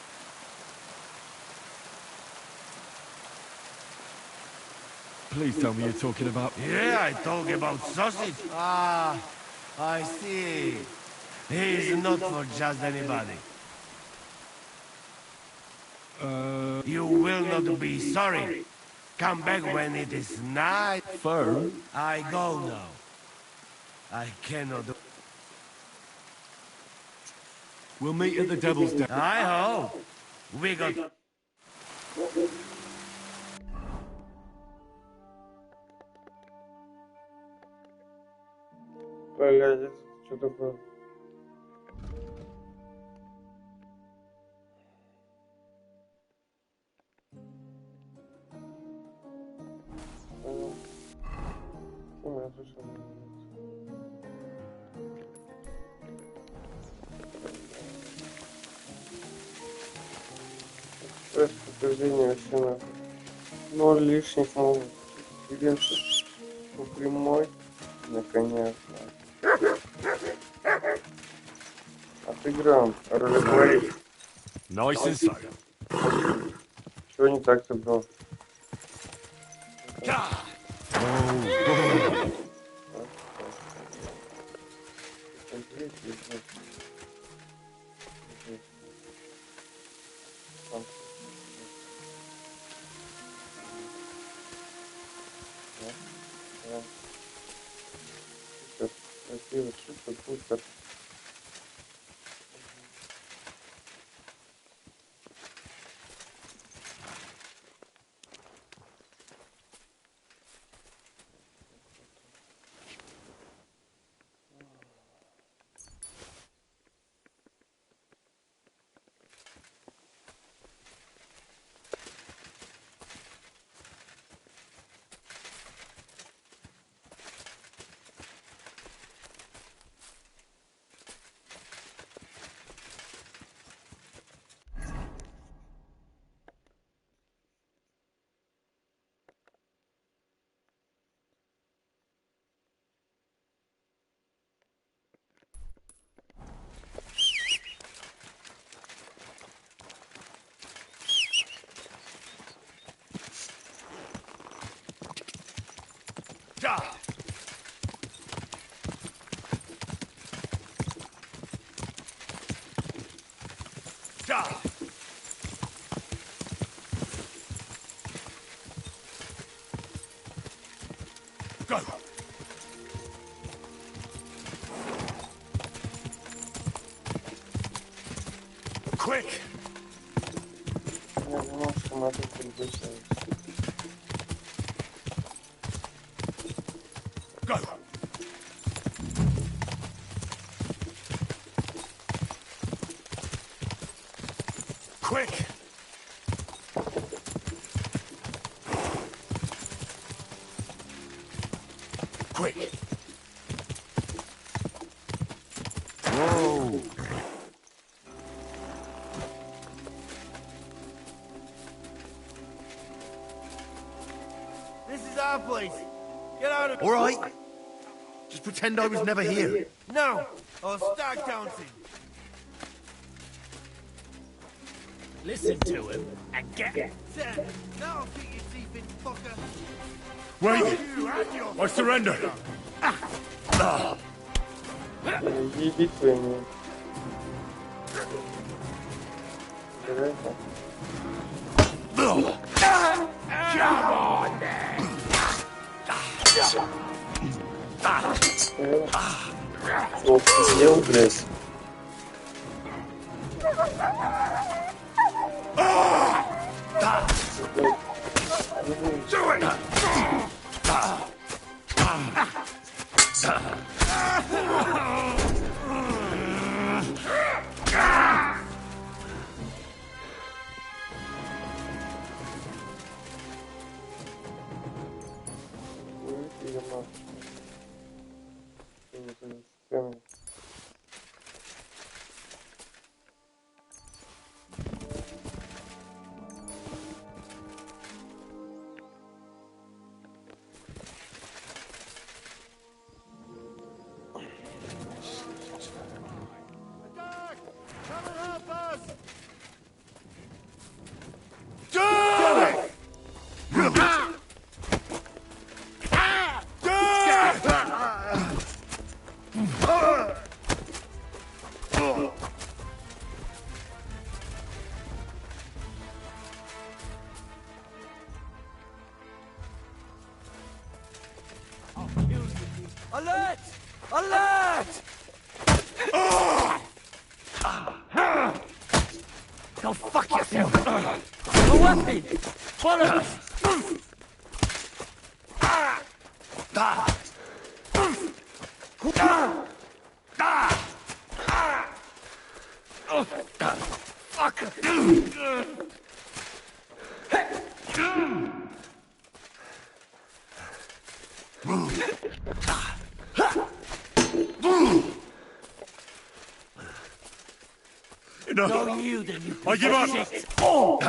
Please tell me you're talking about... Yeah, I talk about sausage. Ah, I see. He's not for just anybody. You will not be sorry. Come back when it is night. Fern? I go now. I cannot do... We'll meet at the Devil's Den. I hope. We got... Блядь, что такое? Прохождение вообще нахуй. 0 лишних могут. Двигаемся по прямой. Наконец-то. Отыграем ролеплей. Nice and slow. Чего не так-то, бро? Красиво, супер, пустер. Go! Quick! Я думал, что надо перебычать. Go! Quick! Quick! Whoa! This is our place. Get out of... All right. Just pretend I was never here. No, or start counting. Listen to him and get... Sam, now I'll kick your teeth in, fucker. Wait! You and your... I surrender! Ебить твоими. Come on, then! Ох, съел, блядь. Do it! Alert! Alert! Go fuck yourself! A weapon! Follow us! Fuck! Enough. No, you then, you I give up. shit. Oh.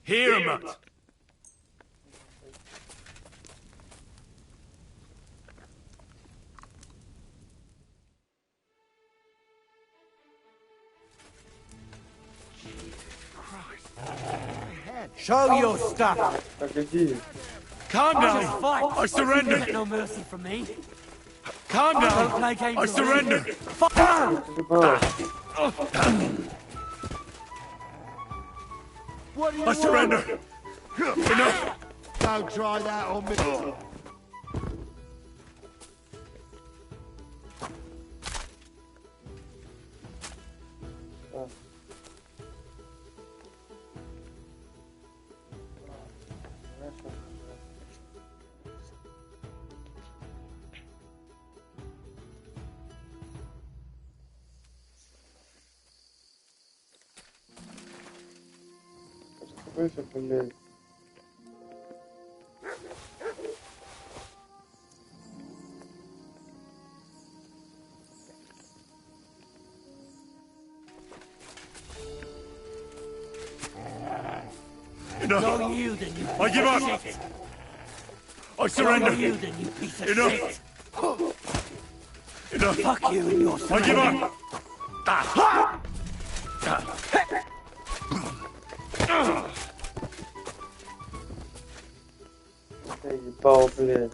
Here, Mutt. Show your stuff! Calm down! Fight. I surrender! You get no mercy from me! Calm down! I surrender! What do you I surrender! Enough! Don't try that on me! Enough! Go you then, you I give up! shit. I surrender! Go you then, you piece of Enough. shit! Enough! Fuck you and your I give surrender. up! Ебал, блядь.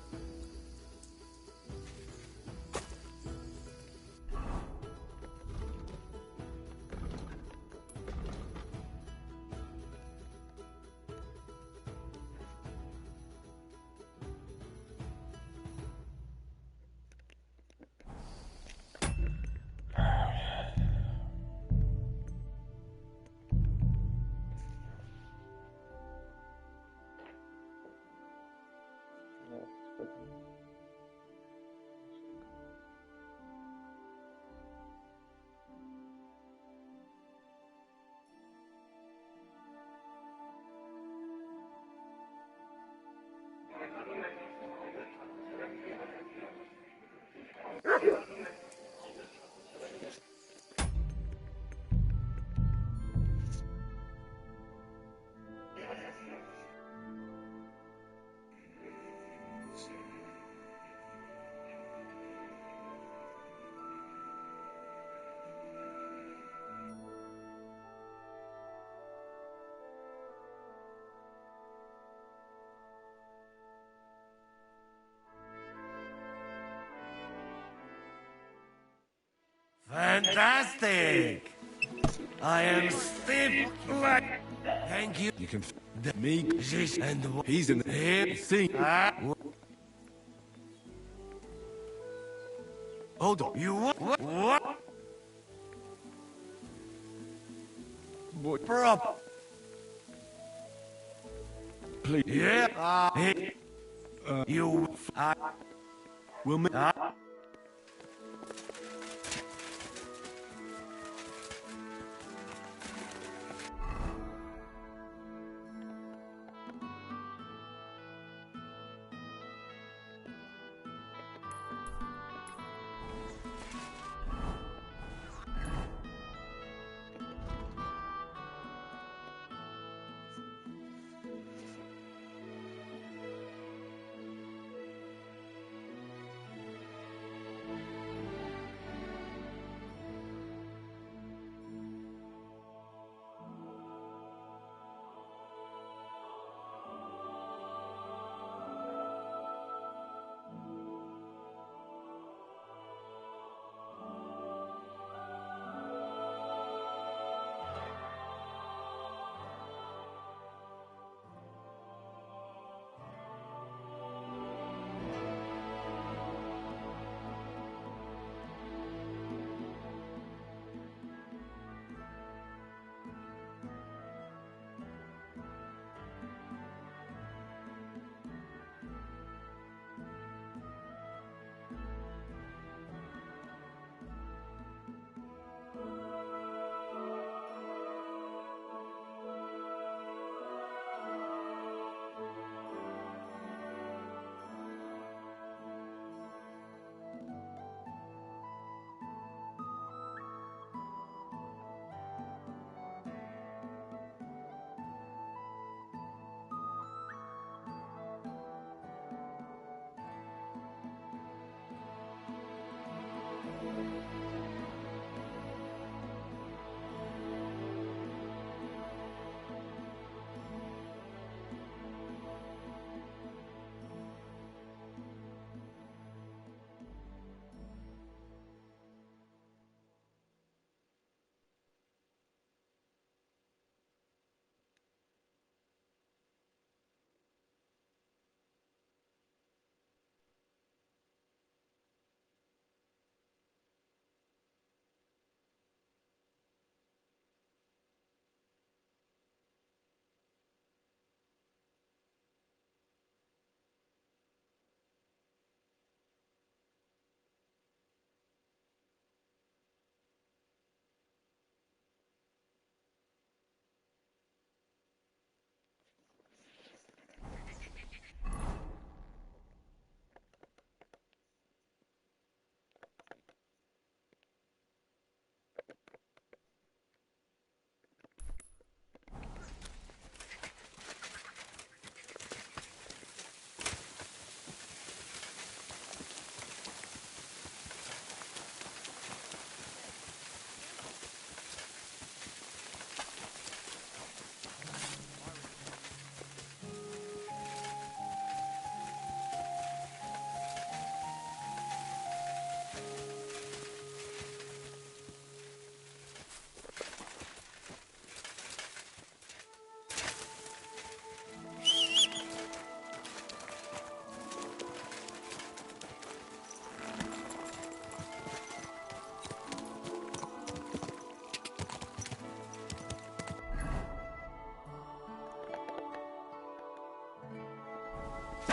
fantastic! I am stiff like... Thank you. You can... Me... This and He's in the... him. See... Hold on. You what? What? What? Prop. Please. Yeah. You... Will me...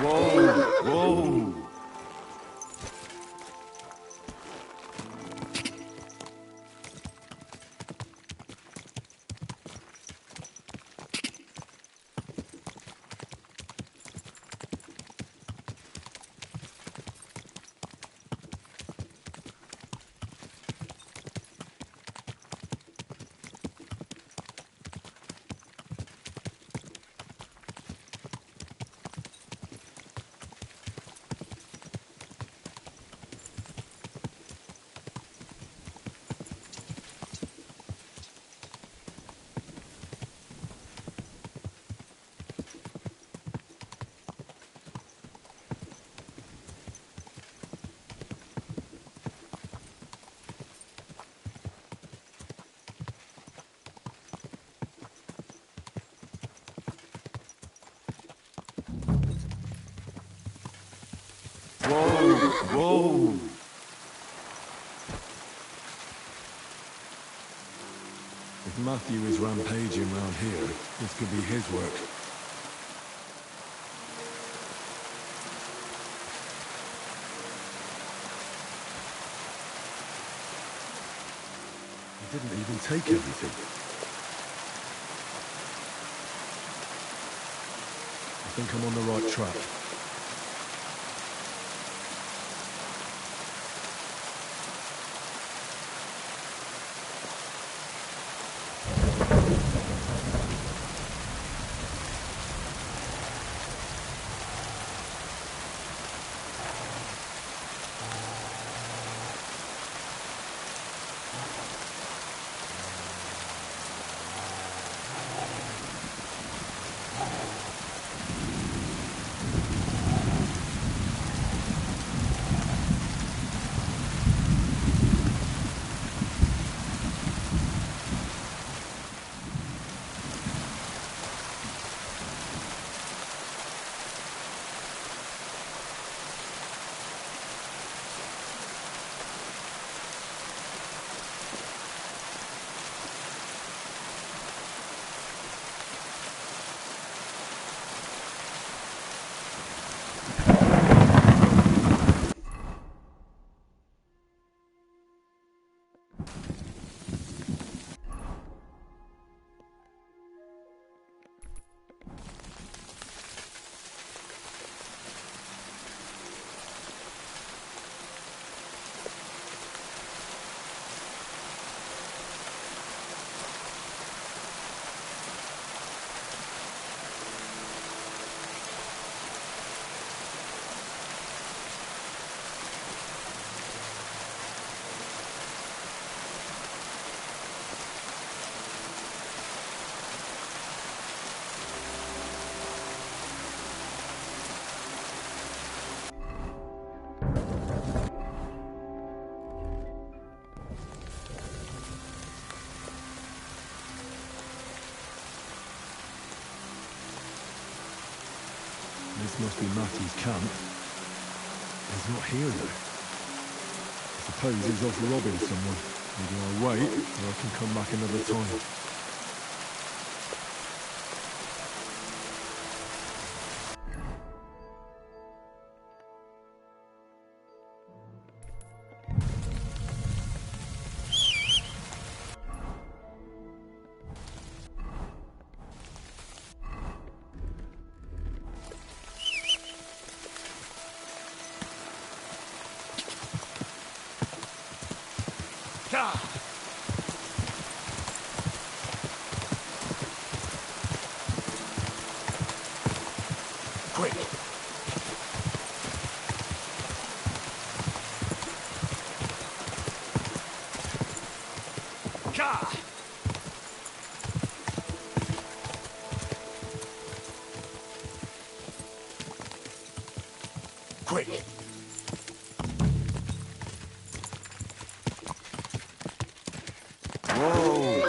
Whoa! Whoa! Whoa! If Matthew is rampaging round here, this could be his work. He didn't even take everything. I think I'm on the right track. This must be Matthew's camp. He's not here, though. I suppose he's off robbing someone. Maybe I'll wait, or I can come back another time. Quick! Ka! Quick! Whoa!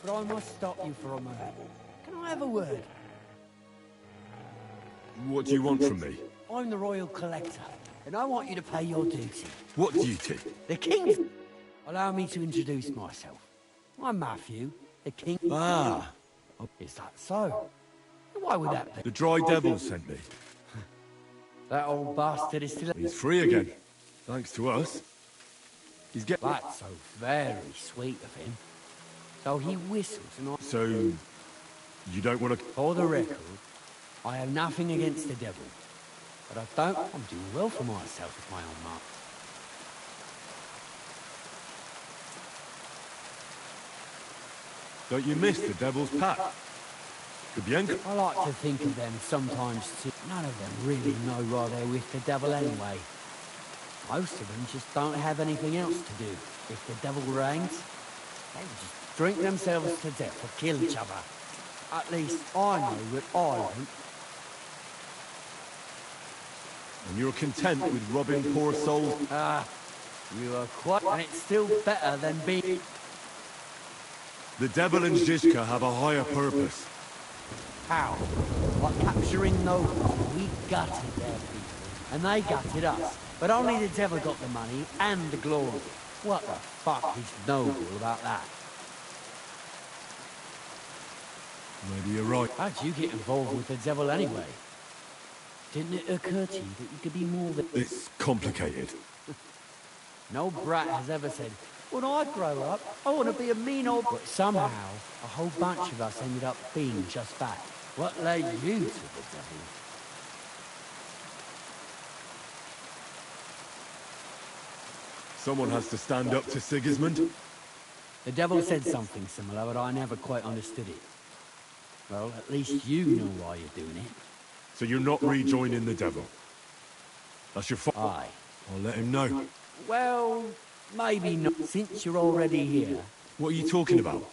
But I must stop you for a moment. Can I have a word? What do you want from me? I'm the Royal Collector, and I want you to pay your duty. What duty? The King... Allow me to introduce myself. I'm Matthew, the King... Ah! Is that so? Why would that be? The Dry Devil sent me. That old bastard is still... He's free again. Thanks to us. He's getting... That's so very sweet of him. So he whistles and I... So... you don't want to... For the record, I have nothing against the devil. But I'm doing well for myself with my own mark. Don't you miss the Devil's Pack? Bianca? I like to think of them sometimes too. None of them really know why they're with the devil anyway. Most of them just don't have anything else to do. If the devil reigns, they would just drink themselves to death or kill each other. At least I know that I won't. And you're content with robbing poor souls? Ah, you are quite... And it's still better than being... The Devil and Zizka have a higher purpose. How? By capturing nobles. We gutted their people, and they gutted us. But only the devil got the money and the glory. What the fuck is noble about that? Maybe you're right. How'd you get involved with the devil anyway? Didn't it occur to you that you could be more than... It's complicated. No brat has ever said, when I grow up, I want to be a mean old... But somehow, a whole bunch of us ended up being just that. What led you to the devil? Someone has to stand up to Sigismund. The devil said something similar, but I never quite understood it. Well, at least you know why you're doing it. So you're not rejoining the devil? That's your fault. Aye. I'll let him know. Well, maybe not, since you're already here. What are you talking about?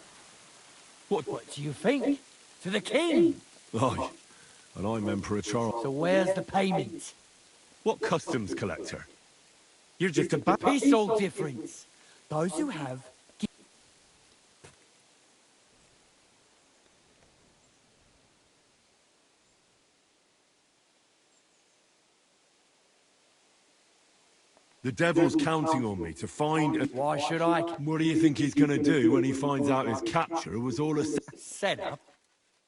What do you think? To the king? Aye. And I'm Emperor Charles. So where's the payment? What customs collector? You're just a Piece all difference. Those who have... The devil's counting on me to find a... Why should I? What do you think he's gonna do when he finds out his capture was all a... Setup?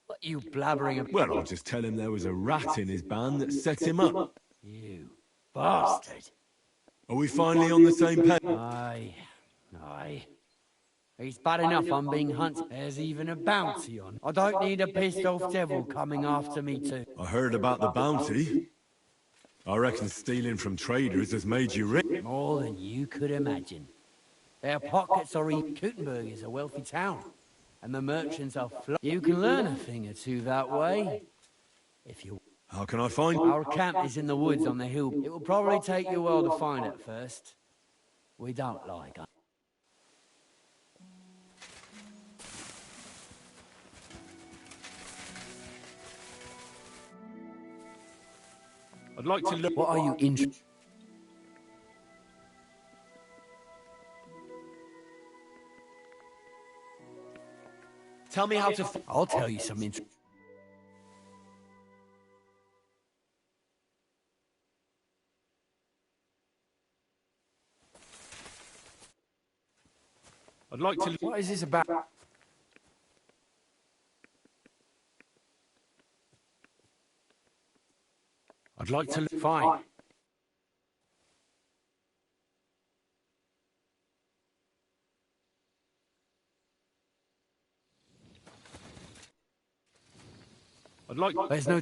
What are you blabbering about? Well, I'll just tell him there was a rat in his band that set him up. You bastard. Are we finally on the same page? Aye. He's bad enough I'm being hunted. There's even a bounty on. I don't need a pissed-off devil coming after me too. I heard about the bounty. I reckon stealing from traders has made you rich. More than you could imagine. Their pockets are in... Kuttenberg is a wealthy town, and the merchants are You can learn a thing or two that way, if you... How can I find... Our camp is in the woods on the hill. It will probably take you a while to find it first. We don't like it. I'd like to look... What are you interested? Tell me how to... I'll tell you some I'd like to... What is this about? I'd like to... Fine. I'd like... There's no...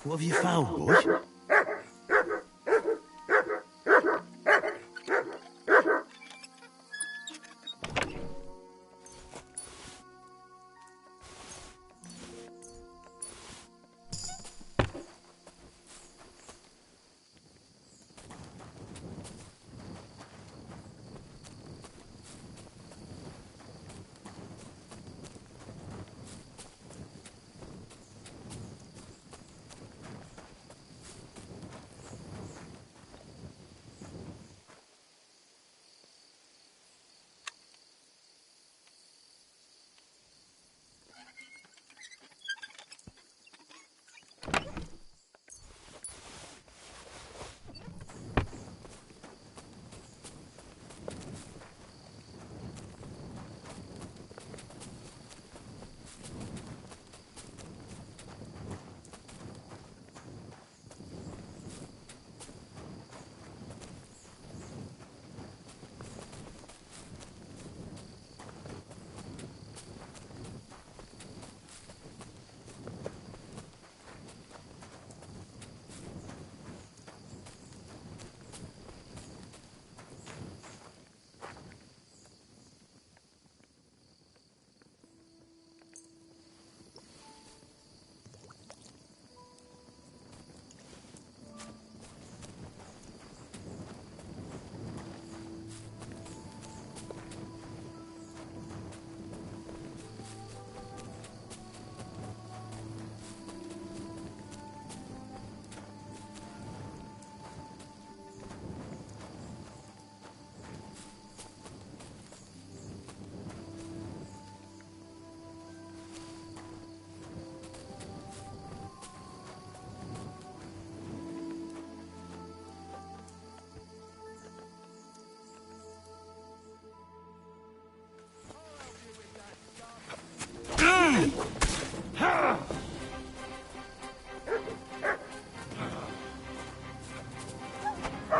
What have you found, boy?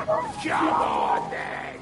Come on, then!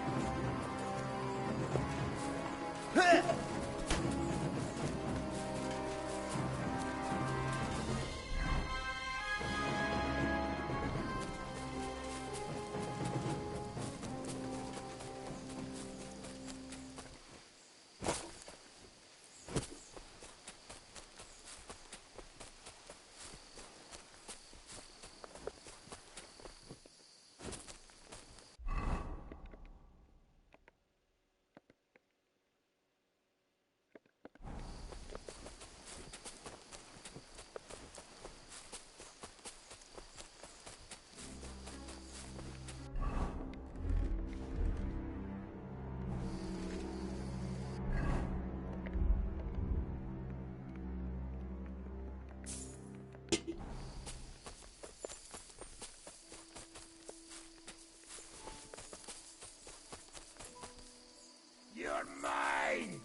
You're mine!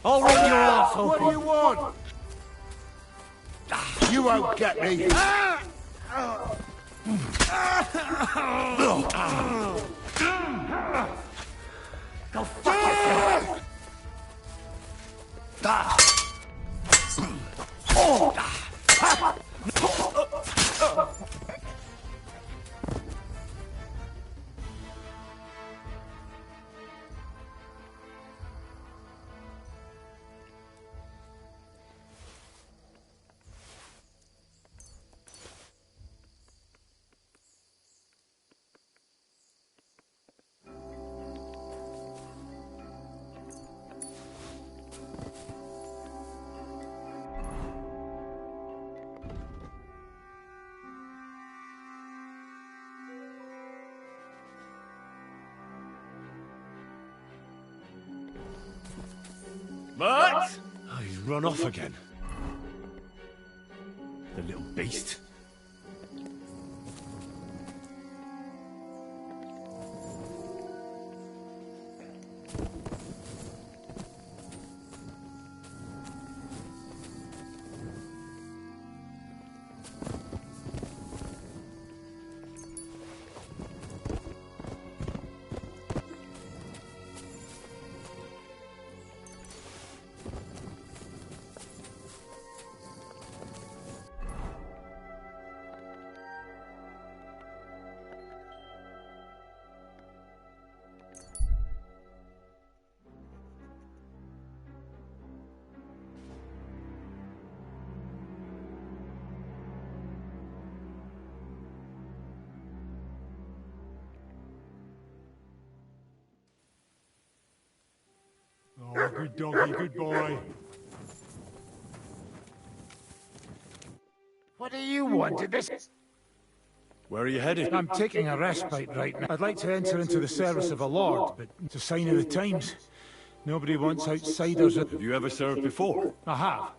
I'll rip your ass open. What do you want? You won't get me. Go fuck yourself. What? Oh, he's run off again. The little beast. Oh, good doggy, good boy. What do you want at this? Where are you headed? I'm taking a respite right now. I'd like to enter into the service of a lord, but it's a sign of the times. Nobody wants outsiders. Have you ever served before? I have.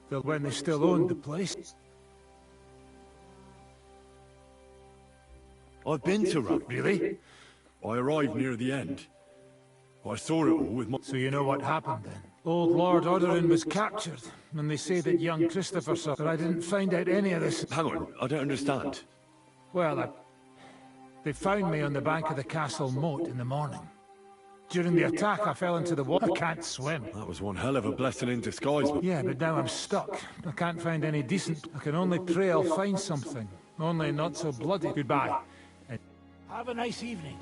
Though when they still owned the place. I've been to Rome. Really? I arrived near the end. I saw it all with my... So you know what happened then? Old Lord Odorin was captured, and they say that young Christopher saw, but I didn't find out any of this. Hang on, I don't understand. Well, they found me on the bank of the castle moat in the morning. During the attack, I fell into the water. I can't swim. That was one hell of a blessing in disguise. Yeah, but now I'm stuck. I can't find any decent... I can only pray I'll find something. Only not so bloody. Goodbye. And have a nice evening.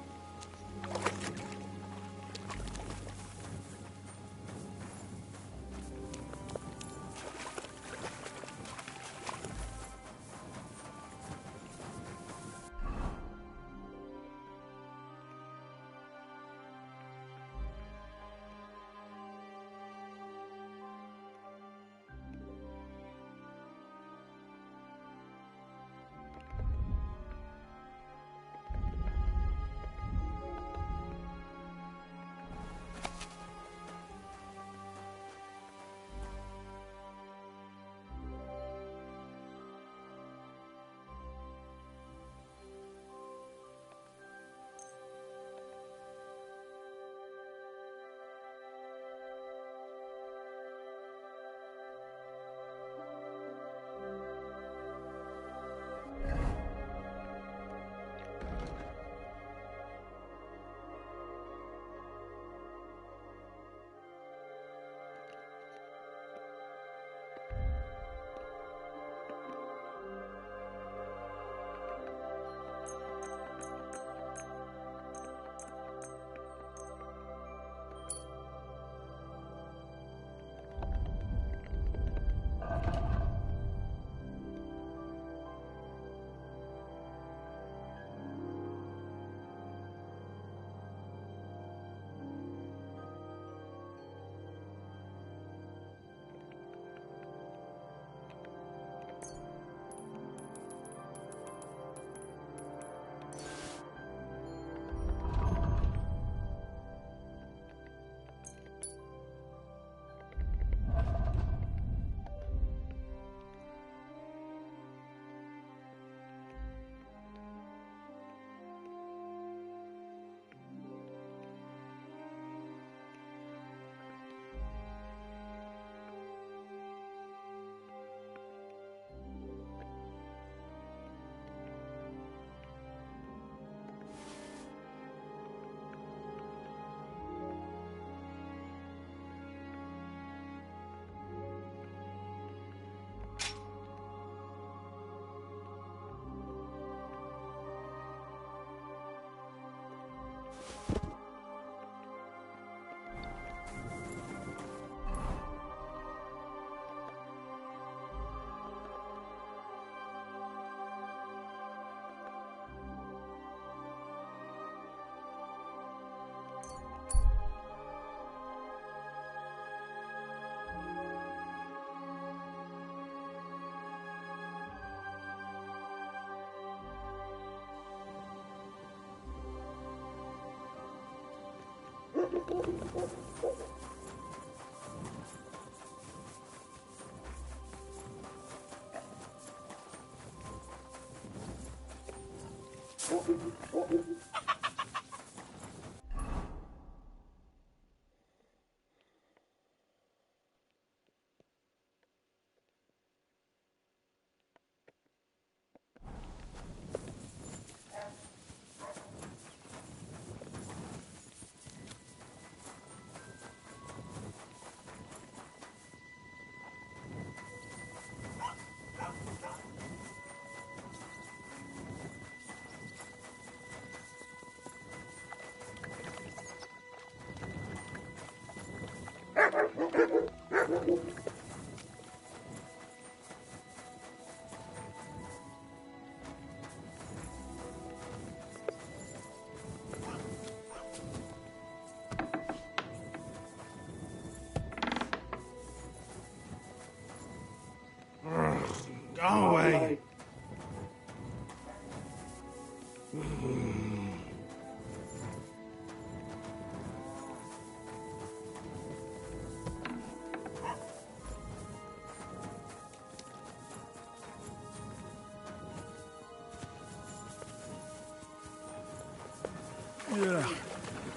Go away.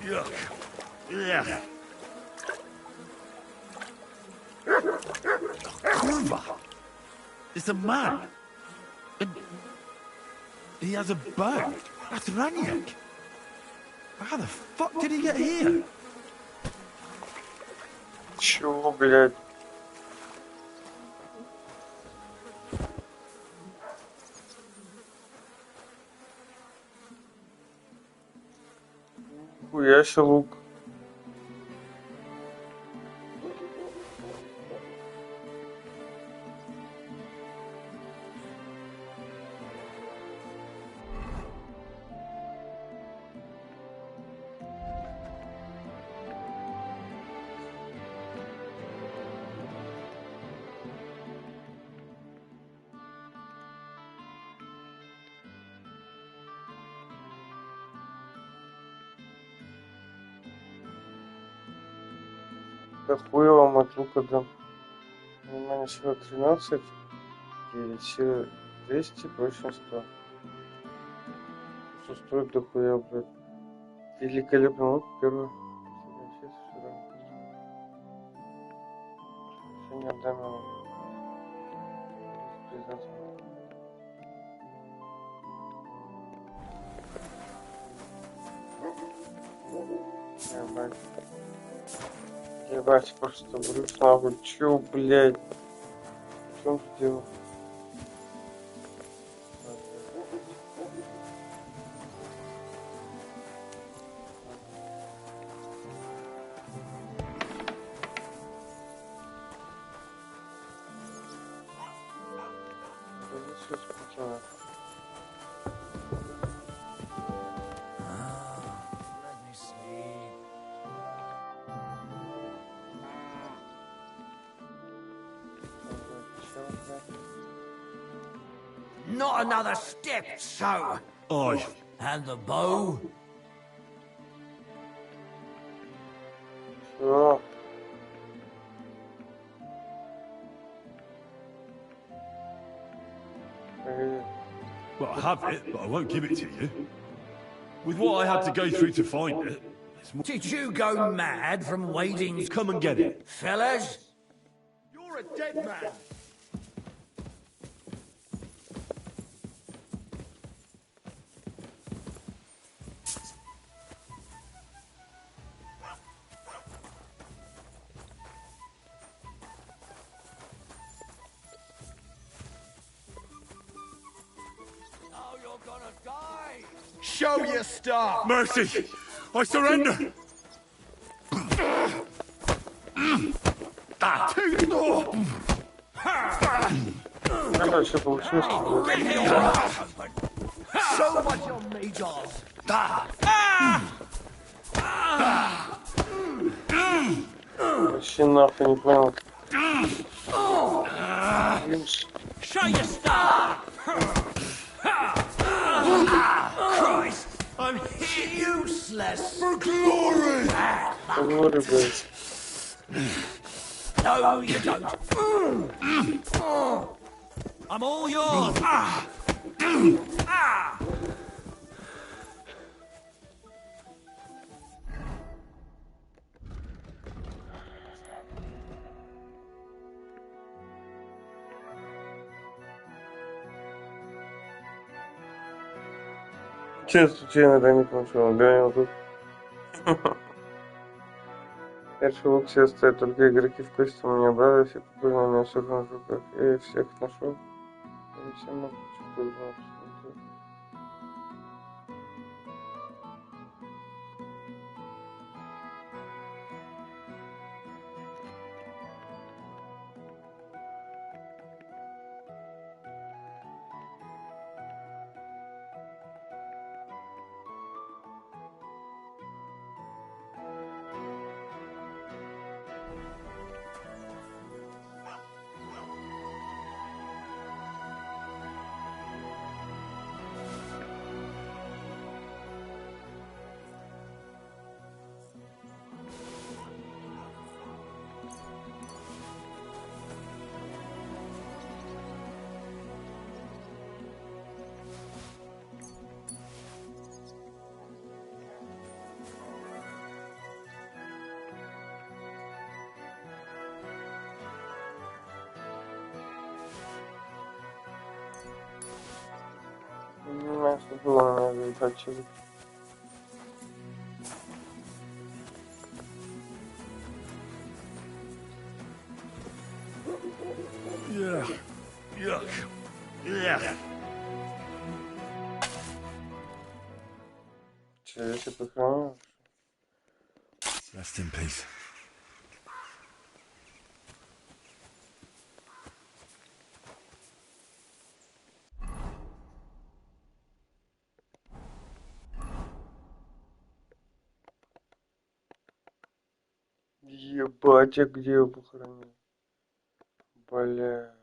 Yuck. Yuck. Kurva! It's a man. And he has a bow. That's Raniak. How the fuck did he get here? Чего, блядь? Хуя себе лук. Какую вам от лука дам? Внимание, сила 13, 9, сила 200, прочность 100. Что стоит дохуя, блядь? Великолепный лук, первый. Все не отдам его. Ебать. Ебать, просто брюс нахуй. Чё, блядь? В чем тут дело? Not another step, so. Aye. And the bow? Sure. Well, I have it, but I won't give it to you. With what I had to go through to find it, it's more... Did you go mad from wading? Come and get it. Fellas? You're a dead man. Show your stuff! Mercy! I surrender! Короче, получилось. Show what you're made of! Вообще нахуй не понял. Show your stuff! Christ! I'm useless! For glory! Поговоры, блядь. No, you don't. I'm all yours. Че случайно до них нашел? Глянул тут. Решил все оставить, только игроки в кости у меня брались, и купил на меня всех на руках. Я их всех нашел. И всем могу что-то узнать. Не знаю, что было, надо играть через. Через это похоронил. Rest in peace. Ебать, а где его похоронил? Бля.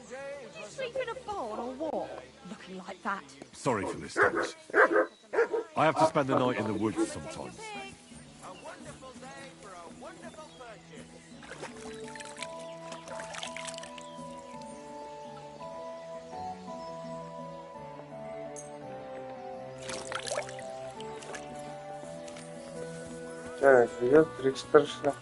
Did you sleep in a barn or what? Looking like that. Sorry for this, Thomas. I have to spend the night in the woods sometimes. Так, идет 34.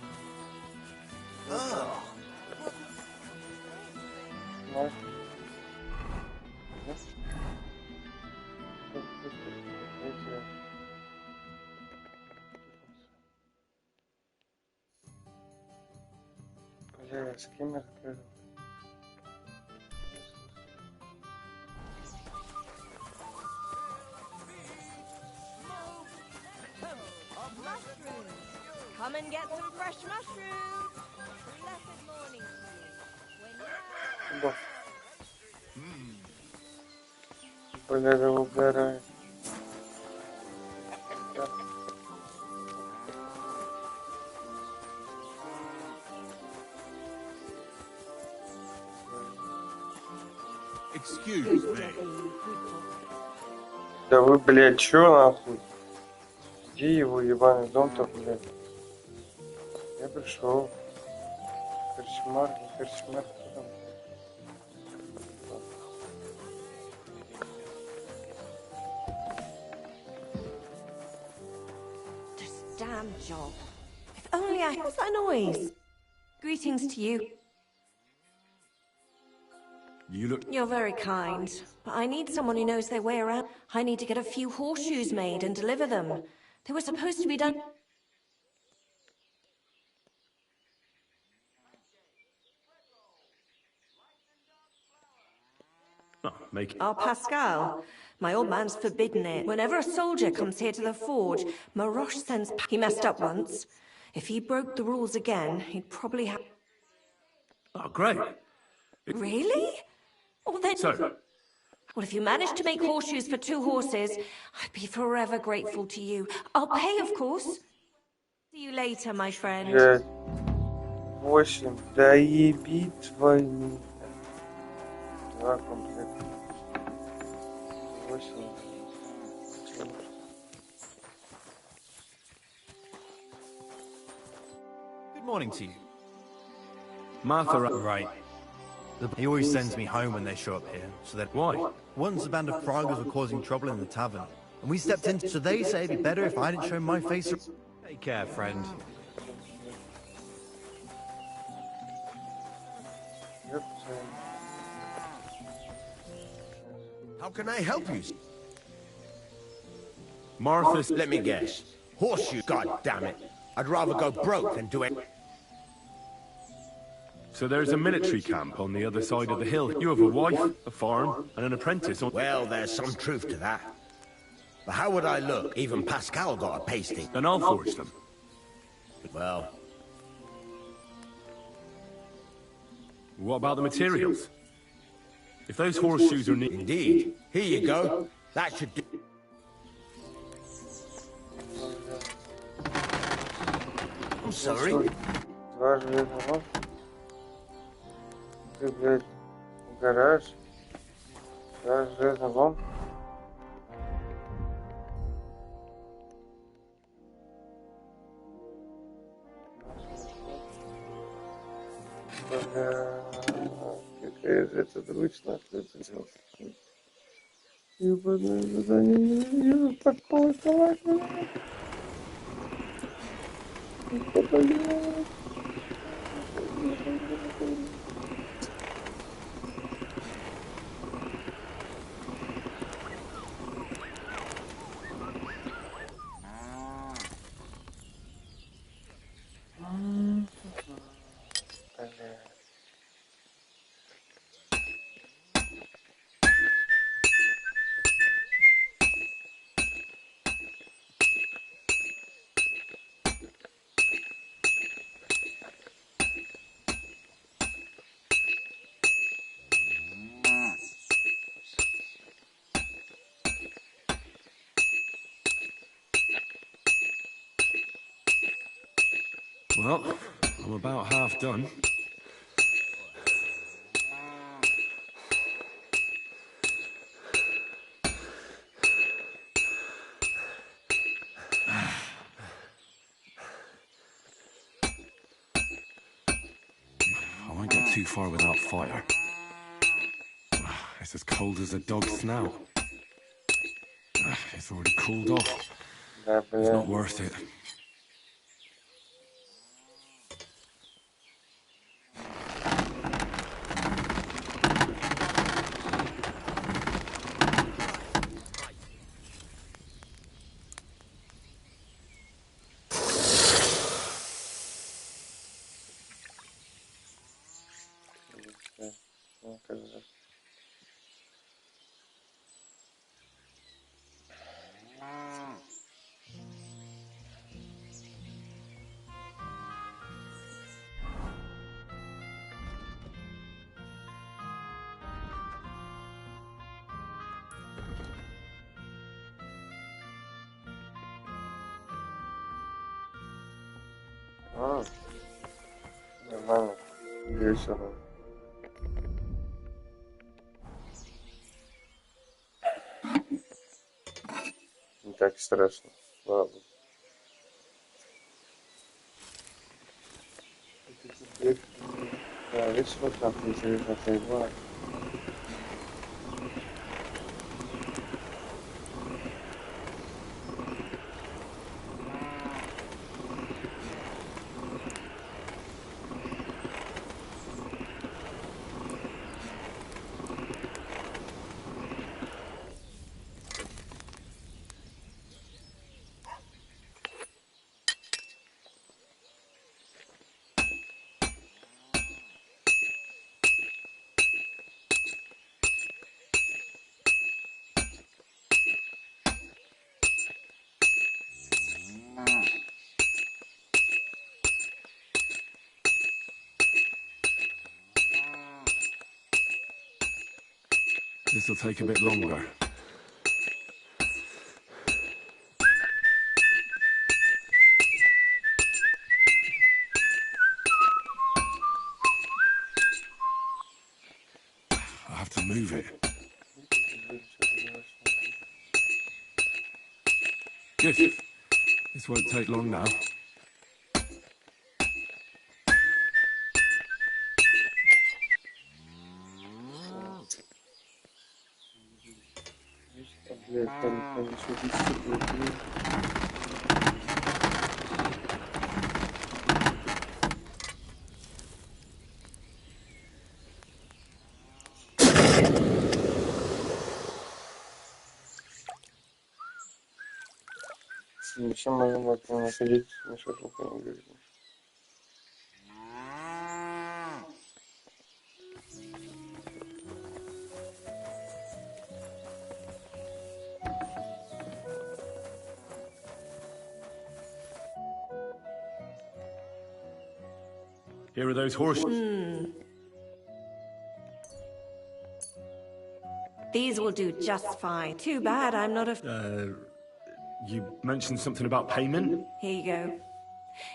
Бля, с кем я открыл? Come and get some fresh mushrooms. Blessed morning to you. Бля, угорает. Excuse me. Да вы, блядь, чё нахуй? Где его ебаный дом-то, блядь? Я пришел. Корчмар, не корчмар, кто там? This damn job. If only I... What's that noise? Greetings to you. You look... You're very kind, but I need someone who knows their way around. I need to get a few horseshoes made and deliver them. They were supposed to be done... Oh, make it. Oh, Pascal. My old man's forbidden it. Whenever a soldier comes here to the forge, Maroche sends... He messed up once. If he broke the rules again, he'd probably have... Oh, great. Really? Well, then... So... Well, if you manage to make horseshoes for 2 horses, I'd be forever grateful to you. I'll pay, of course. See you later, my friend. 8. Да еби твою. 2 комплекта. 8. Good morning to you. Martha... Right. He always sends me home when they show up here, so that... Why? Once a band of Frogers were causing trouble in the tavern, and we stepped in, so they say it'd be better if I didn't show my face. Take care, friend. How can I help you? Martha's... Let me guess. Horseshoe, god damn it. I'd rather go broke than do it. So there's a military camp on the other side of the hill. You have a wife, a farm, and an apprentice on... Well, there's some truth to that. But how would I look? Even Pascal got a pasting. Then I'll forge them. Well... What about the materials? If those horseshoes are needed... Indeed. Here you go. That should do... I'm sorry. Ты, блядь, гараж. Да, железный лом. Какая же это дручная, что это делать? Ёбаное задание, я так полоковать. Это, блядь. Well, I'm about half done. I won't get too far without fire. It's as cold as a dog's snout. It's already cooled off. It's not worth it. Нормально. Весело. Не так страшно. Ладно. Да, видишь, вот так интересно поиграть. This'll take a bit longer. I have to move it. Good. This won't take long now. Зачем моему окну находить на шашлыка не говорит? Here are those horses. These will do just fine. Too bad I'm not a... You mentioned something about payment? Here you go.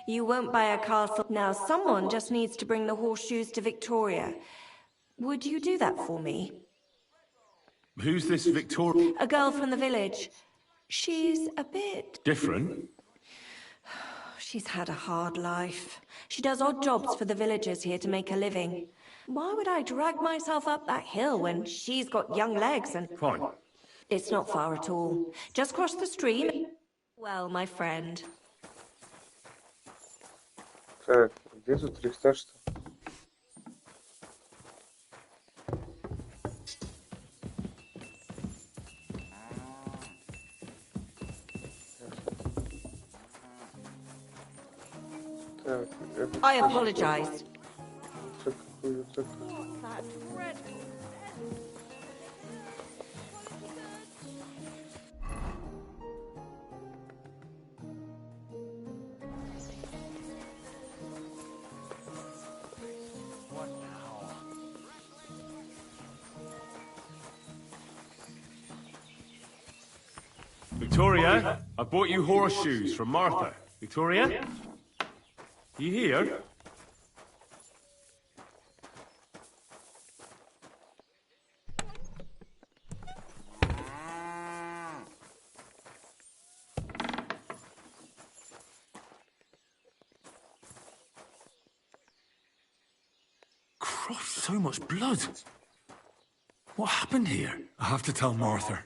You won't buy a castle. Now, someone just needs to bring the horseshoes to Victoria. Would you do that for me? Who's this Victoria? A girl from the village. She's a bit... Different? She's had a hard life. She does odd jobs for the villagers here to make a living. Why would I drag myself up that hill when she's got young legs and... Fine. It's not far at all. Just cross the stream. Well, my friend. Так, где тут рекстаж-то? Так, это... I apologize. Какую-то... Victoria, I bought you horseshoes from Martha. Victoria? You here? Christ, so much blood. What happened here? I have to tell Martha.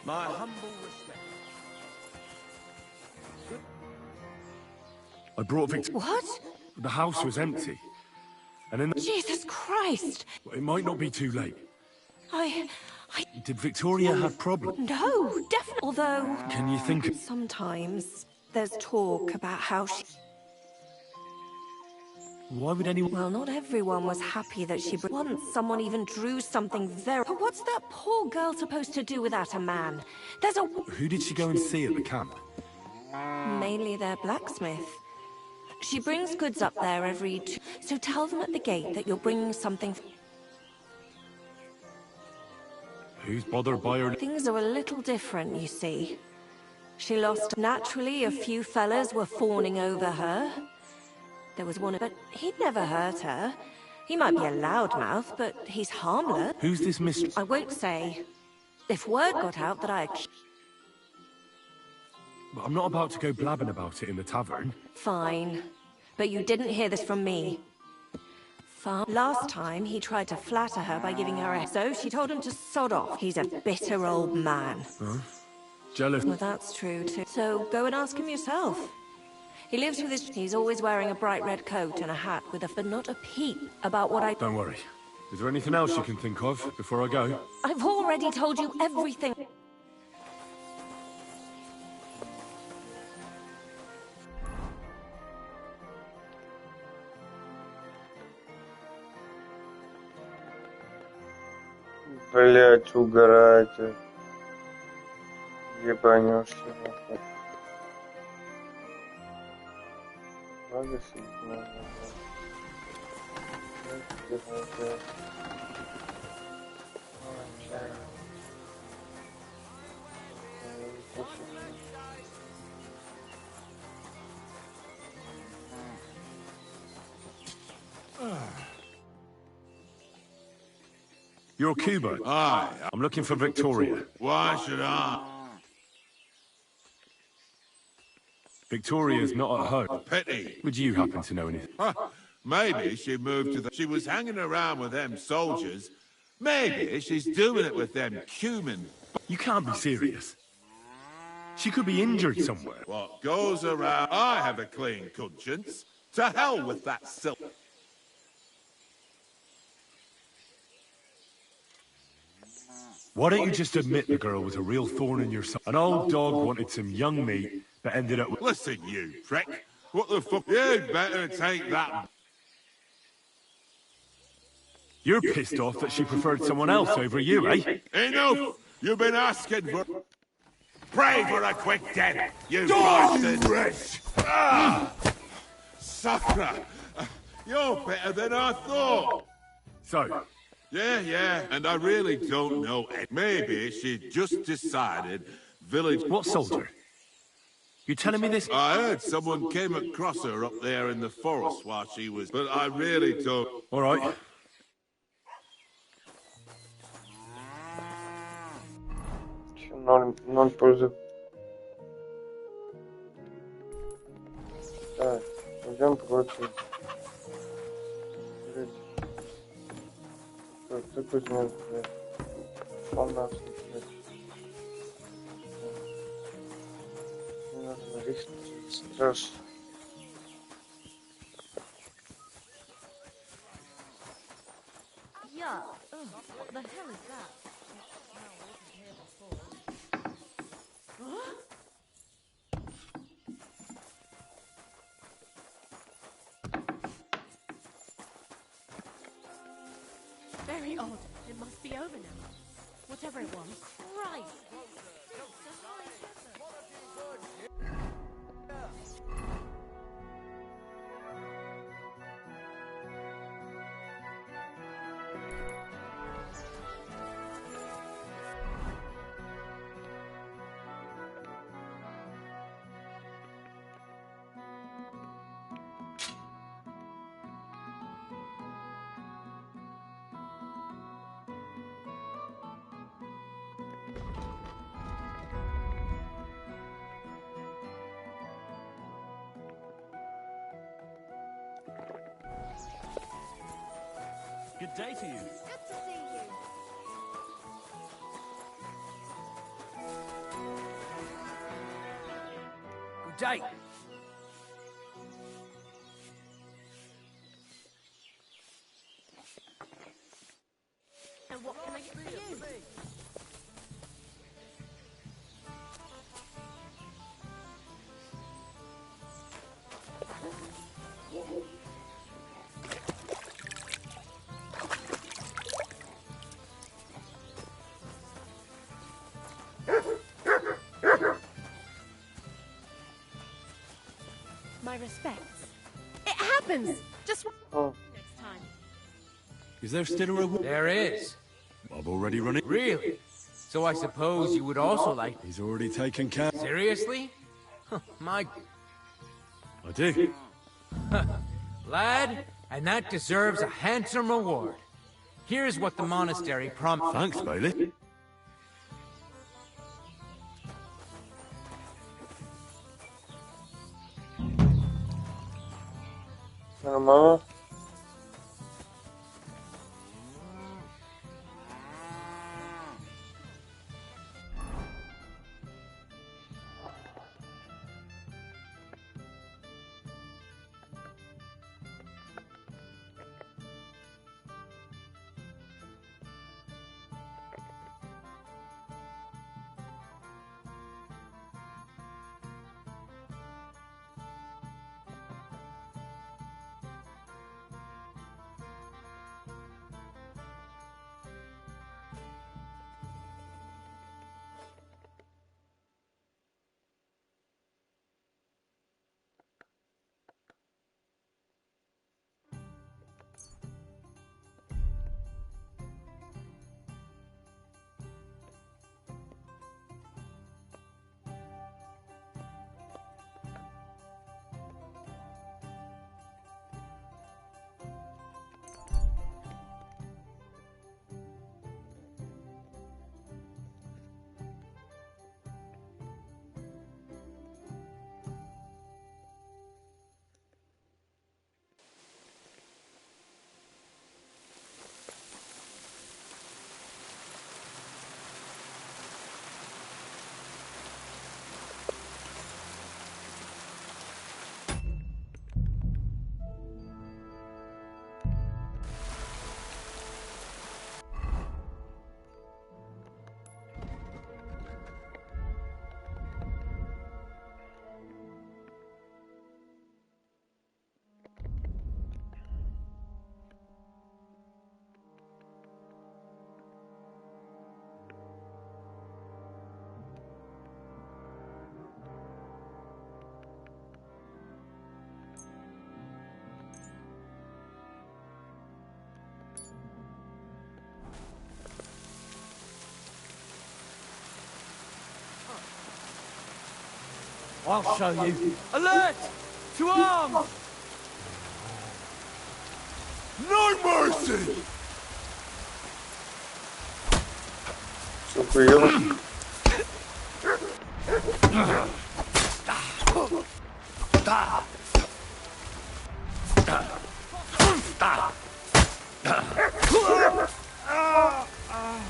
My humble respect. I brought Victoria. What? The house was empty. And in Jesus Christ! It might not be too late. I... Did Victoria have problems? No, definitely. Although... Can you think of... Sometimes there's talk about how she... Why would anyone... Well, not everyone was happy that she... Once someone even drew something very... What's that poor girl supposed to do without a man? There's a... Who did she go and see at the camp? Mainly their blacksmith. She brings goods up there every... So tell them at the gate that you're bringing something... Who's bothered by her? Things are a little different, you see. She lost... Naturally, a few fellas were fawning over her. There was one, but he'd never hurt her. He might be a loudmouth, but he's harmless. Who's this mistress? I won't say. If word got out that I... But I'm not about to go blabbing about it in the tavern. Fine. But you didn't hear this from me. Last time, he tried to flatter her by giving her a... So she told him to sod off. He's a bitter old man. Huh? Jealous? Well, that's true, too. So go and ask him yourself. He lives with his... He's always wearing a bright red coat and a hat with a... But not a peep about what I... Don't worry. Is there anything else you can think of before I go? I've already told you everything. Блять, угорайте. Ебанешься, нахуй. Надо сильно. You're Cuba. Aye. I'm looking for Victoria. Why should I? Victoria's not at home. Pity. Would you happen to know anything? Maybe she moved to the... She was hanging around with them soldiers. Maybe she's doing it with them cumin. You can't be serious. She could be injured somewhere. What goes around... I have a clean conscience. To hell with that silk. Why don't you just admit the girl was a real thorn in your side? An old dog wanted some young meat, but ended up with... Listen, you prick. What the fuck? You'd better take that... You're pissed off that she preferred someone else over you, eh? Enough! You've been asking for... Pray for a quick death, you Die, bastard! Ah! Sakra! You're better than I thought! So? Yeah, and I really don't know. Maybe she just decided village... What soldier? You telling me this? I heard someone came across her up there in the forest while she was... But I really don't... All right. Ноль пользы. Так, идем против. Ты Кузьмин, блядь. Он нас, блядь. Не надо риск, страшно. Yeah. What the hell is that? Very odd. It must be over now. Whatever it was. Right. Good day to you. Good to see you. Good day. And what can I get for you? My respects. It happens! Just next time. Is there still a reward? There is. Bob already running? Really? So I suppose you would also like... He's already taken care. Seriously? My... I do. Lad, and that deserves a handsome reward. Here's what the monastery promised. Thanks, Bailey. Нормально. I'll show you. Alert! To arms! No mercy! Охуенно.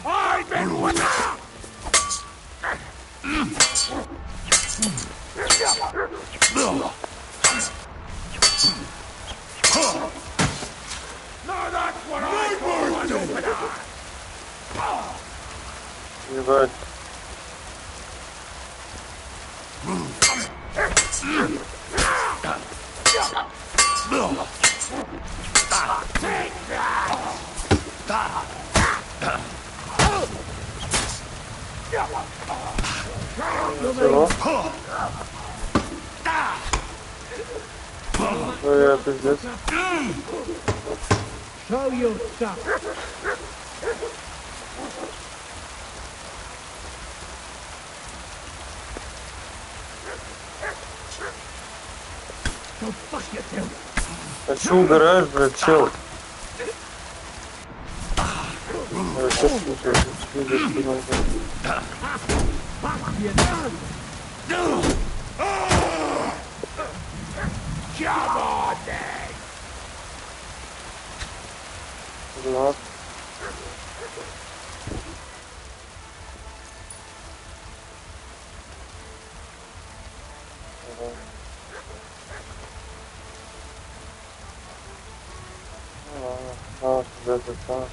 I've been with No, that's what I call an open eye! Ебать. Чего? Ну я пиздец. Show your stuff. Go fuck yourself. А чё угораешь, блядь, чел? Сейчас слушай, Come on, then! Влад. Это так.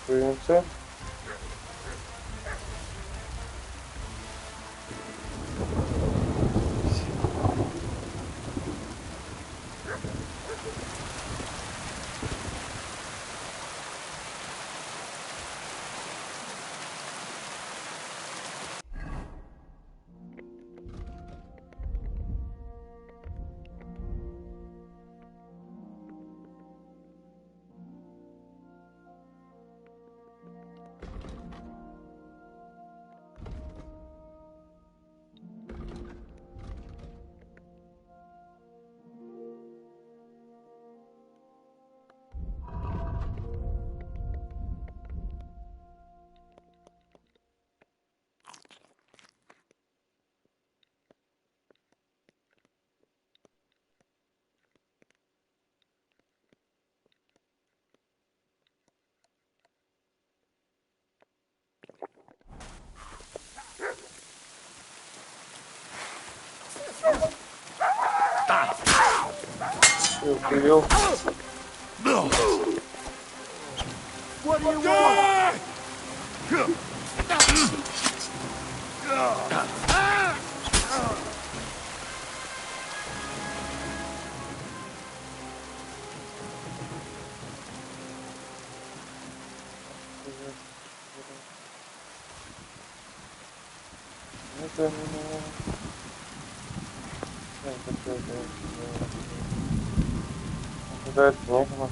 Принцип. Охуел. What do you want? Да, это некого.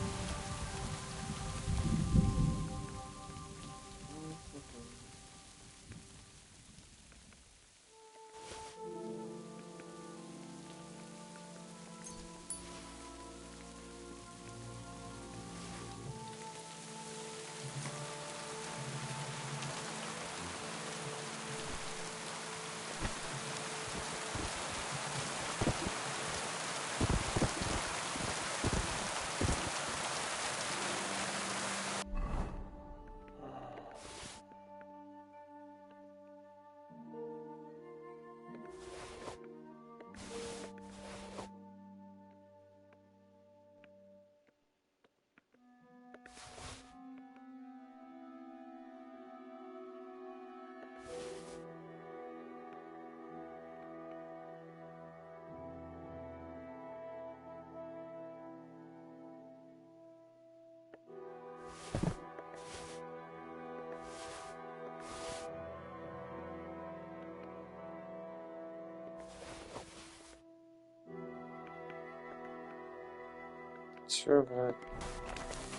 Чё, блядь?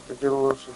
Какие лошади?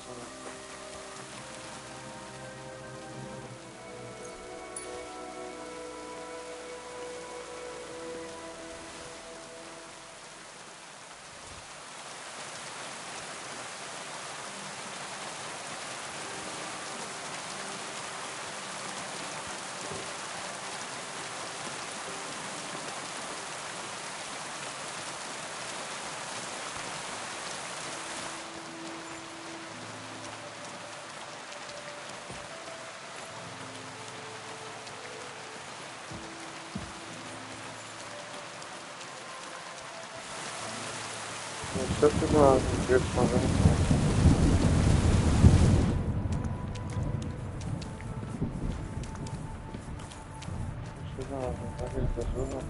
Что ты надо? Где смотреть? Что надо? Как это журнал?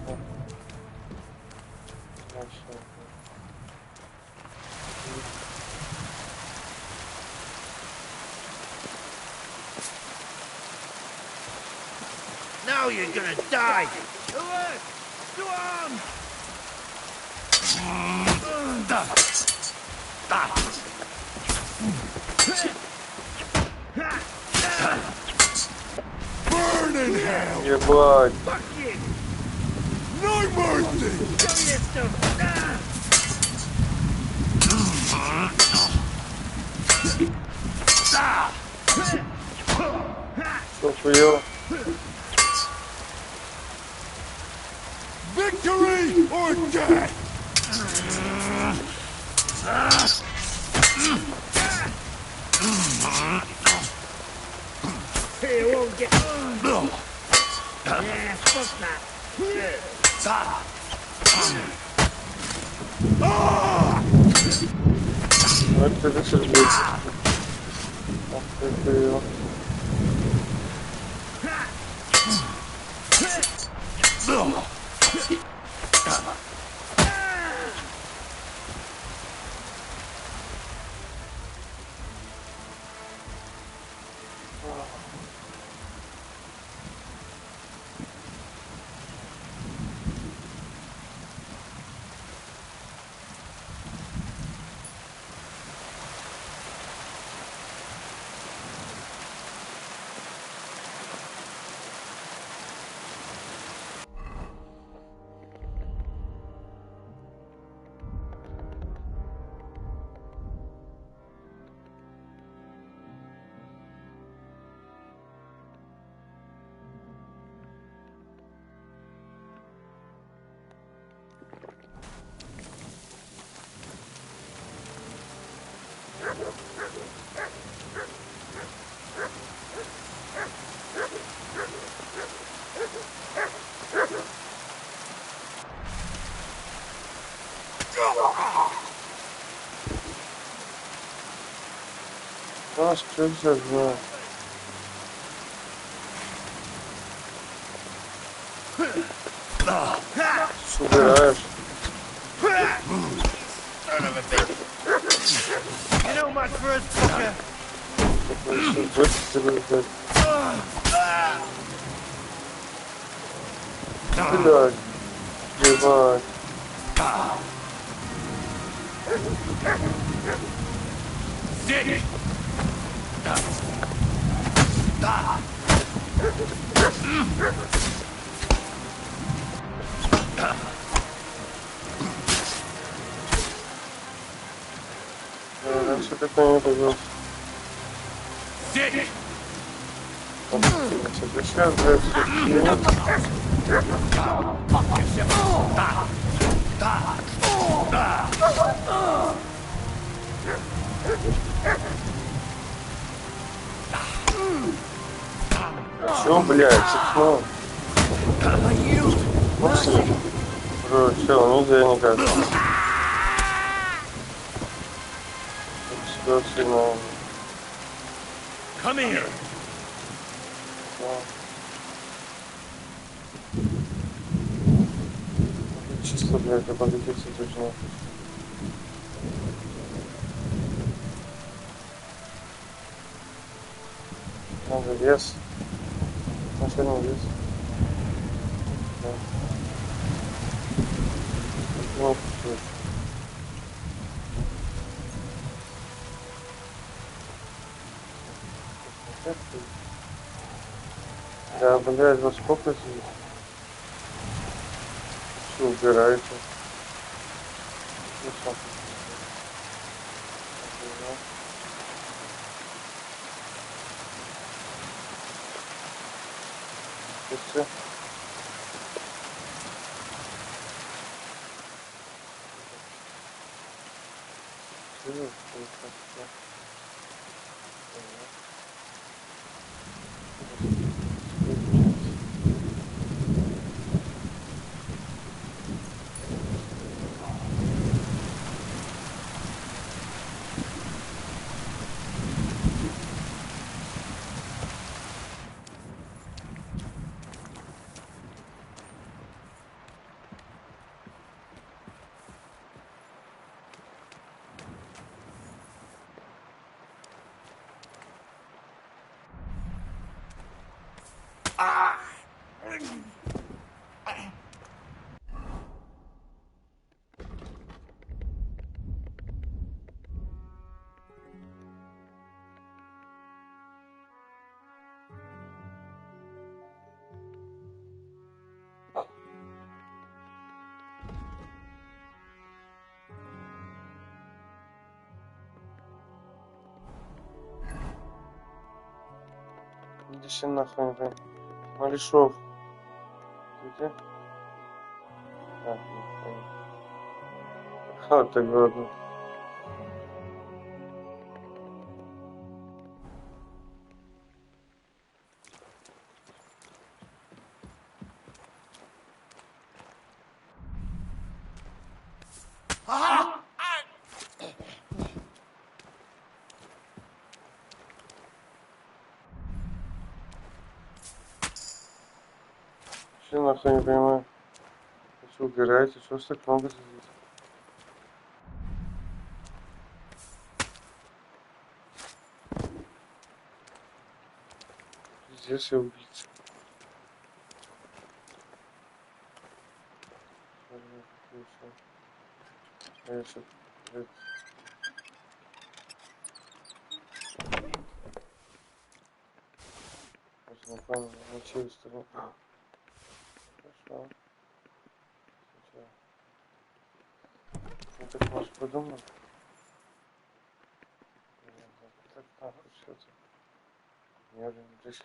Now you're gonna die! Away! To arms! Burn in hell! Ебать! Fuck you! No mercy! Show you stuff! Охуел. Victory or death! Here, you won't get... Yeah, fuck that. Вот это сюрприз. Ох ты охуел. А, что взять, да. Собираешь. You know much for a fucker. Блядь, ебать. Dick! Раньше такое не было. Dick! Сейчас, блядь, чё, блядь, чё? Бро, чё, нельзя никак. Ситуация, Come here! Чисто, блядь, обогатиться точно. Надо вес. Сначала вес. Да. Вот, вот. Да, блядь, во сколько здесь? Все убирается. Все. Иди все нахуй, блин. Малишов. Где? А, не понял. Вот так годно. Все нахуй не понимаю. Что убираете? Что ж так много здесь? Здесь я убийца. Я еще... Не понял, на чью сторону? Хорошо. Ну так может подумать? Так нахуй что-то. Мерный 10%.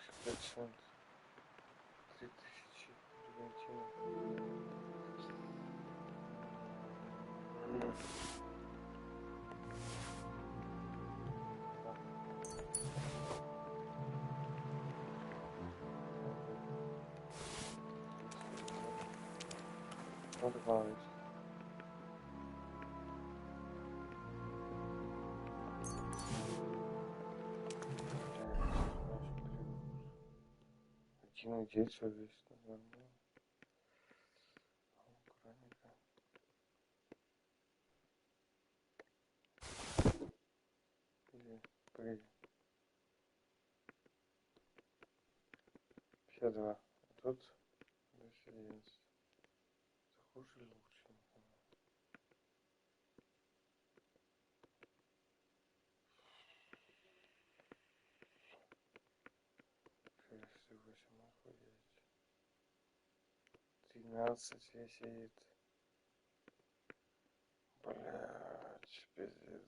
3000 Аргентина. Вот добавить. индейцу весь, наверное. Погоди. 52. А тут 211. Это хуже или лучше? Кажется, 8 охуеть. 13 висит. Блять, пиздец.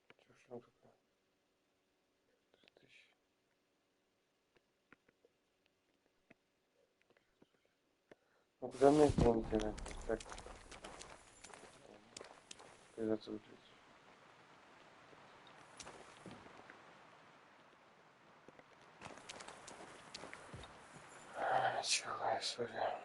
Чё ж он такое? 3000. Ну куда мне деньги терять? Так. Придется выключить. Начала история.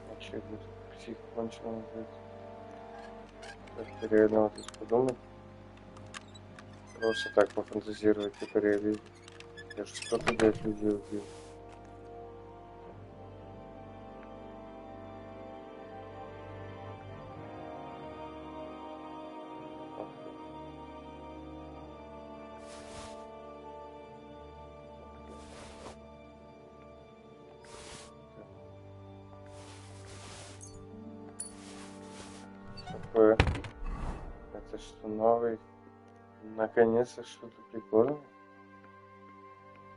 Вообще, будет псих конченый, блядь. Так, реально вот здесь подумать. Просто так пофантазировать, типа реализм. Я же что-то, блядь, людей убил. Такое. Это что, новый? Наконец-то что-то прикольное.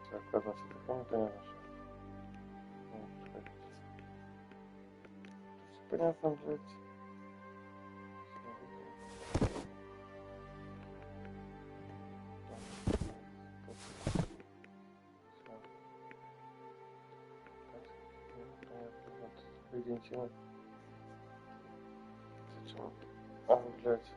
Так, ладно, все такое не понимаешь. Понятно, блядь. Аргентина. Зачем? А, блядь.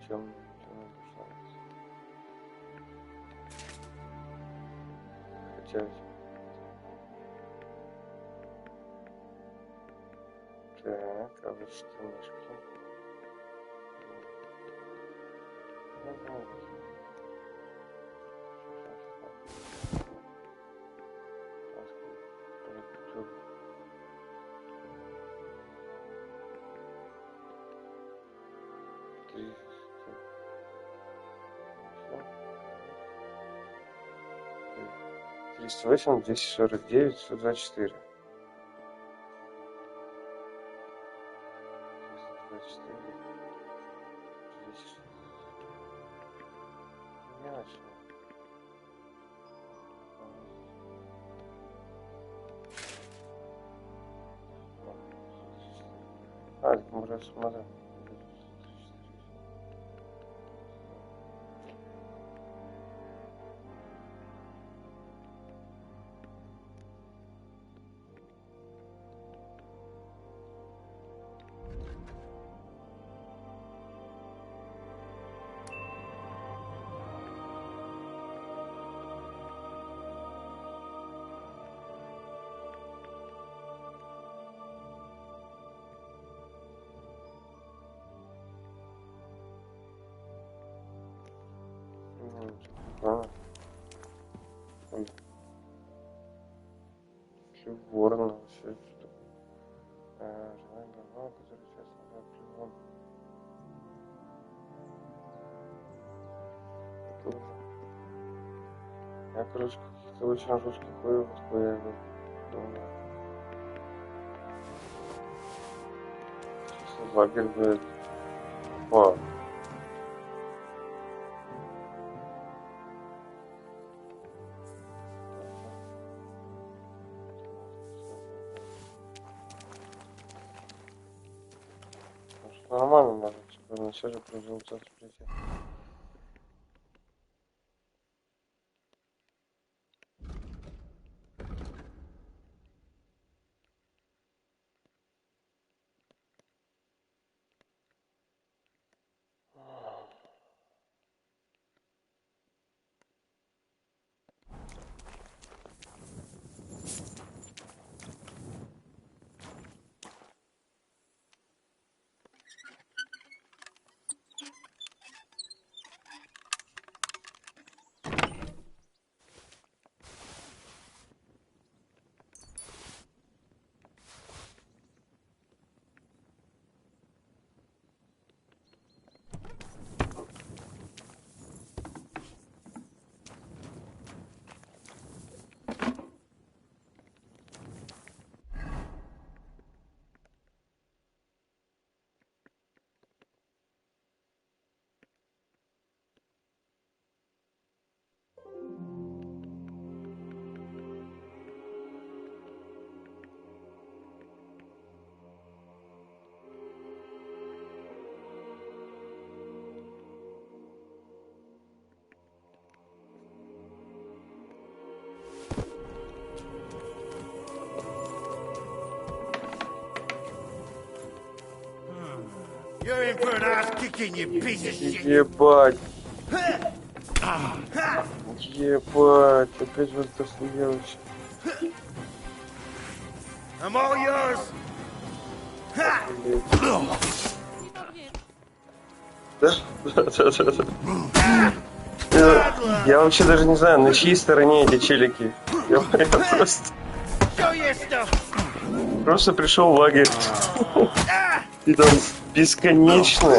Чем хотя так, а вот что мышки? Триста восемь, 249, 124. 224. Мелочь. А, так мы рассмотрим. Ворона, все что. Желаем давно, который сейчас назад прием. Я, короче, каких-то очень жестких хуев отхуявил. Сейчас лагерь будет. О. Нормально, надо, чтобы на все же прижился прийти. You're in for an ass kicking, you piece of shit. Ебать. Ебать, опять вот это хуёвище. I'm all yours. Да? Я вообще даже не знаю, на чьей стороне эти челики. Я просто пришел в лагерь. И там бесконечно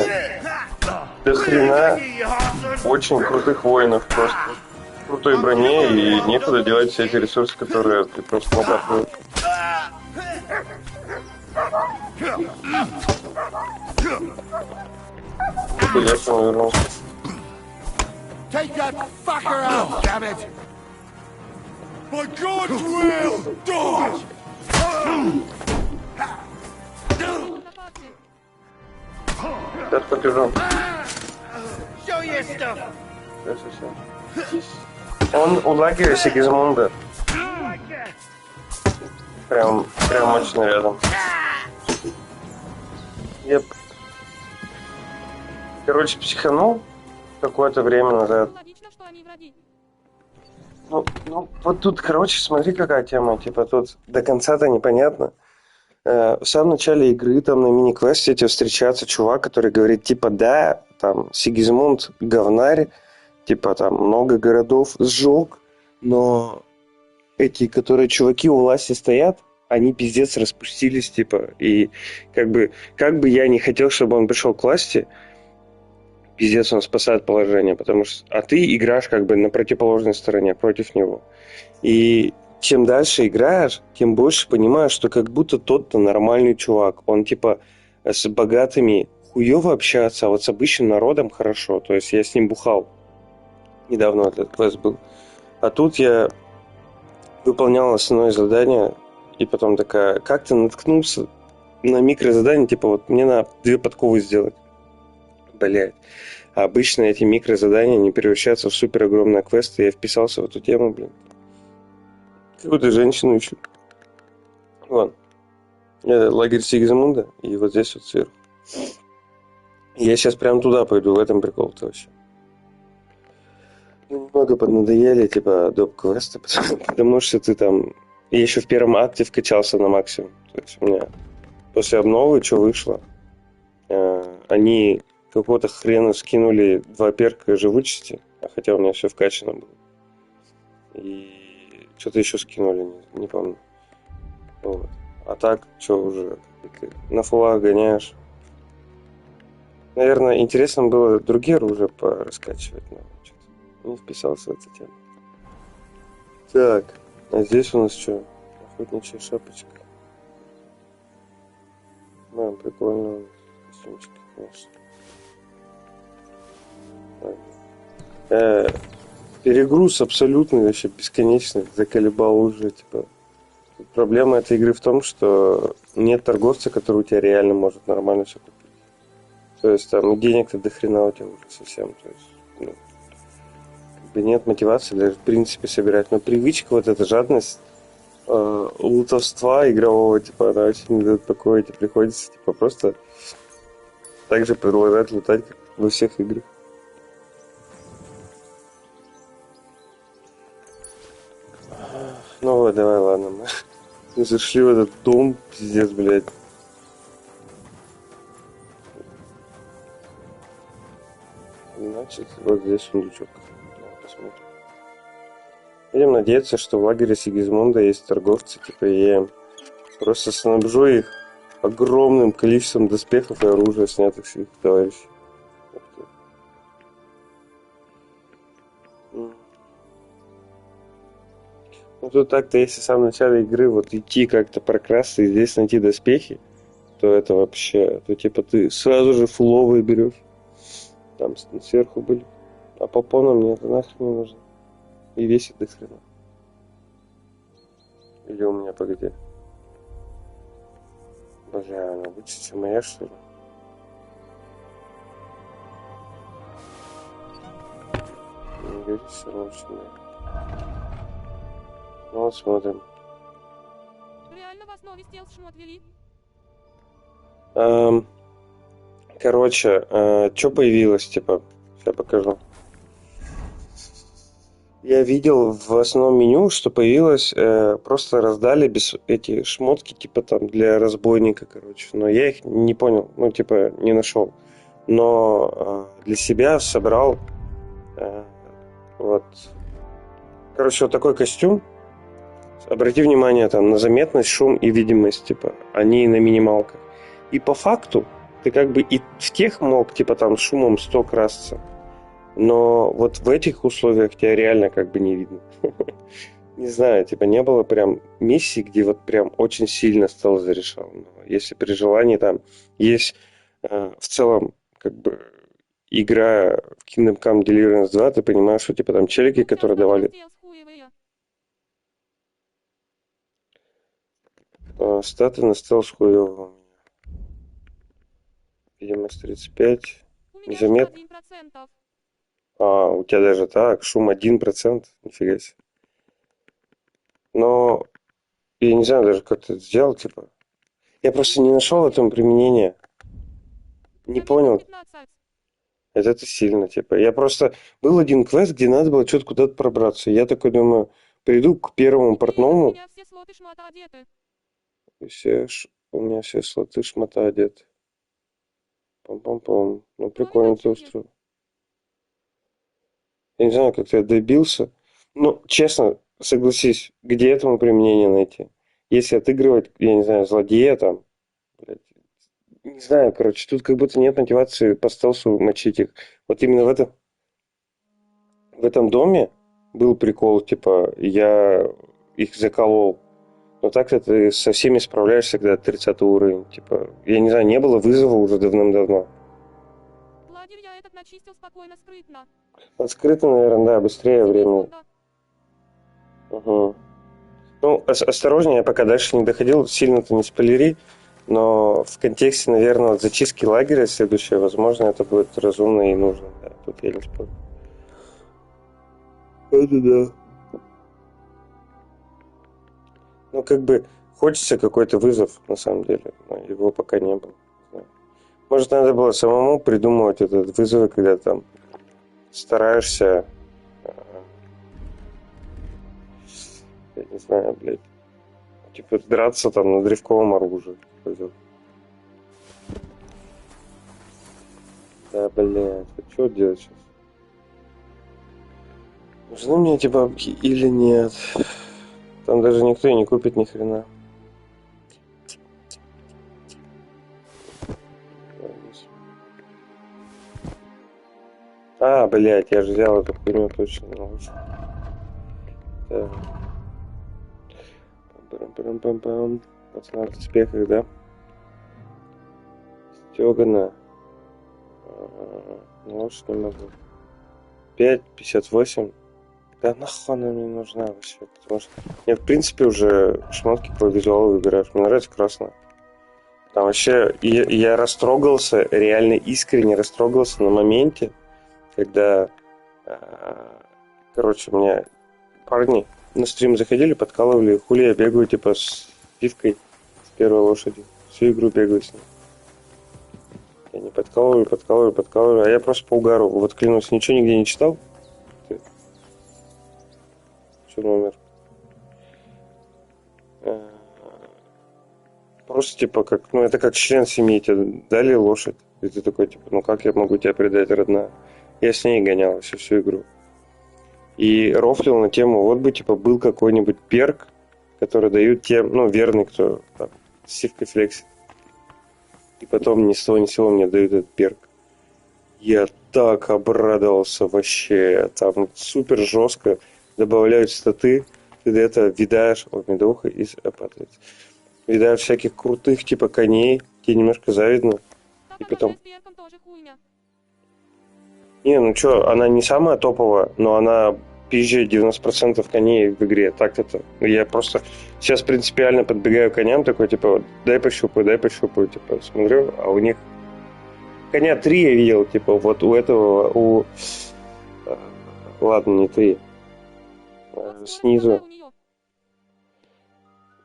до хрена очень крутых воинов просто. В крутой броне, и некуда делать все эти ресурсы, которые ты просто накапливаешь. Я к нему вернулся. Take that fucker out, damn it! By God's will, dodge! Сейчас побежу. Show your stuff. Он у лагеря Сигизмунда. Прям очень рядом. Я, короче, психанул какое-то время назад. Ну, вот тут, короче, смотри, какая тема. Типа тут до конца-то непонятно. В самом начале игры, там, на мини-квесте тебе встречается чувак, который говорит, типа, да, там, Сигизмунд говнарь, типа, там, много городов сжег, но эти, которые чуваки у власти стоят, они пиздец распустились, типа, и как бы я не хотел, чтобы он пришел к власти, пиздец, он спасает положение, потому что, а ты играешь как бы на противоположной стороне, против него. И чем дальше играешь, тем больше понимаешь, что как будто тот-то нормальный чувак. Он типа с богатыми хуёво общаться, а вот с обычным народом хорошо. То есть я с ним бухал. Недавно этот квест был. А тут я выполнял основное задание, и потом такая, как-то наткнулся на микрозадание, типа вот мне надо 2 подковы сделать. Блядь. А обычно эти микрозадания не превращаются в супер огромные квесты, и я вписался в эту тему, блин. Какую-то женщину ищу. Вон. Это лагерь Сигизмунда, и вот здесь вот сверху. Я сейчас прям туда пойду, в этом прикол-то вообще. Немного поднадоели, типа, доп-квесты, потому что ты там... Я еще в первом акте вкачался на максимум. То есть у меня после обновы, что вышло, они какого-то хрена скинули 2 перка живучести, хотя у меня все вкачано было. И что-то еще скинули, не помню. Вот. А так, что уже, ты на фулах гоняешь. Наверное, интересно было другие оружия пораскачивать, но что-то не вписался в эту тему. Так, а здесь у нас что? Охотничья шапочка. Да, прикольно. Костюмчики, конечно. Перегруз абсолютный, вообще бесконечный. Заколебал уже, типа. Проблема этой игры в том, что нет торговца, который у тебя реально может нормально все купить. То есть там денег-то до хрена у тебя уже совсем. То есть, ну, как бы нет мотивации даже в принципе собирать. Но привычка, вот эта жадность лутовства игрового, типа, она очень не дает покоя. Тебе приходится типа просто так же продолжать лутать, как во всех играх. Ну вот, давай, ладно, мы зашли в этот дом, пиздец, блядь. Значит, вот здесь сундучок. Давай посмотрим. Будем надеяться, что в лагере Сигизмунда есть торговцы, типа, и я им просто снабжу их огромным количеством доспехов и оружия, снятых с их товарищей. Ну тут так-то, если в самом начале игры вот идти как-то прокрасться и здесь найти доспехи, то это вообще, то типа ты сразу же фуловые берешь. Там сверху были. А попонам мне это нахрен не нужно. И весит до хрена. Или у меня погоди. Бля, она лучше, чем моя, что ли? Не говори, все равно лучше моя. Ну вот смотрим. Реально в основе стелс-шмот вели? Короче, что появилось, типа, сейчас покажу. Я видел в основном меню, что появилось, просто раздали без эти шмотки, типа там для разбойника, короче. Но я их не понял, ну, типа, не нашел. Но для себя собрал вот. Короче, вот такой костюм. Обрати внимание там на заметность, шум и видимость, типа, они на минималках. И по факту ты как бы и в тех мог, типа, там, шумом 100 красться. Но вот в этих условиях тебя реально как бы не видно. Не знаю, типа, не было прям миссий, где вот прям очень сильно стало зарешал. Но если при желании там есть в целом как бы игра в Kingdom Come Deliverance 2, ты понимаешь, что типа там челики, которые давали... Статы на стелс хуёво у меня. Видимость 35. Незаметно. А, у тебя даже так, шум 1%. Нифига себе. Но я не знаю даже, как ты это сделал, типа. Я просто не нашел этому применения. Не понял. Это сильно, типа. Я просто... Был один квест, где надо было что-то куда-то пробраться. Я такой думаю, приду к первому портному. У меня все слоты шмота одеты. Пам-пам-пам. Ну, прикольно ты устроил. Я не знаю, как ты добился. Ну, честно, согласись, где этому применение найти? Если отыгрывать, я не знаю, злодея там, блядь, не знаю, короче, тут как будто нет мотивации по стелсу мочить их. Вот именно в этом доме был прикол, типа, я их заколол. Но так-то ты со всеми справляешься, когда 30 уровень. Типа, я не знаю, не было вызова уже давным-давно. Лагерь я этот начистил спокойно, скрытно. Вот скрытно, наверное, да, быстрее время. Угу. Ну, осторожнее, я пока дальше не доходил, сильно-то не спойлери. Но в контексте, наверное, вот зачистки лагеря следующее, возможно, это будет разумно и нужно. Да, тут я не спорю. Это да. Ну, как бы, хочется какой-то вызов, на самом деле, но его пока не было. Может, надо было самому придумывать этот вызов, когда там стараешься, я не знаю, блядь, типа драться там на древковом оружии. Да, блядь, а что делать сейчас? Нужны мне эти бабки или нет? Там даже никто и не купит ни хрена. А, блядь, я же взял эту хуйню точно. Так. Пам-пам-пам-пам. Пацан в доспехах, да? Стёгана. Лошадь не могу. 5,58. Да нахуй она мне нужна вообще? Потому что я, в принципе, уже шмотки по визуалу выбираю. Мне нравится красная. Там вообще я растрогался, реально искренне растрогался на моменте, когда, короче, мне парни на стрим заходили, подкалывали, хули я бегаю, типа, с пивкой с первой лошади. Всю игру бегаю с ней. Они подкалывали, а я просто по угару. Вот клянусь, ничего нигде не читал. Что номер? Просто, типа, как, ну, это как член семьи, тебе дали лошадь, и ты такой, типа, ну, как я могу тебя предать, родная? Я с ней гонял всю игру. И рофлил на тему, вот бы, типа, был какой-нибудь перк, который дают тем, ну, верный, кто там, с сивкой флексит. И потом ни с того ни с сего мне дают этот перк. Я так обрадовался вообще. Там супер жестко добавляют статы. Ты до этого видаешь... Ой, медовуха и падает. Видаешь всяких крутых типа коней. Тебе немножко завидно. И потом... Не, ну чё, она не самая топовая, но она пизжит 90% коней в игре. Так-то. Я просто сейчас принципиально подбегаю к коням, такой, типа, дай пощупаю, типа, смотрю, а у них коня 3 я видел, типа, вот у этого, ладно, не 3, снизу.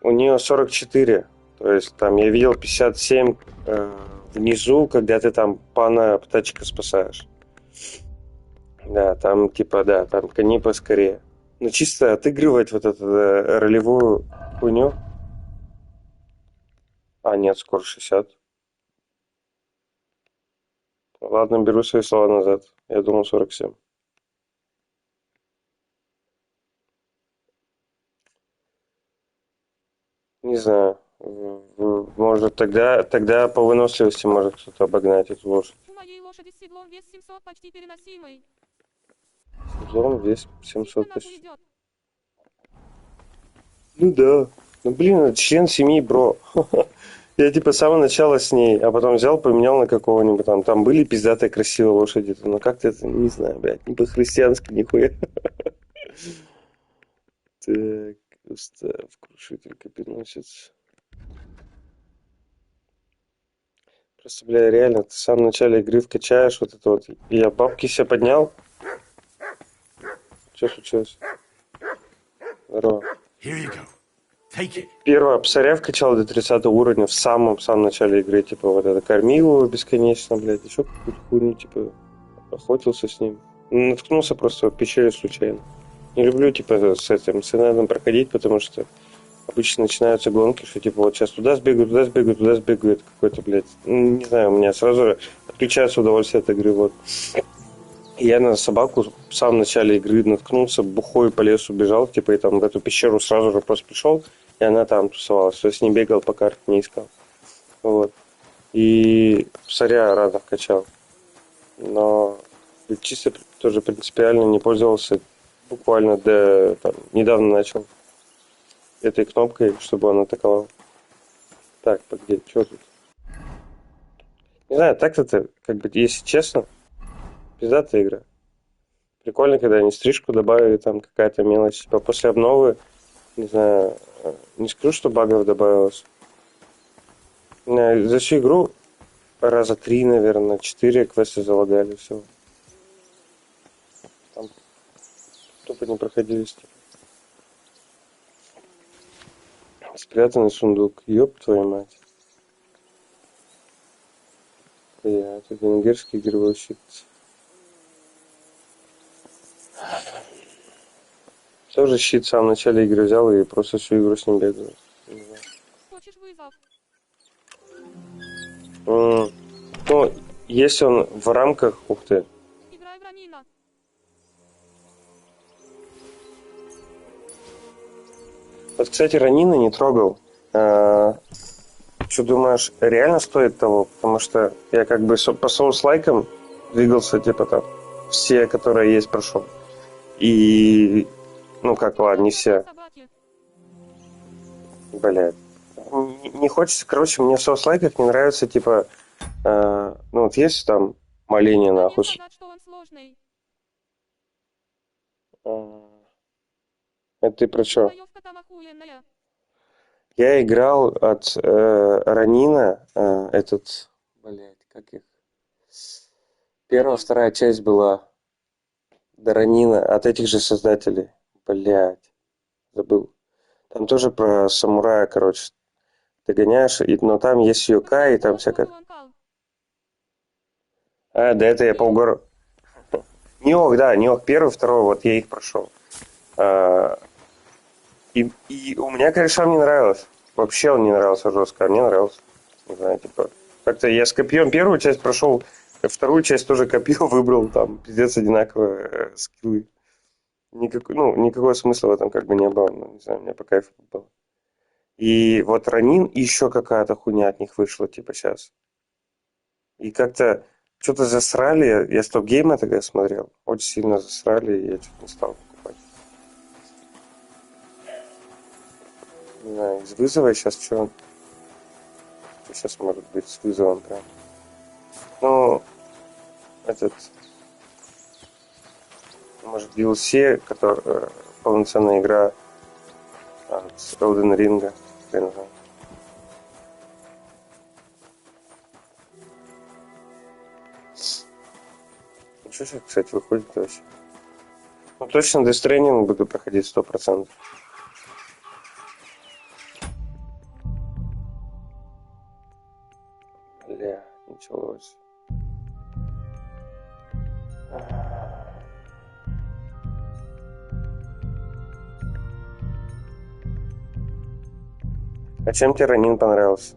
У нее 44, то есть там я видел 57 внизу, когда ты там пана птачка спасаешь. Да, там типа, да, там кони поскорее. Но чисто отыгрывать вот эту ролевую хуйню. А, нет, скоро 60. Ладно, беру свои слова назад. Я думал 47. Не знаю. Может, тогда по выносливости может кто-то обогнать эту лошадь. У моей лошади с седлом вес 700 почти переносимый. Седлом вес 700 почти. Ну да. Ну блин, это член семьи, бро. Я типа с самого начала с ней, а потом взял, поменял на какого-нибудь там. Там были пиздатые красивые лошади. Но как-то это, не знаю, блядь, не по-христиански нихуя. Так, устав, крушитель, копеносец. Просто, бля, реально, ты в самом начале игры вкачаешь вот это вот. И я бабки себе поднял. Что случилось? Здорово. Первого псаря вкачал до 30 уровня в самом начале игры. Типа вот это кормил его бесконечно, блядь. Еще какую-то хуйню, типа, охотился с ним. Наткнулся просто в пещере случайно. Не люблю, типа, с инадом проходить, потому что обычно начинаются гонки, что типа вот сейчас туда сбегаю, это какой-то, блядь, не знаю, у меня сразу отключается удовольствие от игры, вот. И я на собаку в самом начале игры наткнулся, бухой по лесу бежал, типа, и там в эту пещеру сразу же просто пришел, и она там тусовалась, то есть не бегал по карте, не искал, вот. И псаря рано вкачал, но чисто тоже принципиально не пользовался, буквально до, там, недавно начал этой кнопкой, чтобы он атаковал. Так, погоди, что тут? Не знаю, так-то, как бы, если честно, пиздатая игра. Прикольно, когда они стрижку добавили, там какая-то мелочь. Типа после обновы, не знаю, не скажу, что багов добавилось. За всю игру раза 3, наверное, 4 квесты залагали, все. Там тупо не проходились. Спрятанный сундук. Ёб твою мать. Это венгерский игровой щит. Тоже щит в самом начале игры взял и просто всю игру с ним бегаю. Хочешь вызов? Ну, если он в рамках... Ух ты. Играй в Ранина. Вот, кстати, Ранина не трогал. Что думаешь, реально стоит того? Потому что я как бы по соус-лайкам двигался, типа там, все, которые есть, прошел. И, ну как, ладно, не все. Блядь. Не хочется, короче, мне в соус-лайках не нравится, типа, ну вот есть там моление, нахуй. Это ты про что? Я играл от Ранина, этот, блядь, как их? Первая, вторая часть была до Ранина, от этих же создателей. Блядь, забыл. Там тоже про самурая, короче. Ты гоняешь, но там есть Йокай, и там всякое... А, да это я полгорода... Ниох, да, Ниох первый, второй, вот я их прошел. И у меня, конечно, он не нравилось. Вообще он не нравился жестко, а мне нравился. Не знаю, типа... Как-то я с копьем первую часть прошел, вторую часть тоже копье выбрал, там, пиздец, одинаковые скиллы. Никакого смысла в этом как бы не было. Не знаю, мне по кайфу было. И вот Ранин и еще какая-то хуйня от них вышла, типа, сейчас. И как-то что-то засрали. Я стоп-геймы тогда смотрел. Очень сильно засрали, и я что-то не стал покупать. Не знаю, из вызова сейчас что? Что сейчас может быть с вызовом прям? Ну, этот... Может, DLC, который полноценная игра с Elden Ring. Я не знаю. Ну, что сейчас, кстати, выходит вообще? Ну, точно Death Stranding буду проходить 100%. Бля, началось. А чем тебе Ранин понравился?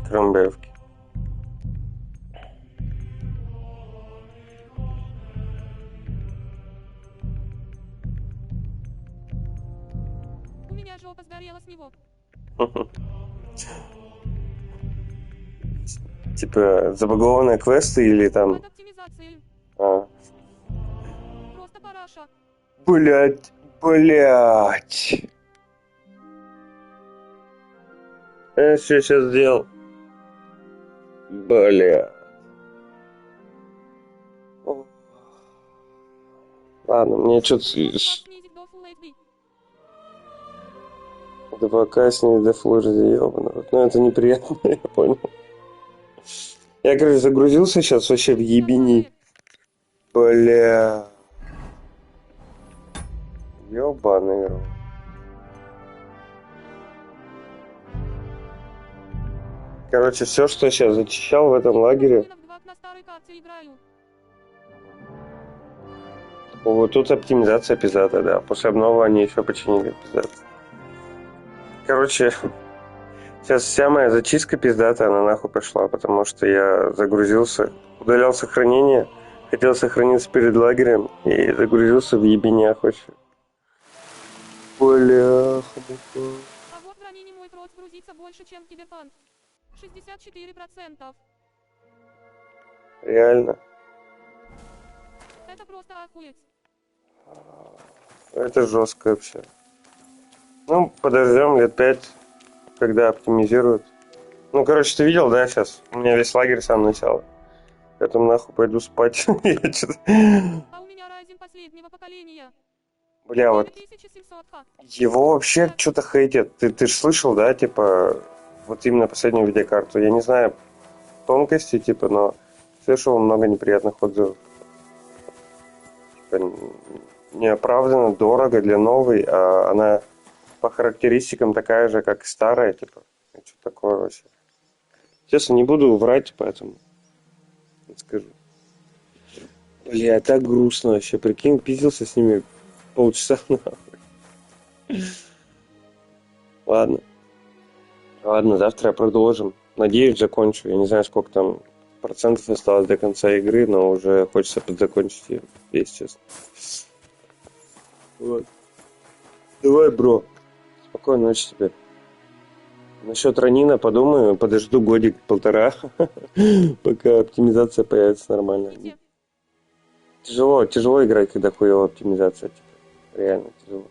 Кроме боевки. У меня жопа сгорела с него. Типа забагованные квесты или там... Просто параша. Блять. Что сейчас сделал? Бля. Ладно, мне что-то... 2К снизить до Full HD, ёбаный рот. Ну, это неприятно, я понял. Я, короче, загрузился сейчас вообще в ебени. Бля. Ёбаный рот. Короче, все, что я сейчас зачищал в этом лагере. Вот тут оптимизация пиздата, да. После обновы они еще починили пиздата. Короче, сейчас вся моя зачистка пиздата, она нахуй пошла, потому что я загрузился, удалял сохранение, хотел сохраниться перед лагерем и загрузился в ебенях вообще. Бляха. А вот в Ранине мой крот грузится больше, чем Киберпанк. 64%. Реально? Это просто охуеть. Это жестко вообще. Ну, подождем лет 5, когда оптимизируют. Ну, короче, ты видел, да, сейчас? У меня весь лагерь сам начал. Поэтому нахуй пойду спать. А у меня Ryzen последнего поколения. Бля, вот. Его вообще что-то хейтят. Ты ж слышал, да, типа, вот именно последнюю видеокарту. Я не знаю тонкости, типа, но слышал много неприятных отзывов. Типа, неоправданно дорого для новой, а она по характеристикам такая же, как и старая, типа. Что такое вообще? Честно, не буду врать, поэтому не скажу. Бля, так грустно вообще. Прикинь, пиздился с ними полчаса нахуй. Ладно, завтра продолжим. Надеюсь, закончу. Я не знаю, сколько там процентов осталось до конца игры, но уже хочется подзакончить ее, если честно. Вот. Давай, бро. Спокойной ночи тебе. Насчет Ранина подумаю, подожду годик-полтора, пока оптимизация появится нормально. Тяжело играть, когда хуевая оптимизация, типа. Реально тяжело.